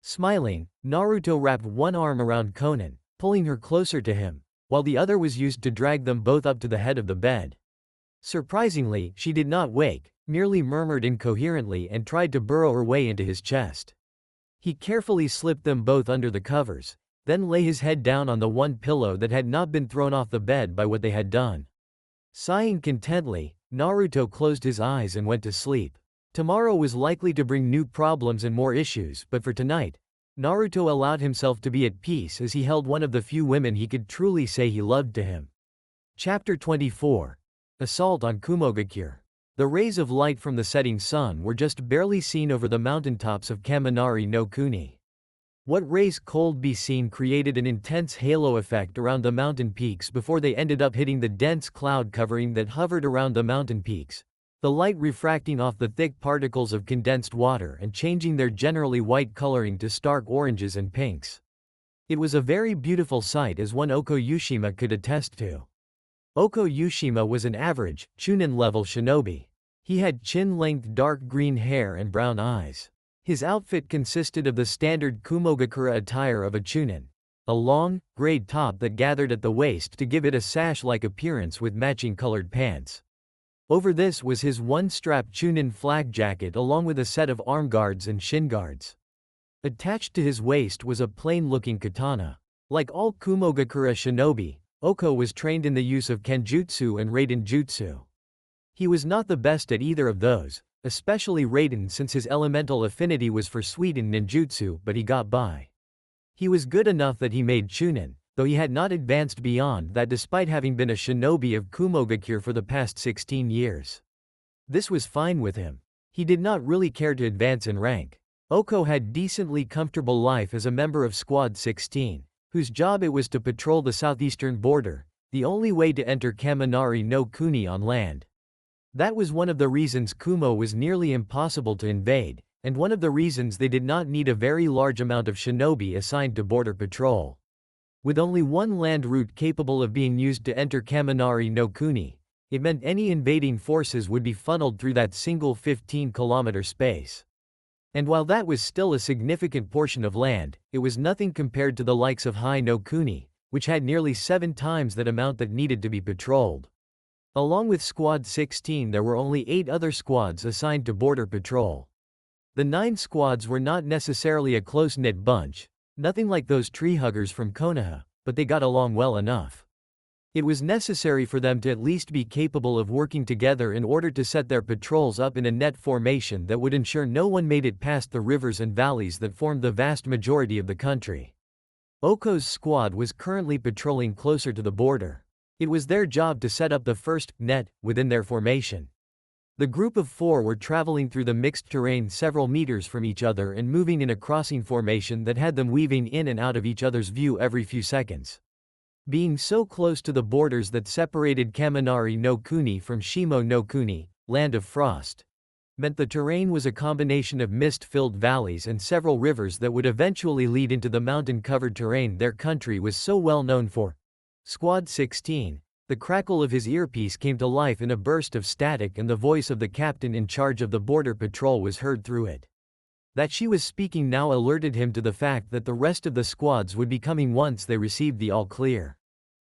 Smiling, Naruto wrapped one arm around Conan, pulling her closer to him, while the other was used to drag them both up to the head of the bed. Surprisingly, she did not wake, merely murmured incoherently and tried to burrow her way into his chest. He carefully slipped them both under the covers, then lay his head down on the one pillow that had not been thrown off the bed by what they had done. Sighing contentedly, Naruto closed his eyes and went to sleep. Tomorrow was likely to bring new problems and more issues, but for tonight, Naruto allowed himself to be at peace as he held one of the few women he could truly say he loved to him. Chapter 24. Assault on Kumogakure. The rays of light from the setting sun were just barely seen over the mountaintops of Kaminari no Kuni. What rays could be seen created an intense halo effect around the mountain peaks before they ended up hitting the dense cloud covering that hovered around the mountain peaks, the light refracting off the thick particles of condensed water and changing their generally white coloring to stark oranges and pinks. It was a very beautiful sight as one Oko Yushima could attest to. Oko Yushima was an average, Chunin-level shinobi. He had chin-length dark green hair and brown eyes. His outfit consisted of the standard Kumogakure attire of a chunin, a long, grayed top that gathered at the waist to give it a sash-like appearance with matching colored pants. Over this was his one-strap chunin flak jacket along with a set of arm guards and shin guards. Attached to his waist was a plain-looking katana. Like all Kumogakure shinobi, Oko was trained in the use of kenjutsu and raiden jutsu. He was not the best at either of those, especially raiden since his elemental affinity was for suiiden ninjutsu, but he got by. He was good enough that he made chunin, though he had not advanced beyond that despite having been a shinobi of Kumogakure for the past 16 years. This was fine with him. He did not really care to advance in rank. Oko had decently comfortable life as a member of Squad 16, whose job it was to patrol the southeastern border, the only way to enter Kaminari no Kuni on land. That was one of the reasons Kumo was nearly impossible to invade, and one of the reasons they did not need a very large amount of shinobi assigned to border patrol. With only one land route capable of being used to enter Kaminari no Kuni, it meant any invading forces would be funneled through that single 15-kilometer space. And while that was still a significant portion of land, it was nothing compared to the likes of Hai no Kuni, which had nearly 7 times that amount that needed to be patrolled. Along with Squad 16 there were only 8 other squads assigned to border patrol. The 9 squads were not necessarily a close-knit bunch, nothing like those tree-huggers from Konoha, but they got along well enough. It was necessary for them to at least be capable of working together in order to set their patrols up in a net formation that would ensure no one made it past the rivers and valleys that formed the vast majority of the country. Oko's squad was currently patrolling closer to the border. It was their job to set up the first net within their formation. The group of 4 were traveling through the mixed terrain several meters from each other and moving in a crossing formation that had them weaving in and out of each other's view every few seconds. Being so close to the borders that separated Kaminari no Kuni from Shimo no Kuni, Land of Frost, meant the terrain was a combination of mist-filled valleys and several rivers that would eventually lead into the mountain-covered terrain their country was so well known for. Squad 16, the crackle of his earpiece came to life in a burst of static and the voice of the captain in charge of the border patrol was heard through it. That she was speaking now alerted him to the fact that the rest of the squads would be coming once they received the all-clear.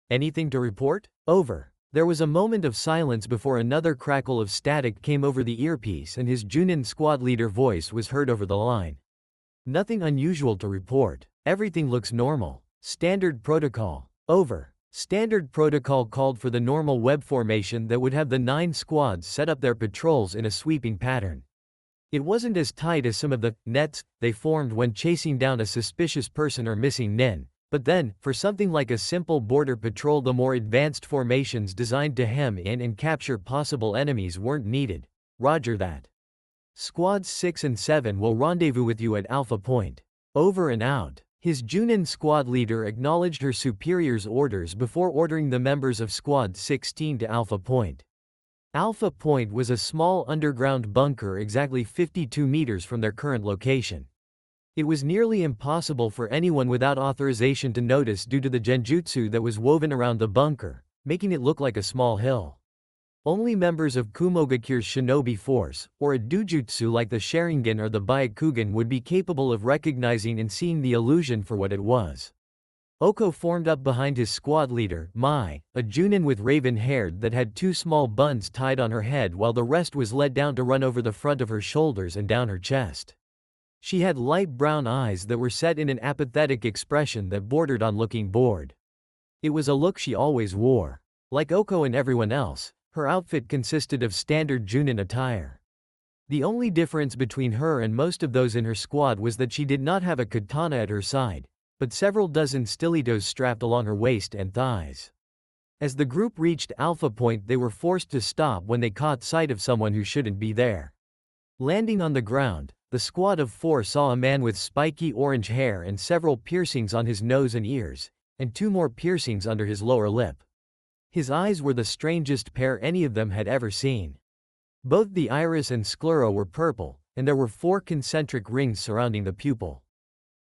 Anything to report? Over. There was a moment of silence before another crackle of static came over the earpiece and his Junin squad leader voice was heard over the line. Nothing unusual to report. Everything looks normal. Standard protocol. Over. Standard protocol called for the normal web formation that would have the 9 squads set up their patrols in a sweeping pattern. It wasn't as tight as some of the nets they formed when chasing down a suspicious person or missing nin, but then, for something like a simple border patrol the more advanced formations designed to hem in and capture possible enemies weren't needed. Roger that. Squads 6 and 7 will rendezvous with you at Alpha Point. Over and out. His Junin squad leader acknowledged her superior's orders before ordering the members of Squad 16 to Alpha Point. Alpha Point was a small underground bunker exactly 52 meters from their current location. It was nearly impossible for anyone without authorization to notice due to the genjutsu that was woven around the bunker, making it look like a small hill. Only members of Kumogakure's shinobi force, or a dojutsu like the Sharingan or the Byakugan would be capable of recognizing and seeing the illusion for what it was. Oko formed up behind his squad leader, Mai, a Junin with raven hair that had 2 small buns tied on her head while the rest was let down to run over the front of her shoulders and down her chest. She had light brown eyes that were set in an apathetic expression that bordered on looking bored. It was a look she always wore. Like Oko and everyone else, her outfit consisted of standard Junin attire. The only difference between her and most of those in her squad was that she did not have a katana at her side, but several dozen stilettos strapped along her waist and thighs. As the group reached Alpha Point they were forced to stop when they caught sight of someone who shouldn't be there. Landing on the ground, the squad of 4 saw a man with spiky orange hair and several piercings on his nose and ears, and 2 more piercings under his lower lip. His eyes were the strangest pair any of them had ever seen. Both the iris and sclera were purple, and there were 4 concentric rings surrounding the pupil.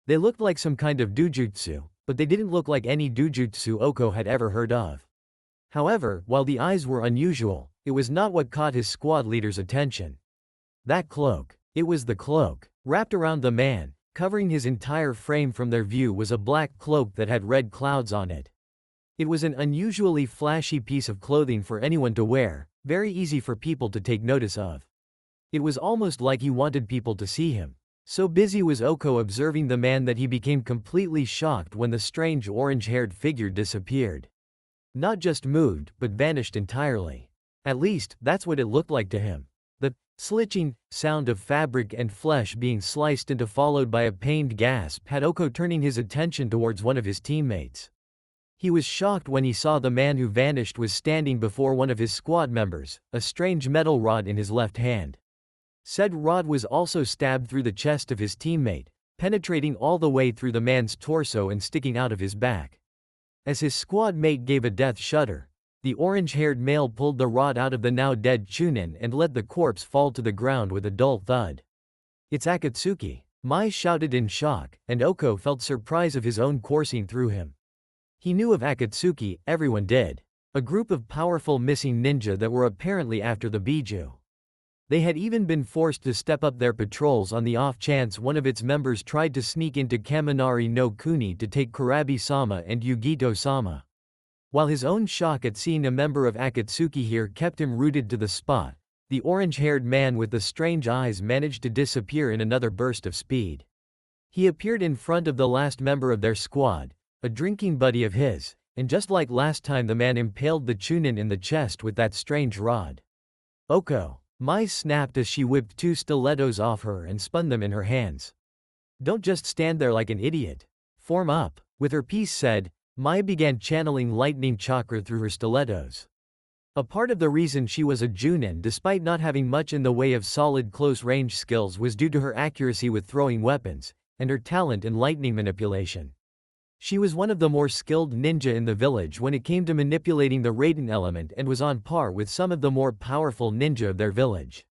They looked like some kind of dojutsu, but they didn't look like any dojutsu Oko had ever heard of. However, while the eyes were unusual, it was not what caught his squad leader's attention. That cloak. It was the cloak. Wrapped around the man, covering his entire frame from their view, was a black cloak that had red clouds on it. It was an unusually flashy piece of clothing for anyone to wear, very easy for people to take notice of. It was almost like he wanted people to see him. So busy was Oko observing the man that he became completely shocked when the strange orange-haired figure disappeared. Not just moved, but vanished entirely. At least, that's what it looked like to him. The slitching sound of fabric and flesh being sliced into, followed by a pained gasp, had Oko turning his attention towards one of his teammates. He was shocked when he saw the man who vanished was standing before one of his squad members, a strange metal rod in his left hand. Said rod was also stabbed through the chest of his teammate, penetrating all the way through the man's torso and sticking out of his back. As his squad mate gave a death shudder, the orange-haired male pulled the rod out of the now dead Chunin and let the corpse fall to the ground with a dull thud. "It's Akatsuki," Mai shouted in shock, and Oko felt surprise of his own coursing through him. He knew of Akatsuki, everyone did. A group of powerful missing ninja that were apparently after the Biju. They had even been forced to step up their patrols on the off chance one of its members tried to sneak into Kaminari no Kuni to take Kurabi-sama and Yugito-sama. While his own shock at seeing a member of Akatsuki here kept him rooted to the spot, the orange-haired man with the strange eyes managed to disappear in another burst of speed. He appeared in front of the last member of their squad, a drinking buddy of his, and just like last time the man impaled the Chunin in the chest with that strange rod. "Oko!" Mai snapped as she whipped two stilettos off her and spun them in her hands. "Don't just stand there like an idiot. Form up." With her piece said, Mai began channeling lightning chakra through her stilettos. A part of the reason she was a Junin despite not having much in the way of solid close-range skills was due to her accuracy with throwing weapons, and her talent in lightning manipulation. She was one of the more skilled ninja in the village when it came to manipulating the Raiden element and was on par with some of the more powerful ninja of their village.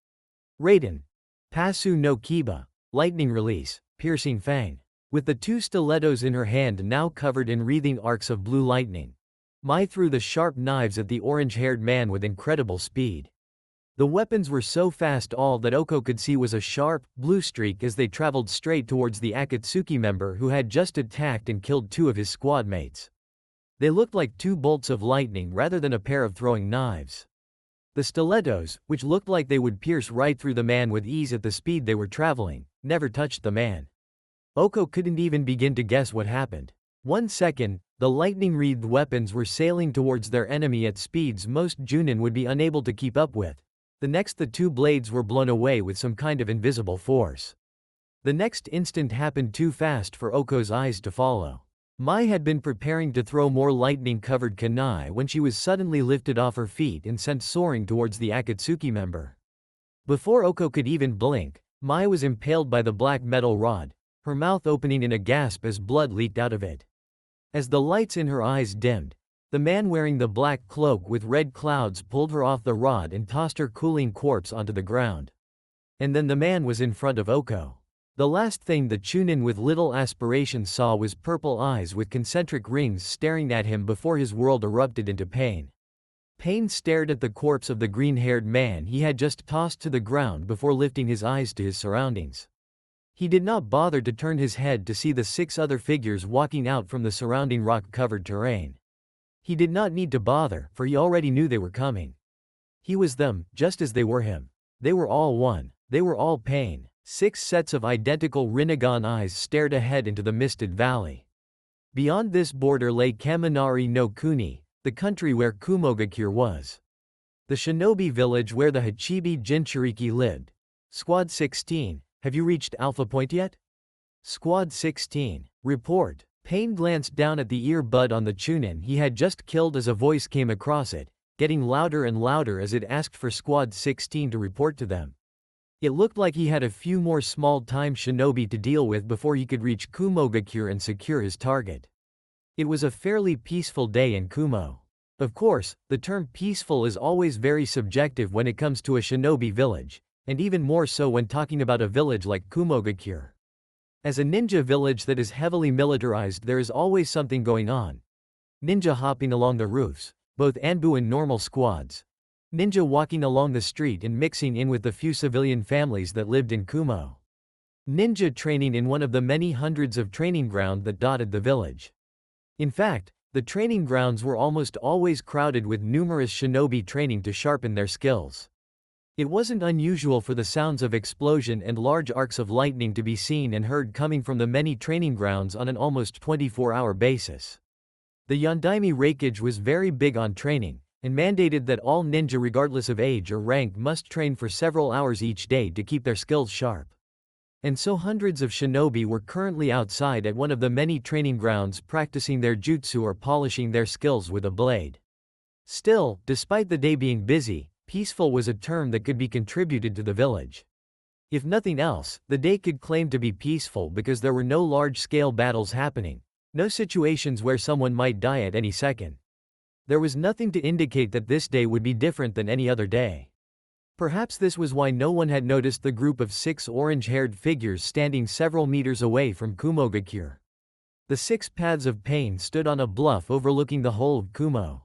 Raiden. Pasu no Kiba. Lightning release. Piercing fang. With the two stilettos in her hand now covered in wreathing arcs of blue lightning, Mai threw the sharp knives at the orange-haired man with incredible speed. The weapons were so fast all that Oko could see was a sharp, blue streak as they traveled straight towards the Akatsuki member who had just attacked and killed two of his squad mates. They looked like two bolts of lightning rather than a pair of throwing knives. The stilettos, which looked like they would pierce right through the man with ease at the speed they were traveling, never touched the man. Oko couldn't even begin to guess what happened. 1 second, the lightning-wreathed weapons were sailing towards their enemy at speeds most Junin would be unable to keep up with. The next the two blades were blown away with some kind of invisible force. The next instant happened too fast for Oko's eyes to follow. Mai had been preparing to throw more lightning-covered kunai when she was suddenly lifted off her feet and sent soaring towards the Akatsuki member. Before Oko could even blink, Mai was impaled by the black metal rod, her mouth opening in a gasp as blood leaked out of it. As the lights in her eyes dimmed, the man wearing the black cloak with red clouds pulled her off the rod and tossed her cooling corpse onto the ground. And then the man was in front of Oko. The last thing the Chunin with little aspirations saw was purple eyes with concentric rings staring at him before his world erupted into pain. Pain stared at the corpse of the green-haired man he had just tossed to the ground before lifting his eyes to his surroundings. He did not bother to turn his head to see the 6 other figures walking out from the surrounding rock-covered terrain. He did not need to bother, for he already knew they were coming. He was them, just as they were him. They were all one. They were all pain. 6 sets of identical Rinnegan eyes stared ahead into the misted valley. Beyond this border lay Kaminari no Kuni, the country where Kumogakure was. The Shinobi village where the Hachibi Jinchuriki lived. Squad 16, have you reached Alpha Point yet? Squad 16, report. Pain glanced down at the earbud on the Chunin he had just killed as a voice came across it, getting louder and louder as it asked for Squad 16 to report to them. It looked like he had a few more small-time shinobi to deal with before he could reach Kumogakure and secure his target. It was a fairly peaceful day in Kumo. Of course, the term peaceful is always very subjective when it comes to a shinobi village, and even more so when talking about a village like Kumogakure. As a ninja village that is heavily militarized, there is always something going on. Ninja hopping along the roofs, both Anbu and normal squads. Ninja walking along the street and mixing in with the few civilian families that lived in Kumo. Ninja training in one of the many hundreds of training grounds that dotted the village. In fact, the training grounds were almost always crowded with numerous shinobi training to sharpen their skills. It wasn't unusual for the sounds of explosion and large arcs of lightning to be seen and heard coming from the many training grounds on an almost 24-hour basis. The Yondaime Reikage was very big on training, and mandated that all ninja regardless of age or rank must train for several hours each day to keep their skills sharp. And so hundreds of shinobi were currently outside at one of the many training grounds practicing their jutsu or polishing their skills with a blade. Still, despite the day being busy, peaceful was a term that could be contributed to the village. If nothing else, the day could claim to be peaceful because there were no large-scale battles happening, no situations where someone might die at any second. There was nothing to indicate that this day would be different than any other day. Perhaps this was why no one had noticed the group of 6 orange-haired figures standing several meters away from Kumogakure. The 6 paths of pain stood on a bluff overlooking the whole of Kumo.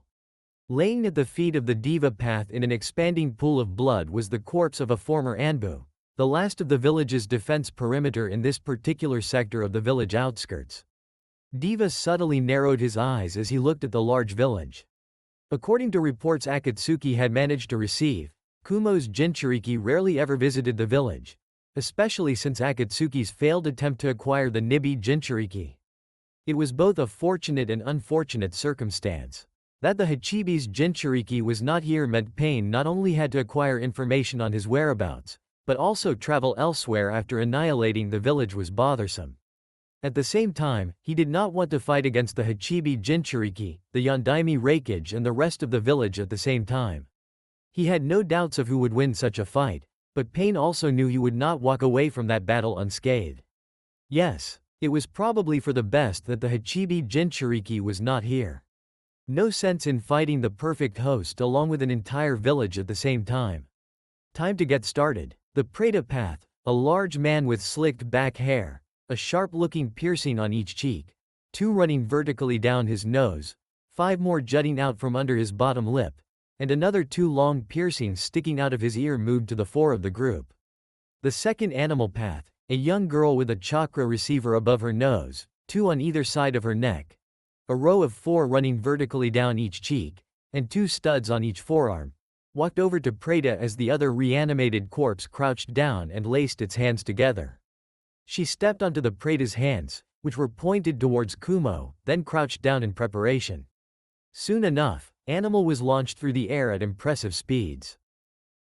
Laying at the feet of the Diva path in an expanding pool of blood was the corpse of a former Anbu, the last of the village's defense perimeter in this particular sector of the village outskirts. Diva subtly narrowed his eyes as he looked at the large village. According to reports Akatsuki had managed to receive, Kumo's Jinchuriki rarely ever visited the village, especially since Akatsuki's failed attempt to acquire the Nibi Jinchuriki. It was both a fortunate and unfortunate circumstance. That the Hachibi's Jinchuriki was not here meant Pain not only had to acquire information on his whereabouts, but also travel elsewhere after annihilating the village was bothersome. At the same time, he did not want to fight against the Hachibi Jinchuriki, the Yondaime Reikage and the rest of the village at the same time. He had no doubts of who would win such a fight, but Pain also knew he would not walk away from that battle unscathed. Yes, it was probably for the best that the Hachibi Jinchuriki was not here. No sense in fighting the perfect host along with an entire village at the same time. Time to get started. The Preta path, a large man with slicked back hair, a sharp-looking piercing on each cheek, 2 running vertically down his nose, 5 more jutting out from under his bottom lip, and another 2 long piercings sticking out of his ear moved to the fore of the group. The second animal path, a young girl with a chakra receiver above her nose, 2 on either side of her neck, a row of 4 running vertically down each cheek, and 2 studs on each forearm, walked over to Preta as the other reanimated corpse crouched down and laced its hands together. She stepped onto the Preta's hands, which were pointed towards Kumo, then crouched down in preparation. Soon enough, Animal was launched through the air at impressive speeds.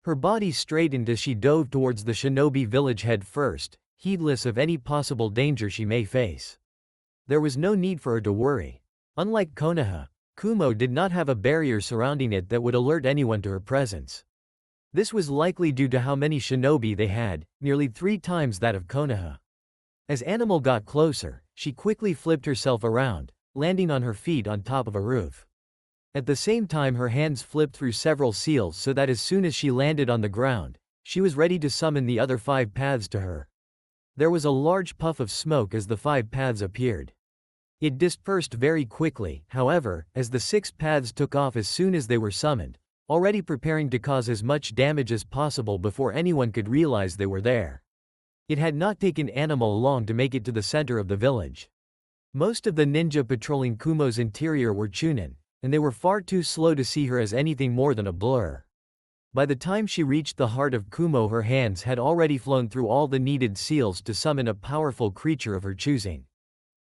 Her body straightened as she dove towards the shinobi village head first, heedless of any possible danger she may face. There was no need for her to worry. Unlike Konoha, Kumo did not have a barrier surrounding it that would alert anyone to her presence. This was likely due to how many shinobi they had, nearly 3 times that of Konoha. As Animal got closer, she quickly flipped herself around, landing on her feet on top of a roof. At the same time her hands flipped through several seals so that as soon as she landed on the ground, she was ready to summon the other 5 paths to her. There was a large puff of smoke as the 5 paths appeared. It dispersed very quickly, however, as the 6 paths took off as soon as they were summoned, already preparing to cause as much damage as possible before anyone could realize they were there. It had not taken Animal long to make it to the center of the village. Most of the ninja patrolling Kumo's interior were chunin, and they were far too slow to see her as anything more than a blur. By the time she reached the heart of Kumo her hands had already flown through all the needed seals to summon a powerful creature of her choosing.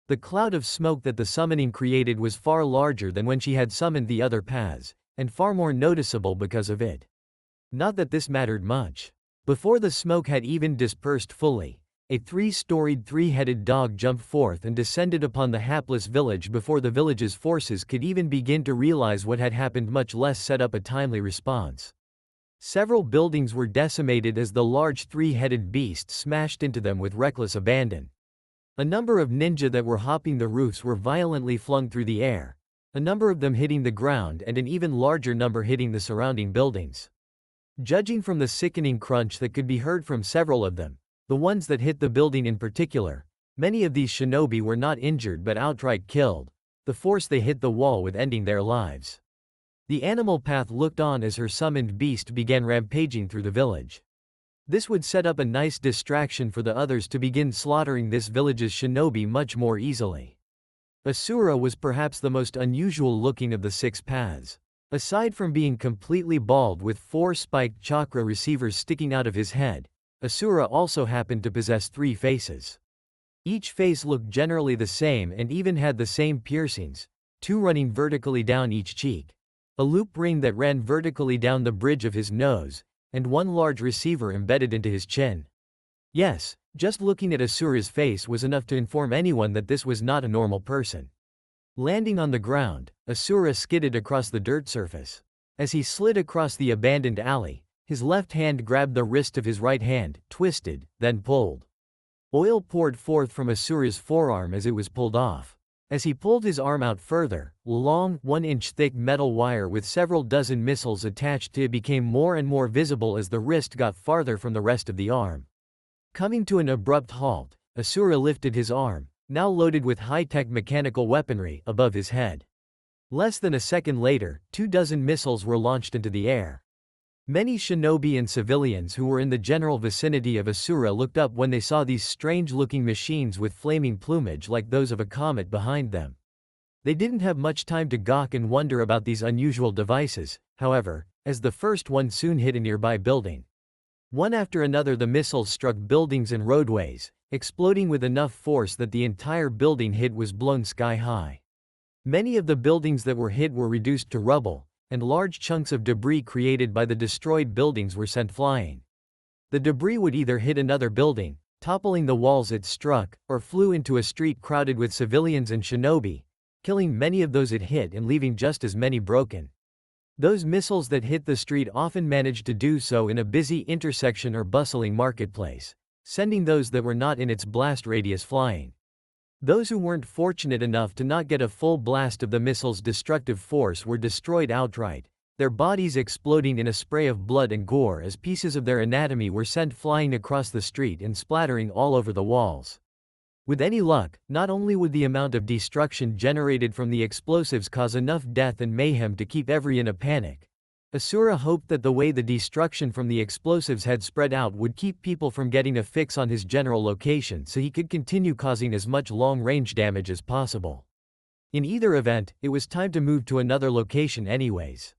The cloud of smoke that the summoning created was far larger than when she had summoned the other paths, and far more noticeable because of it. Not that this mattered much. Before the smoke had even dispersed fully, a 3-storied 3-headed dog jumped forth and descended upon the hapless village before the village's forces could even begin to realize what had happened, much less set up a timely response. Several buildings were decimated as the large 3-headed beast smashed into them with reckless abandon. A number of ninja that were hopping the roofs were violently flung through the air, a number of them hitting the ground and an even larger number hitting the surrounding buildings. Judging from the sickening crunch that could be heard from several of them, the ones that hit the building in particular, many of these shinobi were not injured but outright killed, the force they hit the wall with ending their lives. The animal path looked on as her summoned beast began rampaging through the village. This would set up a nice distraction for the others to begin slaughtering this village's shinobi much more easily. Asura was perhaps the most unusual looking of the 6 paths. Aside from being completely bald with 4 spiked chakra receivers sticking out of his head, Asura also happened to possess 3 faces. Each face looked generally the same and even had the same piercings, 2 running vertically down each cheek, a loop ring that ran vertically down the bridge of his nose, and 1 large receiver embedded into his chin. Yes, just looking at Asura's face was enough to inform anyone that this was not a normal person. Landing on the ground, Asura skidded across the dirt surface. As he slid across the abandoned alley, his left hand grabbed the wrist of his right hand, twisted, then pulled. Oil poured forth from Asura's forearm as it was pulled off. As he pulled his arm out further, long, 1-inch thick metal wire with several dozen missiles attached to it became more and more visible as the wrist got farther from the rest of the arm. Coming to an abrupt halt, Asura lifted his arm, now loaded with high-tech mechanical weaponry, above his head. Less than a second later, 24 missiles were launched into the air. Many shinobi and civilians who were in the general vicinity of Asura looked up when they saw these strange-looking machines with flaming plumage like those of a comet behind them. They didn't have much time to gawk and wonder about these unusual devices, however, as the first one soon hit a nearby building. One after another the missiles struck buildings and roadways, exploding with enough force that the entire building hit was blown sky high. Many of the buildings that were hit were reduced to rubble, and large chunks of debris created by the destroyed buildings were sent flying. The debris would either hit another building, toppling the walls it struck, or flew into a street crowded with civilians and shinobi, killing many of those it hit and leaving just as many broken. Those missiles that hit the street often managed to do so in a busy intersection or bustling marketplace, sending those that were not in its blast radius flying. Those who weren't fortunate enough to not get a full blast of the missile's destructive force were destroyed outright, their bodies exploding in a spray of blood and gore as pieces of their anatomy were sent flying across the street and splattering all over the walls. With any luck, not only would the amount of destruction generated from the explosives cause enough death and mayhem to keep everyone in a panic, Asura hoped that the way the destruction from the explosives had spread out would keep people from getting a fix on his general location so he could continue causing as much long-range damage as possible. In either event, it was time to move to another location anyways.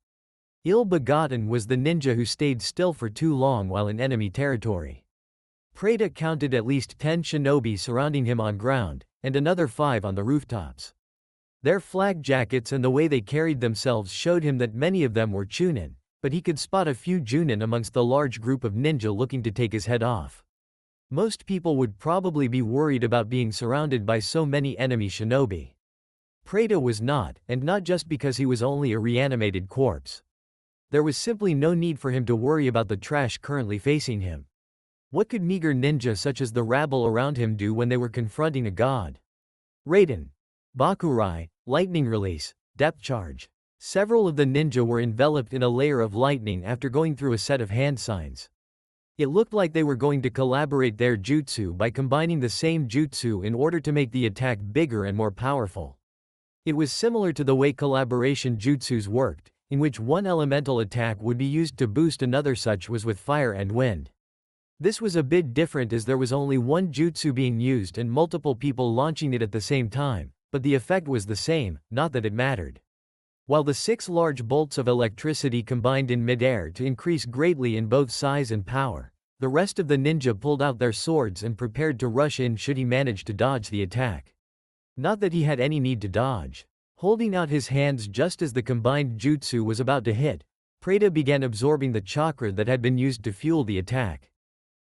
Ill-begotten was the ninja who stayed still for too long while in enemy territory. Preda counted at least 10 shinobi surrounding him on ground, and another 5 on the rooftops. Their flak jackets and the way they carried themselves showed him that many of them were chunin, but he could spot a few junin amongst the large group of ninja looking to take his head off. Most people would probably be worried about being surrounded by so many enemy shinobi. Preda was not, and not just because he was only a reanimated corpse. There was simply no need for him to worry about the trash currently facing him. What could meager ninja such as the rabble around him do when they were confronting a god? Raiden. Bakurai, lightning release, depth charge. Several of the ninja were enveloped in a layer of lightning after going through a set of hand signs. It looked like they were going to collaborate their jutsu by combining the same jutsu in order to make the attack bigger and more powerful. It was similar to the way collaboration jutsus worked, in which one elemental attack would be used to boost another, such was with fire and wind. This was a bit different as there was only one jutsu being used and multiple people launching it at the same time, but the effect was the same, not that it mattered. While the 6 large bolts of electricity combined in midair to increase greatly in both size and power, the rest of the ninja pulled out their swords and prepared to rush in should he manage to dodge the attack. Not that he had any need to dodge. Holding out his hands just as the combined jutsu was about to hit, Preda began absorbing the chakra that had been used to fuel the attack.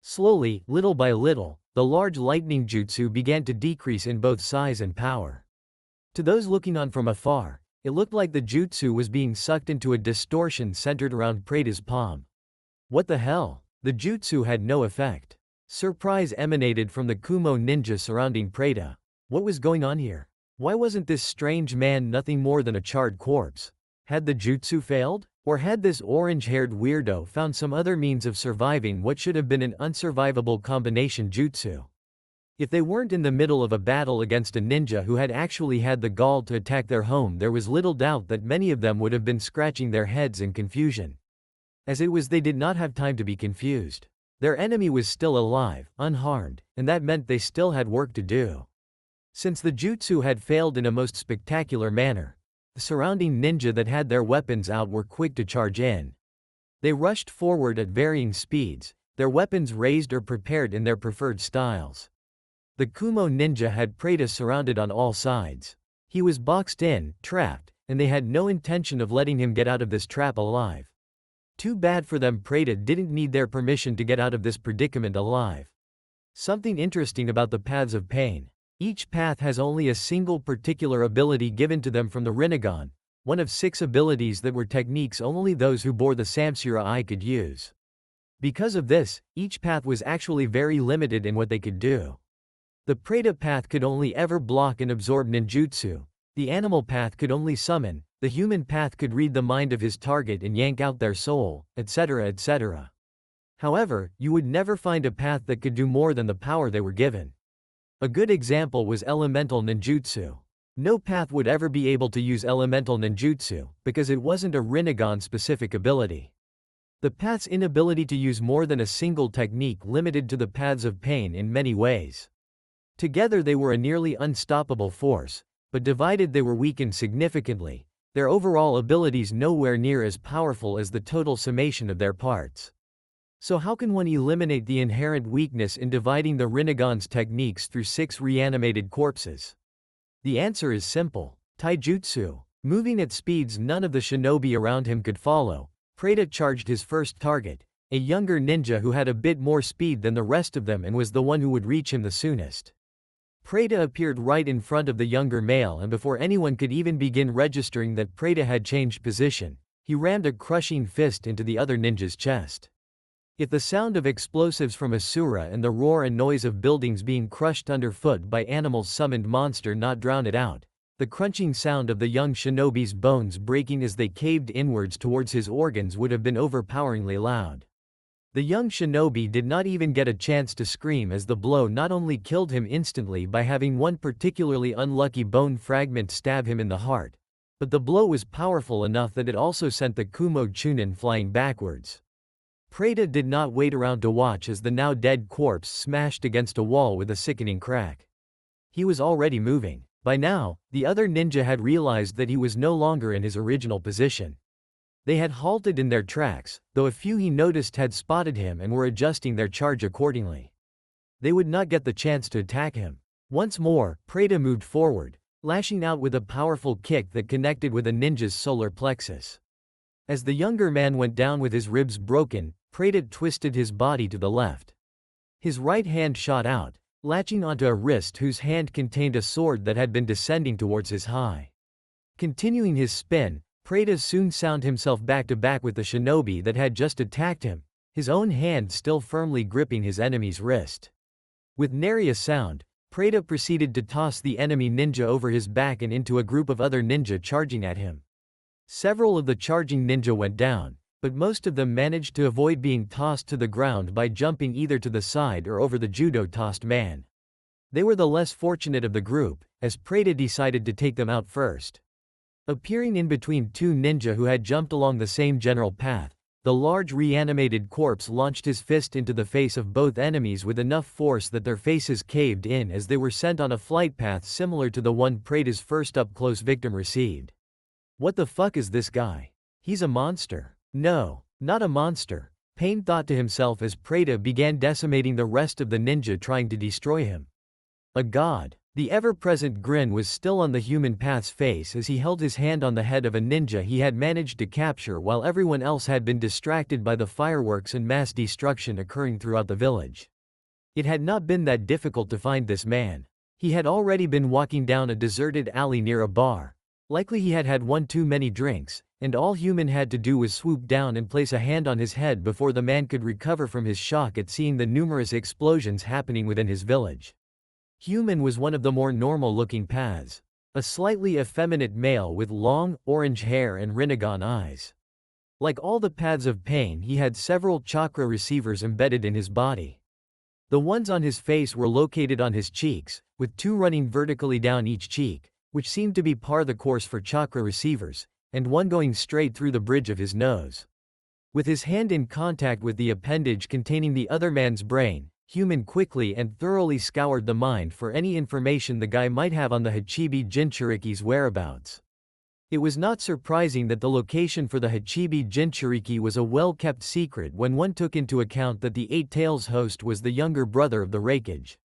Slowly, little by little, the large lightning jutsu began to decrease in both size and power. To those looking on from afar, it looked like the jutsu was being sucked into a distortion centered around Preda's palm. What the hell? The jutsu had no effect. Surprise emanated from the Kumo ninja surrounding Preda. What was going on here? Why wasn't this strange man nothing more than a charred corpse? Had the jutsu failed? Or had this orange-haired weirdo found some other means of surviving what should have been an unsurvivable combination jutsu? If they weren't in the middle of a battle against a ninja who had actually had the gall to attack their home, there was little doubt that many of them would have been scratching their heads in confusion. As it was, they did not have time to be confused. Their enemy was still alive, unharmed, and that meant they still had work to do. Since the jutsu had failed in a most spectacular manner, the surrounding ninja that had their weapons out were quick to charge in. They rushed forward at varying speeds, their weapons raised or prepared in their preferred styles. The Kumo ninja had Preta surrounded on all sides. He was boxed in, trapped, and they had no intention of letting him get out of this trap alive. Too bad for them, Preta didn't need their permission to get out of this predicament alive. Something interesting about the paths of pain. Each path has only a single particular ability given to them from the Rinnegan, one of 6 abilities that were techniques only those who bore the Samsara eye could use. Because of this, each path was actually very limited in what they could do. The Preta path could only ever block and absorb ninjutsu, the animal path could only summon, the human path could read the mind of his target and yank out their soul, etc. etc. However, you would never find a path that could do more than the power they were given. A good example was elemental ninjutsu. No path would ever be able to use elemental ninjutsu, because it wasn't a Rinnegan-specific ability. The path's inability to use more than a single technique limited to the paths of pain in many ways. Together they were a nearly unstoppable force, but divided they were weakened significantly, their overall abilities nowhere near as powerful as the total summation of their parts. So how can one eliminate the inherent weakness in dividing the Rinnegan's techniques through 6 reanimated corpses? The answer is simple: taijutsu. Moving at speeds none of the shinobi around him could follow, Preta charged his first target, a younger ninja who had a bit more speed than the rest of them and was the one who would reach him the soonest. Preta appeared right in front of the younger male, and before anyone could even begin registering that Preta had changed position, he rammed a crushing fist into the other ninja's chest. If the sound of explosives from Asura and the roar and noise of buildings being crushed underfoot by animals summoned monster not drown it out, the crunching sound of the young shinobi's bones breaking as they caved inwards towards his organs would have been overpoweringly loud. The young shinobi did not even get a chance to scream, as the blow not only killed him instantly by having one particularly unlucky bone fragment stab him in the heart, but the blow was powerful enough that it also sent the Kumo Chunin flying backwards. Preta did not wait around to watch as the now dead corpse smashed against a wall with a sickening crack. He was already moving. By now, the other ninja had realized that he was no longer in his original position. They had halted in their tracks, though a few he noticed had spotted him and were adjusting their charge accordingly. They would not get the chance to attack him. Once more, Preta moved forward, lashing out with a powerful kick that connected with a ninja's solar plexus. As the younger man went down with his ribs broken, Preta twisted his body to the left. His right hand shot out, latching onto a wrist whose hand contained a sword that had been descending towards his high. Continuing his spin, Preta soon found himself back to back with the shinobi that had just attacked him, his own hand still firmly gripping his enemy's wrist. With nary a sound, Preta proceeded to toss the enemy ninja over his back and into a group of other ninja charging at him. Several of the charging ninja went down, but most of them managed to avoid being tossed to the ground by jumping either to the side or over the judo-tossed man. They were the less fortunate of the group, as Preta decided to take them out first. Appearing in between 2 ninja who had jumped along the same general path, the large reanimated corpse launched his fist into the face of both enemies with enough force that their faces caved in as they were sent on a flight path similar to the one Preta's first up-close victim received. What the fuck is this guy? He's a monster. No, not a monster, Pain thought to himself as Preta began decimating the rest of the ninja trying to destroy him. A god. The ever-present grin was still on the human path's face as he held his hand on the head of a ninja he had managed to capture while everyone else had been distracted by the fireworks and mass destruction occurring throughout the village. It had not been that difficult to find this man. He had already been walking down a deserted alley near a bar. Likely he had had one too many drinks, and all human had to do was swoop down and place a hand on his head before the man could recover from his shock at seeing the numerous explosions happening within his village. Human was one of the more normal-looking paths. A slightly effeminate male with long, orange hair and Rinnegan eyes. Like all the paths of pain, he had several chakra receivers embedded in his body. The ones on his face were located on his cheeks, with 2 running vertically down each cheek, which seemed to be par the course for chakra receivers, and 1 going straight through the bridge of his nose. With his hand in contact with the appendage containing the other man's brain, Human quickly and thoroughly scoured the mind for any information the guy might have on the Hachibi Jinchuriki's whereabouts. It was not surprising that the location for the Hachibi Jinchuriki was a well-kept secret when one took into account that the Eight Tails host was the younger brother of the Raikage.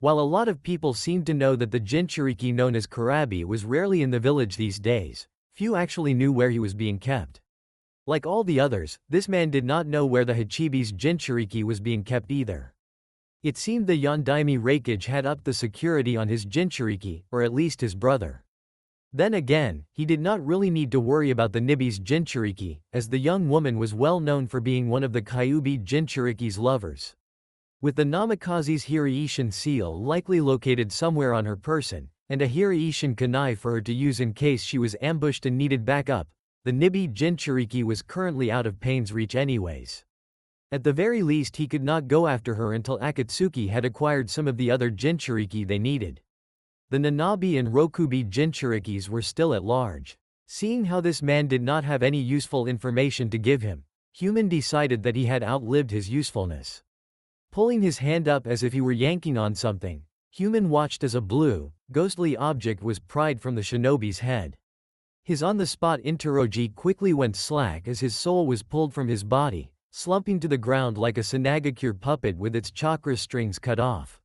While a lot of people seemed to know that the Jinchuriki known as Karabi was rarely in the village these days, few actually knew where he was being kept. Like all the others, this man did not know where the Hachibi's Jinchuriki was being kept either. It seemed the Yondaime Raikage had upped the security on his Jinchuriki, or at least his brother. Then again, he did not really need to worry about the Nibi's Jinchuriki, as the young woman was well known for being one of the Kyuubi Jinchuriki's lovers. With the Namikaze's Hiraishin seal likely located somewhere on her person, and a Hiraishin kunai for her to use in case she was ambushed and needed backup, the Nibi Jinchuriki was currently out of Pain's reach anyways. At the very least he could not go after her until Akatsuki had acquired some of the other Jinchuriki they needed. The Nanabi and Rokubi Jinchurikis were still at large. Seeing how this man did not have any useful information to give him, Human decided that he had outlived his usefulness. Pulling his hand up as if he were yanking on something, Human watched as a blue, ghostly object was pried from the shinobi's head. His on-the-spot interoji quickly went slack as his soul was pulled from his body, slumping to the ground like a Sanagakure puppet with its chakra strings cut off.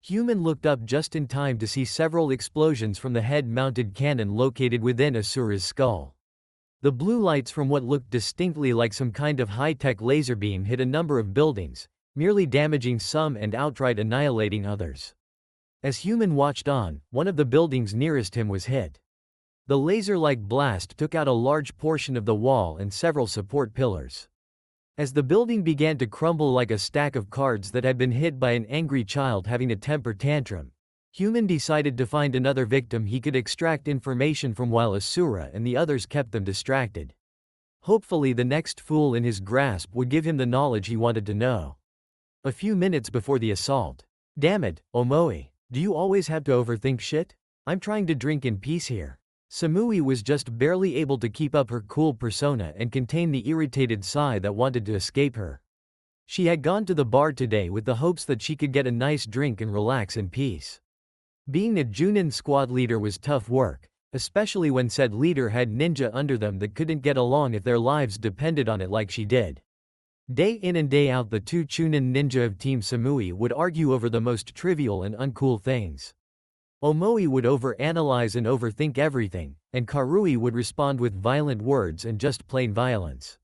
Human looked up just in time to see several explosions from the head-mounted cannon located within Asura's skull. The blue lights from what looked distinctly like some kind of high-tech laser beam hit a number of buildings, merely damaging some and outright annihilating others. As Human watched on, one of the buildings nearest him was hit. The laser-like blast took out a large portion of the wall and several support pillars. As the building began to crumble like a stack of cards that had been hit by an angry child having a temper tantrum, Human decided to find another victim he could extract information from while Asura and the others kept them distracted. Hopefully the next fool in his grasp would give him the knowledge he wanted to know. A few minutes before the assault. Damn it, Omoi, do you always have to overthink shit? I'm trying to drink in peace here. Samui was just barely able to keep up her cool persona and contain the irritated sigh that wanted to escape her. She had gone to the bar today with the hopes that she could get a nice drink and relax in peace. Being a Junin squad leader was tough work, especially when said leader had ninja under them that couldn't get along if their lives depended on it like she did. Day in and day out the 2 Chunin ninja of Team Samui would argue over the most trivial and uncool things. Omoi would overanalyze and overthink everything, and Karui would respond with violent words and just plain violence.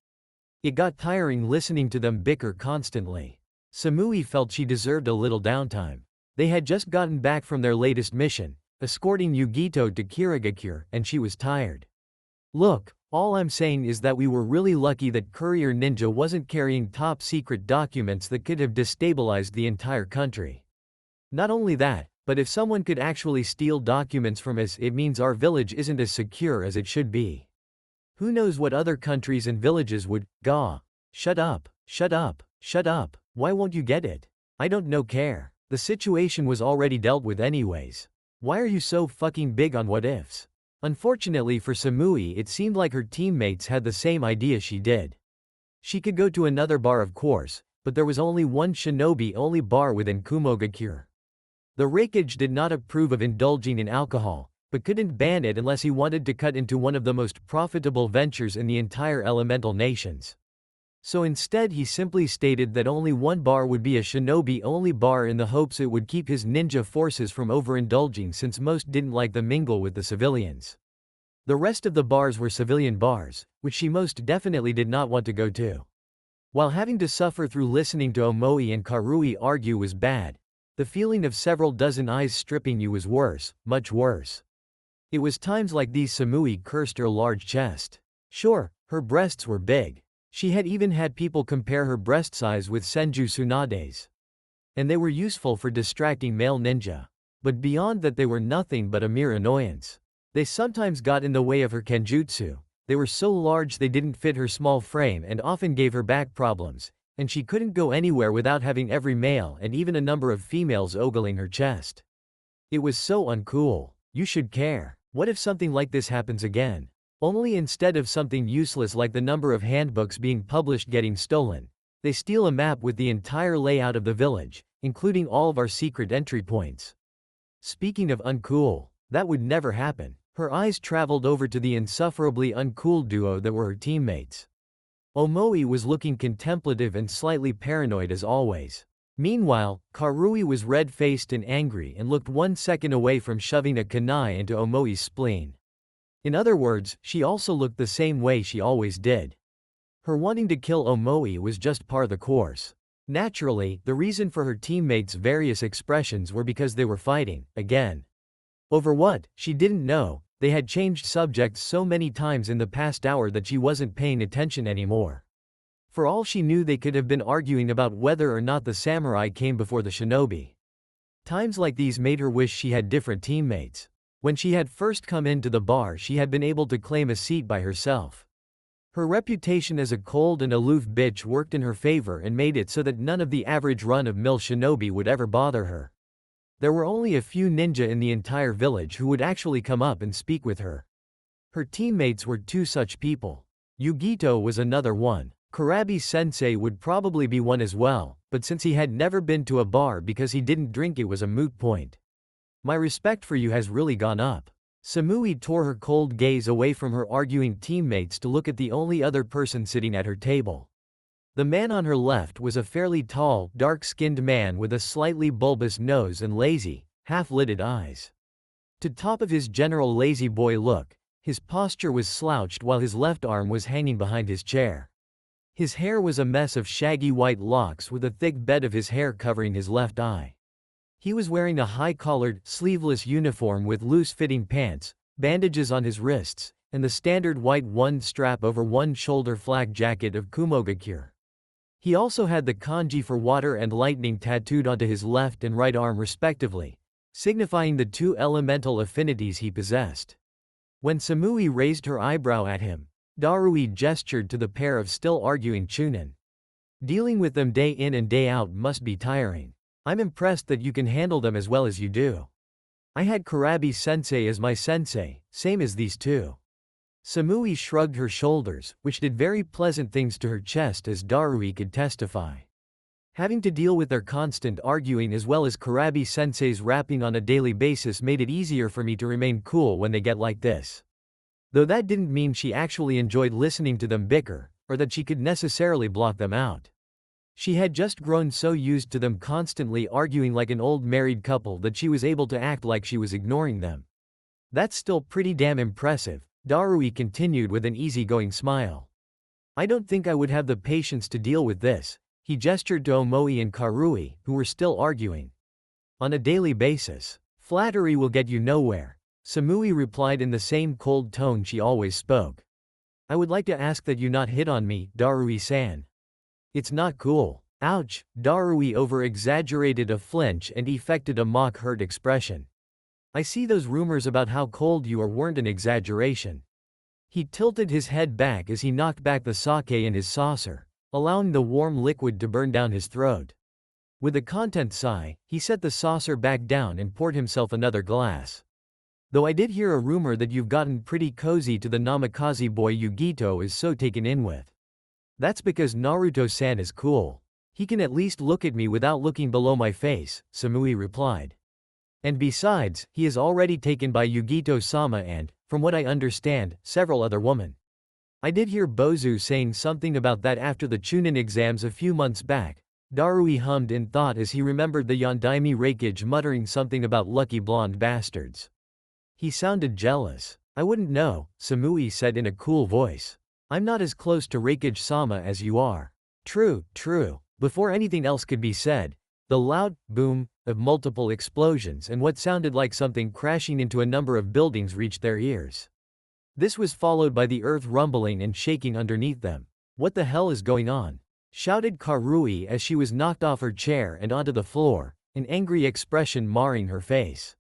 It got tiring listening to them bicker constantly. Samui felt she deserved a little downtime. They had just gotten back from their latest mission, escorting Yugito to Kirigakure, and she was tired. Look, all I'm saying is that we were really lucky that Courier Ninja wasn't carrying top-secret documents that could have destabilized the entire country. Not only that, but if someone could actually steal documents from us, it means our village isn't as secure as it should be. Who knows what other countries and villages would, gah. Shut up, shut up, shut up, why won't you get it? I don't know care. The situation was already dealt with anyways. Why are you so fucking big on what ifs? Unfortunately for Samui it seemed like her teammates had the same idea she did. She could go to another bar of course, but there was only one shinobi-only bar within Kumogakure. The Raikage did not approve of indulging in alcohol, but couldn't ban it unless he wanted to cut into one of the most profitable ventures in the entire elemental nations. So instead he simply stated that only one bar would be a shinobi-only bar in the hopes it would keep his ninja forces from overindulging since most didn't like the mingle with the civilians. The rest of the bars were civilian bars, which she most definitely did not want to go to. While having to suffer through listening to Omoi and Karui argue was bad, the feeling of several dozen eyes stripping you was worse, much worse. It was times like these Samui cursed her large chest. Sure, her breasts were big. She had even had people compare her breast size with Senju Tsunade's. And they were useful for distracting male ninja. But beyond that they were nothing but a mere annoyance. They sometimes got in the way of her kenjutsu. They were so large they didn't fit her small frame and often gave her back problems, and she couldn't go anywhere without having every male and even a number of females ogling her chest. It was so uncool. You should care. What if something like this happens again? Only instead of something useless like the number of handbooks being published getting stolen, they steal a map with the entire layout of the village, including all of our secret entry points. Speaking of uncool, that would never happen. Her eyes traveled over to the insufferably uncool duo that were her teammates. Omoi was looking contemplative and slightly paranoid as always. Meanwhile, Karui was red-faced and angry and looked 1 second away from shoving a kunai into Omoi's spleen. In other words, she also looked the same way she always did. Her wanting to kill Omoi was just par the course. Naturally, the reason for her teammates' various expressions were because they were fighting, again. Over what, she didn't know. They had changed subjects so many times in the past hour that she wasn't paying attention anymore. For all she knew, they could have been arguing about whether or not the samurai came before the shinobi. Times like these made her wish she had different teammates. When she had first come into the bar, she had been able to claim a seat by herself. Her reputation as a cold and aloof bitch worked in her favor and made it so that none of the average run-of-mill shinobi would ever bother her. There were only a few ninja in the entire village who would actually come up and speak with her. Her teammates were 2 such people. Yugito was another one. Kurabi-sensei would probably be one as well, but since he had never been to a bar because he didn't drink, it was a moot point. My respect for you has really gone up. Samui tore her cold gaze away from her arguing teammates to look at the only other person sitting at her table. The man on her left was a fairly tall, dark-skinned man with a slightly bulbous nose and lazy, half-lidded eyes. To top of his general lazy boy look, his posture was slouched while his left arm was hanging behind his chair. His hair was a mess of shaggy white locks with a thick bed of his hair covering his left eye. He was wearing a high-collared, sleeveless uniform with loose-fitting pants, bandages on his wrists, and the standard white one-strap over one-shoulder flak jacket of Kumogakure. He also had the kanji for water and lightning tattooed onto his left and right arm respectively, signifying the 2 elemental affinities he possessed. When Samui raised her eyebrow at him, Darui gestured to the pair of still arguing chunin. Dealing with them day in and day out must be tiring. I'm impressed that you can handle them as well as you do. I had Kurabi-sensei as my sensei, same as these 2. Samui shrugged her shoulders, which did very pleasant things to her chest as Darui could testify. Having to deal with their constant arguing as well as Kurabi-sensei's rapping on a daily basis made it easier for me to remain cool when they get like this. Though that didn't mean she actually enjoyed listening to them bicker, or that she could necessarily block them out. She had just grown so used to them constantly arguing like an old married couple that she was able to act like she was ignoring them. That's still pretty damn impressive, Darui continued with an easygoing smile. I don't think I would have the patience to deal with this, he gestured to Omoi and Karui, who were still arguing. On a daily basis. Flattery will get you nowhere, Samui replied in the same cold tone she always spoke. I would like to ask that you not hit on me, Darui-san. It's not cool. Ouch, Darui over-exaggerated a flinch and effected a mock-hurt expression. I see those rumors about how cold you are weren't an exaggeration. He tilted his head back as he knocked back the sake in his saucer, allowing the warm liquid to burn down his throat. With a content sigh, he set the saucer back down and poured himself another glass. Though I did hear a rumor that you've gotten pretty cozy to the Namikaze boy Yugito is so taken in with. That's because Naruto-san is cool. He can at least look at me without looking below my face, Samui replied. And besides, he is already taken by Yugito-sama and, from what I understand, several other women. I did hear Bozu saying something about that after the Chunin exams a few months back. Darui hummed in thought as he remembered the Yondaime Reikage muttering something about lucky blonde bastards. He sounded jealous. I wouldn't know, Samui said in a cool voice. I'm not as close to Reikage-sama as you are. True, true. Before anything else could be said, the loud boom of multiple explosions and what sounded like something crashing into a number of buildings reached their ears. This was followed by the earth rumbling and shaking underneath them. What the hell is going on? Shouted Karui as she was knocked off her chair and onto the floor, an angry expression marring her face.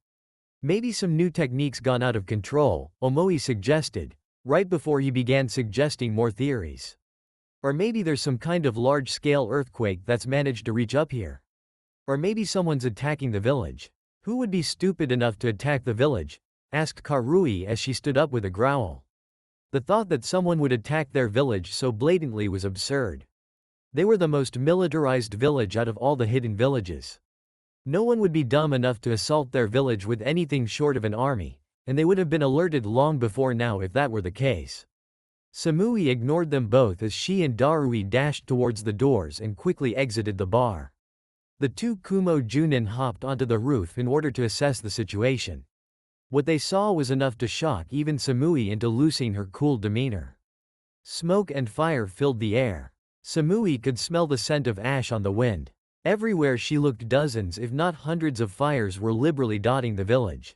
Maybe some new techniques gone out of control, Omoi suggested, right before he began suggesting more theories. Or maybe there's some kind of large-scale earthquake that's managed to reach up here. Or maybe someone's attacking the village. Who would be stupid enough to attack the village? Asked Karui as she stood up with a growl. The thought that someone would attack their village so blatantly was absurd. They were the most militarized village out of all the hidden villages. No one would be dumb enough to assault their village with anything short of an army, and they would have been alerted long before now if that were the case. Samui ignored them both as she and Darui dashed towards the doors and quickly exited the bar. The two Kumo Junin hopped onto the roof in order to assess the situation. What they saw was enough to shock even Samui into losing her cool demeanor. Smoke and fire filled the air. Samui could smell the scent of ash on the wind. Everywhere she looked, dozens if not hundreds of fires were liberally dotting the village.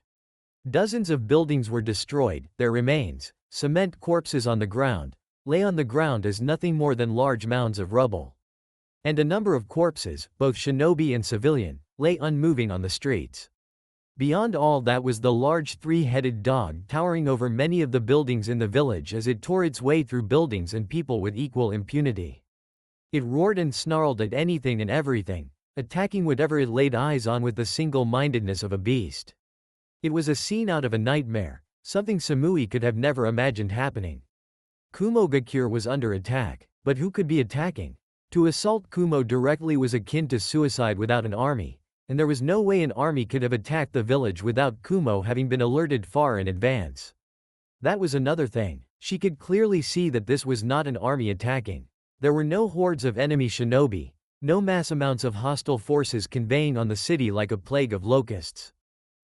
Dozens of buildings were destroyed, their remains, cement corpses on the ground, lay on the ground as nothing more than large mounds of rubble. And a number of corpses, both shinobi and civilian, lay unmoving on the streets. Beyond all that was the large three-headed dog towering over many of the buildings in the village as it tore its way through buildings and people with equal impunity. It roared and snarled at anything and everything, attacking whatever it laid eyes on with the single-mindedness of a beast. It was a scene out of a nightmare, something Samui could have never imagined happening. Kumogakure was under attack, but who could be attacking? To assault Kumo directly was akin to suicide without an army, and there was no way an army could have attacked the village without Kumo having been alerted far in advance. That was another thing. She could clearly see that this was not an army attacking. There were no hordes of enemy shinobi, no mass amounts of hostile forces conveying on the city like a plague of locusts.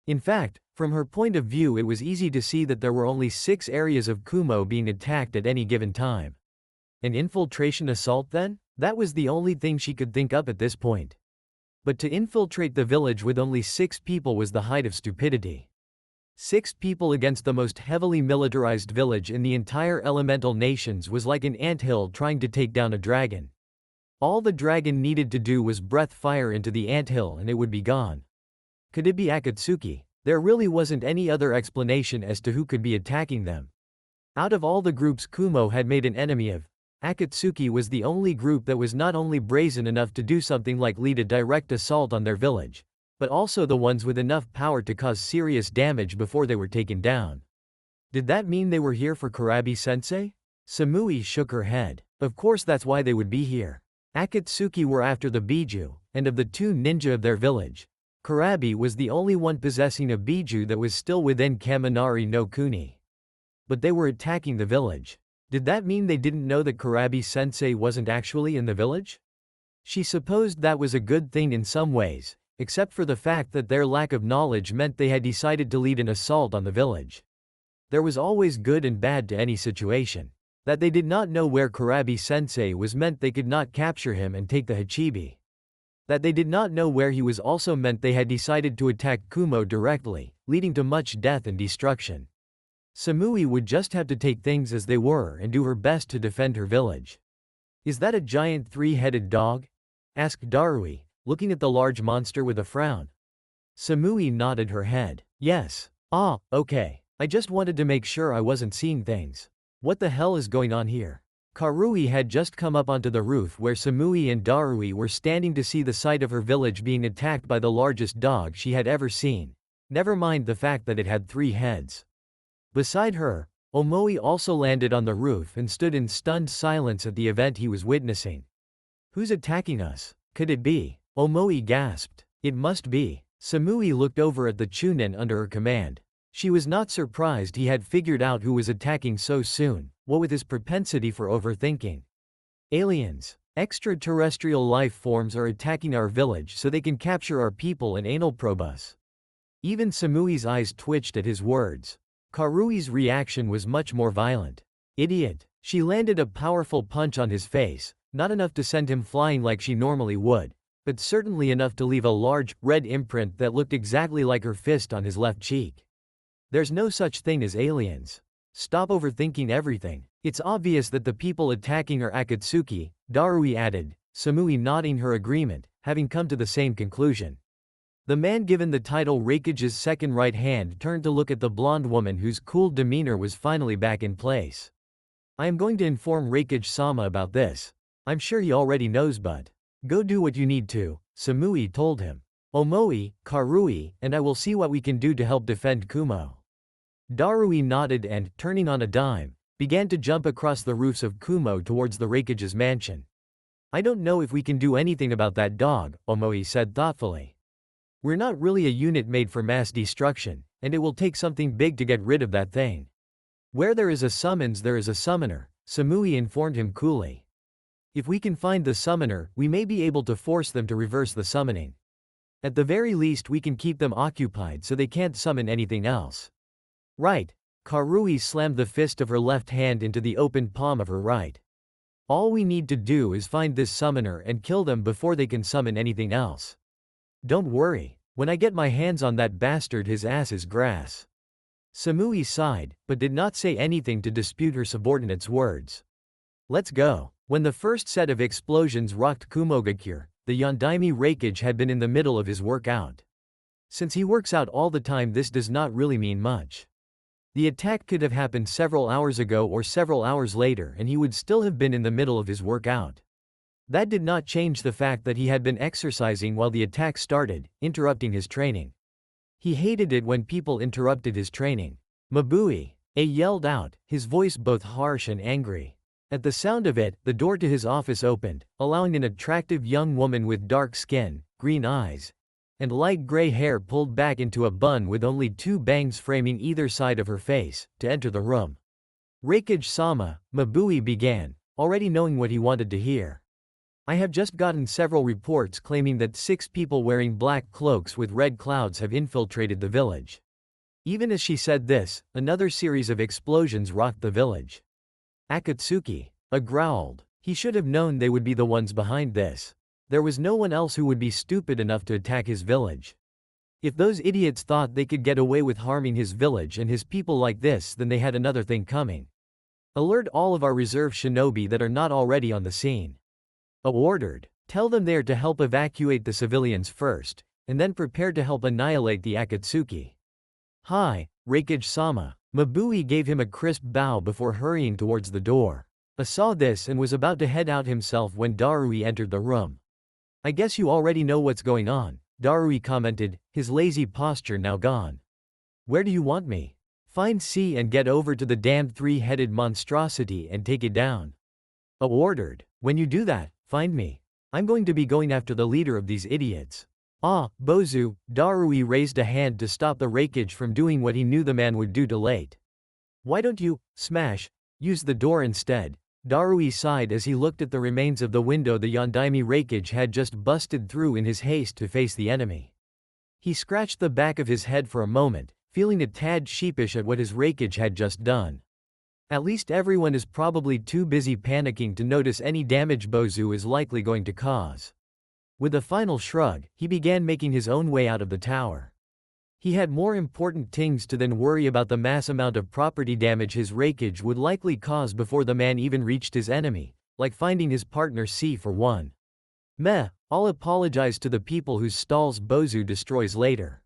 In fact, from her point of view, it was easy to see that there were only 6 areas of Kumo being attacked at any given time. An infiltration assault then? That was the only thing she could think up at this point. But to infiltrate the village with only 6 people was the height of stupidity. 6 people against the most heavily militarized village in the entire elemental nations was like an anthill trying to take down a dragon. All the dragon needed to do was breath fire into the anthill and it would be gone. Could it be Akatsuki? There really wasn't any other explanation as to who could be attacking them. Out of all the groups Kumo had made an enemy of, Akatsuki was the only group that was not only brazen enough to do something like lead a direct assault on their village, but also the ones with enough power to cause serious damage before they were taken down. Did that mean they were here for Kurabi-sensei? Samui shook her head. Of course that's why they would be here. Akatsuki were after the Biju, and of the 2 ninja of their village, Kurabi was the only one possessing a Biju that was still within Kaminari no Kuni. But they were attacking the village. Did that mean they didn't know that Kurabi-sensei wasn't actually in the village? She supposed that was a good thing in some ways, except for the fact that their lack of knowledge meant they had decided to lead an assault on the village. There was always good and bad to any situation. That they did not know where Kurabi-sensei was meant they could not capture him and take the Hachibi. That they did not know where he was also meant they had decided to attack Kumo directly, leading to much death and destruction. Samui would just have to take things as they were and do her best to defend her village. Is that a giant 3-headed dog? Asked Darui, looking at the large monster with a frown. Samui nodded her head. Yes. Ah, okay. I just wanted to make sure I wasn't seeing things. What the hell is going on here? Karui had just come up onto the roof where Samui and Darui were standing to see the sight of her village being attacked by the largest dog she had ever seen. Never mind the fact that it had 3 heads. Beside her, Omoi also landed on the roof and stood in stunned silence at the event he was witnessing. Who's attacking us? Could it be? Omoi gasped. It must be. Samui looked over at the Chunin under her command. She was not surprised he had figured out who was attacking so soon, what with his propensity for overthinking. Aliens. Extraterrestrial life forms are attacking our village so they can capture our people and anal probe us. Even Samui's eyes twitched at his words. Karui's reaction was much more violent. Idiot. She landed a powerful punch on his face, not enough to send him flying like she normally would, but certainly enough to leave a large, red imprint that looked exactly like her fist on his left cheek. There's no such thing as aliens. Stop overthinking everything. It's obvious that the people attacking are Akatsuki, Darui added, Samui nodding her agreement, having come to the same conclusion. The man given the title Raikage's second right hand turned to look at the blonde woman whose cool demeanor was finally back in place. I am going to inform Reikage-sama about this. I'm sure he already knows, but go do what you need to, Samui told him. Omoi, Karui, and I will see what we can do to help defend Kumo. Darui nodded and, turning on a dime, began to jump across the roofs of Kumo towards the Reikage's mansion. I don't know if we can do anything about that dog, Omoi said thoughtfully. We're not really a unit made for mass destruction, and it will take something big to get rid of that thing. Where there is a summons there is a summoner, Samui informed him coolly. If we can find the summoner, we may be able to force them to reverse the summoning. At the very least we can keep them occupied so they can't summon anything else. Right. Karui slammed the fist of her left hand into the open palm of her right. All we need to do is find this summoner and kill them before they can summon anything else. Don't worry, when I get my hands on that bastard his ass is grass. Samui sighed, but did not say anything to dispute her subordinate's words. Let's go. When the first set of explosions rocked Kumogakure, the Yondaime Reikage had been in the middle of his workout. Since he works out all the time, this does not really mean much. The attack could have happened several hours ago or several hours later and he would still have been in the middle of his workout. That did not change the fact that he had been exercising while the attack started, interrupting his training. He hated it when people interrupted his training. Mabui! A yelled out, his voice both harsh and angry. At the sound of it, the door to his office opened, allowing an attractive young woman with dark skin, green eyes, and light gray hair pulled back into a bun with only 2 bangs framing either side of her face, to enter the room. Reikage-sama, Mabui began, already knowing what he wanted to hear. I have just gotten several reports claiming that 6 people wearing black cloaks with red clouds have infiltrated the village. Even as she said this, another series of explosions rocked the village. Akatsuki growled. He should have known they would be the ones behind this. There was no one else who would be stupid enough to attack his village. If those idiots thought they could get away with harming his village and his people like this, then they had another thing coming. Alert all of our reserve shinobi that are not already on the scene. Ordered. Tell them they are to help evacuate the civilians first, and then prepare to help annihilate the Akatsuki. Hi, Reikage-sama. Mabui gave him a crisp bow before hurrying towards the door. Saw this and was about to head out himself when Darui entered the room. I guess you already know what's going on, Darui commented, his lazy posture now gone. Where do you want me? Find C and get over to the damned 3-headed monstrosity and take it down. Ordered. When you do that, find me. I'm going to be going after the leader of these idiots. Bozu, Darui raised a hand to stop the Reikage from doing what he knew the man would do too late. Why don't you, smash, use the door instead? Darui sighed as he looked at the remains of the window the Yondaime Reikage had just busted through in his haste to face the enemy. He scratched the back of his head for a moment, feeling a tad sheepish at what his Reikage had just done. At least everyone is probably too busy panicking to notice any damage Bozu is likely going to cause. With a final shrug, he began making his own way out of the tower. He had more important things to than worry about the mass amount of property damage his Reikage would likely cause before the man even reached his enemy, like finding his partner C for one. I'll apologize to the people whose stalls Bozu destroys later.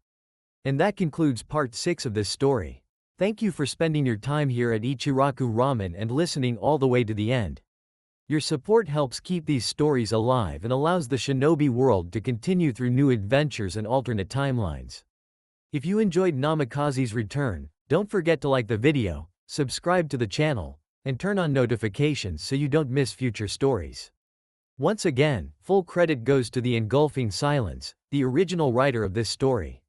And that concludes part 6 of this story. Thank you for spending your time here at Ichiraku Ramen and listening all the way to the end. Your support helps keep these stories alive and allows the Shinobi world to continue through new adventures and alternate timelines. If you enjoyed Namikaze's return, don't forget to like the video, subscribe to the channel, and turn on notifications so you don't miss future stories. Once again, full credit goes to the Engulfing Silence, the original writer of this story.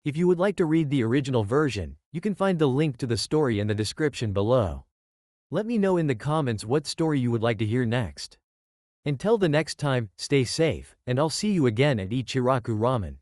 If you would like to read the original version, you can find the link to the story in the description below. Let me know in the comments what story you would like to hear next. Until the next time, stay safe, and I'll see you again at Ichiraku Ramen.